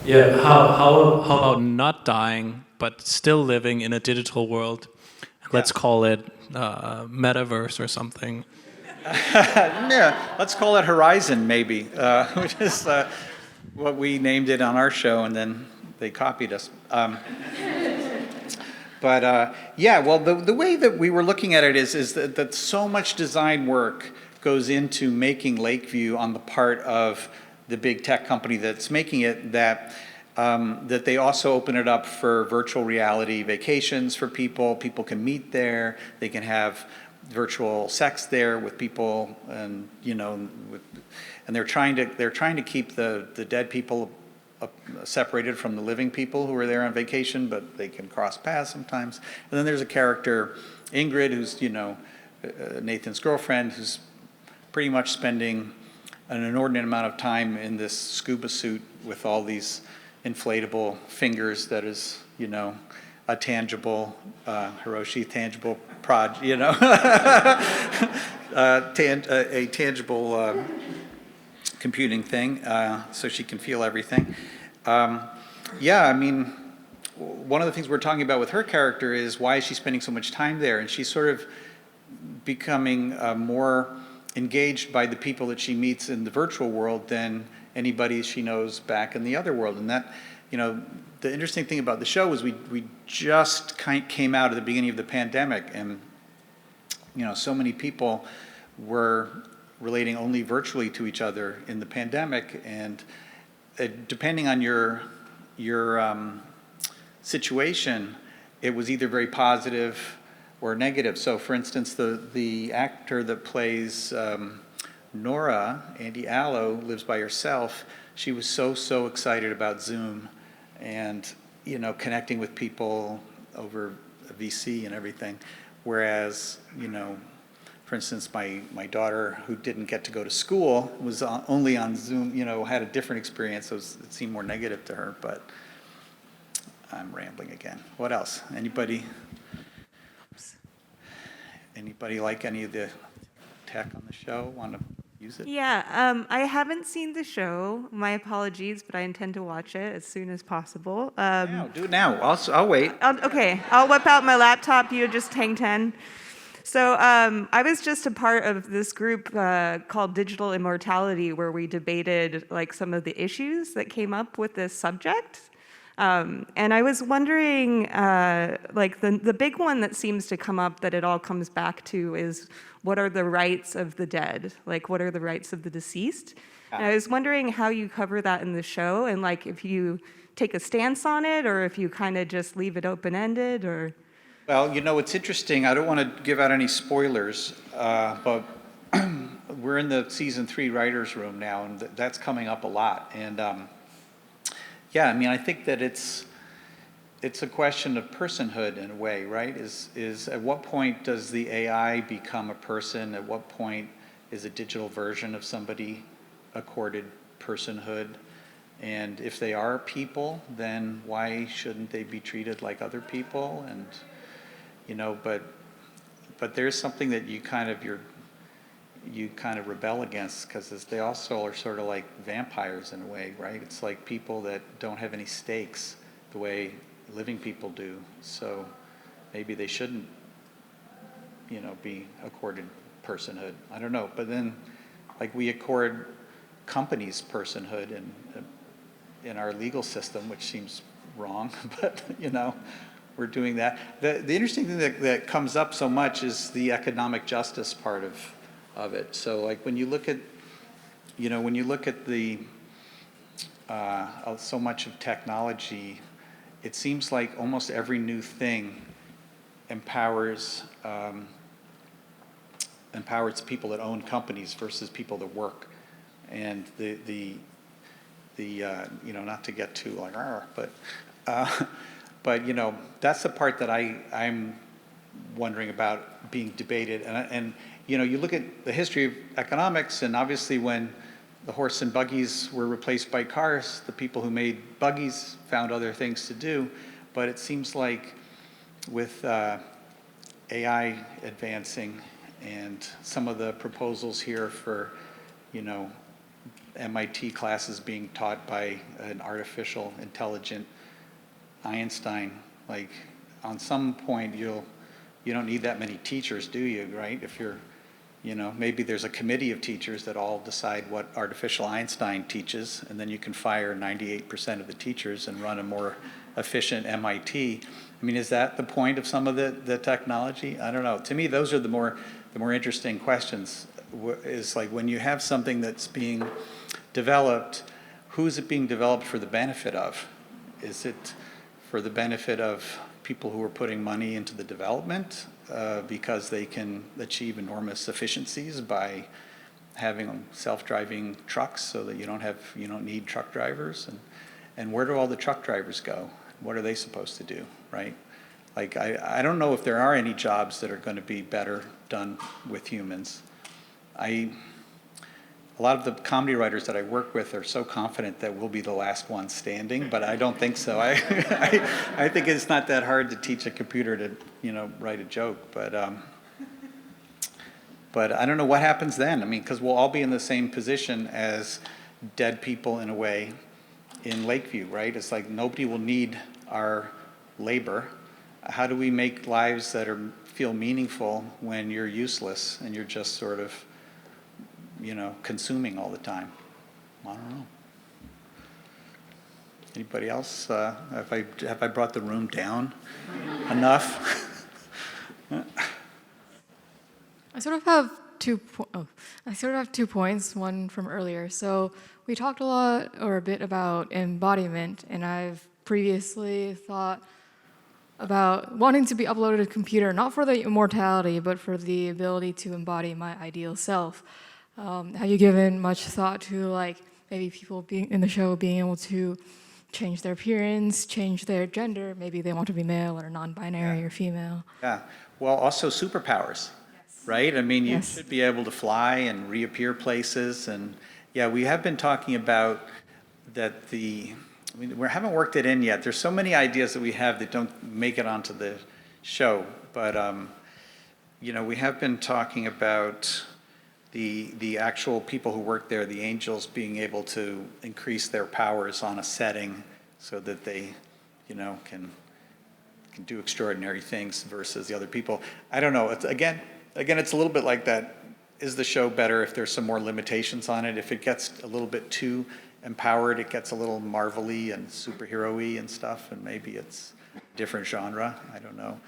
[SPEAKER 8] Yeah, how about not dying, but still living in a digital world? Let's call it metaverse or something.
[SPEAKER 15] Yeah, let's call it Horizon, maybe, which is what we named it on our show, and then they copied us. Yeah, well, the way that we were looking at it is that so much design work goes into making Lakeview on the part of the big tech company that's making it, that they also open it up for virtual reality vacations for people. People can meet there. They can have virtual sex there with people, and and they're trying to keep the dead people separated from the living people who are there on vacation, but they can cross paths sometimes. And then there's a character, Ingrid, who's Nathan's girlfriend, who's pretty much spending an inordinate amount of time in this scuba suit with all these inflatable fingers that is, a tangible, Hiroshi, tangible a tangible computing thing, so she can feel everything. Yeah, I mean, one of the things we're talking about with her character is why is she spending so much time there? And she's sort of becoming more engaged by the people that she meets in the virtual world than anybody she knows back in the other world. And that, the interesting thing about the show was we just came out at the beginning of the pandemic, and so many people were relating only virtually to each other in the pandemic, and depending on your situation, it was either very positive or negative. So, for instance, the actor that plays Nora, Andy Allo, lives by herself. She was so excited about Zoom and, you know, connecting with people over VC and everything. Whereas, you know, for instance, my daughter, who didn't get to go to school, was only on Zoom, you know, had a different experience. It seemed more negative to her, but I'm rambling again. What else? Anybody like any of the tech on the show? Want to use it?
[SPEAKER 10] Yeah, I haven't seen the show. My apologies, but I intend to watch it as soon as possible.
[SPEAKER 15] Do it now. I'll wait.
[SPEAKER 10] Okay, I'll whip out my laptop. You just hang 10. So I was just a part of this group called Digital Immortality, where we debated like some of the issues that came up with this subject. And I was wondering, like the big one that seems to come up that it all comes back to is, what are the rights of the dead? Like, what are the rights of the deceased? And I was wondering how you cover that in the show, and like if you take a stance on it, or if you kind of just leave it open-ended, or...
[SPEAKER 15] Well, you know, it's interesting. I don't want to give out any spoilers, but we're in the season 3 writers' room now, and that's coming up a lot. And yeah, I mean, I think that it's a question of personhood in a way, right? Is at what point does the AI become a person? At what point is a digital version of somebody accorded personhood? And if they are people, then why shouldn't they be treated like other people? And you know, but there's something that you kind of rebel against, because they also are sort of like vampires in a way, right? It's like people that don't have any stakes the way living people do. So maybe they shouldn't, you know, be accorded personhood. I don't know. But then, like, we accord companies personhood in our legal system, which seems wrong, but you know, we're doing that. The interesting thing that comes up so much is the economic justice part of it. So like when you look at, you know, when you look at the so much of technology, it seems like almost every new thing empowers people that own companies versus people that work. And the you know, not to get too like, but you know, that's the part that I'm wondering about being debated. And you know, you look at the history of economics, and obviously when the horse and buggies were replaced by cars, the people who made buggies found other things to do. But it seems like with AI advancing and some of the proposals here for, you know, MIT classes being taught by an artificial intelligent Einstein, like on some point you don't need that many teachers, do you, right? If you're, you know, maybe there's a committee of teachers that all decide what artificial Einstein teaches, and then you can fire 98% of the teachers and run a more efficient MIT. I mean, is that the point of some of the technology? I don't know. To me, those are the more interesting questions. Is like when you have something that's being developed, who's it being developed for the benefit of? Is it for the benefit of people who are putting money into the development because they can achieve enormous efficiencies by having self-driving trucks so that you don't need truck drivers? And where do all the truck drivers go? What are they supposed to do, right? Like, I don't know if there are any jobs that are going to be better done with humans. A lot of the comedy writers that I work with are so confident that we'll be the last one standing, but I don't think so. I think it's not that hard to teach a computer to, you know, write a joke, but I don't know what happens then. I mean, because we'll all be in the same position as dead people in a way in Lakeview, right? It's like nobody will need our labor. How do we make lives that feel meaningful when you're useless and you're just sort of, you know, consuming all the time? I don't know. Anybody else? Have I brought the room down enough?
[SPEAKER 11] I sort of have two points, one from earlier. So we talked a lot or a bit about embodiment, and I've previously thought about wanting to be uploaded to a computer, not for the immortality, but for the ability to embody my ideal self. Have you given much thought to like maybe people being in the show being able to change their appearance, change their gender? Maybe they want to be male or non-binary or female.
[SPEAKER 15] Yeah. Well, also superpowers, right? I mean, you
[SPEAKER 11] Yes.
[SPEAKER 15] should be able to fly and reappear places. And yeah, we have been talking about that I mean, we haven't worked it in yet. There's so many ideas that we have that don't make it onto the show. But, you know, we have been talking about the actual people who work there, the angels, being able to increase their powers on a setting so that they, you know, can do extraordinary things versus the other people. I don't know. It's, again, it's a little bit like that. Is the show better if there's some more limitations on it? If it gets a little bit too empowered, it gets a little Marvel-y and superhero-y and stuff, and maybe it's a different genre. I don't know.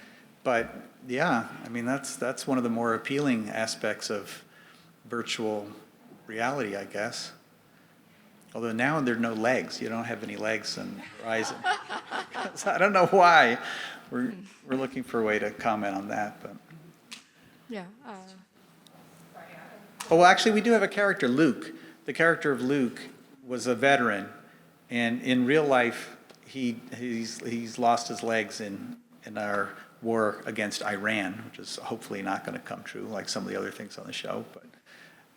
[SPEAKER 15] But yeah, I mean, that's one of the more appealing aspects of virtual reality, I guess. Although now there are no legs. You don't have any legs in Horizon. So I don't know why. We're looking for a way to comment on that. But
[SPEAKER 11] Yeah.
[SPEAKER 15] oh, well, actually, we do have a character, Luke. The character of Luke was a veteran, and in real life, he's lost his legs in our war against Iran, which is hopefully not going to come true, like some of the other things on the show.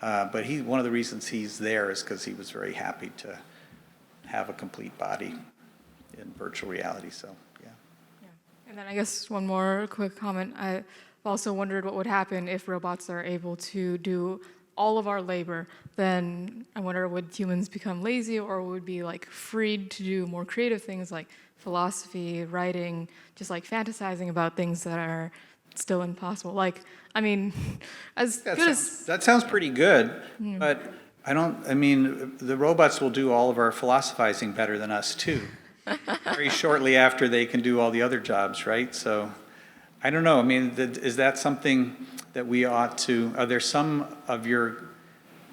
[SPEAKER 15] But one of the reasons he's there is because he was very happy to have a complete body in virtual reality. So yeah.
[SPEAKER 11] And then I guess one more quick comment. I've also wondered what would happen if robots are able to do all of our labor. Then I wonder, would humans become lazy, or would be like freed to do more creative things like philosophy, writing, just like fantasizing about things that are still impossible. Like, I mean,
[SPEAKER 15] That sounds pretty good, but I mean, the robots will do all of our philosophizing better than us too. Very shortly after they can do all the other jobs, right? So, I don't know, I mean, is that something that we ought to, are there some of your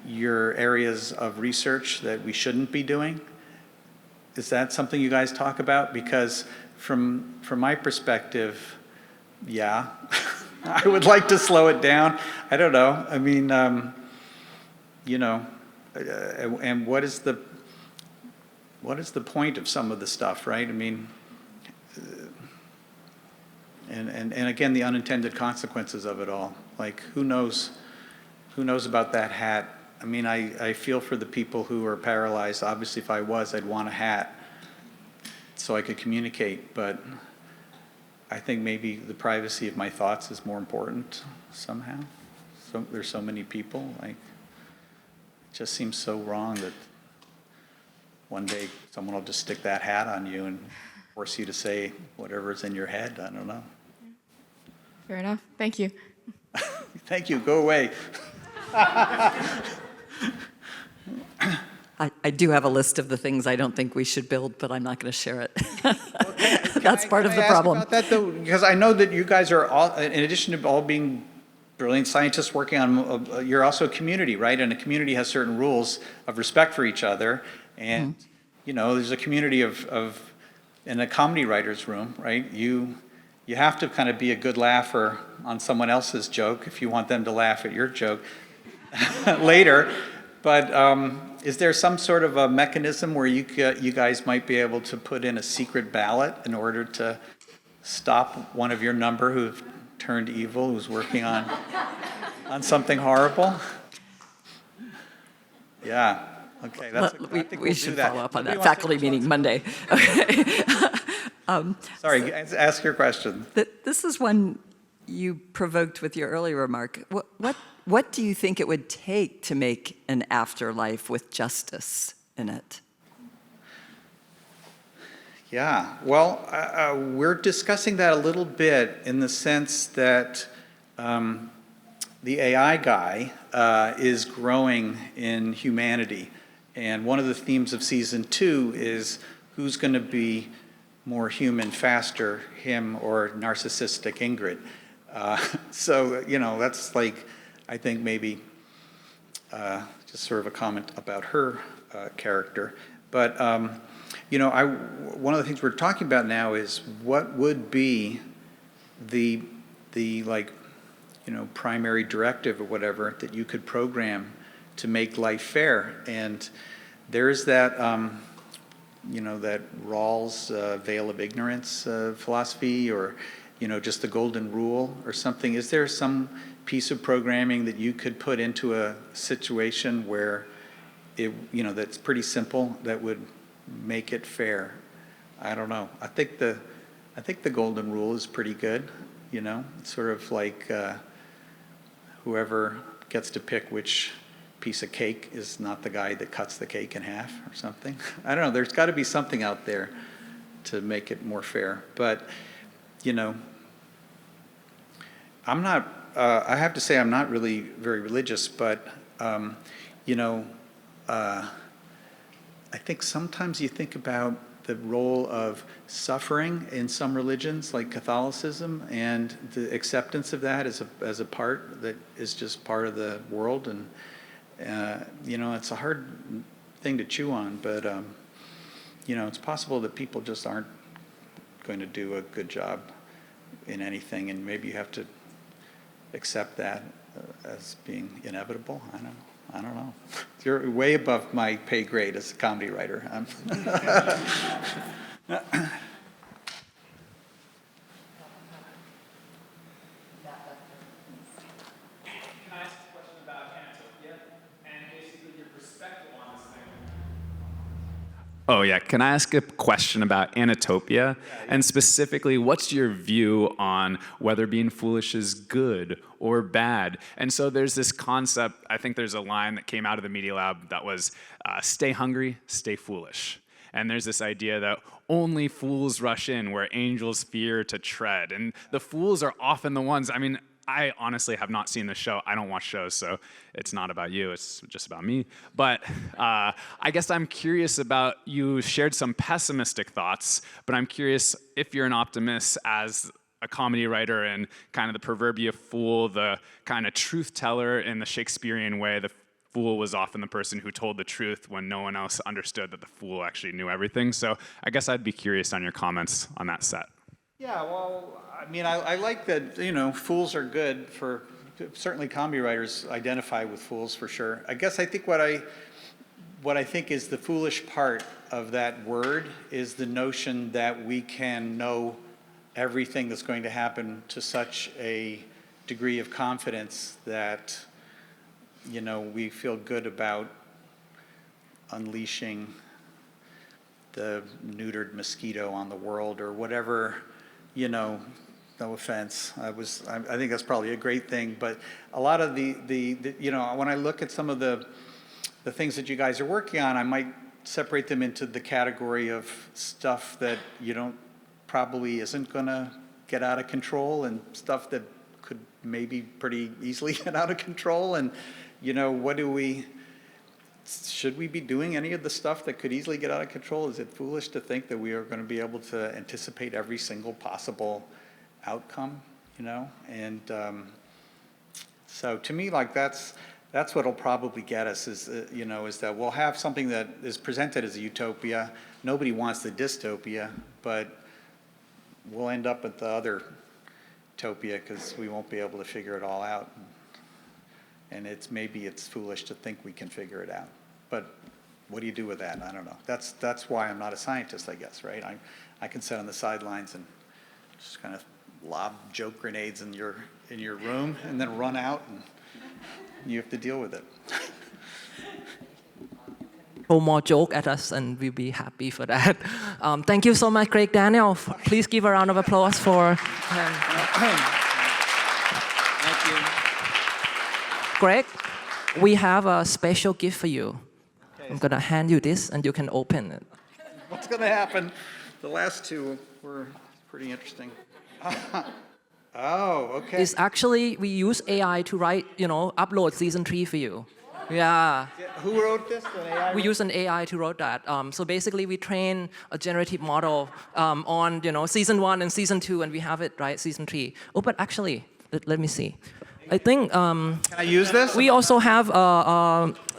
[SPEAKER 15] areas of research that we shouldn't be doing? Is that something you guys talk about? Because from my perspective, yeah, I would like to slow it down. I don't know. I mean, you know, and what is the point of some of the stuff, right? I mean, and again, the unintended consequences of it all. Like, who knows about that hat? I mean, I feel for the people who are paralyzed. Obviously, if I was, I'd want a hat so I could communicate, but I think maybe the privacy of my thoughts is more important somehow. So there's so many people, like, it just seems so wrong that one day someone will just stick that hat on you and force you to say whatever's in your head. I don't know.
[SPEAKER 11] fair enough. Thank you.
[SPEAKER 15] Thank you, go away.
[SPEAKER 13] I do have a list of the things I don't think we should build, but I'm not going to share it. That's part of the problem.
[SPEAKER 15] About that, though, because I know that you guys are all, in addition to all being brilliant scientists working on, you're also a community, right? And a community has certain rules of respect for each other. And, you know, there's a community of in a comedy writer's room, right? You have to kind of be a good laugher on someone else's joke if you want them to laugh at your joke later. But is there some sort of a mechanism where you guys might be able to put in a secret ballot in order to stop one of your number who've turned evil, who's working on something horrible? Yeah. Okay.
[SPEAKER 13] We should follow up on that faculty meeting Monday. Okay.
[SPEAKER 15] Sorry. Ask your question.
[SPEAKER 13] This is one you provoked with your earlier remark. What do you think it would take to make an afterlife with justice in it?
[SPEAKER 15] Yeah, well, we're discussing that a little bit in the sense that the AI guy is growing in humanity. And one of the themes of season 2 is who's going to be more human faster, him or narcissistic Ingrid. So, you know, that's like, I think maybe just sort of a comment about her character. But, you know, one of the things we're talking about now is what would be the like, you know, primary directive or whatever that you could program to make life fair. And there's that, that Rawls' veil of ignorance philosophy, or, just the golden rule or something. Is there some piece of programming that you could put into a situation where that's pretty simple, that would make it fair? I don't know. I think the golden rule is pretty good. It's sort of like whoever gets to pick which piece of cake is not the guy that cuts the cake in half or something. I don't know. There's got to be something out there to make it more fair. But I'm not. I have to say I'm not really very religious, but I think sometimes you think about the role of suffering in some religions, like Catholicism, and the acceptance of that as a part that is just part of the world. And it's a hard thing to chew on, but it's possible that people just aren't going to do a good job in anything, and maybe you have to accept that as being inevitable. I don't know. You're way above my pay grade as a comedy writer.
[SPEAKER 14] Oh yeah, can I ask a question about Anatopia? And specifically, what's your view on whether being foolish is good or bad? And so there's this concept, I think there's a line that came out of the Media Lab that was, stay hungry, stay foolish. And there's this idea that only fools rush in where angels fear to tread. And the fools are often the ones, I honestly have not seen the show. I don't watch shows, so it's not about you. It's just about me. But I guess I'm curious about, you shared some pessimistic thoughts, but I'm curious if you're an optimist as a comedy writer and kind of the proverbial fool, the kind of truth teller in the Shakespearean way. The fool was often the person who told the truth when no one else understood that the fool actually knew everything. So I guess I'd be curious on your comments on that set.
[SPEAKER 15] Yeah, well, I like that, fools are good for, certainly comedy writers identify with fools for sure. I guess I think what I think is the foolish part of that word is the notion that we can know everything that's going to happen to such a degree of confidence that, we feel good about unleashing the neutered mosquito on the world or whatever. No offense. I think that's probably a great thing, but a lot of the when I look at some of the things that you guys are working on, I might separate them into the category of stuff that probably isn't gonna get out of control, and stuff that could maybe pretty easily get out of control. And should we be doing any of the stuff that could easily get out of control? Is it foolish to think that we are going to be able to anticipate every single possible outcome, And so to me, like that's what'll probably get us is that we'll have something that is presented as a utopia. Nobody wants the dystopia, but we'll end up at the other utopia because we won't be able to figure it all out. And maybe it's foolish to think we can figure it out. But what do you do with that? I don't know. That's why I'm not a scientist, I guess, right? I can sit on the sidelines and just kind of lob joke grenades in your room and then run out, and you have to deal with it.
[SPEAKER 2] Throw more joke at us, and we'll be happy for that. Thank you so much, Greg Daniel. Please give a round of applause for him.
[SPEAKER 15] Thank you.
[SPEAKER 2] Greg, we have a special gift for you. Okay. I'm going to hand you this, and you can open it.
[SPEAKER 15] What's going to happen? The last two were pretty interesting. Oh, okay.
[SPEAKER 2] It's actually, we use AI to write, upload season 3 for you. Yeah.
[SPEAKER 15] Who wrote this? An AI?
[SPEAKER 2] We use an AI to write that. So basically, we train a generative model on, season 1 and season 2, and we have it, right, season 3. Oh, but actually, let me see. I think.
[SPEAKER 15] Can I use this?
[SPEAKER 2] We also have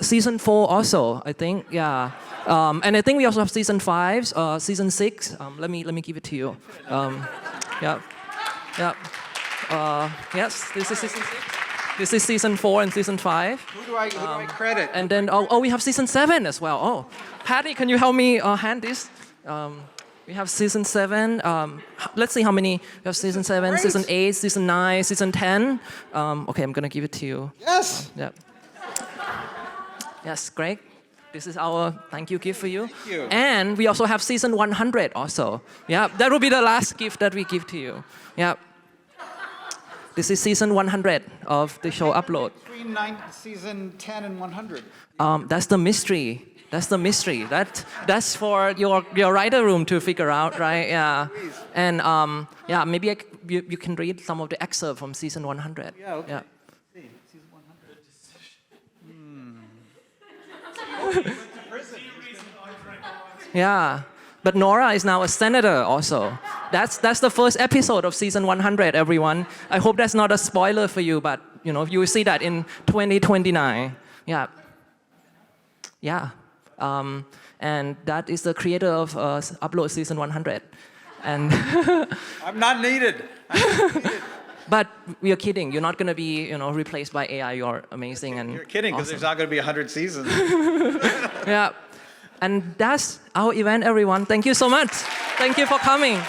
[SPEAKER 2] season 4 also. I think, yeah. And I think we also have season 5, season 6. Let me give it to you. Yeah. Yes, this is season 6. This is season 4 and season 5.
[SPEAKER 15] Who do I credit?
[SPEAKER 2] And then, we have season 7 as well. Oh, Patty, can you help me hand this? We have season 7. Let's see how many. We have season 7, season 8, season 9, season 10. Okay, I'm going to give it to you.
[SPEAKER 15] Yes.
[SPEAKER 2] Yep. Yes, Greg. This is our thank you gift for you.
[SPEAKER 15] Thank you.
[SPEAKER 2] And we also have season 100 also. Yeah, that will be the last gift that we give to you. Yeah. This is season 100 of the show Upload.
[SPEAKER 15] Between season 10 and 100.
[SPEAKER 2] That's the mystery. That's the mystery. That's for your writer room to figure out, right? Yeah. And yeah, maybe you can read some of the excerpt from season 100.
[SPEAKER 15] Yeah. Okay.
[SPEAKER 2] Yeah.
[SPEAKER 15] Season 100.
[SPEAKER 2] Yeah. But Nora is now a senator also. That's the first episode of season 100, everyone. I hope that's not a spoiler for you, but you will see that in 2029. Yeah. Yeah. And that is the creator of Upload season 100. And
[SPEAKER 15] I'm not needed.
[SPEAKER 2] But we are kidding. You're not going to be, replaced by AI. You're amazing and
[SPEAKER 15] You're kidding, because there's not going to be 100 seasons.
[SPEAKER 2] Yeah. And that's our event, everyone. Thank you so much. Thank you for coming.